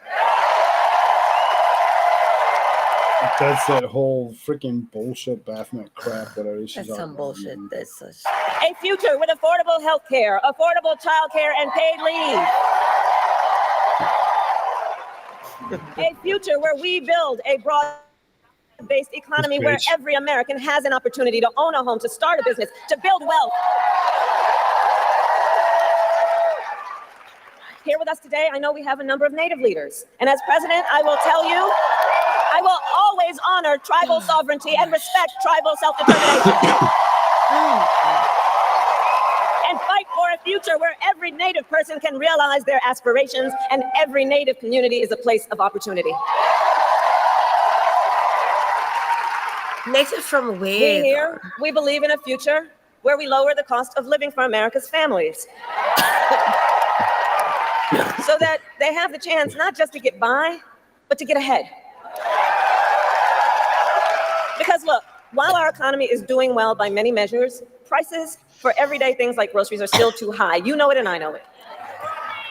That's that whole freaking bullshit Baphomet crap, whatever she's That's some bullshit. That's such. A future with affordable health care, affordable child care, and paid leave. A future where we build a broad-based economy where every American has an opportunity to own a home, to start a business, to build wealth. Here with us today, I know we have a number of Native leaders. And as president, I will tell you, I will always honor tribal sovereignty and respect tribal self-determination. And fight for a future where every Native person can realize their aspirations and every Native community is a place of opportunity. Native from where? We here, we believe in a future where we lower the cost of living for America's families. So that they have the chance not just to get by, but to get ahead. Because look, while our economy is doing well by many measures, prices for everyday things like groceries are still too high. You know it and I know it.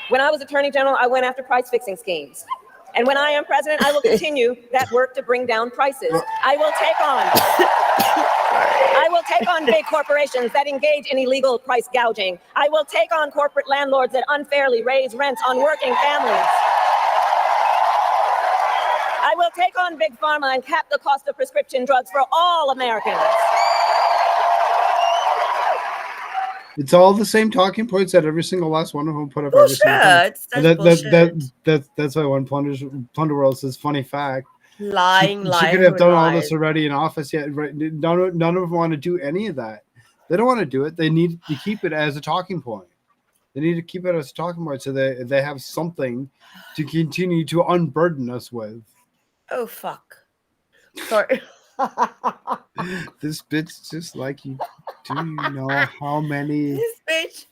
When I was Attorney General, I went after price fixing schemes. And when I am president, I will continue that work to bring down prices. I will take on big corporations that engage in illegal price gouging. I will take on corporate landlords that unfairly raise rents on working families. I will take on big pharma and cap the cost of prescription drugs for all Americans. It's all the same talking points that every single last one of them put up every single time. That's why when Plunder World says funny fact, Lying, She could have done all this already in office yet. Right? None of them want to do any of that. They don't want to do it. They need to keep it as a talking point. They need to keep it as a talking point so they have something to continue to unburden us with. Oh, fuck. Sorry. This bitch just like you. Do you know how many This bitch.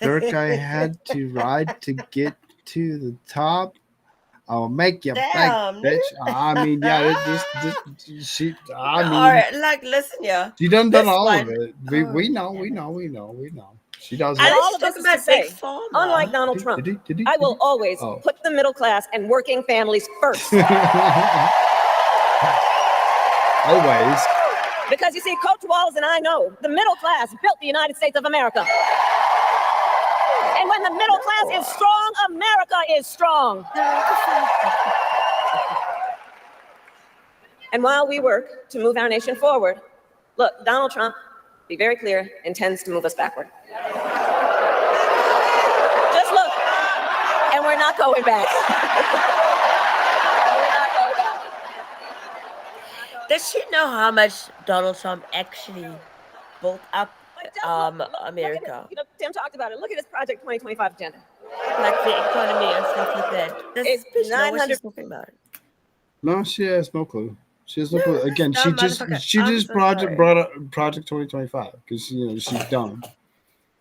dirt I had to ride to get to the top? I'll make you Damn, back, bitch. I mean, yeah, she. I mean, all right, like, listen, yeah. she done This all one- of it. We know. She does And it. all of this is to say, unlike Donald Trump, I will always Oh. put the middle class and working families first. Always. Because you see, Coach Walz and I know the middle class built the United States of America. And when the middle class is strong, America is strong. And while we work to move our nation forward, look, Donald Trump, be very clear, intends to move us backward. Just look, and we're not going back. Does she know how much Donald Trump actually built up America? You know, Tim talked about it. Look at his Project 2025 agenda. Like the economy and stuff like that. Does It's this bitch know what 900 she's talking about? No, she has no clue. She has no No, clue. this Again, dumb motherfucker. she I'm just so brought sorry. up Project 2025 because she's dumb.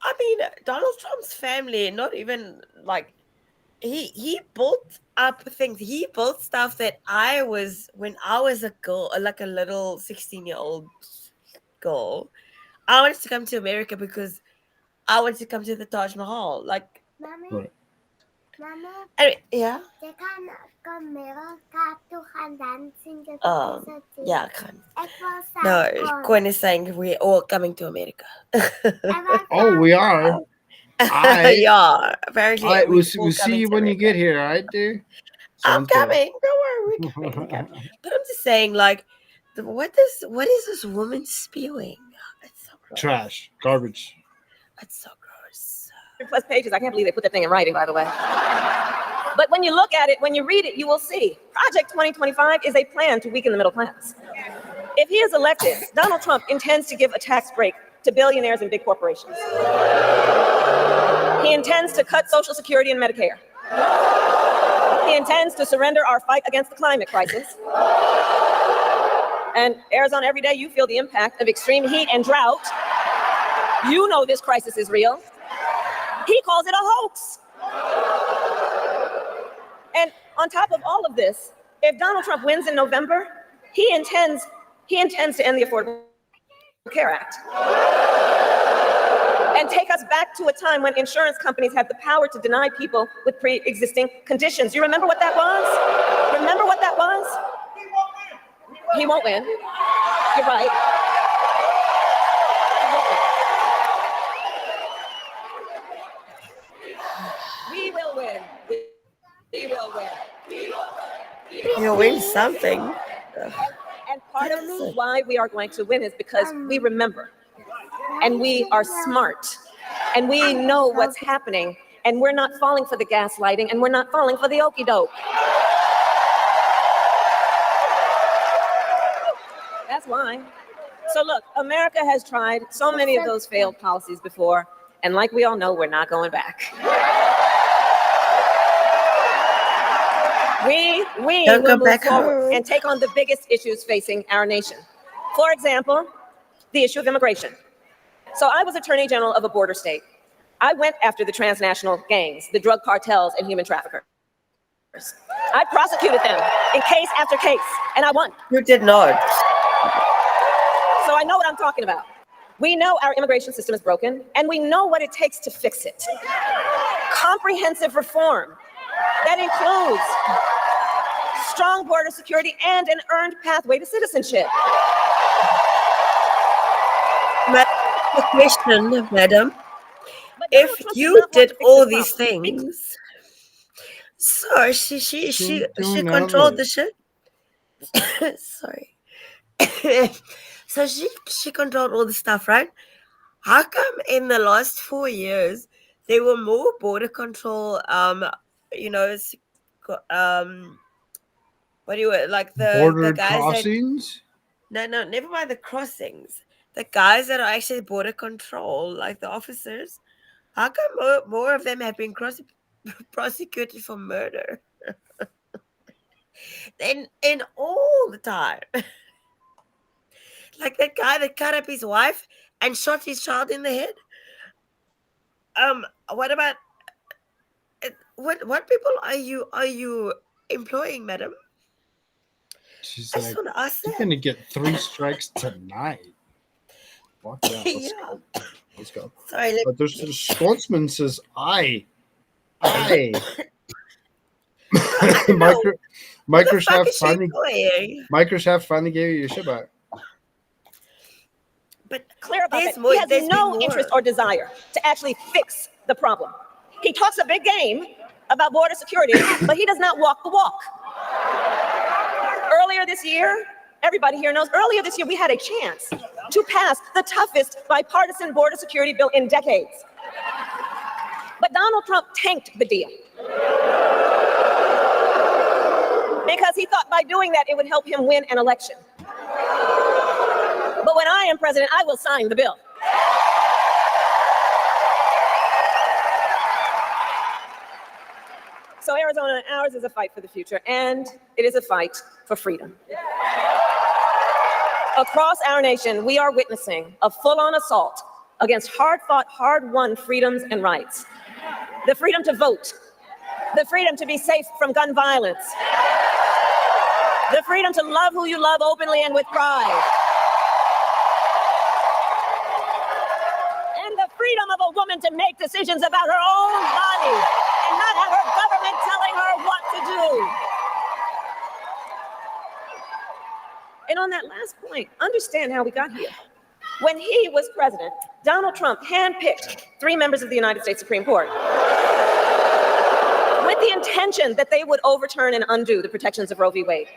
I mean, Donald Trump's family, not even like he built up things. He built stuff that when I was a girl, like a little 16-year-old girl. I wanted to come to America because I wanted to come to the Taj Mahal. Like, Right. anyway, yeah. Yeah, no, Gwen is saying we're all coming to America. Oh, we are. Yeah, apparently. We'll see you when you get here, all right, dude? I'm Sounds good. coming. Don't worry, we're coming. We're coming. But I'm just saying, like, what is this woman spewing? It's so gross. Trash, garbage. It's so gross. Plus pages. I can't believe they put that thing in writing, by the way. But when you look at it, when you read it, you will see Project 2025 is a plan to weaken the middle class. If he is elected, Donald Trump intends to give a tax break to billionaires and big corporations. He intends to cut Social Security and Medicare. He intends to surrender our fight against the climate crisis. And Arizona, every day you feel the impact of extreme heat and drought. You know this crisis is real. He calls it a hoax. And on top of all of this, if Donald Trump wins in November, he intends to end the Affordable Care Act and take us back to a time when insurance companies had the power to deny people with pre-existing conditions. You remember what that was? Remember what that was? He won't win. You're right. We will win. We will win. You'll win something. And part of why we are going to win is because we remember, and we are smart, and we know what's happening, and we're not falling for the gaslighting, and we're not falling for the okie doke. That's why. So look, America has tried so many of those failed policies before, and like we all know, we're not going back. We Don't will go move back forward home. and take on the biggest issues facing our nation. For example, the issue of immigration. So I was Attorney General of a border state. I went after the transnational gangs, the drug cartels, and human traffickers. I prosecuted them in case after case, and I won. You did not. So I know what I'm talking about. We know our immigration system is broken, and we know what it takes to fix it. Comprehensive reform that includes strong border security and an earned pathway to citizenship. Question, madam. If you did all these things, so she controlled the shit. Sorry. So she controlled all the stuff, right? How come in the last 4 years there were more border control What do you like the border guys crossings? No, never mind the crossings. The guys that are actually border control, like the officers, how come more of them have been prosecuted for murder than in all the time? Like that guy that cut up his wife and shot his child in the head. What about what people are you employing, madam? She's I like, just want to ask you're that. gonna get 3 strikes tonight. Fuck yeah, let's go. Let's go. Sorry, But there's the Scotsman says, I. Microsoft finally gave you your shit back. But clear about that. He has no interest or desire to actually fix the problem. He talks a big game about border security, but he does not walk the walk. Earlier this year, everybody here knows, earlier this year we had a chance to pass the toughest bipartisan border security bill in decades. But Donald Trump tanked the deal. Because he thought by doing that it would help him win an election. But when I am president, I will sign the bill. So Arizona, ours is a fight for the future, and it is a fight for freedom. Across our nation, we are witnessing a full-on assault against hard-fought, hard-won freedoms and rights. The freedom to vote, the freedom to be safe from gun violence, the freedom to love who you love openly and with pride, and the freedom of a woman to make decisions about her own body and not have her government telling her what to do. And on that last point, understand how we got here. When he was president, Donald Trump handpicked 3 members of the United States Supreme Court with the intention that they would overturn and undo the protections of Roe v. Wade.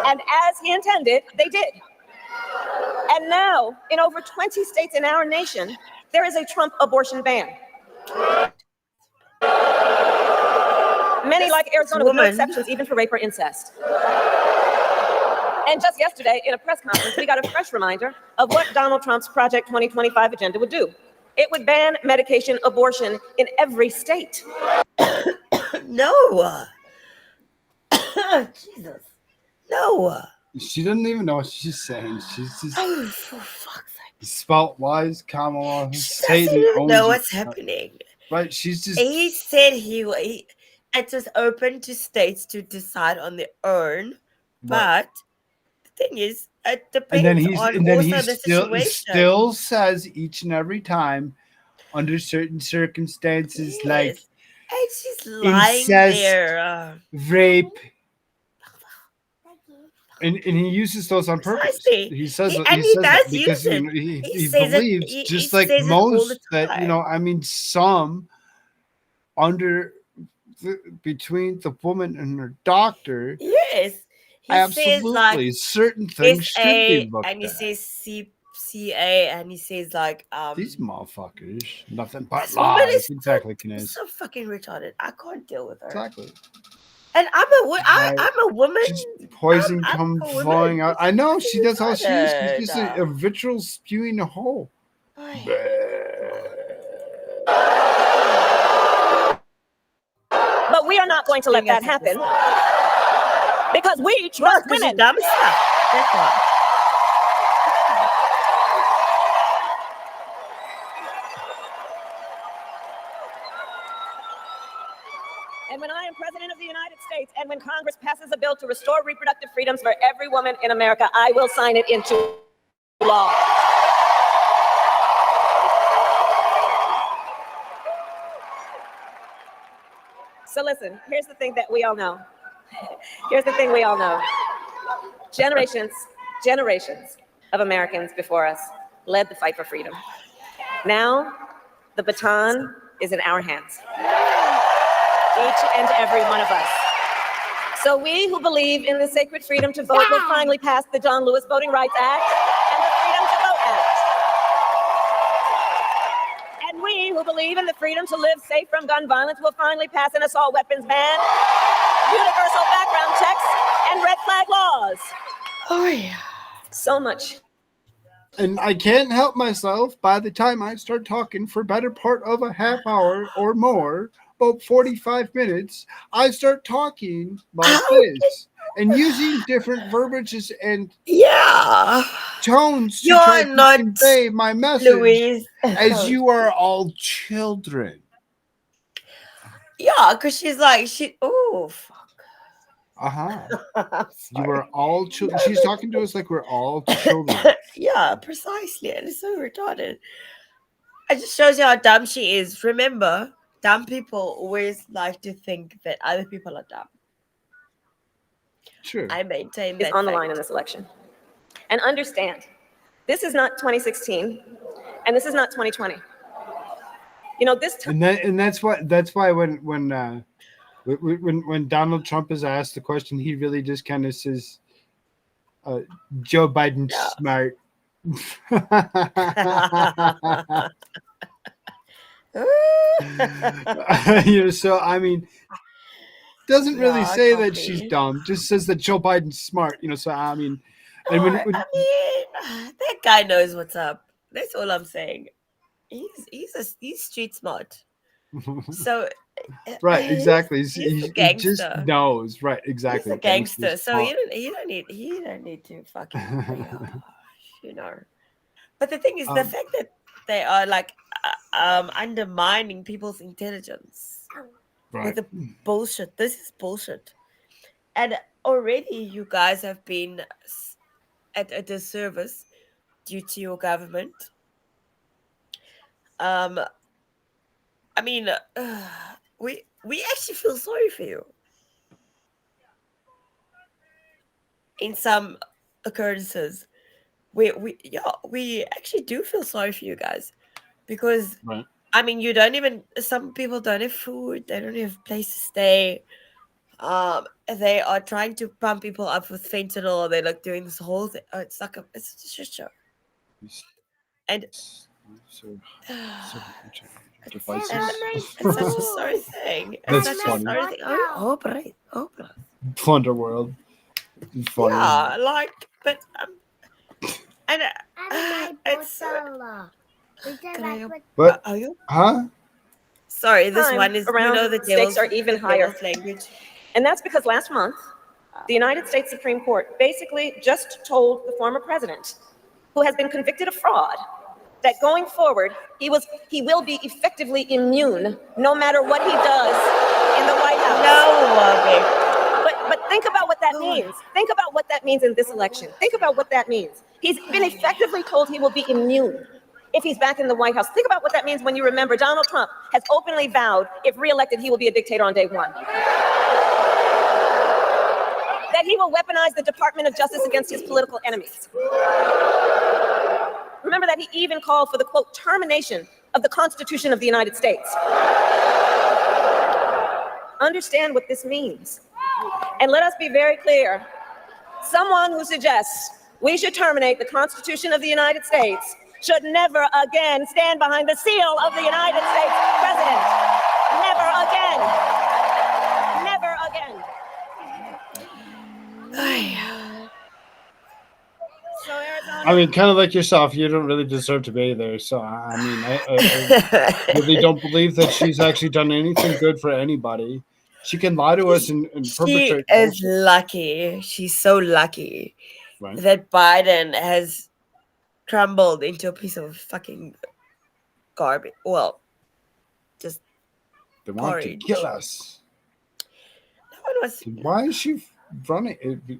And as he intended, they did. And now, in over 20 states in our nation, there is a Trump abortion ban. Many, like Arizona, with no exceptions, even for rape or incest. And just yesterday, in a press conference, we got a fresh reminder of what Donald Trump's Project 2025 agenda would do. It would ban medication abortion in every state. No. Jesus. No. She doesn't even know what she's saying. She's just Oh, for fuck's sake. spout wise, Kamala. She Satan doesn't even owns know you. what's happening. Right? She's just He said it was open to states to decide on their own, but the thing is, it depends on the situation. Still says each and every time, under certain circumstances, like and she's lying incest, there. rape. And he uses those on purpose. He says that because he believes, just like most, that I mean, some between the woman and her doctor. Yes, he absolutely. Says certain things should be looked and he at. says CA, and he says like these motherfuckers, nothing but this woman lies. is Exactly, Kines. so fucking retarded. I can't deal with her. Exactly. And I'm a woman. Just poison come flowing out. I know she does all she is. She's just a vitriol spewing a hole. But we are not going to let that happen because we trust women. Dumb stuff. That's why. And when I am president of the United States, and when Congress passes a bill to restore reproductive freedoms for every woman in America, I will sign it into law. So listen, here's the thing that we all know. Here's the thing we all know. Generations of Americans before us led the fight for freedom. Now, the baton is in our hands. Each and every one of us. So we who believe in the sacred freedom to vote will finally pass the John Lewis Voting Rights Act and the Freedom to Vote Act. And we who believe in the freedom to live safe from gun violence will finally pass an assault weapons ban, universal background check, Oh yeah. So much. And I can't help myself. By the time I start talking for better part of a half hour or more, about 45 minutes, I start talking like this and using different verbiages and tones to try to convey my message Louise. as you are all children. Yeah, because she's like, fuck. You are all children. She's talking to us like we're all children. Yeah, precisely. And it's so retarded. It just shows you how dumb she is. Remember, dumb people always like to think that other people are dumb. Sure. I maintain Is that on the fact. line in this election. And understand, this is not 2016, and this is not 2020. You know, this time. And that's why when Donald Trump is asked the question, he really just kind of says, "Joe Biden's smart." So I mean, doesn't really say that she's dumb. Just says that Joe Biden's smart. So I mean, and that guy knows what's up. That's all I'm saying. He's street smart. So right, exactly. He's a He gangster. just knows, right? Exactly. He's a gangster. Gangster's So smart. he don't need to fucking But the thing is, the fact that they are like undermining people's intelligence with the bullshit. This is bullshit. And already you guys have been at a disservice due to your government. I mean, we actually feel sorry for you in some occurrences. We actually do feel sorry for you guys because I mean, some people don't have food, they don't have a place to stay. They are trying to pump people up with fentanyl. They're like doing this whole thing. It's like it's a shit show. And it's such a sorry thing. It's That's such funny. a sorry thing. Oh, right. Wonderworld. Funny. Yeah, like, but and it's But are you? Huh? Sorry, this one is around the stakes devil's- are even higher. devil's language. And that's because last month, the United States Supreme Court basically just told the former president, who has been convicted of fraud, that going forward, he will be effectively immune no matter what he does in the White House. But think about what that means. Think about what that means in this election. Think about what that means. He's been effectively told he will be immune if he's back in the White House. Think about what that means when you remember Donald Trump has openly vowed, if reelected, he will be a dictator on day one. That he will weaponize the Department of Justice against his political enemies. Remember that he even called for the, quote, termination of the Constitution of the United States. Understand what this means. And let us be very clear. Someone who suggests we should terminate the Constitution of the United States should never again stand behind the seal of the United States president. Never again. Never again. I mean, kind of like yourself, you don't really deserve to be there. So, I mean, I really don't believe that she's actually done anything good for anybody. She can lie to us and She perpetrate. is lucky. She's so lucky that Biden has crumbled into a piece of fucking garbage. Well, just They want porridge. to kill us. No one was. Why is she running?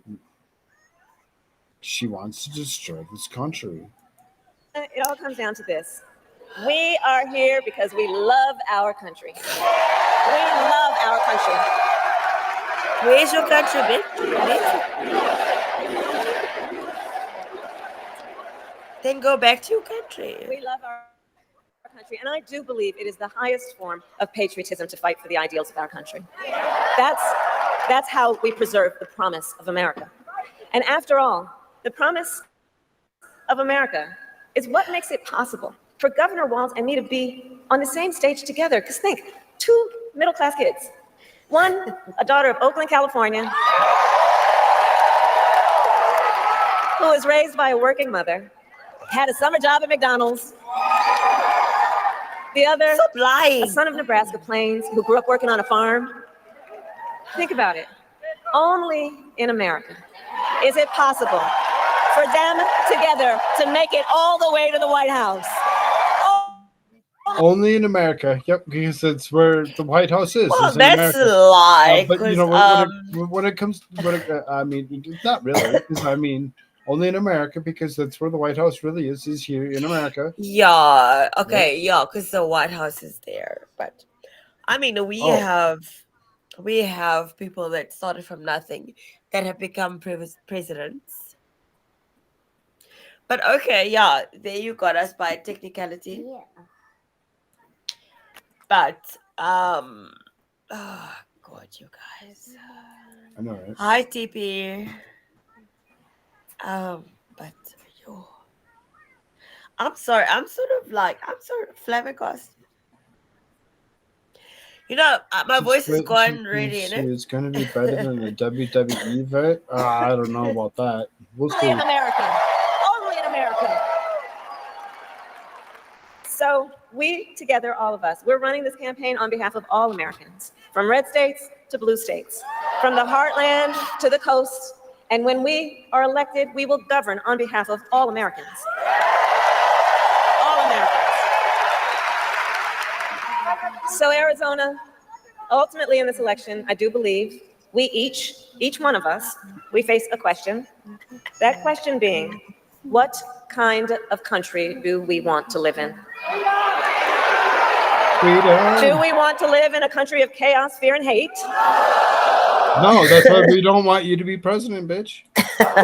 She wants to destroy this country. It all comes down to this. We are here because we love our country. We love our country. Where's your country, bitch? Then go back to your country. We love our country, and I do believe it is the highest form of patriotism to fight for the ideals of our country. That's how we preserve the promise of America. And after all, the promise of America is what makes it possible for Governor Walz and me to be on the same stage together. Because think, 2 middle-class kids. One, a daughter of Oakland, California. who was raised by a working mother, had a summer job at McDonald's. The other, a son of Nebraska Plains who grew up working on a farm. Think about it. Only in America is it possible for them together to make it all the way to the White House. Only in America. Yep, because that's where the White House is. Well, is in that's America. a lie. But you know, when it comes, I mean, it's not really. Because I mean, only in America because that's where the White House really is here in America. Yeah. Okay. Yeah, because the White House is there. But I mean, we have people that started from nothing that have become presidents. But okay, yeah, there you got us by technicality. Yeah. But oh God, you guys. I know, right? Hi, TP. But yo, I'm sorry. I'm sort of flabbergasted. You know, my voice is gone really. It's going to be better than the WWE vote. I don't know about that. We'll see. Only in America. Only in America. So we together, all of us, we're running this campaign on behalf of all Americans, from red states to blue states, from the heartland to the coast. And when we are elected, we will govern on behalf of all Americans. All Americans. So Arizona, ultimately in this election, I do believe we each one of us, we face a question. That question being, what kind of country do we want to live in? Freedom. Do we want to live in a country of chaos, fear, and hate? No, that's why we don't want you to be president, bitch.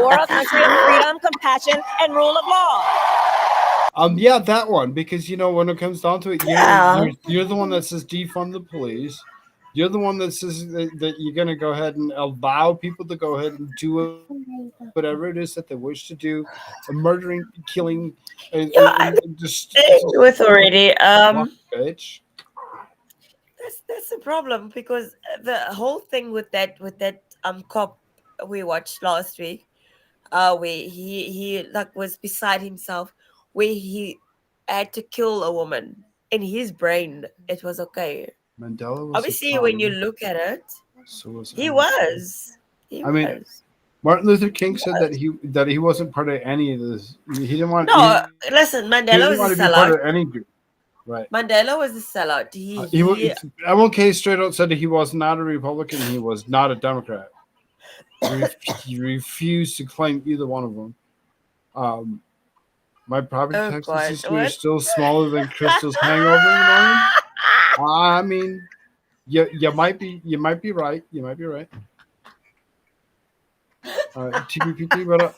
Or a country of freedom, compassion, and rule of law? Yeah, that one, because you know when it comes down to it, you're the one that says defund the police. You're the one that says that you're going to go ahead and allow people to go ahead and do whatever it is that they wish to do, murdering, killing, and just with already. Bitch. That's the problem because the whole thing with that cop we watched last week, where he like was beside himself, where he had to kill a woman. In his brain, it was okay. Mandela was obviously when you look at it, he was. I mean, Martin Luther King said that he wasn't part of any of this. He didn't want. No, listen, Mandela was a be part of sellout. any group. Right. Mandela was a sellout. MLK straight out said that he was not a Republican. He was not a Democrat. He refused to claim either one of them. My property taxes history is still smaller than Crystal's hangover in the morning. I mean, you might be right. You might be right. TPPT, what up?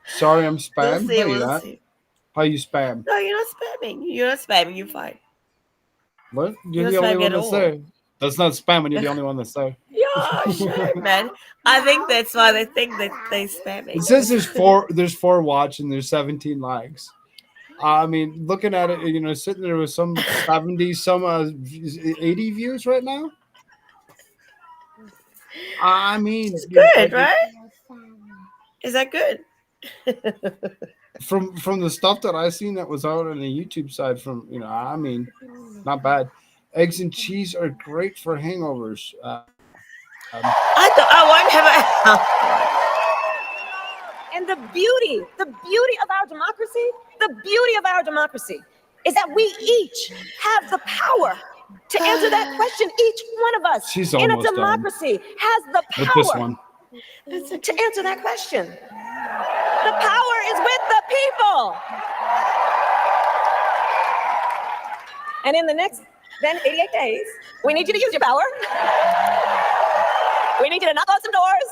Sorry, I'm spam. We'll see. How you spam? No, you're not spamming. You're not spamming. You're fine. What? You're the only one that's there. That's not spam when you're the only one that's there. Yeah, sure, man. I think that's why they think that they're spamming. It says there's four watch and there's 17 likes. I mean, looking at it, you know, sitting there with some 70, some 80 views right now. I mean, it's good, right? Is that good? From the stuff that I seen that was out on the YouTube side, I mean, not bad. Eggs and cheese are great for hangovers. I won't have a. And the beauty of our democracy is that we each have the power to answer that question. Each one of us in a democracy has the power with this one. To answer that question. The power is with the people. And in the next 88 days, we need you to use your power. We need you to knock on some doors.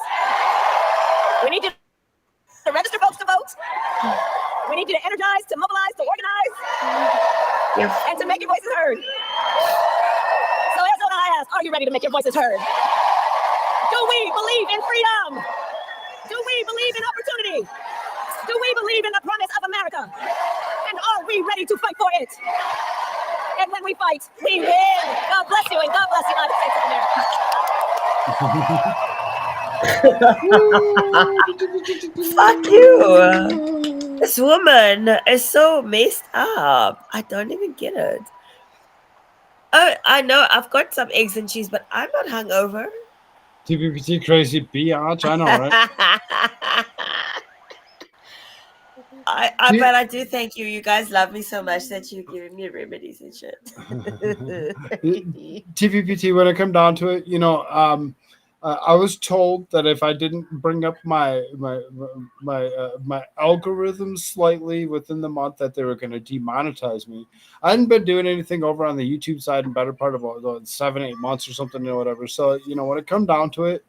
We need you to register folks to vote. We need you to energize, to mobilize, to organize, and to make your voices heard. So Arizona, I ask, are you ready to make your voices heard? Do we believe in freedom? Do we believe in opportunity? Do we believe in the promise of America? And are we ready to fight for it? And when we fight, we win. God bless you, and God bless the United States of America. Fuck you. This woman is so messed up. I don't even get it. Oh, I know I've got some eggs and cheese, but I'm not hungover. TPPT crazy biatch. I know, right? But I do thank you. You guys love me so much that you're giving me remedies and shit. TPPT, when it come down to it, I was told that if I didn't bring up my algorithm slightly within the month, that they were going to demonetize me. I hadn't been doing anything over on the YouTube side in better part of 7-8 months or something or whatever. So when it come down to it,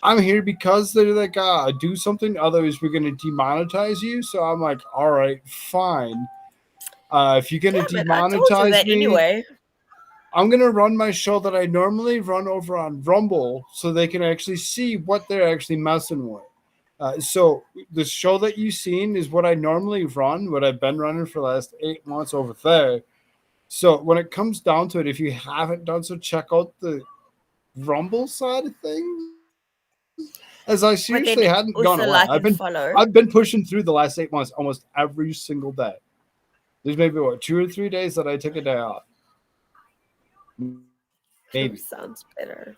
I'm here because they're like, do something, otherwise we're going to demonetize you. So I'm like, all right, fine. If you're going to demonetize me, anyway. I'm going to run my show that I normally run over on Rumble so they can actually see what they're actually messing with. So the show that you've seen is what I normally run, what I've been running for the last 8 months over there. So when it comes down to it, if you haven't done so, check out the Rumble side of things. As I seriously hadn't gone away. Like I've been pushing through the last 8 months almost every single day. There's maybe 2 or 3 days that I took a day off. Maybe. Sounds better.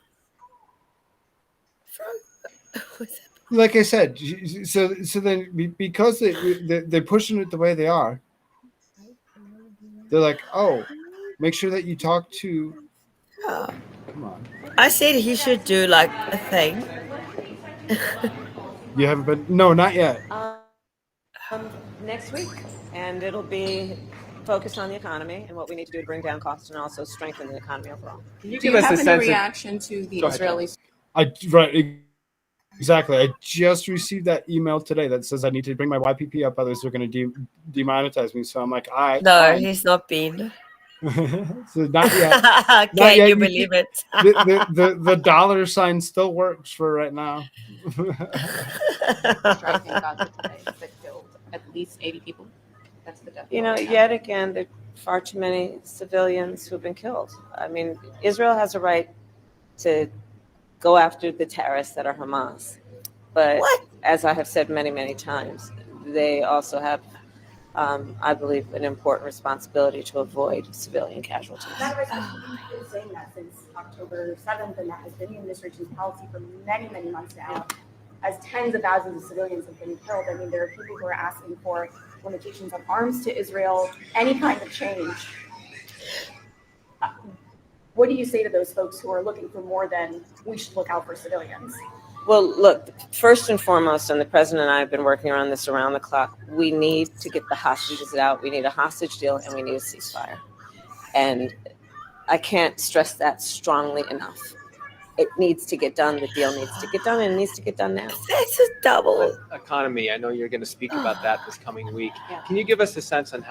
Like I said, so then because they're pushing it the way they are, they're like, oh, make sure that you talk to. Yeah. Come on. I said he should do like a thing. You haven't been? No, not yet. Next week, and it'll be focused on the economy and what we need to do to bring down costs and also strengthen the economy overall. Do you have any reaction to the Israelis? Exactly. I just received that email today that says I need to bring my YPP up, otherwise they're going to demonetize me. So I'm like, all right. No, fine. he's not been. So not yet. Can you believe it? the dollar sign still works for right now. Striking Gaza today that killed at least 80 people. That's the death. Yet again, there are far too many civilians who've been killed. I mean, Israel has a right to go after the terrorists that are Hamas, but as I have said many, many times, they also have, I believe, an important responsibility to avoid civilian casualties. We've been saying that since October 7th, and that has been the administration's policy for many, many months now. As tens of thousands of civilians have been killed, I mean, there are people who are asking for limitations on arms to Israel, any kind of change. What do you say to those folks who are looking for more than we should look out for civilians? Well, look, first and foremost, and the president and I have been working on this around the clock, we need to get the hostages out. We need a hostage deal and we need a ceasefire. And I can't stress that strongly enough. It needs to get done. The deal needs to get done, and it needs to get done now. That's a double economy. I know you're going to speak about that this coming week. Can you give us a sense on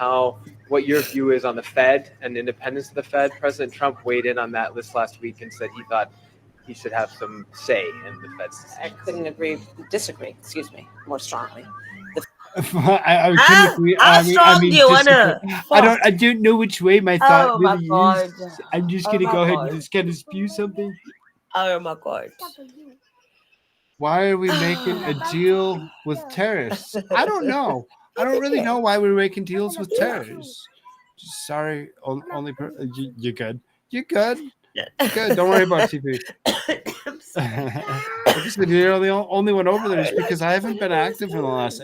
what your view is on the Fed and independence of the Fed? President Trump weighed in on that list last week and said he thought he should have some say in the Fed's decisions. I couldn't disagree, more strongly. I couldn't agree. How strong do you want to? I don't know which way my thought really God. is. I'm just going to go ahead and just kind of spew something. Oh my God. Why are we making a deal with terrorists? I don't know. I don't really know why we're making deals with terrorists. Sorry, only you're good. You're good. Good. Don't worry about TV. You're the only one over there is because I haven't been active in the last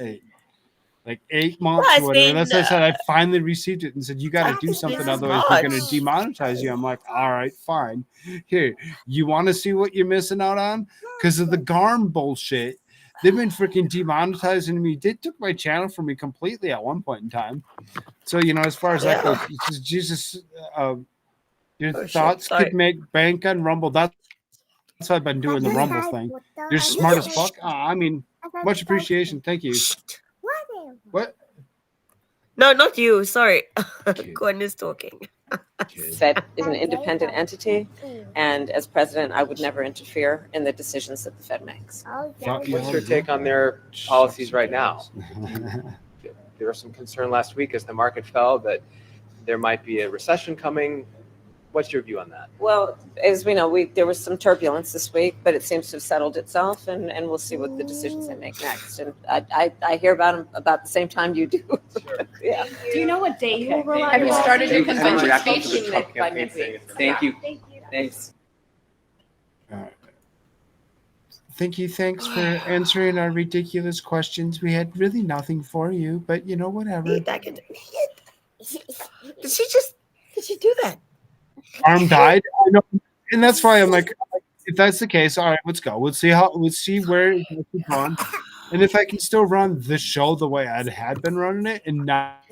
8 months or whatever. That's why I said I finally received it and said, you got to do something, otherwise we're going to demonetize you. I'm like, all right, fine. Here, you want to see what you're missing out on? Because of the GARM bullshit, they've been freaking demonetizing me. They took my channel from me completely at one point in time. So, as far as that goes, it's just, Jesus, your thoughts could make bank on Rumble. That's why I've been doing the Rumble thing. You're smart as fuck. Much appreciation. Thank you. What? No, not you. Sorry. Gwen is talking. Fed is an independent entity, and as president, I would never interfere in the decisions that the Fed makes. What's your take on their policies right now? There was some concern last week as the market fell that there might be a recession coming. What's your view on that? Well, as we know, there was some turbulence this week, but it seems to have settled itself, and we'll see what the decisions they make next. And I hear about them about the same time you do. Yeah. Do you know what day you will roll out? Have you started your Any convention reaction to speech? the Trump by campaign midweek. saying it's Thank you. Thanks. Thanks for answering our ridiculous questions. We had really nothing for you, but whatever. Did she do that? Arm died. I know, and that's why I'm like, if that's the case, all right, let's go. Let's see where it can run, and if I can still run the show the way I had been running it and not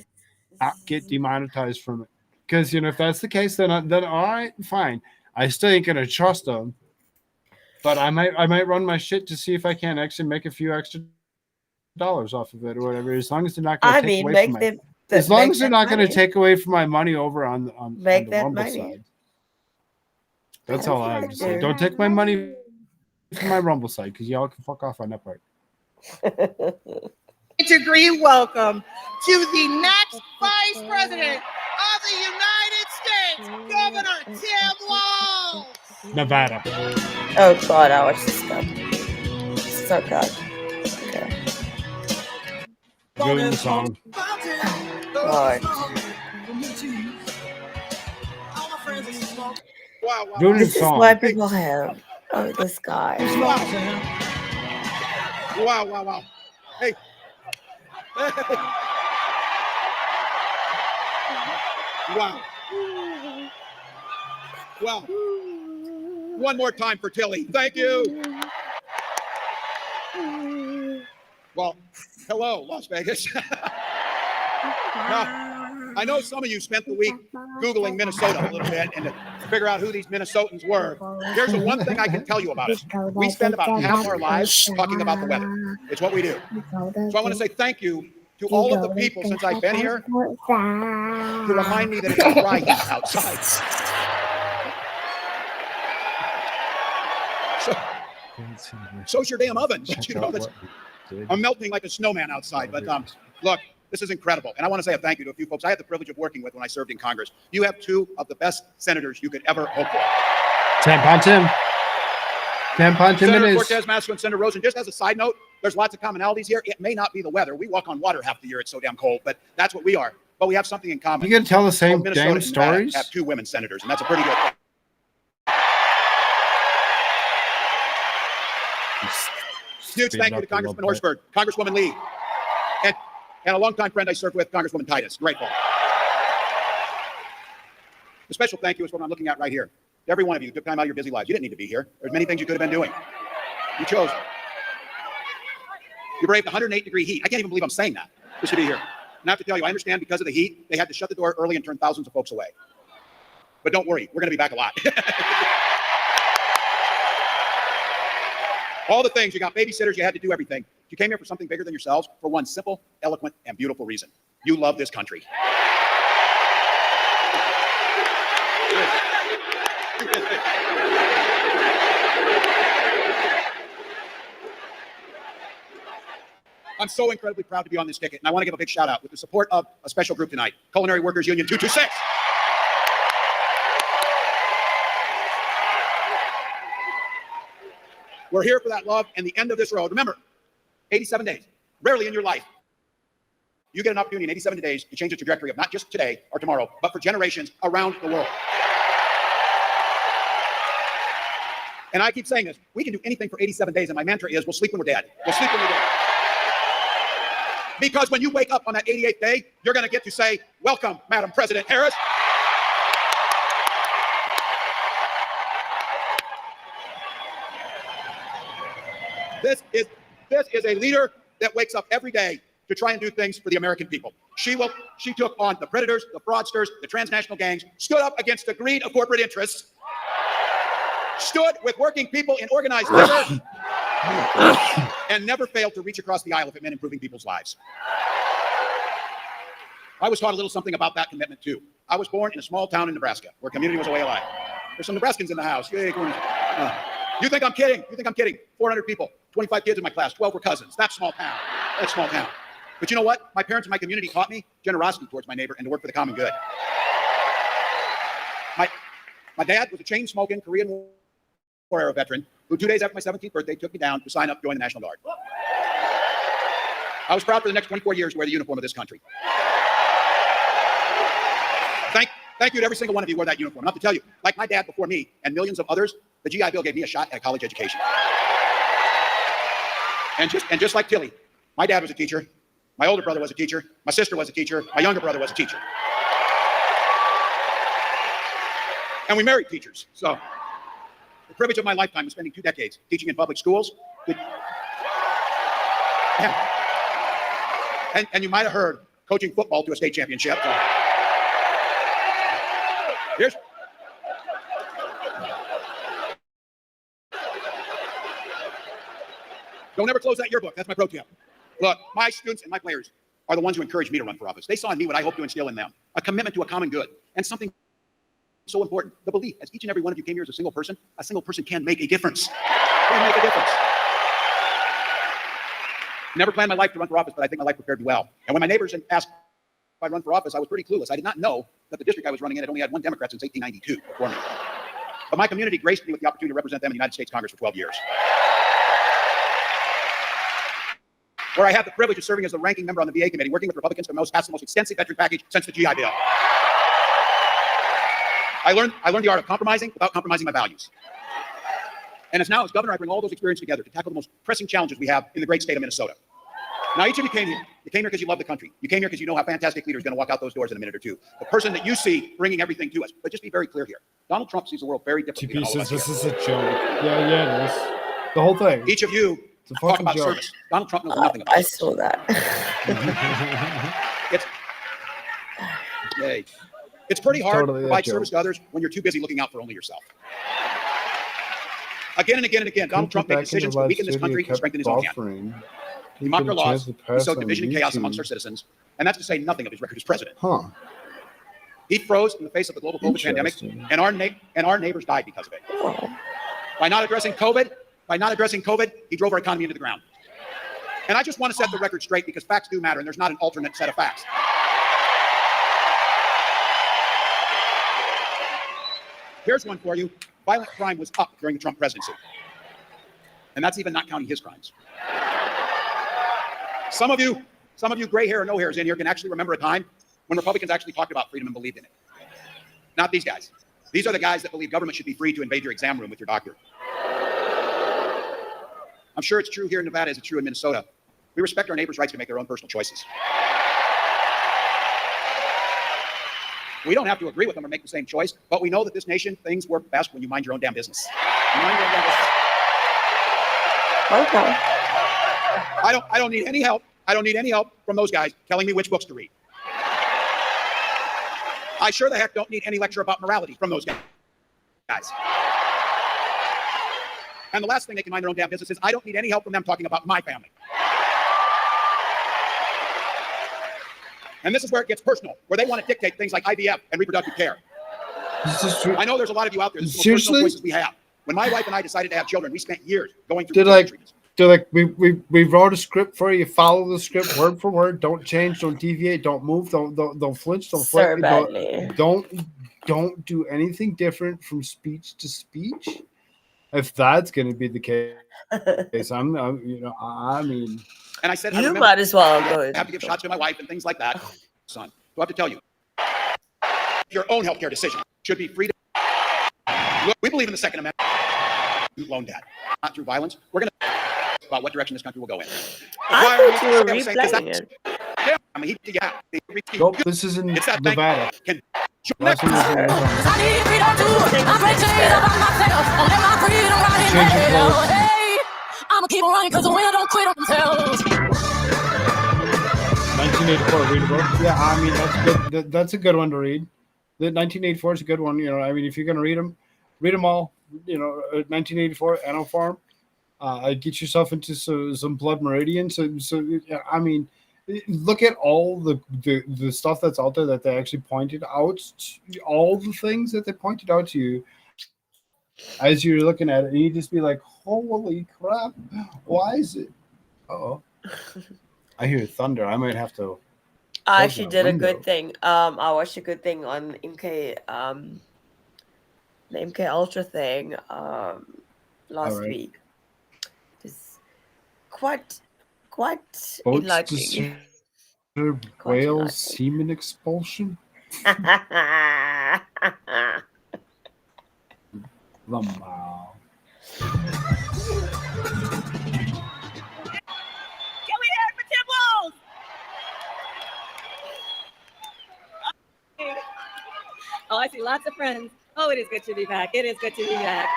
get demonetized from it. Because if that's the case, then all right, fine. I still ain't gonna trust them, but I might run my shit to see if I can actually make a few extra dollars off of it or whatever. As long as they're not gonna take away from my. As long as they're not going to take away from my money over on the Rumble side. That's all I have to say. Don't take my money from my Rumble side because y'all can fuck off on that part. Degree welcome to the next Vice President of the United States, Governor Tim Walz. Nevada. Oh God, I watched this guy. So good. Okay. Doing the song. Lord. This is why people have. Oh, this guy. Wow. Hey. Wow. One more time for Tilly. Thank you. Well, hello, Las Vegas. Now, I know some of you spent the week Googling Minnesota a little bit and to figure out who these Minnesotans were. Here's the one thing I can tell you about us. We spend about half our lives talking about the weather. It's what we do. So I want to say thank you to all of the people since I've been here to remind me that it's right outside. So's your damn oven. I'm melting like a snowman outside. But look, this is incredible. And I want to say a thank you to a few folks I had the privilege of working with when I served in Congress. You have two of the best senators you could ever hope for. Tampon Tim. Tampon Tim Senator it is. Cortez Masto and Senator Rosen, just as a side note, there's lots of commonalities here. It may not be the weather. We walk on water half the year. It's so damn cold. But that's what we are. But we have something in common. You gonna tell the same Both Minnesota damn and Nevada stories? have two women senators, and that's a pretty good thing. Huge thank you to Congressman Horsford, Congresswoman Lee, and a longtime friend I served with, Congresswoman Titus. Grateful. The special thank you is what I'm looking at right here. Every one of you took time out of your busy lives. You didn't need to be here. There's many things you could have been doing. You chose. You braved 108-degree heat. I can't even believe I'm saying that. Just to be here. And I have to tell you, I understand because of the heat, they had to shut the door early and turn thousands of folks away. But don't worry, we're going to be back a lot. All the things, you got babysitters, you had to do everything. You came here for something bigger than yourselves for one simple, eloquent, and beautiful reason. You love this country. I'm so incredibly proud to be on this ticket, and I want to give a big shout out with the support of a special group tonight, Culinary Workers Union 226. We're here for that love and the end of this road. Remember, 87 days. Rarely in your life, you get an opportunity in 87 days to change the trajectory of not just today or tomorrow, but for generations around the world. And I keep saying this, we can do anything for 87 days, and my mantra is, we'll sleep when we're dead. We'll sleep when we're dead. Because when you wake up on that 88th day, you're going to get to say, welcome, Madam President Harris. This is a leader that wakes up every day to try and do things for the American people. She took on the predators, the fraudsters, the transnational gangs, stood up against the greed of corporate interests, stood with working people in organized labor, and never failed to reach across the aisle if it meant improving people's lives. I was taught a little something about that commitment too. I was born in a small town in Nebraska where community was a way of life. There's some Nebraskans in the house. Yay, you think I'm kidding? You think I'm kidding? 400 people, 25 kids in my class, 12 were cousins. That's small town. That's small town. But you know what? My parents and my community taught me generosity towards my neighbor and to work for the common good. My dad was a chain-smoking Korean War era veteran who 2 days after my 17th birthday took me down to sign up to join the National Guard. I was proud for the next 24 years to wear the uniform of this country. Thank you to every single one of you who wore that uniform. Enough to tell you, like my dad before me and millions of others, the GI Bill gave me a shot at a college education. And just like Tilly, my dad was a teacher, my older brother was a teacher, my sister was a teacher, my younger brother was a teacher. And we married teachers. So the privilege of my lifetime was spending 2 decades teaching in public schools. And you might have heard coaching football to a state championship. So here's don't ever close that yearbook. That's my pro tip. Look, my students and my players are the ones who encouraged me to run for office. They saw in me what I hope to instill in them, a commitment to a common good, and something so important, the belief, as each and every one of you came here as a single person can make a difference. Can make a difference. Never planned my life to run for office, but I think my life prepared me well. And when my neighbors asked if I'd run for office, I was pretty clueless. I did not know that the district I was running in had only had one Democrat since 1892 before me. But my community graced me with the opportunity to represent them in the United States Congress for 12 years. Where I had the privilege of serving as the ranking member on the VA committee, working with Republicans to pass the most extensive veteran package since the GI Bill. I learned the art of compromising without compromising my values. And as governor, I bring all those experiences together to tackle the most pressing challenges we have in the great state of Minnesota. Now, each of you came here. You came here because you love the country. You came here because you know how fantastic leader is going to walk out those doors in a minute or two. The person that you see bringing everything to us. But just be very clear here. Donald Trump sees the world very differently. TP says this is a joke. Yeah, it is. The whole thing. Each of you talk about service. Donald Trump knows nothing about I saw that. It's pretty hard to provide service to others when you're too busy looking out for only yourself. Again and again and again, Donald Trump made decisions to weaken this country and strengthen his own hand. He mocked our laws, he sowed division and chaos amongst our citizens, and that's to say nothing of his record as president. He froze in the face of the global COVID pandemic, and our neighbors died because of it. By not addressing COVID, he drove our economy into the ground. And I just want to set the record straight because facts do matter, and there's not an alternate set of facts. Here's one for you. Violent crime was up during the Trump presidency. And that's even not counting his crimes. Some of you gray hair or no hairs in here can actually remember a time when Republicans actually talked about freedom and believed in it. Not these guys. These are the guys that believe government should be free to invade your exam room with your doctor. I'm sure it's true here in Nevada as it's true in Minnesota. We respect our neighbors' rights to make their own personal choices. We don't have to agree with them or make the same choice, but we know that this nation, things work best when you mind your own damn business. You mind your own damn business. Okay. I don't need any help. I don't need any help from those guys telling me which books to read. I sure the heck don't need any lecture about morality from those guys. And the last thing they can mind their own damn business is I don't need any help from them talking about my family. And this is where it gets personal, where they want to dictate things like IVF and reproductive care. I know there's a lot of you out there. This is the most personal choices we have. When my wife and I decided to have children, we spent years going through treatments. We wrote a script for you. Follow the script word for word. Don't change. Don't deviate. Don't move. Don't flinch. Don't flip. Don't do anything different from speech to speech. If that's going to be the case, I mean. And I said, you might as well go. I have to give shots to my wife and things like that. Son, so I have to tell you, your own healthcare decision should be free to. We believe in the Second Amendment. Loan debt, not through violence. We're going to about what direction this country will go in. I thought you were replaying it. I mean, Nope, this is in Nevada. Last one I'ma keep on running because the winner don't quit on themselves. 1984, read a book. Yeah, I mean that's good. That's a good one to read. The 1984 is a good one. I mean, if you're gonna read them all. 1984, Anno Farm. Get yourself into some Blood Meridian. So I mean, look at all the stuff that's out there that they actually pointed out. All the things that they pointed out to you. As you're looking at it, and you just be like, holy crap, why is it? Uh-oh. I hear thunder. I might have to. I actually did a good thing. I watched a good thing on MK. the MK Ultra thing last right. week. It's quite Boats enlightening. disturb whales semen expulsion. Wow. Can we hear it for Tim Walz? Oh, I see lots of friends. Oh, it is good to be back. It is good to be back.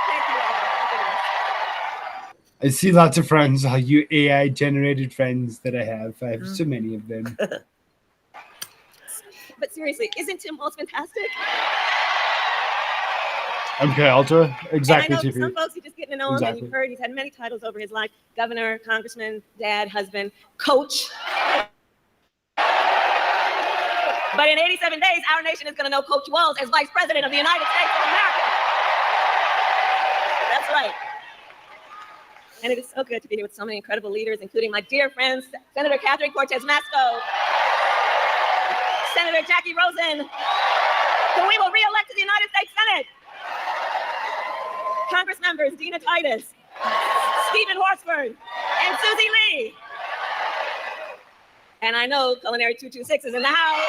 Thank you all. I see lots of friends, you AI generated friends that I have. I have so many of them. But seriously, isn't Tim Walz fantastic? MK Ultra, exactly. And I know TP. some folks are just getting to know him, and Exactly. you've heard he's had many titles over his life: governor, congressman, dad, husband, coach. But in 87 days, our nation is going to know Coach Walz as Vice President of the United States of America. That's right. And it is so good to be here with so many incredible leaders, including my dear friends, Senator Catherine Cortez Masto, Senator Jackie Rosen, who we will re-elect to the United States Senate, Congress members Dina Titus, Stephen Horsford, and Susie Lee. And I know Culinary 226 is in the house.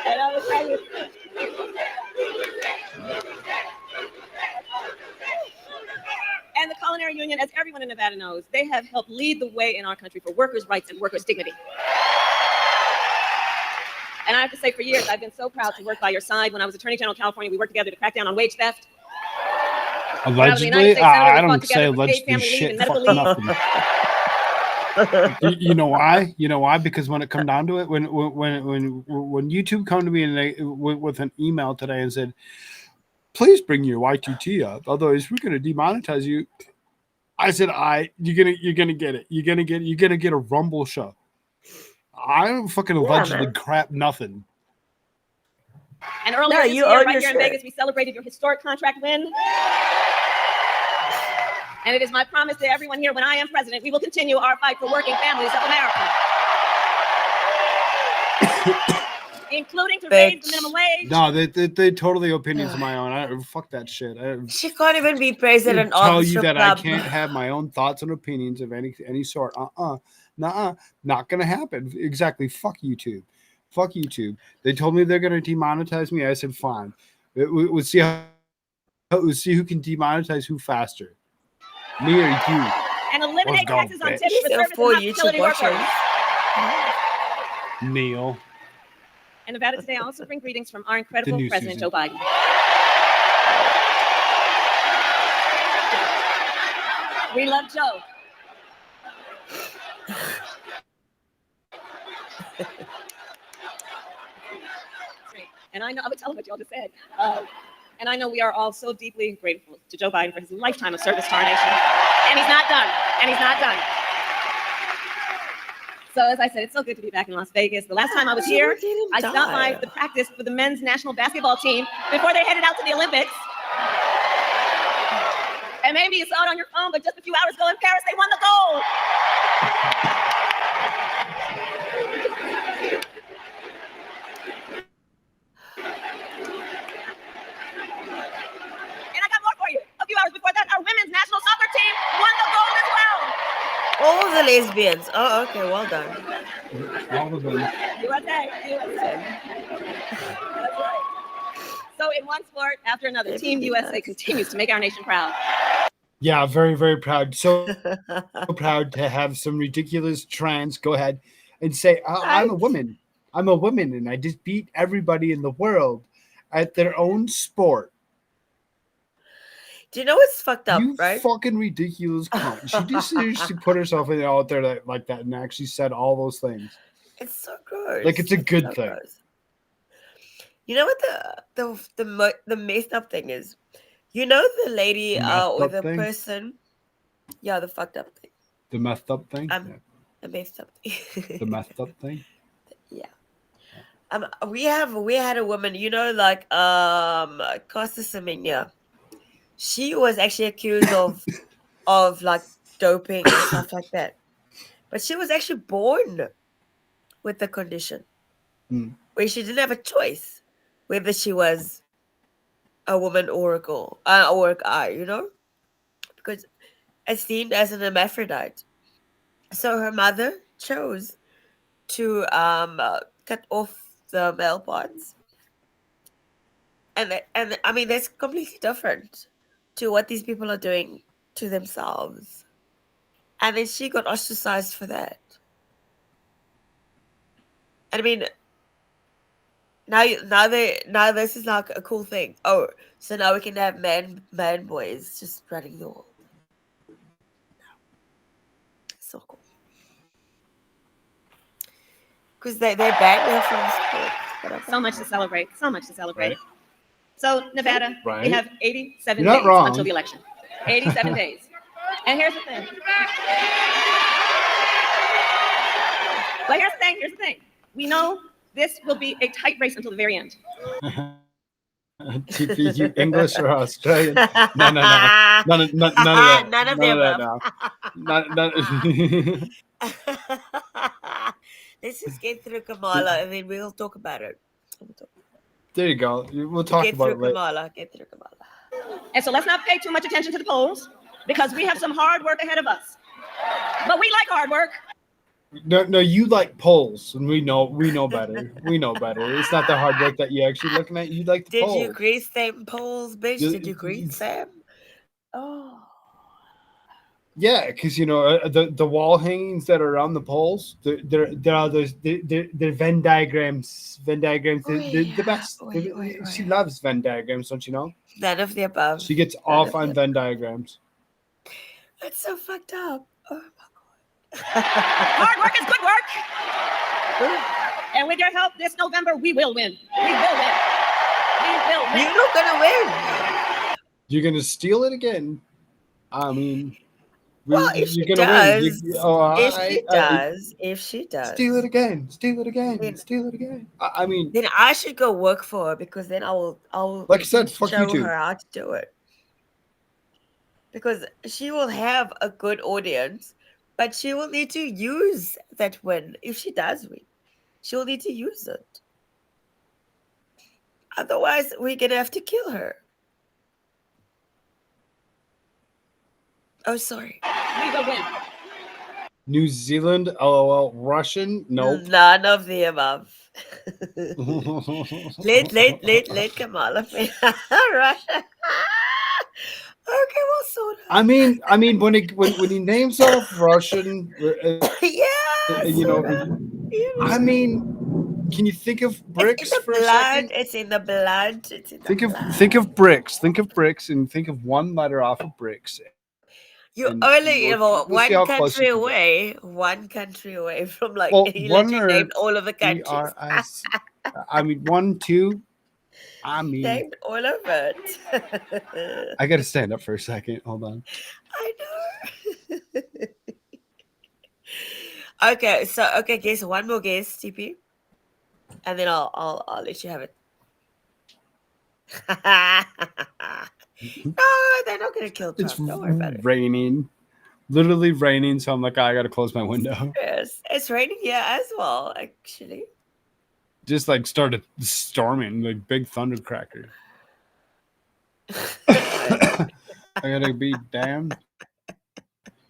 And I was trying to... And the Culinary Union, as everyone in Nevada knows, they have helped lead the way in our country for workers' rights and workers' dignity. And I have to say, for years, I've been so proud to work by your side. When I was Attorney General of California, we worked together to crack down on wage theft. Allegedly? I don't say allegedly shit. Fuck nothing. You know why? You know why? Because when it come down to it, when YouTube come to me and they with an email today and said, "Please bring your YTT up, otherwise we're going to demonetize you," I said, "You're gonna get it. You're gonna get a Rumble show." I don't fucking allegedly crap nothing. And earlier this year, right here in Vegas, we celebrated your historic contract win. And it is my promise to everyone here, when I am president, we will continue our fight for working families of America. Including to raise the minimum wage. No, they totally opinions of my own. Fuck that shit. She can't even be president of tell the you strip that I club. can't have my own thoughts and opinions of any sort. Nuh-uh. Not gonna happen. Exactly. Fuck YouTube. Fuck YouTube. They told me they're gonna demonetize me. I said fine. We'll see who can demonetize who faster. Me or you. And eliminate taxes on tips for service and hospitality workers. Neil. And Nevada today, I also bring greetings from our incredible new President Susan. Joe Biden. We love Joe. And I know, I would tell him what y'all just said. And I know we are all so deeply grateful to Joe Biden for his lifetime of service to our nation. And he's not done. And he's not done. So as I said, it's so good to be back in Las Vegas. The last time I was here, I stopped by the practice for the men's national basketball team before they headed out to the Olympics. And maybe you saw it on your phone, but just a few hours ago in Paris, they won the gold. And I got more for you. A few hours before that, our women's national soccer team won the gold as well. All the lesbians. Oh, okay. Well done. All of them. USA. That's right. So in one sport after another, Team USA continues to make our nation proud. Yeah, very, very proud. So proud to have some ridiculous trans go ahead and say, I'm a woman. I'm a woman, and I just beat everybody in the world at their own sport. Do you know what's fucked up, You right? fucking ridiculous cunt. She just seriously put herself out there like that and actually said all those things. It's so gross. Like it's a good so thing. gross. You know what the messed up thing is? You know the lady or the thing? person? Yeah, the fucked up thing. The messed up thing? The messed up thing. The messed up thing? Yeah. We had a woman, you know, like Costa Semenya. She was actually accused of like doping and stuff like that. But she was actually born with the condition where she didn't have a choice. whether she was a woman or a girl or a guy, you know, because it's deemed as an hermaphrodite. So her mother chose to cut off the male parts, and I mean that's completely different to what these people are doing to themselves, and then she got ostracized for that. And I mean, now this is like a cool thing. Oh, so now we can have man boys just running the world. So cool. Because they banned her from sports. So much to celebrate. So much to celebrate. Right. So Nevada, Right. we have 87 You're not days wrong. until the election. 87 days. And here's the thing. But here's the thing. Here's the thing. We know this will be a tight race until the very end. TP, you English or Australian? No. None of that. None of the above. Let's just get through Kamala and then we'll talk about it. There you go. We'll talk Get about through it later. Kamala. Get through Kamala. And so let's not pay too much attention to the polls because we have some hard work ahead of us. But we like hard work. No, you like polls, and we know better. We know better. It's not the hard work that you're actually looking at. You like the Did polls. you grease them polls, bitch? Did you grease them? Oh. Yeah, because you know the wall hangings that are around the polls, there are those they're Venn diagrams. Venn diagrams, the best. She loves Venn diagrams, don't you know? None of the above. She gets off on Venn diagrams. That's so fucked up. Oh. Hard work is good work. And with your help this November, we will win. We will win. We will win. You're not gonna win. You're gonna steal it again. I mean, Well, if she you're gonna does, win. If she does, Steal it again. Steal it again. Steal it again. I mean, then I should go work for her because then I'll like I said, fuck show YouTube. her how to do it. Because she will have a good audience, but she will need to use that win. If she does win, she will need to use it. Otherwise, we're gonna have to kill her. Oh, sorry. We will win. New Zealand, LOL, Russian, nope. None of the above. let Kamala finish. Russia. Okay, we'll sort it. I mean, when he names off Russian, you know, I mean, can you think of bricks for a second? It's in the blood. It's in the blood. Think of bricks. Think of bricks, and think of one letter off of bricks. You're And only we'll one see how close country you can away. One country away from like Well, he one literally or named all of the countries. I mean, 1, 2. I mean, Named all of it. I got to stand up for a second. Hold on. I know. Okay, guess one more guess, TP, and then I'll let you have it. No, they're not gonna kill Trump. It's Don't worry about it. raining, literally raining. So I'm like, I got to close my window. Yes, it's raining here as well, actually. Just like started storming, like big thundercracker. I gotta be damned.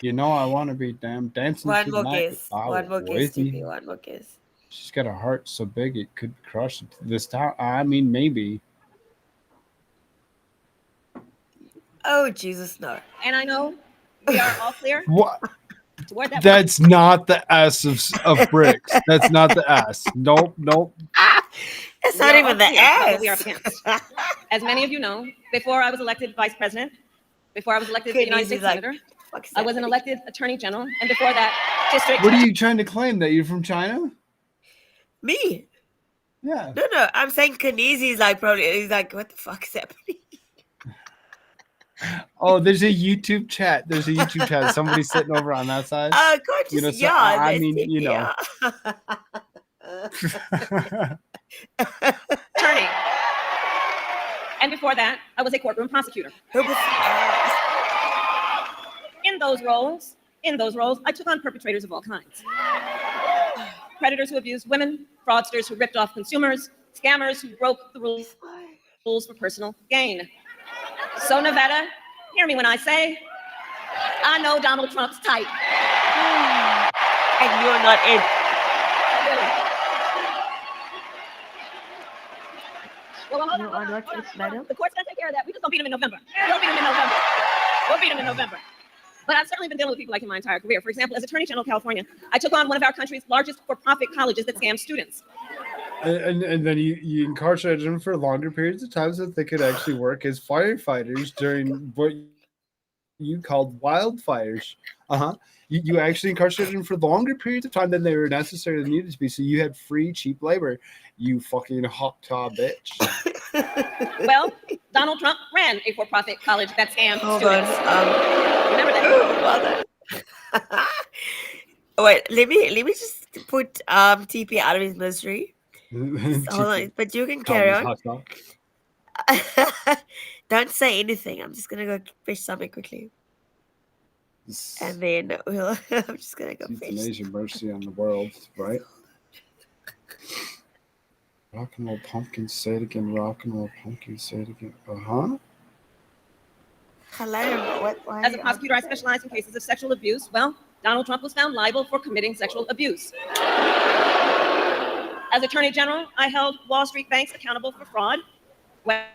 You know I want to be damned. Dancing One more tonight. guess. Oh, One more guess, wait. TP. One more guess. She's got a heart so big it could crush it. This time, I mean, maybe. Oh Jesus, no! And I know we are all clear. What? Toward that That's not the S of bricks. That's not the S. Nope. It's not even the S. We are up against. As many of you know, before I was elected vice president, before I was elected United States senator, I was an elected attorney general, and before that, district. What are you trying to claim? That you're from China? Me? Yeah. No. I'm saying Kinesis like probably. He's like, what the fuck is happening? Oh, there's a YouTube chat. Somebody's sitting over on that side. God, You know, just so, I mean, TP, you know. Attorney. And before that, I was a courtroom prosecutor. In those roles, I took on perpetrators of all kinds. Predators who abused women, fraudsters who ripped off consumers, Scammers who broke the rules for personal gain. So Nevada, hear me when I say, I know Donald Trump's type. And you're not in. Well, hold on. The court's gonna take care of that. We just gonna beat him in November. We'll beat him in November. But I've certainly been dealing with people like in my entire career. For example, as Attorney General of California, I took on one of our country's largest for-profit colleges that scam students. And then you incarcerated them for longer periods of time so that they could actually work as firefighters during what you called wildfires. You actually incarcerated them for longer periods of time than they were necessarily needed to be. So you had free, cheap labor. You fucking hot top bitch. Well, Donald Trump ran a for-profit college that scammed students. Remember that? Wait, let me just put TP out of his misery. Hold on, but you can carry on. Don't say anything. I'm just gonna go fish something quickly, and then I'm just gonna go fish. Euthanasia, mercy on the world, right? Rock and roll pumpkin, say it again. Rock and roll pumpkin, say it again. Hello. As a prosecutor, I specialize in cases of sexual abuse. Well, Donald Trump was found liable for committing sexual abuse. As Attorney General, I held Wall Street banks accountable for fraud. Well,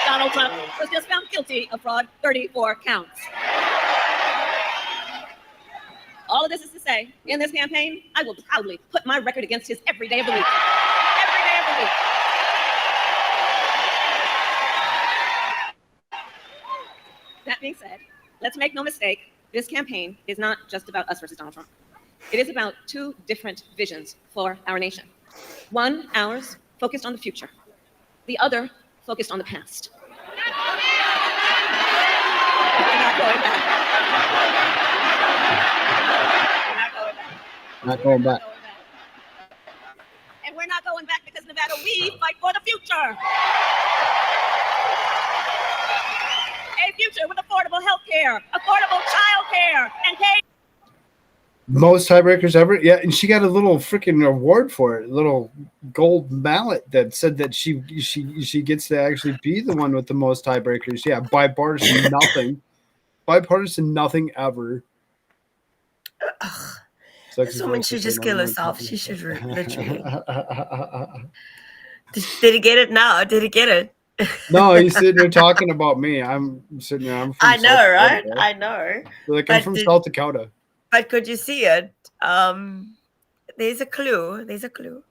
Donald Trump was just found guilty of fraud, 34 counts. All of this is to say, in this campaign, I will proudly put my record against his every day of the week. Every day of the week. That being said, let's make no mistake, this campaign is not just about us versus Donald Trump. It is about two different visions for our nation. One, ours, focused on the future. The other, focused on the past. We're not going back. Not going back. And we're not going back because Nevada, we fight for the future. A future with affordable health care, affordable child care, and paid. Most tiebreakers ever. Yeah, and she got a little freaking award for it, a little gold mallet that said that she gets to actually be the one with the most tiebreakers. Yeah, bipartisan nothing. Bipartisan nothing ever. This woman should just kill herself. She should literally. Did he get it now? Did he get it? No, he's sitting there talking about me. I'm sitting there. I'm from I know, South right? Dakota. I know. Like, I'm from South Dakota. But could you see it? There's a clue. There's a clue.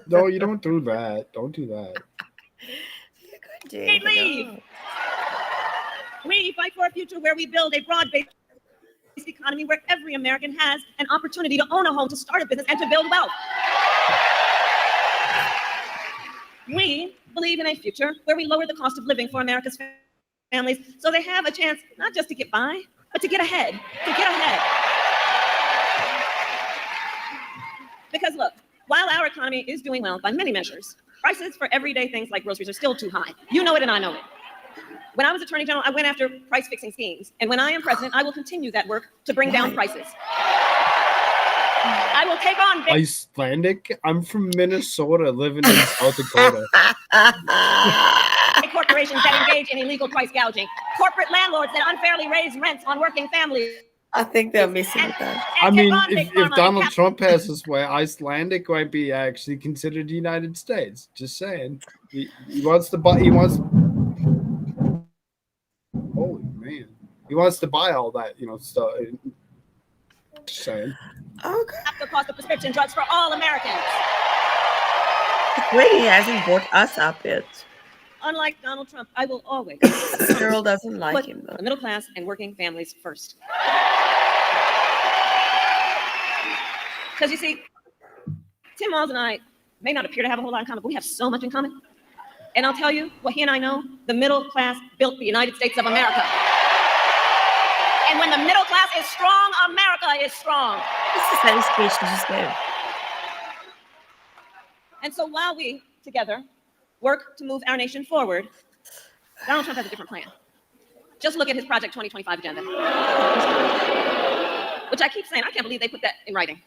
No, you don't do that. Don't do that. Hey, leave. We fight for a future where we build a broad-based economy where every American has an opportunity to own a home, to start a business, and to build wealth. We believe in a future where we lower the cost of living for America's families so they have a chance not just to get by, but to get ahead. To get ahead. Because look, while our economy is doing well by many measures, prices for everyday things like groceries are still too high. You know it and I know it. When I was Attorney General, I went after price-fixing schemes. And when I am president, I will continue that work to bring down prices. I will take on big Icelandic? I'm from Minnesota, living in South Dakota. corporations that engage in illegal price gouging, corporate landlords that unfairly raise rents on working families. I think they're missing that. I mean, if Donald Trump has his way, Icelandic might be actually considered the United States. Just saying. He wants to buy. He wants. Holy man! He wants to buy all that, stuff. Just saying. Okay. The cost of prescription drugs for all Americans. Wait, he hasn't brought us up yet. Unlike Donald Trump, I will always. Cheryl doesn't like put him though. The middle class and working families first. Because you see, Tim Walz and I may not appear to have a whole lot in common, but we have so much in common. And I'll tell you what he and I know: the middle class built the United States of America. And when the middle class is strong, America is strong. This is the same speech you just gave. And so while we, together, work to move our nation forward, Donald Trump has a different plan. Just look at his Project 2025 agenda, which I keep saying, I can't believe they put that in writing.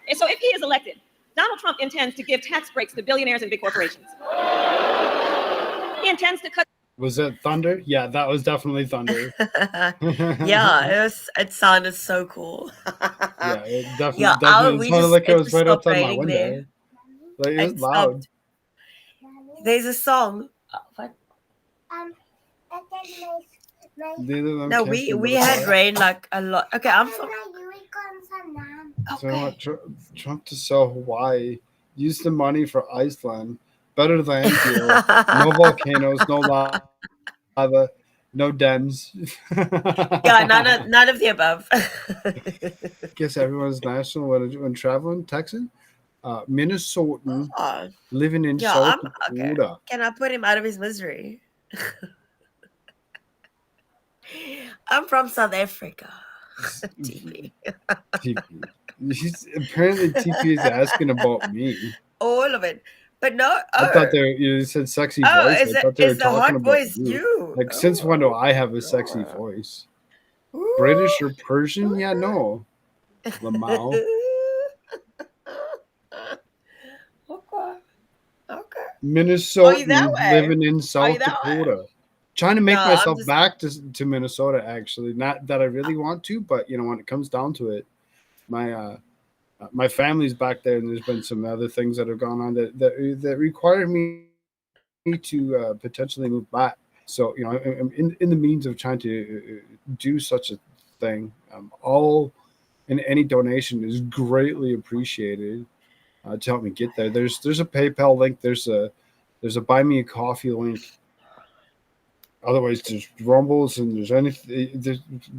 And so if he is elected, Donald Trump intends to give tax breaks to billionaires and big corporations. He intends to cut. Was it thunder? Yeah, that was definitely thunder. Yeah, it sounded so cool. Yeah, it definitely, Yeah, definitely sounded like it was right stopped outside my raining window. there. Like, it was It loud. stopped. There's a song. What? Neither of them No, came from we the had fire. rain like a lot. Okay, I'm from. So I want Trump to sell Hawaii. Use the money for Iceland. Better land deal. No volcanoes, no lava, no dams. Yeah, none of the above. Guess everyone's national when traveling. Texan, Minnesotan, living in Yeah, South okay. Dakota. Can I put him out of his misery? I'm from South Africa. TP. TP. Apparently TP is asking about me. All of it. But no. I thought you said sexy Oh, voice. is I thought they were the talking hot about voice you. you? Like, since when do I have a sexy voice? British or Persian? Yeah, no. Lamau. Okay. Minnesota, way? living in South that way? Dakota. Trying to make No, I'm myself just- back to Minnesota, actually. Not that I really want to, but, when it comes down to it, my family's back there, and there's been some other things that have gone on that require me to potentially move back. So, I'm in the means of trying to do such a thing. All and any donation is greatly appreciated to help me get there. There's a PayPal link. There's a buy me a coffee link. Otherwise, there's Rumbles and there's anything.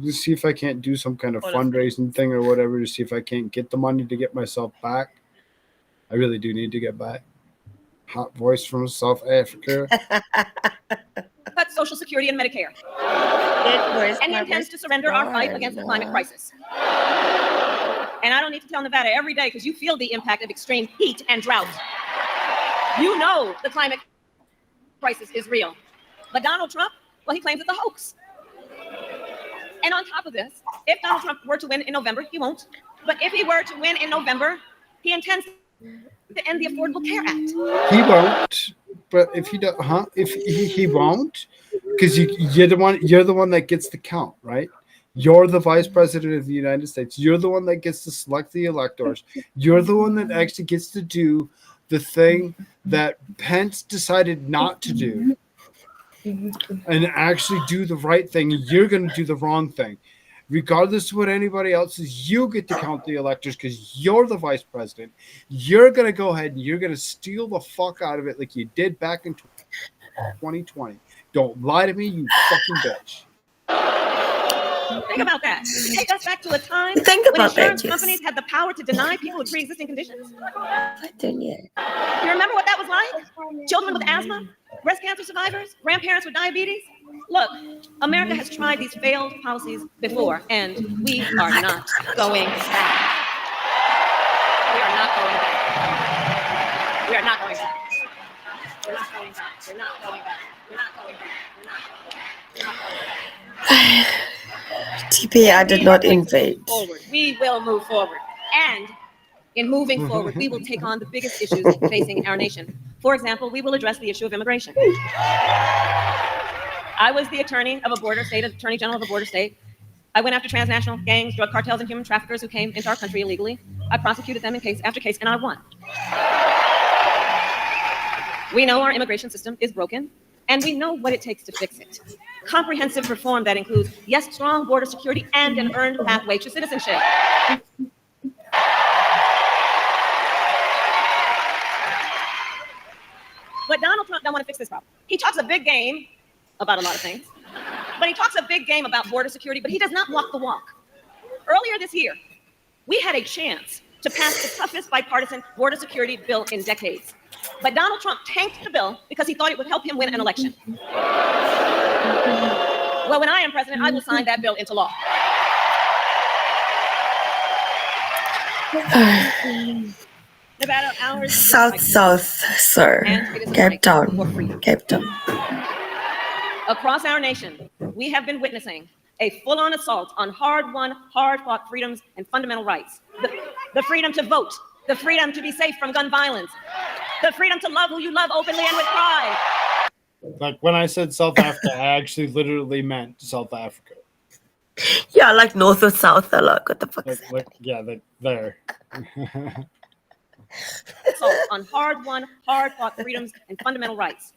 Let's see if I can't do some kind of fundraising thing or whatever to see if I can't get the money to get myself back. I really do need to get back. Hot voice from South Africa. Cut Social Security and Medicare. And he intends to surrender our fight against the climate crisis. And I don't need to tell Nevada every day because you feel the impact of extreme heat and drought. You know the climate crisis is real. But Donald Trump, well, he claims it's a hoax. And on top of this, if Donald Trump were to win in November, he won't. But if he were to win in November, he intends to end the Affordable Care Act. He won't. But if he does, if he won't, because you're the one that gets the count, right? You're the vice president of the United States. You're the one that gets to select the electors. You're the one that actually gets to do the thing that Pence decided not to do, and actually do the right thing. You're going to do the wrong thing. Regardless of what anybody else is, you get to count the electors because you're the vice president. You're going to go ahead and you're going to steal the fuck out of it like you did back in 2020. Don't lie to me, you fucking bitch. Think about that. Take us back to a time Think when about that, insurance yes. companies had the power to deny people with pre-existing conditions. You Yeah. remember what that was like? Children with asthma, breast cancer survivors, grandparents with diabetes. Look, America has tried these failed policies before, and we are not going back. We are not going back. We are not going back. We're not going back. We're not going back. We're not going back. We're not going back. TP, I did not invade. Forward. We will move forward. And in moving forward, we will take on the biggest issues facing our nation. For example, we will address the issue of immigration. I was the attorney of a border state, attorney general of a border state. I went after transnational gangs, drug cartels, and human traffickers who came into our country illegally. I prosecuted them in case after case, and I won. We know our immigration system is broken, and we know what it takes to fix it. Comprehensive reform that includes, yes, strong border security and an earned pathway to citizenship. But Donald Trump don't want to fix this problem. He talks a big game about a lot of things, but he talks a big game about border security, but he does not walk the walk. Earlier this year, we had a chance to pass the toughest bipartisan border security bill in decades. But Donald Trump tanked the bill because he thought it would help him win an election. Well, when I am president, I will sign that bill into law. Nevada, ours. South, sir. Cape Town. Cape Town. Across our nation, we have been witnessing a full-on assault on hard-won, hard-fought freedoms and fundamental rights. The freedom to vote, the freedom to be safe from gun violence, the freedom to love who you love openly and with pride. Like when I said South Africa, I actually literally meant South Africa. Yeah, like north or south. Like, what the fuck is that? There. Assault on hard-won, hard-fought freedoms and fundamental rights.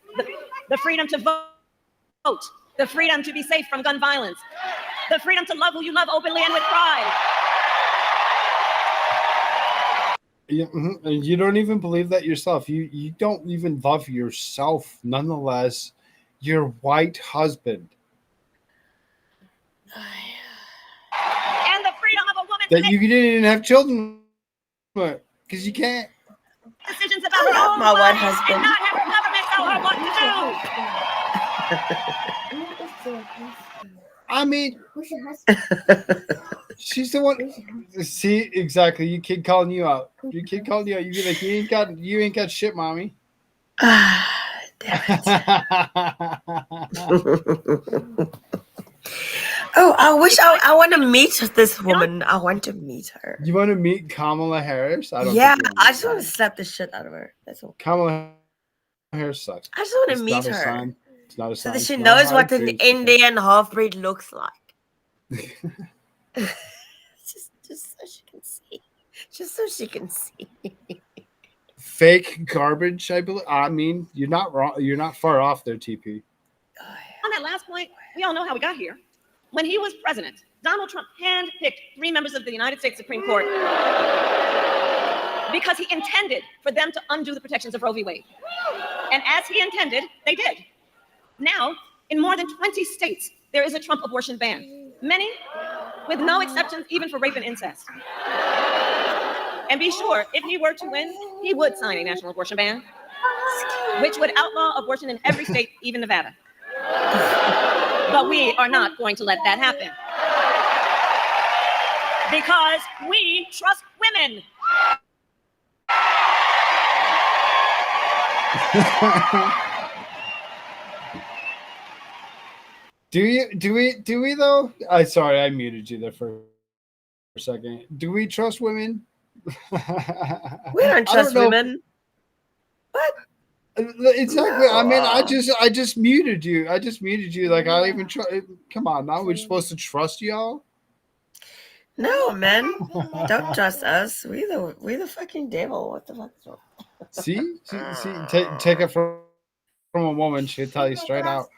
The freedom to vote, the freedom to be safe from gun violence, the freedom to love who you love openly and with pride. Yeah, and you don't even believe that yourself. You don't even love yourself. Nonetheless, your white husband. And the freedom of a woman That you didn't even have children with, because you can't. Decisions about her own my white body husband. and not have her government tell her what to do. I mean, she's the one. See, exactly. Your kid calling you out. Your kid calling you out. You be like, you ain't got shit, mommy. Oh, I wish I want to meet this woman. I want to meet her. You want to meet Kamala Harris? I don't. Yeah, think you I just want to slap the shit out of her. That's all. Kamala Harris sucks. I just want to It's meet not a her. sign. It's not a So sign. that she It's not knows how what it an feels. Indian half-breed looks like. just so she can see. Just so she can see. Fake garbage, I believe. I mean, you're not wrong. You're not far off there, TP. On that last point, we all know how we got here. When he was president, Donald Trump handpicked 3 members of the United States Supreme Court because he intended for them to undo the protections of Roe v. Wade. And as he intended, they did. Now, in more than 20 states, there is a Trump abortion ban. Many with no exceptions, even for rape and incest. And be sure, if he were to win, he would sign a national abortion ban, which would outlaw abortion in every state, even Nevada. But we are not going to let that happen. Because we trust women. Do we though? Sorry, I muted you there for a second. Do we trust women? We don't trust women. What? Exactly. I mean, I just muted you. I just muted you. Like I even try. Come on, now we're supposed to trust y'all. No, man. Don't trust us. We the fucking devil. What the fuck is wrong? See, take it from a woman. She'll tell you straight out.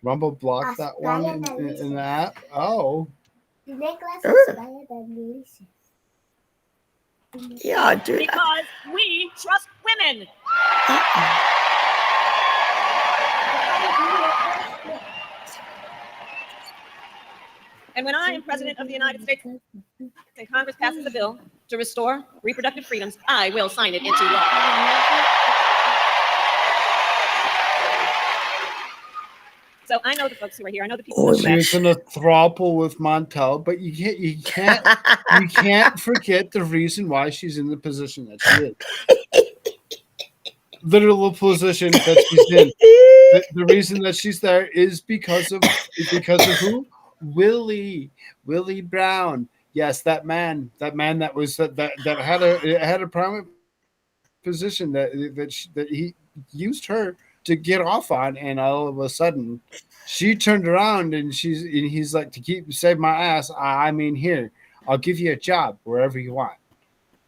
Rumble blocked that one in the app. Oh. Yeah, dude. Because we trust women. And when I am president of the United States and Congress passes a bill to restore reproductive freedoms, I will sign it into law. So I know the folks who are here. I know the people who She's in a throuple with Montel, but you can't forget the reason why she's in the position that she is. Literal position that she's in. The reason that she's there is because of who? Willie Brown. Yes, that man that had a prominent position that he used her to get off on, and all of a sudden she turned around and he's like, to save my ass, I mean, here, I'll give you a job wherever you want.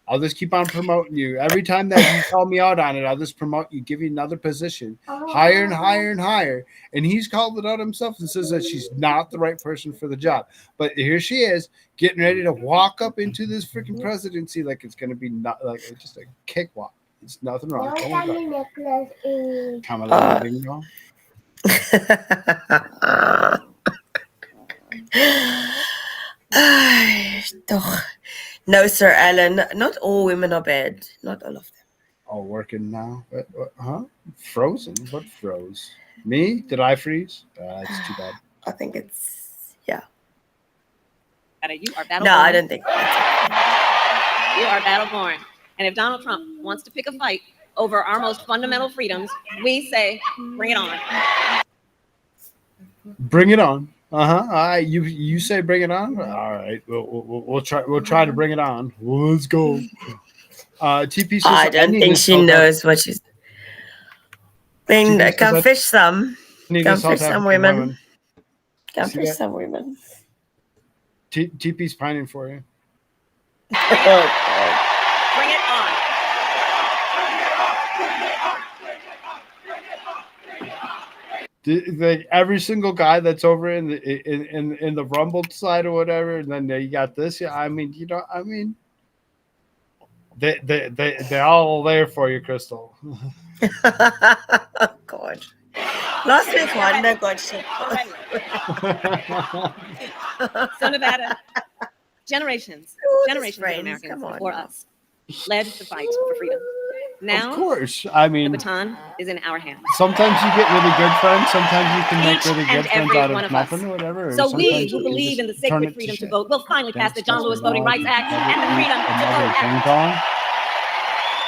I'll just keep on promoting you. Every time that you call me out on it, I'll just promote you, give you another position, higher and higher and higher. And he's called it out himself and says that she's not the right person for the job. But here she is, getting ready to walk up into this freaking presidency like it's going to be not like just a cakewalk. It's nothing wrong. Kamala Bingo. No, Sir Alan. Not all women are bad. Not all of them. All working now? What, huh? Frozen? What froze? Me? Did I freeze? That's too bad. I think it's yeah. You are battle. No, I don't think. You are battle-born. And if Donald Trump wants to pick a fight over our most fundamental freedoms, we say, bring it on. Bring it on. All right, you say bring it on. All right, we'll try to bring it on. Well, let's go. TP says, I don't think she knows what she's. Then come fish some. Come fish some women. Come fish some women. TP's pining for you. Bring it on. Like every single guy that's over in the Rumble side or whatever, and then you got this. Yeah, I mean, they're all there for you, Crystal. God. Last week, Wanda got shit. So Nevada, generations of Americans before us led the fight for freedom. Now, of course, I mean, the baton is in our hands. Sometimes you get really good friends. Sometimes you can make really good friends out of nothing or whatever. So we who believe in the sacred freedom to vote will finally pass the John Lewis Voting Rights Act and the Freedom to Vote Act.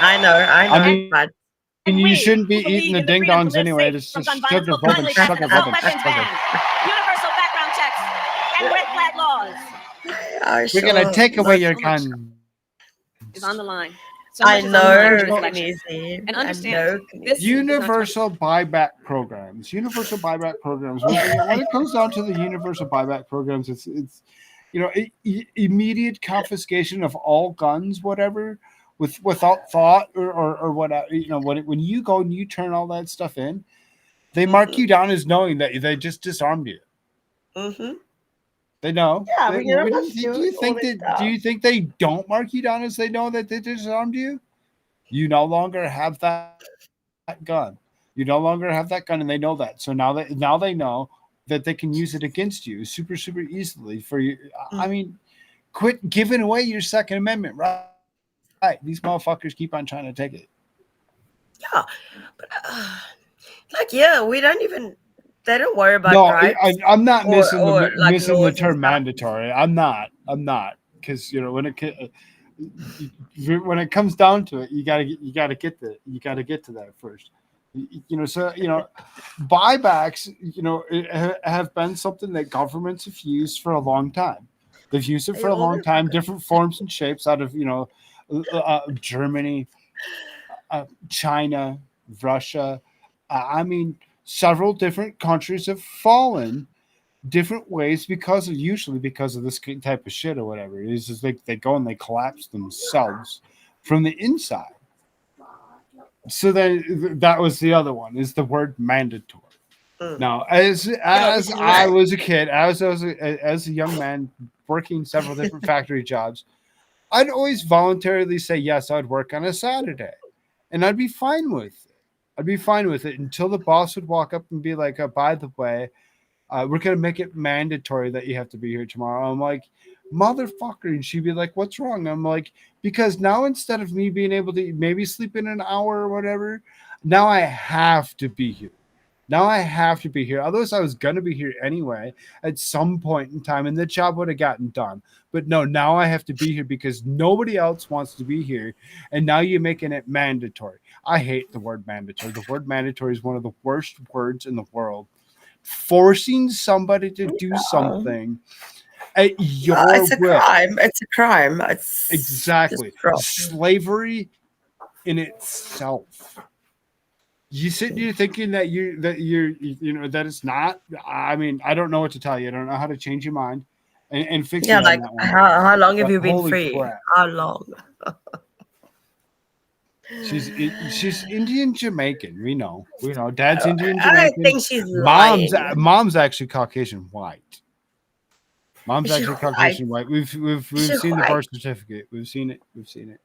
I know. I mean, you shouldn't be eating the ding dongs anyway. It's just sugar bubble. Universal background checks and red flag laws. We're gonna take away your gun. Is on the line. So I know, and understand universal buyback programs. Universal buyback programs. When it comes down to the universal buyback programs, it's immediate confiscation of all guns, whatever, without thought or whatever. When you go and you turn all that stuff in, they mark you down as knowing that they just disarmed you. Mm-hmm. They know. Yeah, do you think they don't mark you down as they know that they disarmed you? You no longer have that gun. You no longer have that gun, and they know that. So now they know that they can use it against you super easily. For you, I mean, quit giving away your Second Amendment, right? Right. These motherfuckers keep on trying to take it. Yeah, but we don't even. They don't worry about rights. I'm not missing the term mandatory. I'm not because when it comes down to it, you gotta get to that first. Buybacks, have been something that governments have used for a long time. They've used it for a long time, different forms and shapes out of Germany, China, Russia. Several different countries have fallen different ways usually because of this type of shit or whatever. It's just like they go and they collapse themselves from the inside. So then that was the other one, is the word mandatory. Now, as I was a kid, as a young man working several different factory jobs, I'd always voluntarily say yes, I'd work on a Saturday, and I'd be fine with it. Until the boss would walk up and be like, by the way, we're going to make it mandatory that you have to be here tomorrow. I'm like, motherfucker. And she'd be like, what's wrong? I'm like, because now instead of me being able to maybe sleep in an hour or whatever, now I have to be here. Otherwise, I was going to be here anyway at some point in time, and the job would have gotten done. But no, now I have to be here because nobody else wants to be here. And now you're making it mandatory. I hate the word mandatory. The word mandatory is one of the worst words in the world. Forcing somebody to do something at your it's a will. crime. It's a crime. It's exactly slavery in itself. You sit here thinking that that it's not. I mean, I don't know what to tell you. I don't know how to change your mind and fix it. Like how long have you been holy free? crap. How long? She's Indian Jamaican. We know. Dad's Indian Jamaican. I don't think she's lying. Mom's actually Caucasian white. Mom's actually Caucasian white. We've seen the birth certificate. We've seen it.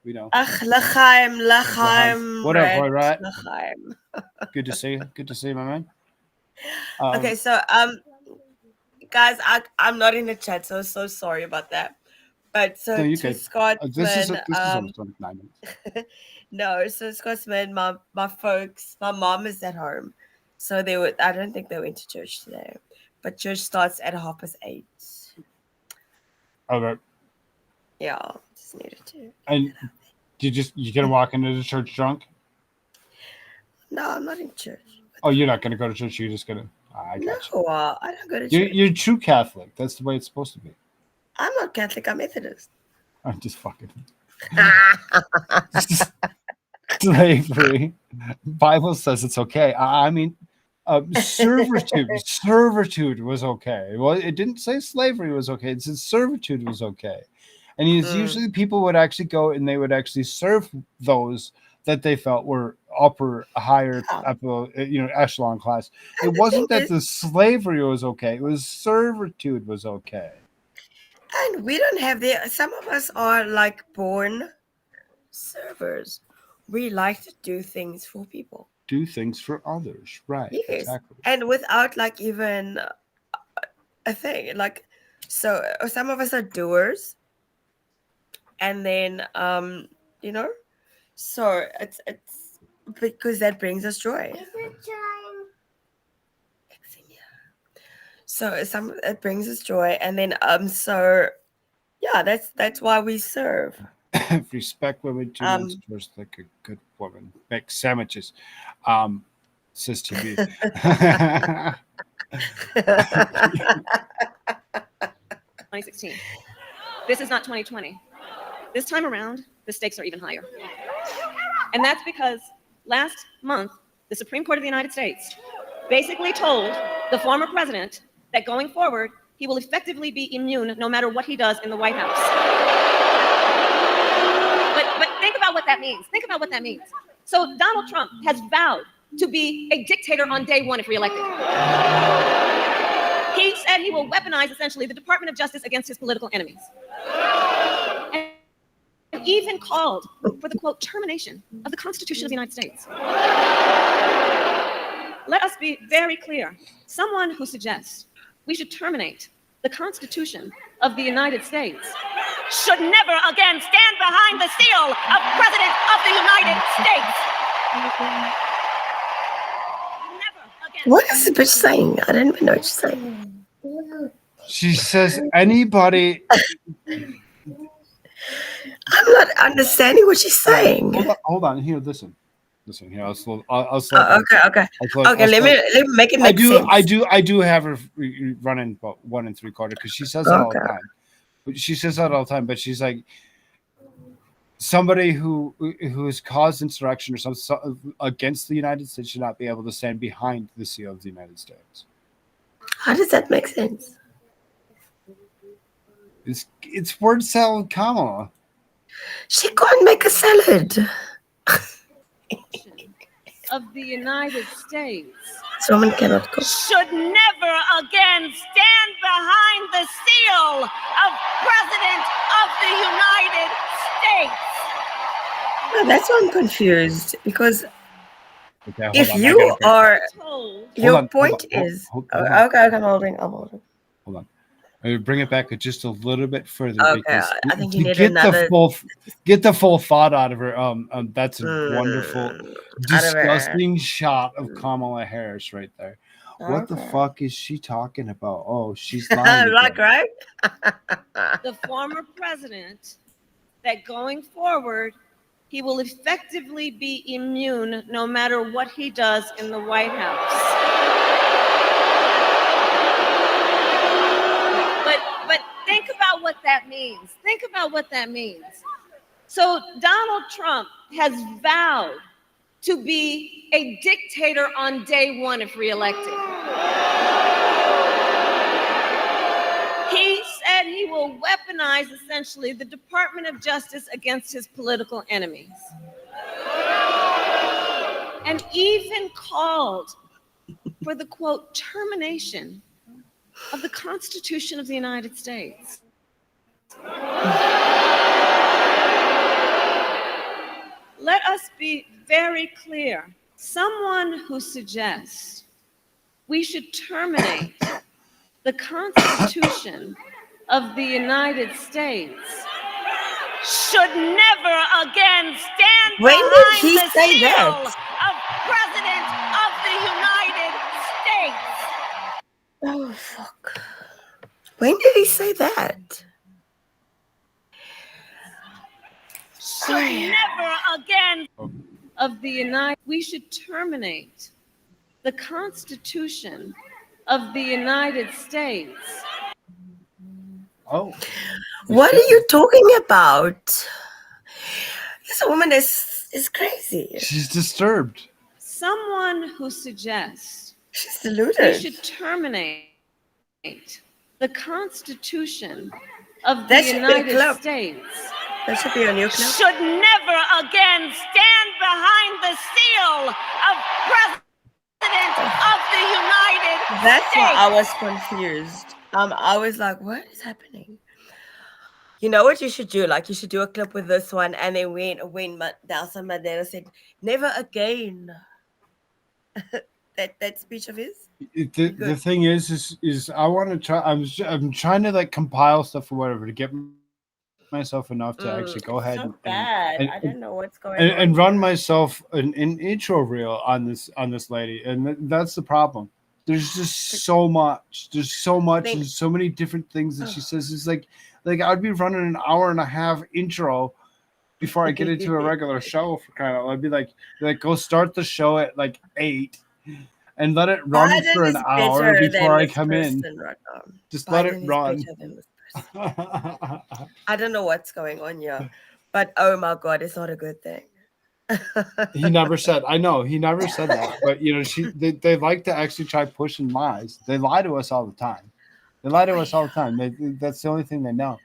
We know. L'chaim. What up, boy? Right? Good to see you. Good to see you, my man. Okay, so guys, I'm not in the chat, so sorry about that. But so to Scotsman, this is almost 9 minutes. No, so Scotsman, my folks, my mom is at home, so I don't think they went to church today, but church starts at 8:30. Okay. Yeah, just needed to. And you gonna walk into the church drunk? No, I'm not in church. Oh, you're not gonna go to church. You're just gonna. I got you. I don't go to you're, church. you're true Catholic. That's the way it's supposed to be. I'm not Catholic. I'm Methodist. I'm just fucking. Slavery. Bible says it's okay. I mean, servitude was okay. Well, it didn't say slavery was okay. It said servitude was okay. And usually people would actually go and they would actually serve those that they felt were higher echelon class. It wasn't that the slavery was okay. It was servitude was okay. And we don't have some of us are like born servers. We like to do things for people. Do things for others. Right. Yes. Exactly. And without like even a thing. Like, so some of us are doers. And then, so it's because that brings us joy. So it brings us joy. And then, so yeah, that's why we serve. Respect women too much, just like a good woman. Make sandwiches. Says TV. 2016. This is not 2020. This time around, the stakes are even higher. And that's because last month, the Supreme Court of the United States basically told the former president that going forward, he will effectively be immune no matter what he does in the White House. But think about what that means. Think about what that means. So Donald Trump has vowed to be a dictator on day one if reelected. He said he will weaponize essentially the Department of Justice against his political enemies. And even called for the, quote, termination of the Constitution of the United States. Let us be very clear. Someone who suggests we should terminate the Constitution of the United States should never again stand behind the seal of President of the United States. What is the bitch saying? I didn't even know what she's saying. She says anybody. I'm not understanding what she's saying. Hold on. Here, listen here. I'll slow. Okay. Let me make it make sense. I do have her running about 1 3/4 because she says that all the time. She says that all the time, but she's like somebody who has caused insurrection or something against the United States should not be able to stand behind the seal of the United States. How does that make sense? It's word salad, Kamala. She can't make a salad. Of the United States. This woman cannot cook. Should never again stand behind the seal of President of the United States. Oh, that's why I'm confused because okay, if on, you are, your point hold on, is hold on. Okay. I'm holding. Hold on. I will bring it back just a little bit further because I think you need get another. Get the full thought out of her. That's a wonderful, disgusting shot of Kamala Harris right there. What the fuck is she talking about? Oh, she's lying. Like, right? The former president that going forward, he will effectively be immune no matter what he does in the White House. But think about what that means. Think about what that means. So Donald Trump has vowed to be a dictator on day one if reelected. He said he will weaponize essentially the Department of Justice against his political enemies. And even called for the, quote, termination of the Constitution of the United States. Let us be very clear. Someone who suggests we should terminate the Constitution of the United States should never again stand behind the seal of President of the United States. Oh, fuck. When did he say that? Should never again of the United. We should terminate the Constitution of the United States. Oh. What are you talking about? This woman is crazy. She's disturbed. Someone who suggests she's we deluded. should terminate the Constitution of That the should be a United club. States That should be a new club. should never again stand behind the seal of President of the United That's States. why I was confused. I was like, what is happening? You know what you should do? Like, you should do a clip with this one, and then when Nelson Mandela said, "Never again." that speech of his. The thing is I want to try. I'm trying to like compile stuff or whatever to get myself enough to actually go ahead So bad. and I don't know what's going on. and run myself an intro reel on this lady, and that's the problem. There's just so much. There's so much and so many different things that she says. It's like I'd be running an hour and a half intro before I get into a regular show for kind of. I'd be like go start the show at like 8 and let it run Biden for an is hour better before than I this come in. person right now. Just let Biden it is run. better than this person. I don't know what's going on here, but oh my God, it's not a good thing. He never said. I know he never said that, but you know, they like to actually try pushing lies. They lie to us all the time. They lie to us all the time. That's the only thing they know.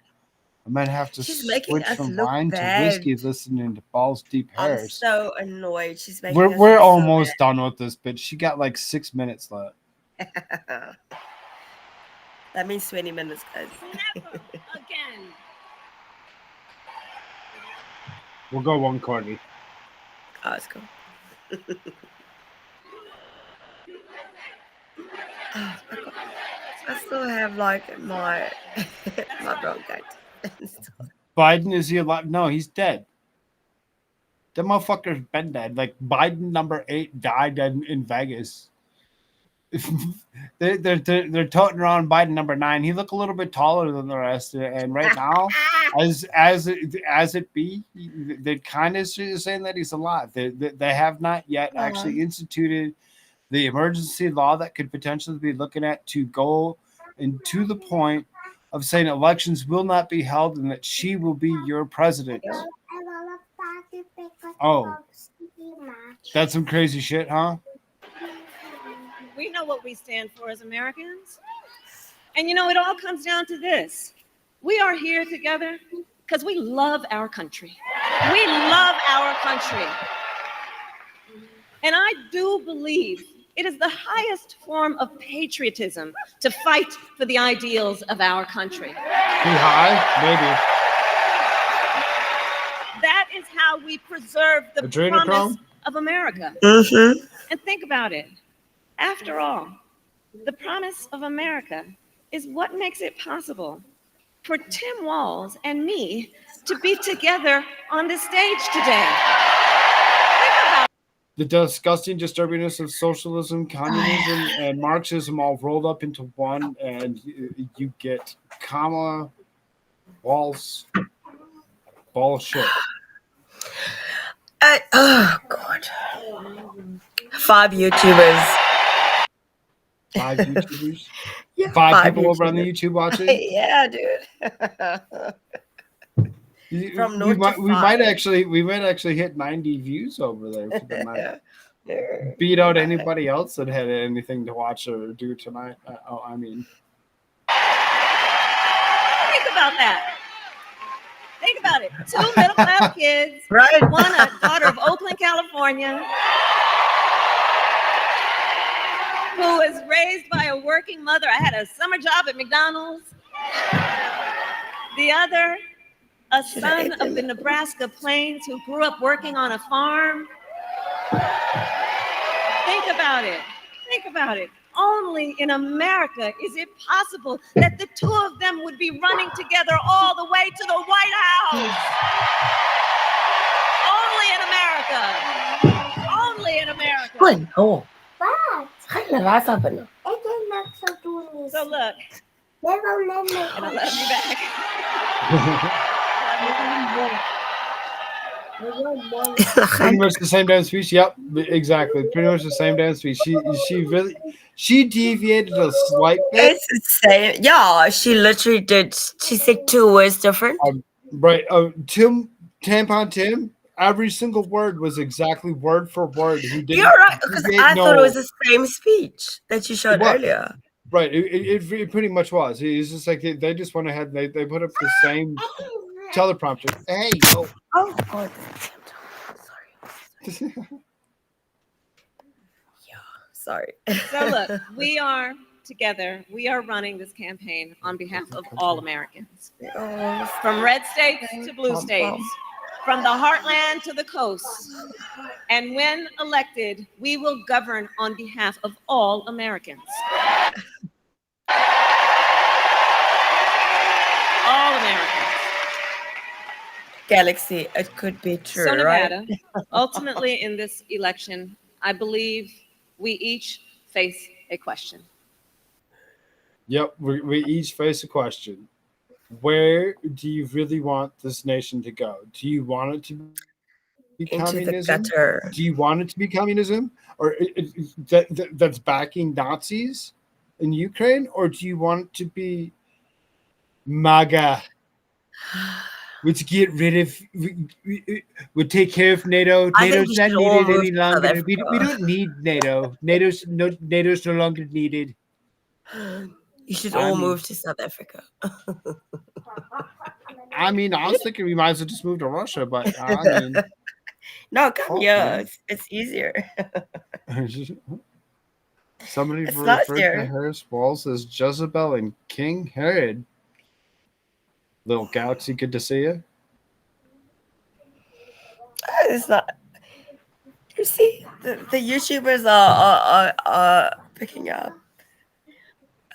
I might have to She's making switch us from look wine bad. to whiskey, listening to Balls Deep I'm Hairs. so annoyed. She's making We're us we're look so almost done with this, bitch. She got like 6 minutes left. bad. That means 20 minutes, guys. Again. We'll go one Courtney. Oh, let's go. I still have like my bronchitis. Biden, is he alive? No, he's dead. That motherfucker's been dead. Like Biden number 8 died in Vegas. they're toting around Biden number 9. He looked a little bit taller than the rest, and right now, as it be, they're kind of saying that he's alive. They have not yet actually instituted the emergency law that could potentially be looking at to go into the point of saying elections will not be held and that she will be your president. Oh, that's some crazy shit, huh? We know what we stand for as Americans. And you know, it all comes down to this. We are here together because we love our country. We love our country. And I do believe it is the highest form of patriotism to fight for the ideals of our country. Too high? Maybe. That is how we preserve the promise of America. Mm-hmm. And think about it. After all, the promise of America is what makes it possible for Tim Walz and me to be together on the stage today. The disgusting disturbingness of socialism, communism, and Marxism all rolled up into one, and you get Kamala Walz bullshit. Oh God! 5 YouTubers. 5 YouTubers? Yeah, 5 people over on the YouTube watching? Yeah, dude. From we 0 to 5. we might actually hit 90 views over there for the night. Beat out anybody else that had anything to watch or do tonight. I mean, Think about that. Think about it. 2 middle-class kids. Right. One a daughter of Oakland, California, who was raised by a working mother. I had a summer job at McDonald's. The other, a son of the Nebraska Plains who grew up working on a farm. Think about it. Think about it. Only in America is it possible that the 2 of them would be running together all the way to the White House. Only in America. Only in America. Bueno. So look, and I love you back. pretty much the same damn speech. Yep, exactly. Pretty much the same damn speech. She really, She deviated a slight bit. It's insane. Yeah, she literally did. She said 2 words different. Right. Tampon Tim, every single word was exactly word for word. He didn't. You're right, because I thought it was no. the same speech that you showed earlier. Right. It pretty much was. He's just like they just went ahead and they put up the same teleprompter. Hey, yo. Oh, God. Sorry. Sorry. So look, we are together. We are running this campaign on behalf of all Americans, from red states to blue states, from the heartland to the coast. And when elected, we will govern on behalf of all Americans. All Americans. Galaxy, it could be true, So Nevada, right? ultimately in this election, I believe we each face a question. Yep, we each face a question. Where do you really want this nation to go? Do you want it to be Into communism? the gutter. Do you want it to be communism, or that's backing Nazis in Ukraine, or do you want it to be MAGA? Would get rid of, would take care of NATO. I think NATO's we not should all needed move any to South longer. We Africa. don't need NATO. NATO's no longer needed. You should I all mean- move to South Africa. I mean, I was thinking we might as well just move to Russia, but I mean, No, come fuck, here. man. It's easier. Somebody It's referred to nicer. Harris Walz as Jezebel and King Herod. Little Galaxy, good to see you. It's not. You see, the YouTubers are picking up.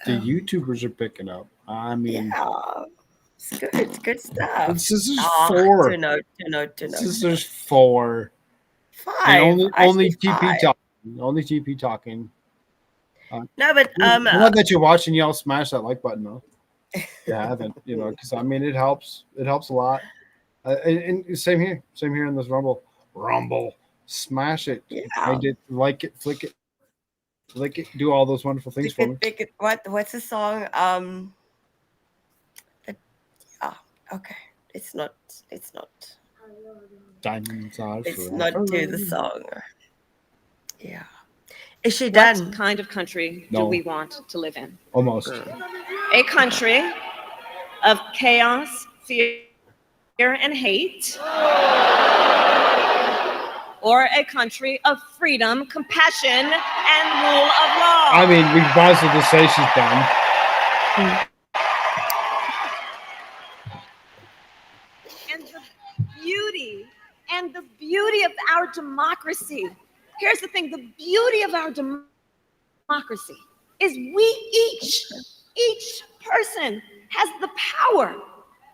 The YouTubers are picking up. I mean, Yeah, it's good. Good stuff. this is Ah, 4. to note. There's 4. 5. And only Actually, TP 5. talking. Only TP talking. No, but I'm glad that you're watching. Y'all smash that like button though. You haven't, because I mean it helps. It helps a lot. And same here in this Rumble. Smash it. Yeah. I did like it, flick it, do all those wonderful things for me. What's the song? Okay. It's not. Diamonds are It's forever. not to the song. Yeah. Is she What done? kind of country do No. we want to live in? Almost. A country of chaos, fear, and hate, or a country of freedom, compassion, and rule of law? I mean, we might as well just say she's done. And the beauty of our democracy. Here's the thing, the beauty of our democracy is each person has the power.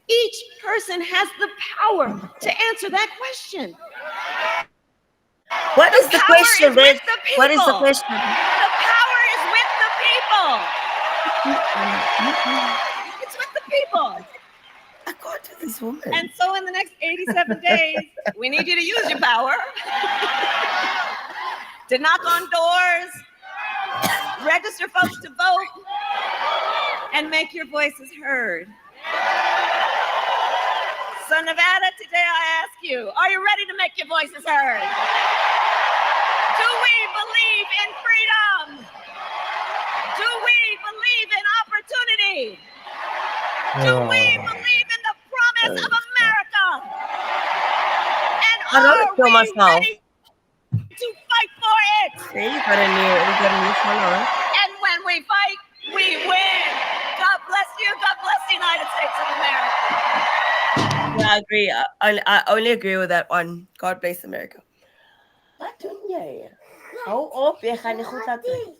Each person has the power to answer that question. What is the power question, is with bitch? the What is the people. question? The power is with the people. It's with the people. I got to this woman. And so in the next 87 days, we need you to use your power to knock on doors, register folks to vote, and make your voices heard. So Nevada, today I ask you, are you ready to make your voices heard? Do we believe in freedom? Do we believe in opportunity? Do we believe in the promise of America? And I don't are kill we myself. ready to fight for it? See, you got a new follower. And when we fight, we win. God bless you. God bless the United States of America. Yeah, I agree. I only agree with that one. God bless America. Wat doen jy? Hou op, jy gaan nie goed laat doen.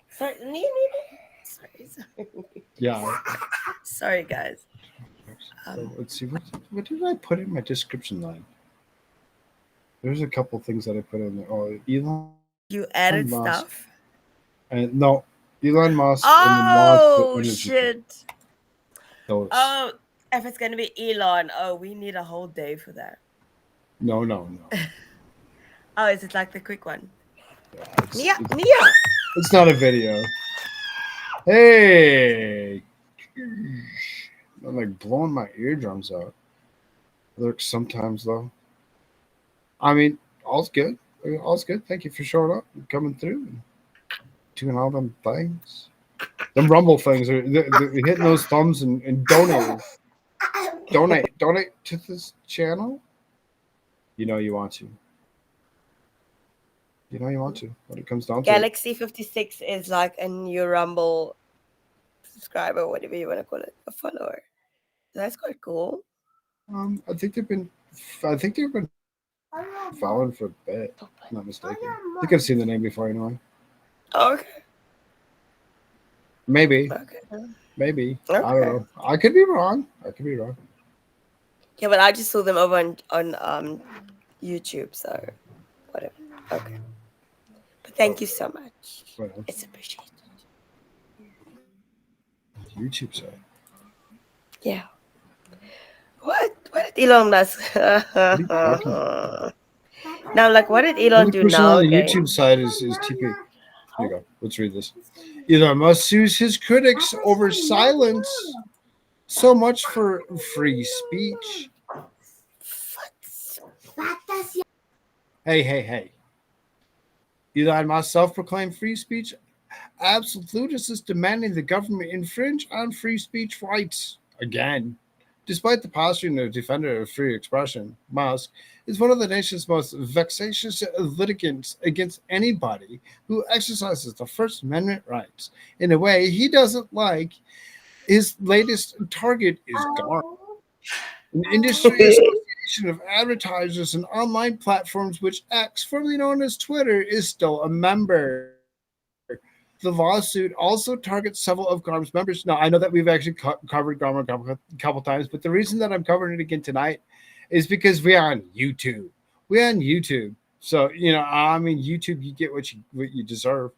Sorry, nee. Sorry. Yeah. Sorry, guys. So let's see. What did I put in my description line? There's a couple things that I put in there. Oh, Elon. You added Musk. stuff? And no, Elon Musk. Oh, and the shit. Those. Oh, if it's going to be Elon, we need a whole day for that. No. Oh, is it like the quick one? Mia. It's not a video. Hey, I'm like blowing my eardrums out. Looks sometimes though. I mean, all's good. All's good. Thank you for showing up and coming through and doing all them things. Them Rumble things are they're hitting those thumbs and donating. Donate to this channel. You know you want to. You know you want to when it comes down to it. Galaxy 56 is like a new Rumble subscriber, whatever you want to call it, a follower. That's quite cool. I think they've been following for a bit. If I'm not mistaken. I think I've seen the name before anyway. Okay. Maybe. Okay. Maybe. Okay. I don't know. I could be wrong. Yeah, but I just saw them over on YouTube, so whatever. Okay. But thank you so much. Well, It's appreciated. YouTube side. Yeah. What did Elon Musk? Now, like, what did Elon do person now? on the again? YouTube side is TP. Here you go. Let's read this. Elon Musk sues his critics over silence. So much for free speech. Hey. Elon Musk self-proclaimed free speech absolutist is demanding the government infringe on free speech rights again. Despite the posturing of defender of free expression, Musk is one of the nation's most vexatious litigants against anybody who exercises the First Amendment rights in a way he doesn't like. His latest target is Garm, an industry association of advertisers and online platforms, which X, formerly known as Twitter, is still a member. The lawsuit also targets several of Garm's members. Now, I know that we've actually covered Garm a couple times, but the reason that I'm covering it again tonight is because we're on YouTube. So, I mean, YouTube, you get what you deserve.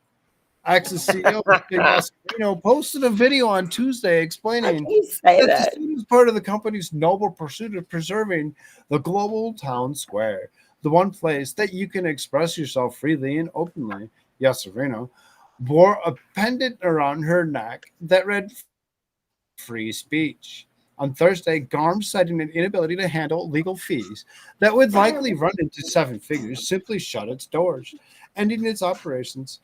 X's CEO posted a video on Tuesday explaining that the suit is part of the company's noble pursuit of preserving the global town square, the one place that you can express yourself freely and openly. Yes, Sereno wore a pendant around her neck that read free speech. On Thursday, Garm, citing an inability to handle legal fees that would likely run into 7 figures, simply shut its doors, ending its operations.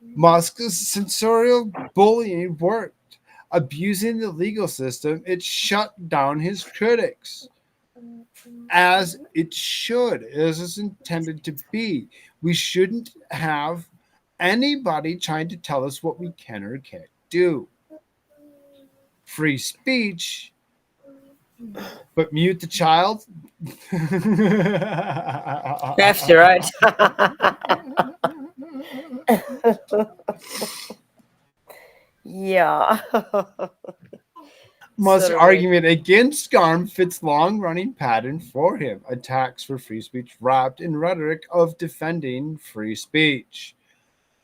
Musk's censorial bullying worked. Abusing the legal system, it shut down his critics. As it should, as it's intended to be. We shouldn't have anybody trying to tell us what we can or can't do. Free speech, but mute the child. That's right. Yeah. Musk's argument against Garm fits long-running pattern for him. Attacks for free speech wrapped in rhetoric of defending free speech.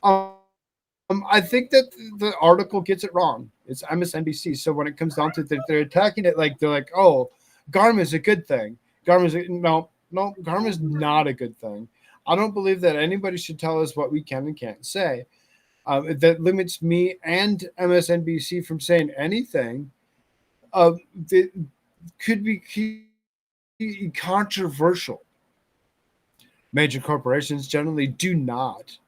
I think that the article gets it wrong. It's MSNBC. So when it comes down to it, they're attacking it like they're like, oh, Garm is a good thing. Garm is Garm is not a good thing. I don't believe that anybody should tell us what we can and can't say. That limits me and MSNBC from saying anything that could be controversial. Major corporations generally do not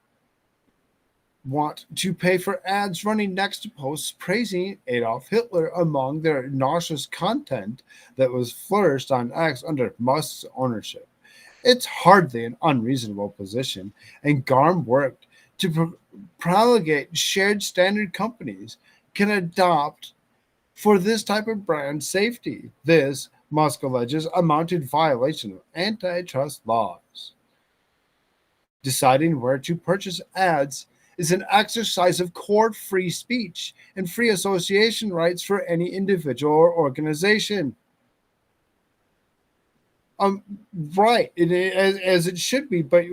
want to pay for ads running next to posts praising Adolf Hitler among their nauseous content that was flourished on X under Musk's ownership. It's hardly an unreasonable position, and Garm worked to promulgate shared standard companies can adopt for this type of brand safety. This, Musk alleges, amounted violation of antitrust laws. Deciding where to purchase ads is an exercise of core free speech and free association rights for any individual or organization. Right, as it should be, but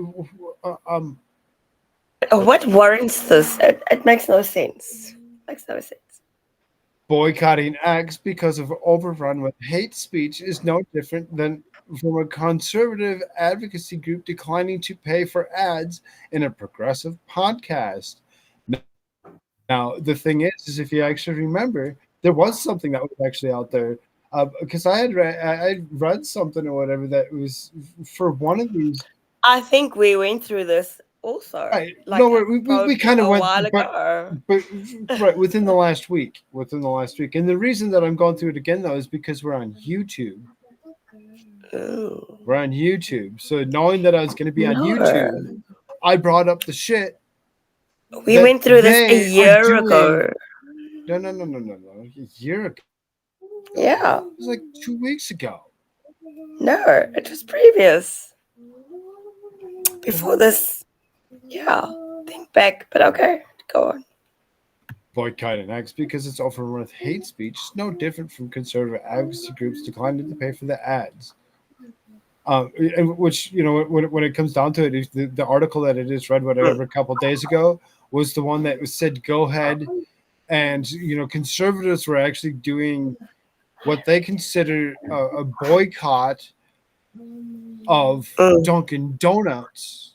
what warrants this? It makes no sense. Boycotting X because of overrun with hate speech is no different than from a conservative advocacy group declining to pay for ads in a progressive podcast. Now, the thing is if you actually remember, there was something that was actually out there because I read something or whatever that was for one of these. I think we went through this also. Right. Like No, we kind of a went, while but ago. right within the last week. And the reason that I'm going through it again though is because we're on YouTube. Ooh. We're on YouTube, so knowing that I was going to be on YouTube, I brought up the shit. We went through this a year ago. No, a year ago. Yeah. It was like 2 weeks ago. No, it was previous. Before this. Yeah. Think back, but okay, go on. Boycotting X because it's overrun with hate speech is no different from conservative advocacy groups declining to pay for the ads. Which, you know, when it comes down to it, the article that I just read, whatever, a couple of days ago was the one that said, go ahead. And, you know, conservatives were actually doing what they consider a boycott of Dunkin' Donuts.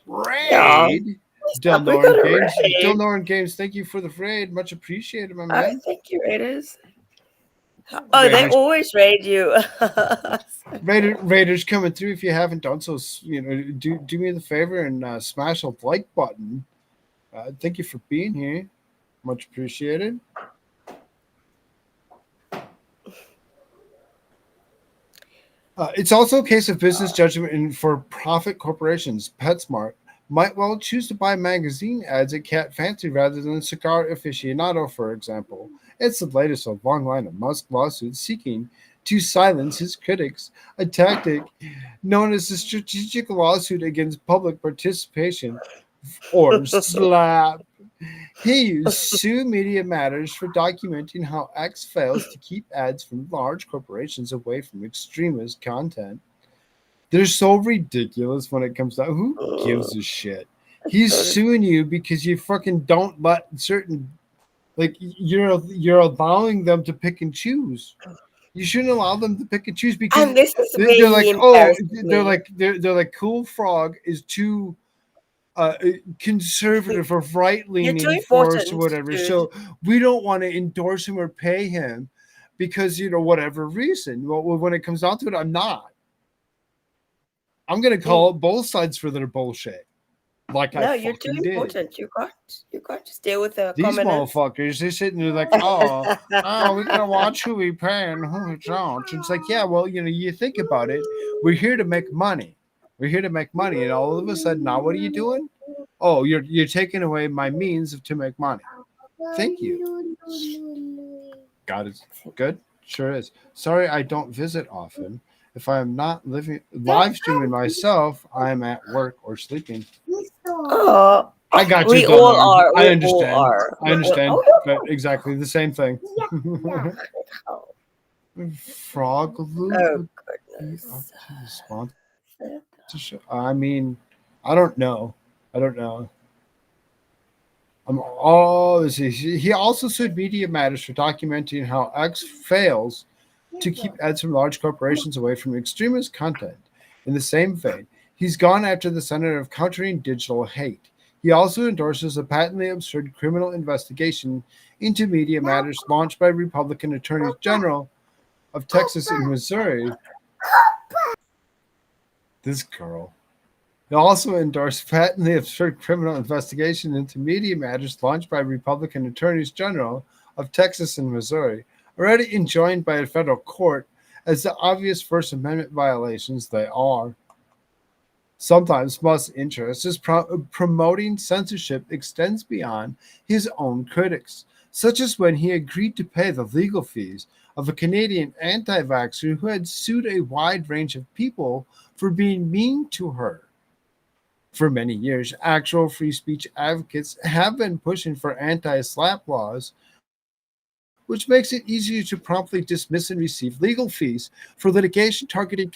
Raid. Delnoran Games, thank you for the raid. Much appreciated, my man. Thank you, Raiders. Oh, they always raid you. Raiders coming through. If you haven't done so, you know, do me the favor and smash the like button. Thank you for being here. Much appreciated. It's also a case of business judgment in for-profit corporations. PetSmart might well choose to buy magazine ads at Cat Fancy rather than Cigar Aficionado, for example. It's the latest of a long line of Musk lawsuits seeking to silence his critics, a tactic known as the strategic lawsuit against public participation, or SLAP. He used Sue Media Matters for documenting how X fails to keep ads from large corporations away from extremist content. They're so ridiculous when it comes to who gives a shit. He's suing you because you fucking don't let certain, like, you're allowing them to pick and choose. You shouldn't allow them to pick and choose because and this is they're like, they're like Koolfrogg is too conservative or right-leaning for us or whatever. Dude. So we don't want to endorse him or pay him because, you know, whatever reason. Well, when it comes down to it, I'm not. I'm going to call both sides for their bullshit. Like no, I you're too did. important. You can't just deal with the These commoners. motherfuckers, they're sitting there like, oh, we gotta watch who we pay and who we don't. It's like, yeah, well, you know, you think about it. We're here to make money. We're here to make money, and all of a sudden, now what are you doing? Oh, you're taking away my means to make money. Thank you. God is good. Sure is. Sorry, I don't visit often. If I am not live streaming myself, I'm at work or sleeping. Oh, I got you. We all are. I We understand. all are. I understand. Oh. But exactly the same thing. Frog loop. Oh goodness. I mean, I don't know. He also sued Media Matters for documenting how X fails to keep ads from large corporations away from extremist content. In the same vein, he's gone after the Center of Countering Digital Hate. He also endorses a patently absurd criminal investigation into Media Matters launched by Republican Attorneys General of Texas and Missouri. This girl. He also endorsed patently absurd criminal investigation into Media Matters launched by Republican Attorneys General of Texas and Missouri, already enjoined by a federal court as the obvious First Amendment violations they are. Sometimes Musk's interest is promoting censorship extends beyond his own critics, such as when he agreed to pay the legal fees of a Canadian anti-vaxxer who had sued a wide range of people for being mean to her. For many years, actual free speech advocates have been pushing for anti-SLAP laws, which makes it easier to promptly dismiss and receive legal fees for litigation targeting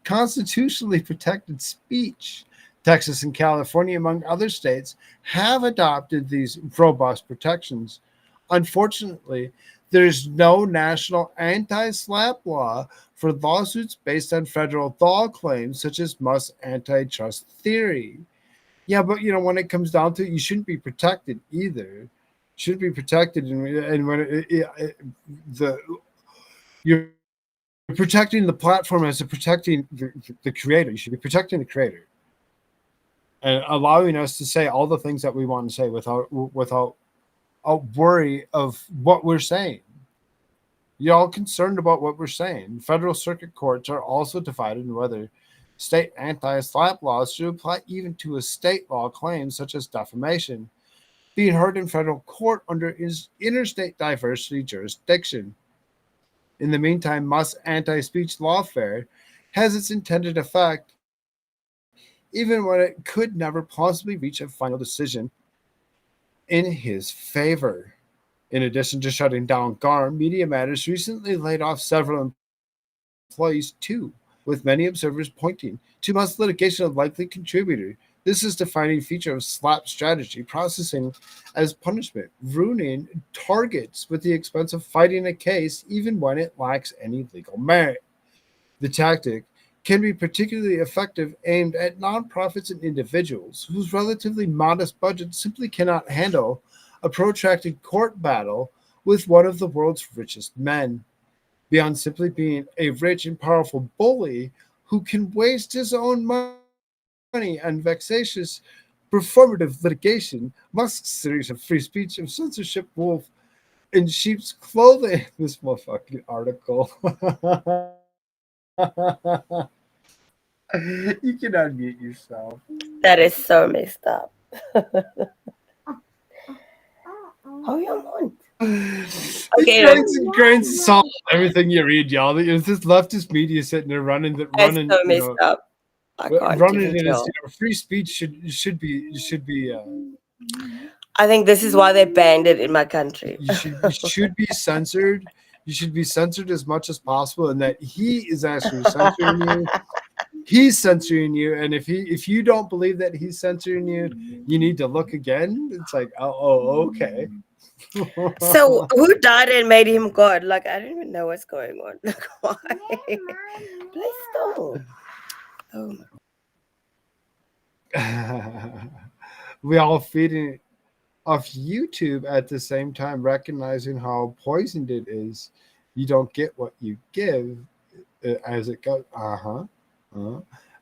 constitutionally protected speech. Texas and California, among other states, have adopted these robust protections. Unfortunately, there's no national anti-SLAPP law for lawsuits based on federal law claims such as Musk's antitrust theory. Yeah, but when it comes down to it, you shouldn't be protected either. Should be protected, and when you're protecting the platform as protecting the creator. You should be protecting the creator and allowing us to say all the things that we want to say without a worry of what we're saying. You're all concerned about what we're saying. Federal circuit courts are also divided in whether state anti-SLAPP laws should apply even to a state law claim such as defamation being heard in federal court under interstate diversity jurisdiction. In the meantime, Musk's anti-speech lawfare has its intended effect, even when it could never possibly reach a final decision in his favor. In addition to shutting down GARM, Media Matters recently laid off several employees too, with many observers pointing to Musk's litigation a likely contributor. This is a defining feature of SLAPP strategy, processing as punishment, ruining targets with the expense of fighting a case even when it lacks any legal merit. The tactic can be particularly effective aimed at nonprofits and individuals whose relatively modest budgets simply cannot handle a protracted court battle with one of the world's richest men. Beyond simply being a rich and powerful bully who can waste his own money on vexatious performative litigation, Musk's series of free speech and censorship wolf in sheep's clothing. This motherfucking article. You can unmute yourself. That is so messed up. How you want? Okay. It grains of salt everything you read, y'all. It's this leftist media sitting there running. That's so messed up. I can't running even it as tell. free speech should be. I think this is why they banned it in my country. You should be censored. You should be censored as much as possible, and that he is actually censoring you. He's censoring you, and if you don't believe that he's censoring you, you need to look again. It's like, oh okay. So who died and made him God? Like, I don't even know what's going on. Like, why? Please don't. Oh my. We all feeding off YouTube at the same time, recognizing how poisoned it is. You don't get what you give as it goes.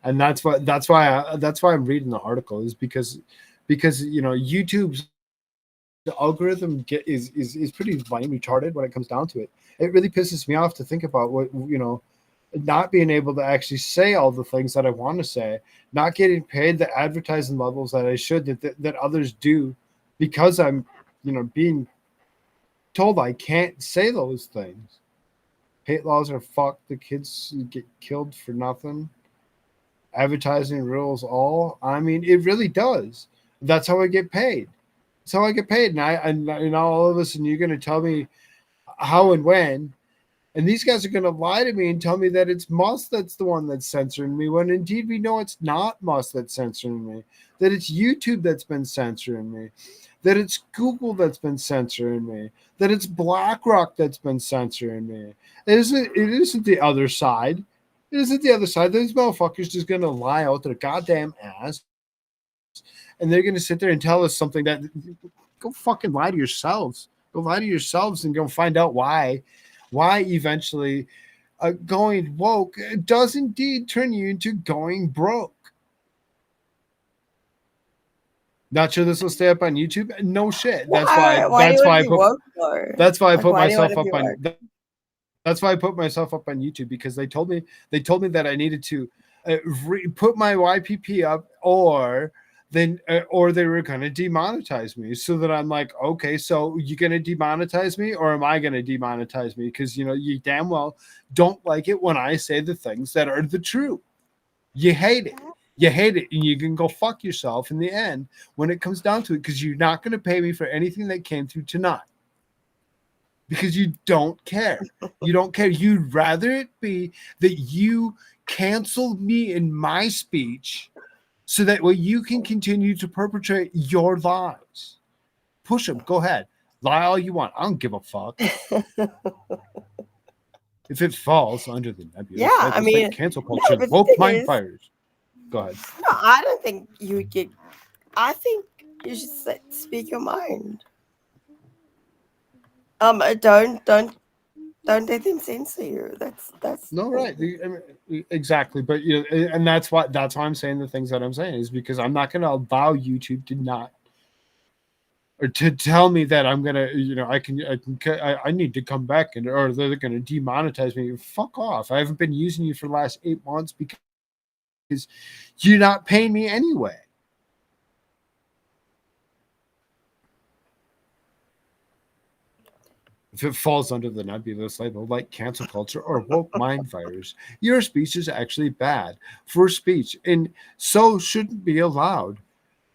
And that's why I'm reading the article, is because YouTube's the algorithm is pretty fucking retarded when it comes down to it. It really pisses me off to think about what not being able to actually say all the things that I want to say, not getting paid the advertising levels that I should, that others do, because I'm being told I can't say those things. Hate laws are fucked. The kids get killed for nothing. Advertising rules all. I mean, it really does. That's how I get paid. That's how I get paid. And all of us, and you're going to tell me how and when. And these guys are going to lie to me and tell me that it's Musk that's the one that's censoring me, when indeed we know it's not Musk that's censoring me, that it's YouTube that's been censoring me, that it's Google that's been censoring me, that it's BlackRock that's been censoring me. It isn't the other side. It isn't the other side. Those motherfuckers just going to lie out their goddamn ass, and they're going to sit there and tell us something that, go fucking lie to yourselves. Go lie to yourselves and go find out why eventually going woke does indeed turn you into going broke. Not sure this will stay up on YouTube. No shit. That's why I put myself up on YouTube, because they told me that I needed to put my YPP up, or they were going to demonetize me. So that I'm like, okay, so you're going to demonetize me, or am I going to demonetize me? Because you damn well don't like it when I say the things that are the truth. You hate it. You hate it, and you can go fuck yourself in the end when it comes down to it, because you're not going to pay me for anything that came through tonight. Because you don't care. You don't care. You'd rather it be that you canceled me in my speech, so that way you can continue to perpetrate your lies. Push them. Go ahead. Lie all you want. I don't give a fuck. If it falls under the nebulous Yeah, I labels mean, like cancel no, culture, but the woke thing mind is- fires. Go ahead. No, I don't think you get. I think you should speak your mind. Don't let them censor you. That's No, right. I mean, exactly. But you know, and that's why I'm saying the things that I'm saying is because I'm not going to allow YouTube to not or to tell me that I'm gonna, you know, I need to come back and or they're gonna demonetize me. Fuck off! I haven't been using you for the last 8 months because you're not paying me anyway. If it falls under the nebulous label like cancel culture or woke mind fires, your speech is actually bad for speech and so shouldn't be allowed.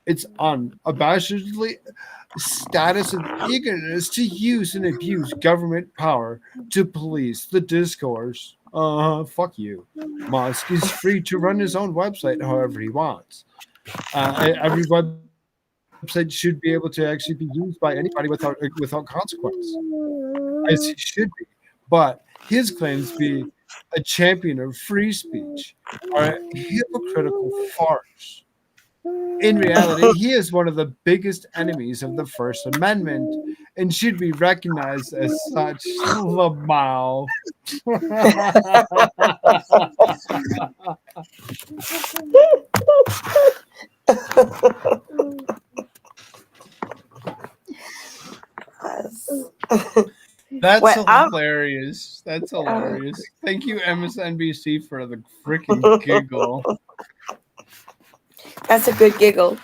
It's unabashedly status of ignorance to use and abuse government power to police the discourse. Fuck you. Musk is free to run his own website however he wants. Every website should be able to actually be used by anybody without consequence, as he should be. But his claims to be a champion of free speech are a hypocritical farce. In reality, he is one of the biggest enemies of the First Amendment and should be recognized as such. Lamau. That's hilarious. That's hilarious. Thank you, MSNBC, for the freaking giggle. That's a good giggle.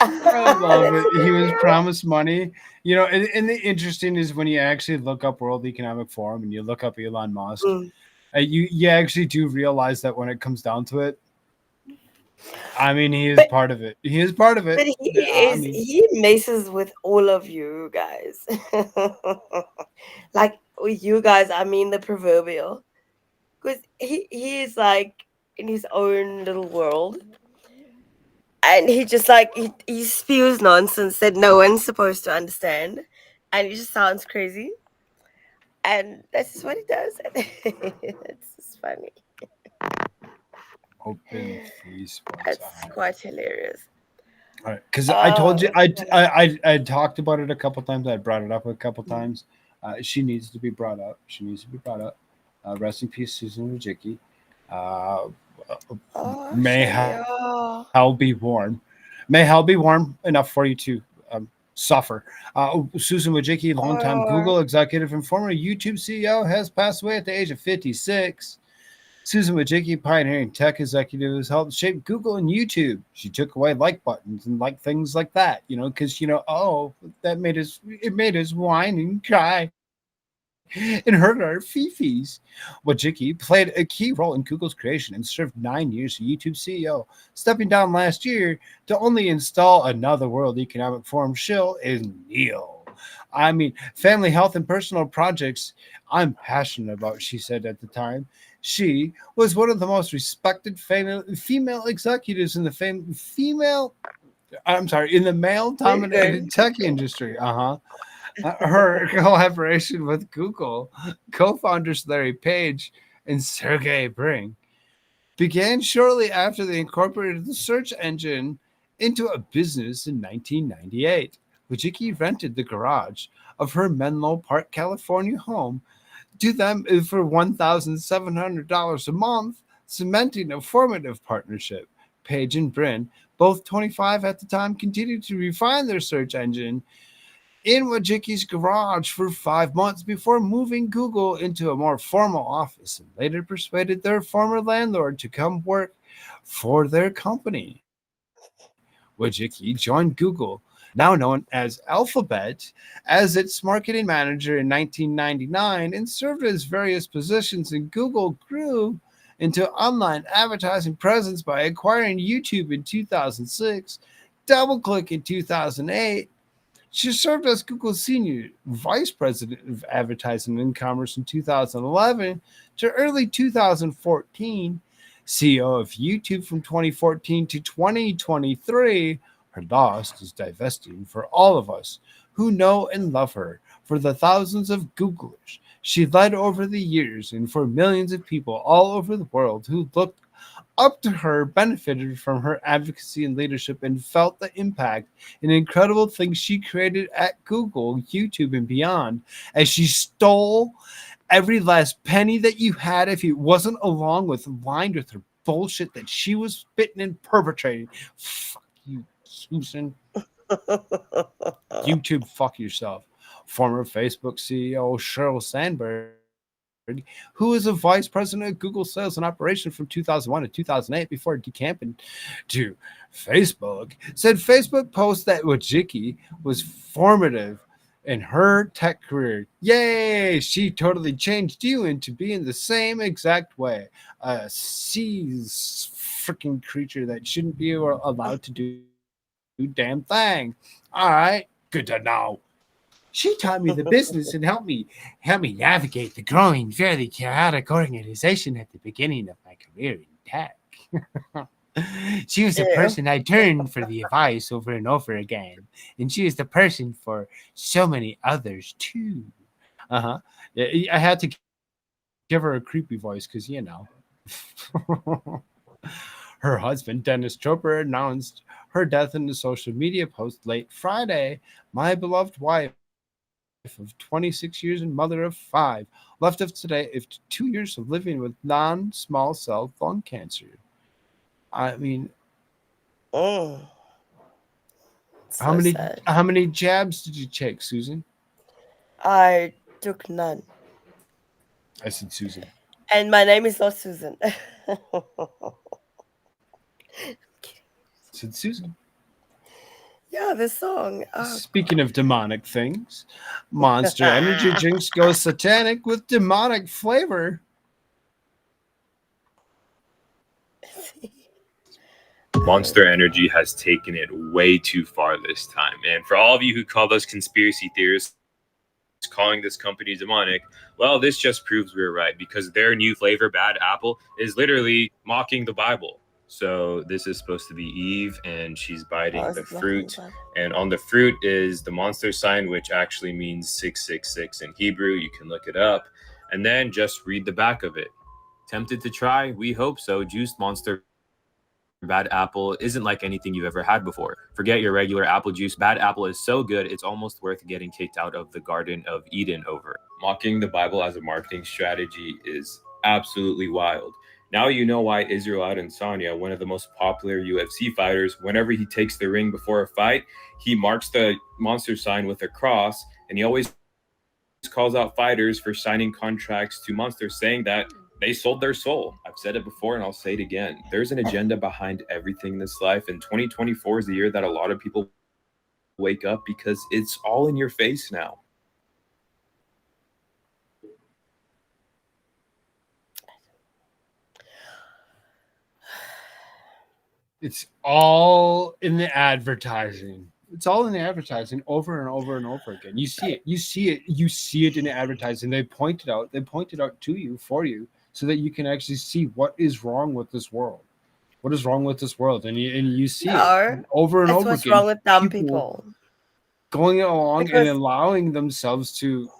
I love it. He was promised money. You know, and the interesting is when you actually look up World Economic Forum and you look up Elon Musk, you actually do realize that when it comes down to it, I mean, he is part of it. He is part of it. But he messes with all of you guys. Like with you guys, I mean the proverbial. Because he is like in his own little world. And he just like he spews nonsense that no one's supposed to understand. And he just sounds crazy. And that's just what he does. It's just funny. Open free spots. That's quite hilarious. All right, because I told you I talked about it a couple times. I brought it up a couple times. She needs to be brought up. She needs to be brought up. Rest in peace, Susan Wojcicki. May hell be warm. May hell be warm enough for you to suffer. Susan Wojcicki, longtime Google executive and former YouTube CEO, has passed away at the age of 56. Susan Wojcicki, pioneering tech executive, has helped shape Google and YouTube. She took away like buttons and like things like that, you know, because that made us whine and cry and hurt our fifis. Wojcicki played a key role in Google's creation and served 9 years as YouTube CEO, stepping down last year to only install another World Economic Forum shill and kneel. I mean, family, health, and personal projects I'm passionate about, she said at the time. She was one of the most respected female executives in the male-dominated tech industry. Her collaboration with Google co-founders Larry Page and Sergey Brin began shortly after they incorporated the search engine into a business in 1998. Wojcicki rented the garage of her Menlo Park, California home to them for $1,700 a month, cementing a formative partnership. Page and Brin, both 25 at the time, continued to refine their search engine in Wojcicki's garage for 5 months before moving Google into a more formal office and later persuaded their former landlord to come work for their company. Wojcicki joined Google, now known as Alphabet, as its marketing manager in 1999 and served as various positions in Google grew into online advertising presence by acquiring YouTube in 2006, DoubleClick in 2008. She served as Google's senior vice president of advertising and commerce in 2011 to early 2014, CEO of YouTube from 2014 to 2023. Her loss is divesting for all of us who know and love her, for the thousands of Googlers she led over the years, and for millions of people all over the world who looked up to her, benefited from her advocacy and leadership, and felt the impact and incredible things she created at Google, YouTube, and beyond, as she stole every last penny that you had if it wasn't aligned with her bullshit that she was spitting and perpetrating. Fuck you, Susan. YouTube, fuck yourself. Former Facebook CEO Sheryl Sandberg, who was a vice president of Google sales and operation from 2001 to 2008 before decamping to Facebook, said Facebook post that Wojcicki was formative in her tech career. Yay! She totally changed you into being the same exact way. A seas freaking creature that shouldn't be allowed to do damn thing. All right, good to know. She taught me the business and helped me navigate the growing, fairly chaotic organization at the beginning of my career in tech. She was the person I turned for the advice over and over again, and she is the person for so many others too. I had to give her a creepy voice because her husband Dennis Chopra announced her death in a social media post late Friday. My beloved wife of 26 years and mother of 5 left us today after 2 years of living with non-small cell lung cancer. I mean, so how many sad. how many jabs did you take, Susan? I took none. I said Susan. And my name is not Susan. I said Susan. Yeah, this song. Speaking of demonic things, Monster Energy drinks go satanic with demonic flavor. Monster Energy has taken it way too far this time. And for all of you who call those conspiracy theorists calling this company demonic, well, this just proves we were right, because their new flavor, Bad Apple, is literally mocking the Bible. So this is supposed to be Eve, and she's biting the fruit. And on the fruit is the monster sign, which actually means 666 in Hebrew. You can look it up. And then just read the back of it. Tempted to try? We hope so. Juiced Monster Bad Apple isn't like anything you've ever had before. Forget your regular apple juice. Bad Apple is so good, it's almost worth getting kicked out of the Garden of Eden over. Mocking the Bible as a marketing strategy is absolutely wild. Now you know why Israel Adesanya, one of the most popular UFC fighters, whenever he takes the ring before a fight, he marks the monster sign with a cross, and he always calls out fighters for signing contracts to monsters, saying that they sold their soul. I've said it before and I'll say it again. There's an agenda behind everything in this life, and 2024 is the year that a lot of people wake up, because it's all in your face now. It's all in the advertising. It's all in the advertising over and over and over again. You see it. You see it in the advertising. They point it out. They point it out to you, for you, so that you can actually see what is wrong with this world. What is wrong with this world? And you see it over and over what's again. What's wrong with dumb people? Going along and allowing themselves to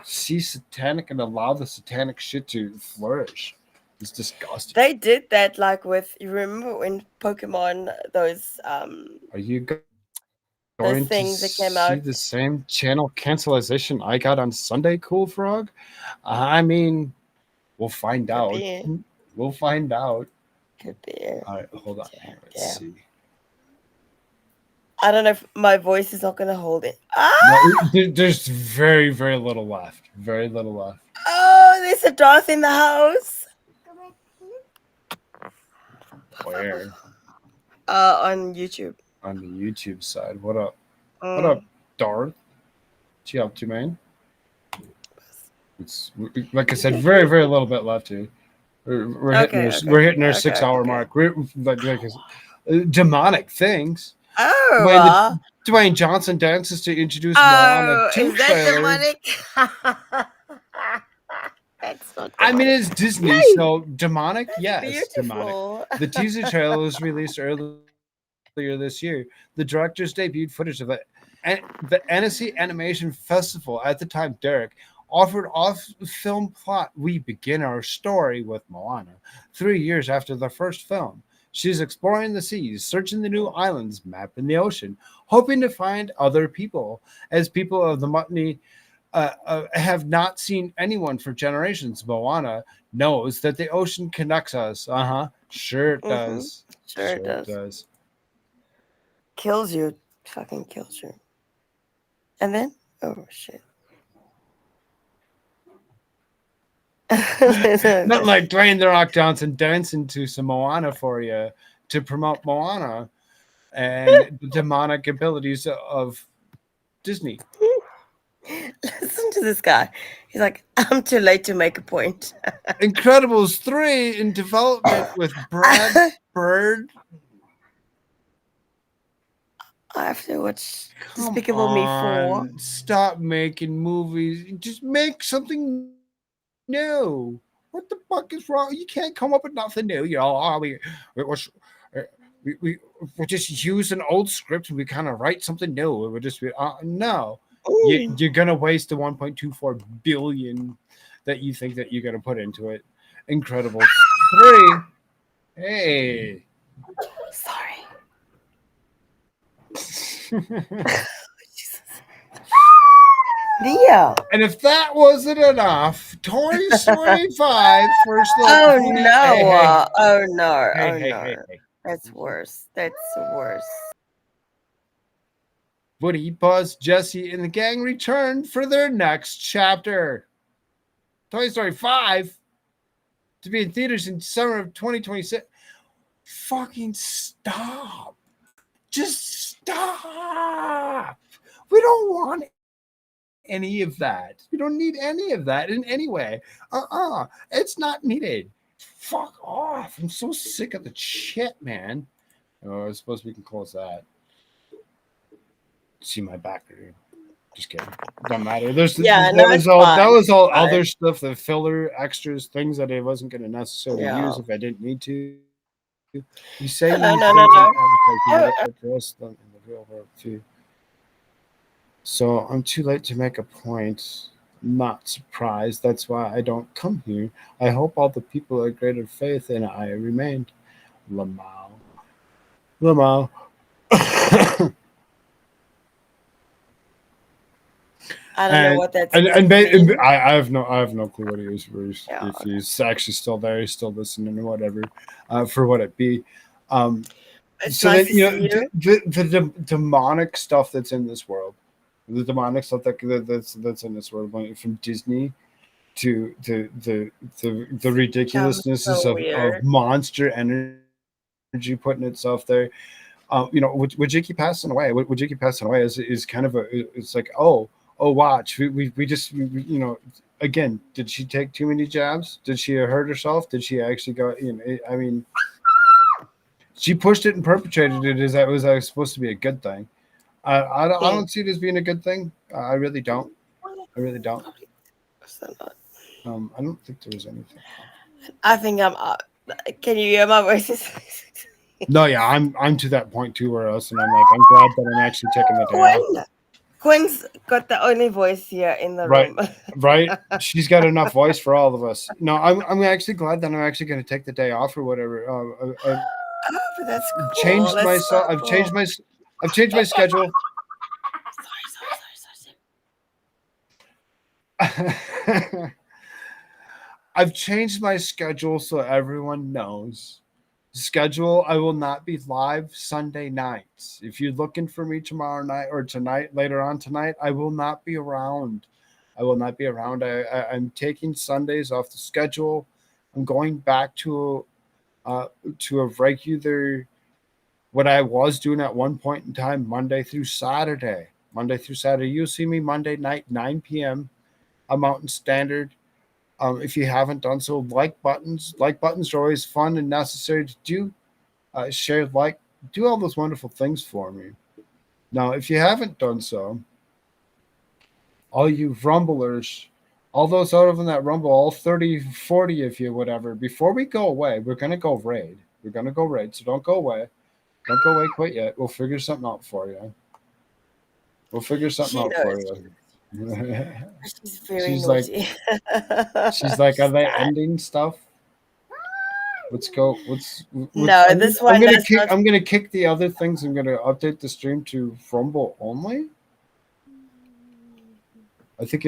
see satanic and allow the satanic shit to flourish. It's disgusting. They did that, like with, you remember in Pokemon, those Are you going those things that came see out? the same channel cancellation I got on Sunday, Koolfrogg? I mean, we'll find out. be. We'll find out. Could be. All right, hold on. Let's see. I don't know if my voice is not going to hold it. There's very, very little left. Very little left. Oh, there's a Darth in the house. Where? On YouTube. On the YouTube side. What up? What up, Darth? What you up to, man? It's like I said, very, very little bit left here. We're hitting our 6 hour mark. We're like demonic things. Oh, Dwayne Johnson dances to introduce Moana 2 is that trailers. demonic? That's not I mean, demonic. it's Disney, Yay! so demonic. Yes, beautiful. demonic. The teaser trailer was released earlier this year. The directors debuted footage of it the Annecy Animation Festival at the time, Derek, offered off-film plot. We begin our story with Moana 3 years after the first film. She's exploring the seas, searching the new islands, mapping the ocean, hoping to find other people. As people of the Mutiny have not seen anyone for generations, Moana knows that the ocean connects us. Sure it does. Sure it does. Kills you. Fucking kills you. And then, oh shit. Not like Dwayne The Rock Johnson dancing to some Moana for you to promote Moana and the demonic abilities of Disney. Listen to this guy. He's like, I'm too late to make a point. Incredibles 3 in development with Brad Bird. I have to watch Despicable Me 4. Stop making movies. Just make something new. What the fuck is wrong? You can't come up with nothing new. You know, we just use an old script and we kind of write something new. It would just be no. You're gonna waste the 1.24 billion that you think that you're gonna put into it. Incredible 3. Hey. Sorry. Neo. And if that wasn't enough, Toy Story 5 first look. Oh no! Oh no! Hey. That's worse. That's worse. Woody, Buzz, Jesse, and the gang return for their next chapter. Toy Story 5 to be in theaters in summer of 2026. Fucking stop. Just stop. We don't want any of that. We don't need any of that in any way. It's not needed. Fuck off. I'm so sick of the shit, man. Oh, I suppose we can close that. See my back here. Just kidding. Doesn't matter. That was all other stuff, the filler, extras, things that I wasn't going to necessarily use if I didn't need to. You say No. address them in the real world too. So I'm too late to make a point. Not surprised. That's why I don't come here. I hope all the people are greater faith and I remained. Lamau. I don't know what that's. I have no clue what he is. If he's actually still there, he's still listening or whatever. For what it be. So nice that, the demonic stuff that's in this world, the demonic stuff that's in this world, from Disney to the ridiculousness of Monster Energy putting itself there. Wojcicki passing away. Wojcicki passing away is kind of it's like watch, we just again, did she take too many jabs? Did she hurt herself? Did she actually go? I mean, she pushed it and perpetrated it as that was supposed to be a good thing. I don't see it as being a good thing. I really don't. I don't think there was anything. I think I'm. Can you hear my voice? No, yeah, I'm to that point too, where else, and I'm like, I'm glad that I'm actually taking the day off. Quinn's got the only voice here in the room. Right. She's got enough voice for all of us. No, I'm actually glad that I'm actually going to take the day off or whatever. But that's cool. Changed myself. I've changed my schedule. I've changed my schedule so everyone knows. Schedule, I will not be live Sunday nights. If you're looking for me tomorrow night or tonight, later on tonight, I will not be around. I'm taking Sundays off the schedule. I'm going back to a regular, what I was doing at one point in time, Monday through Saturday. You'll see me Monday night, 9 p.m. Mountain Standard. If you haven't done so, like buttons are always fun and necessary to do. Share, do all those wonderful things for me. Now, if you haven't done so, all you rumblers, all those out of that rumble, all 30, 40 of you, whatever, before we go away, we're going to go raid. So don't go away. Don't go away quite yet. We'll figure something out for you. We'll figure something out for you. She's very Like, naughty. she's like, are they ending stuff? Let's go. No, this one. I'm gonna kick the other things. I'm gonna update the stream to Frumble only. I think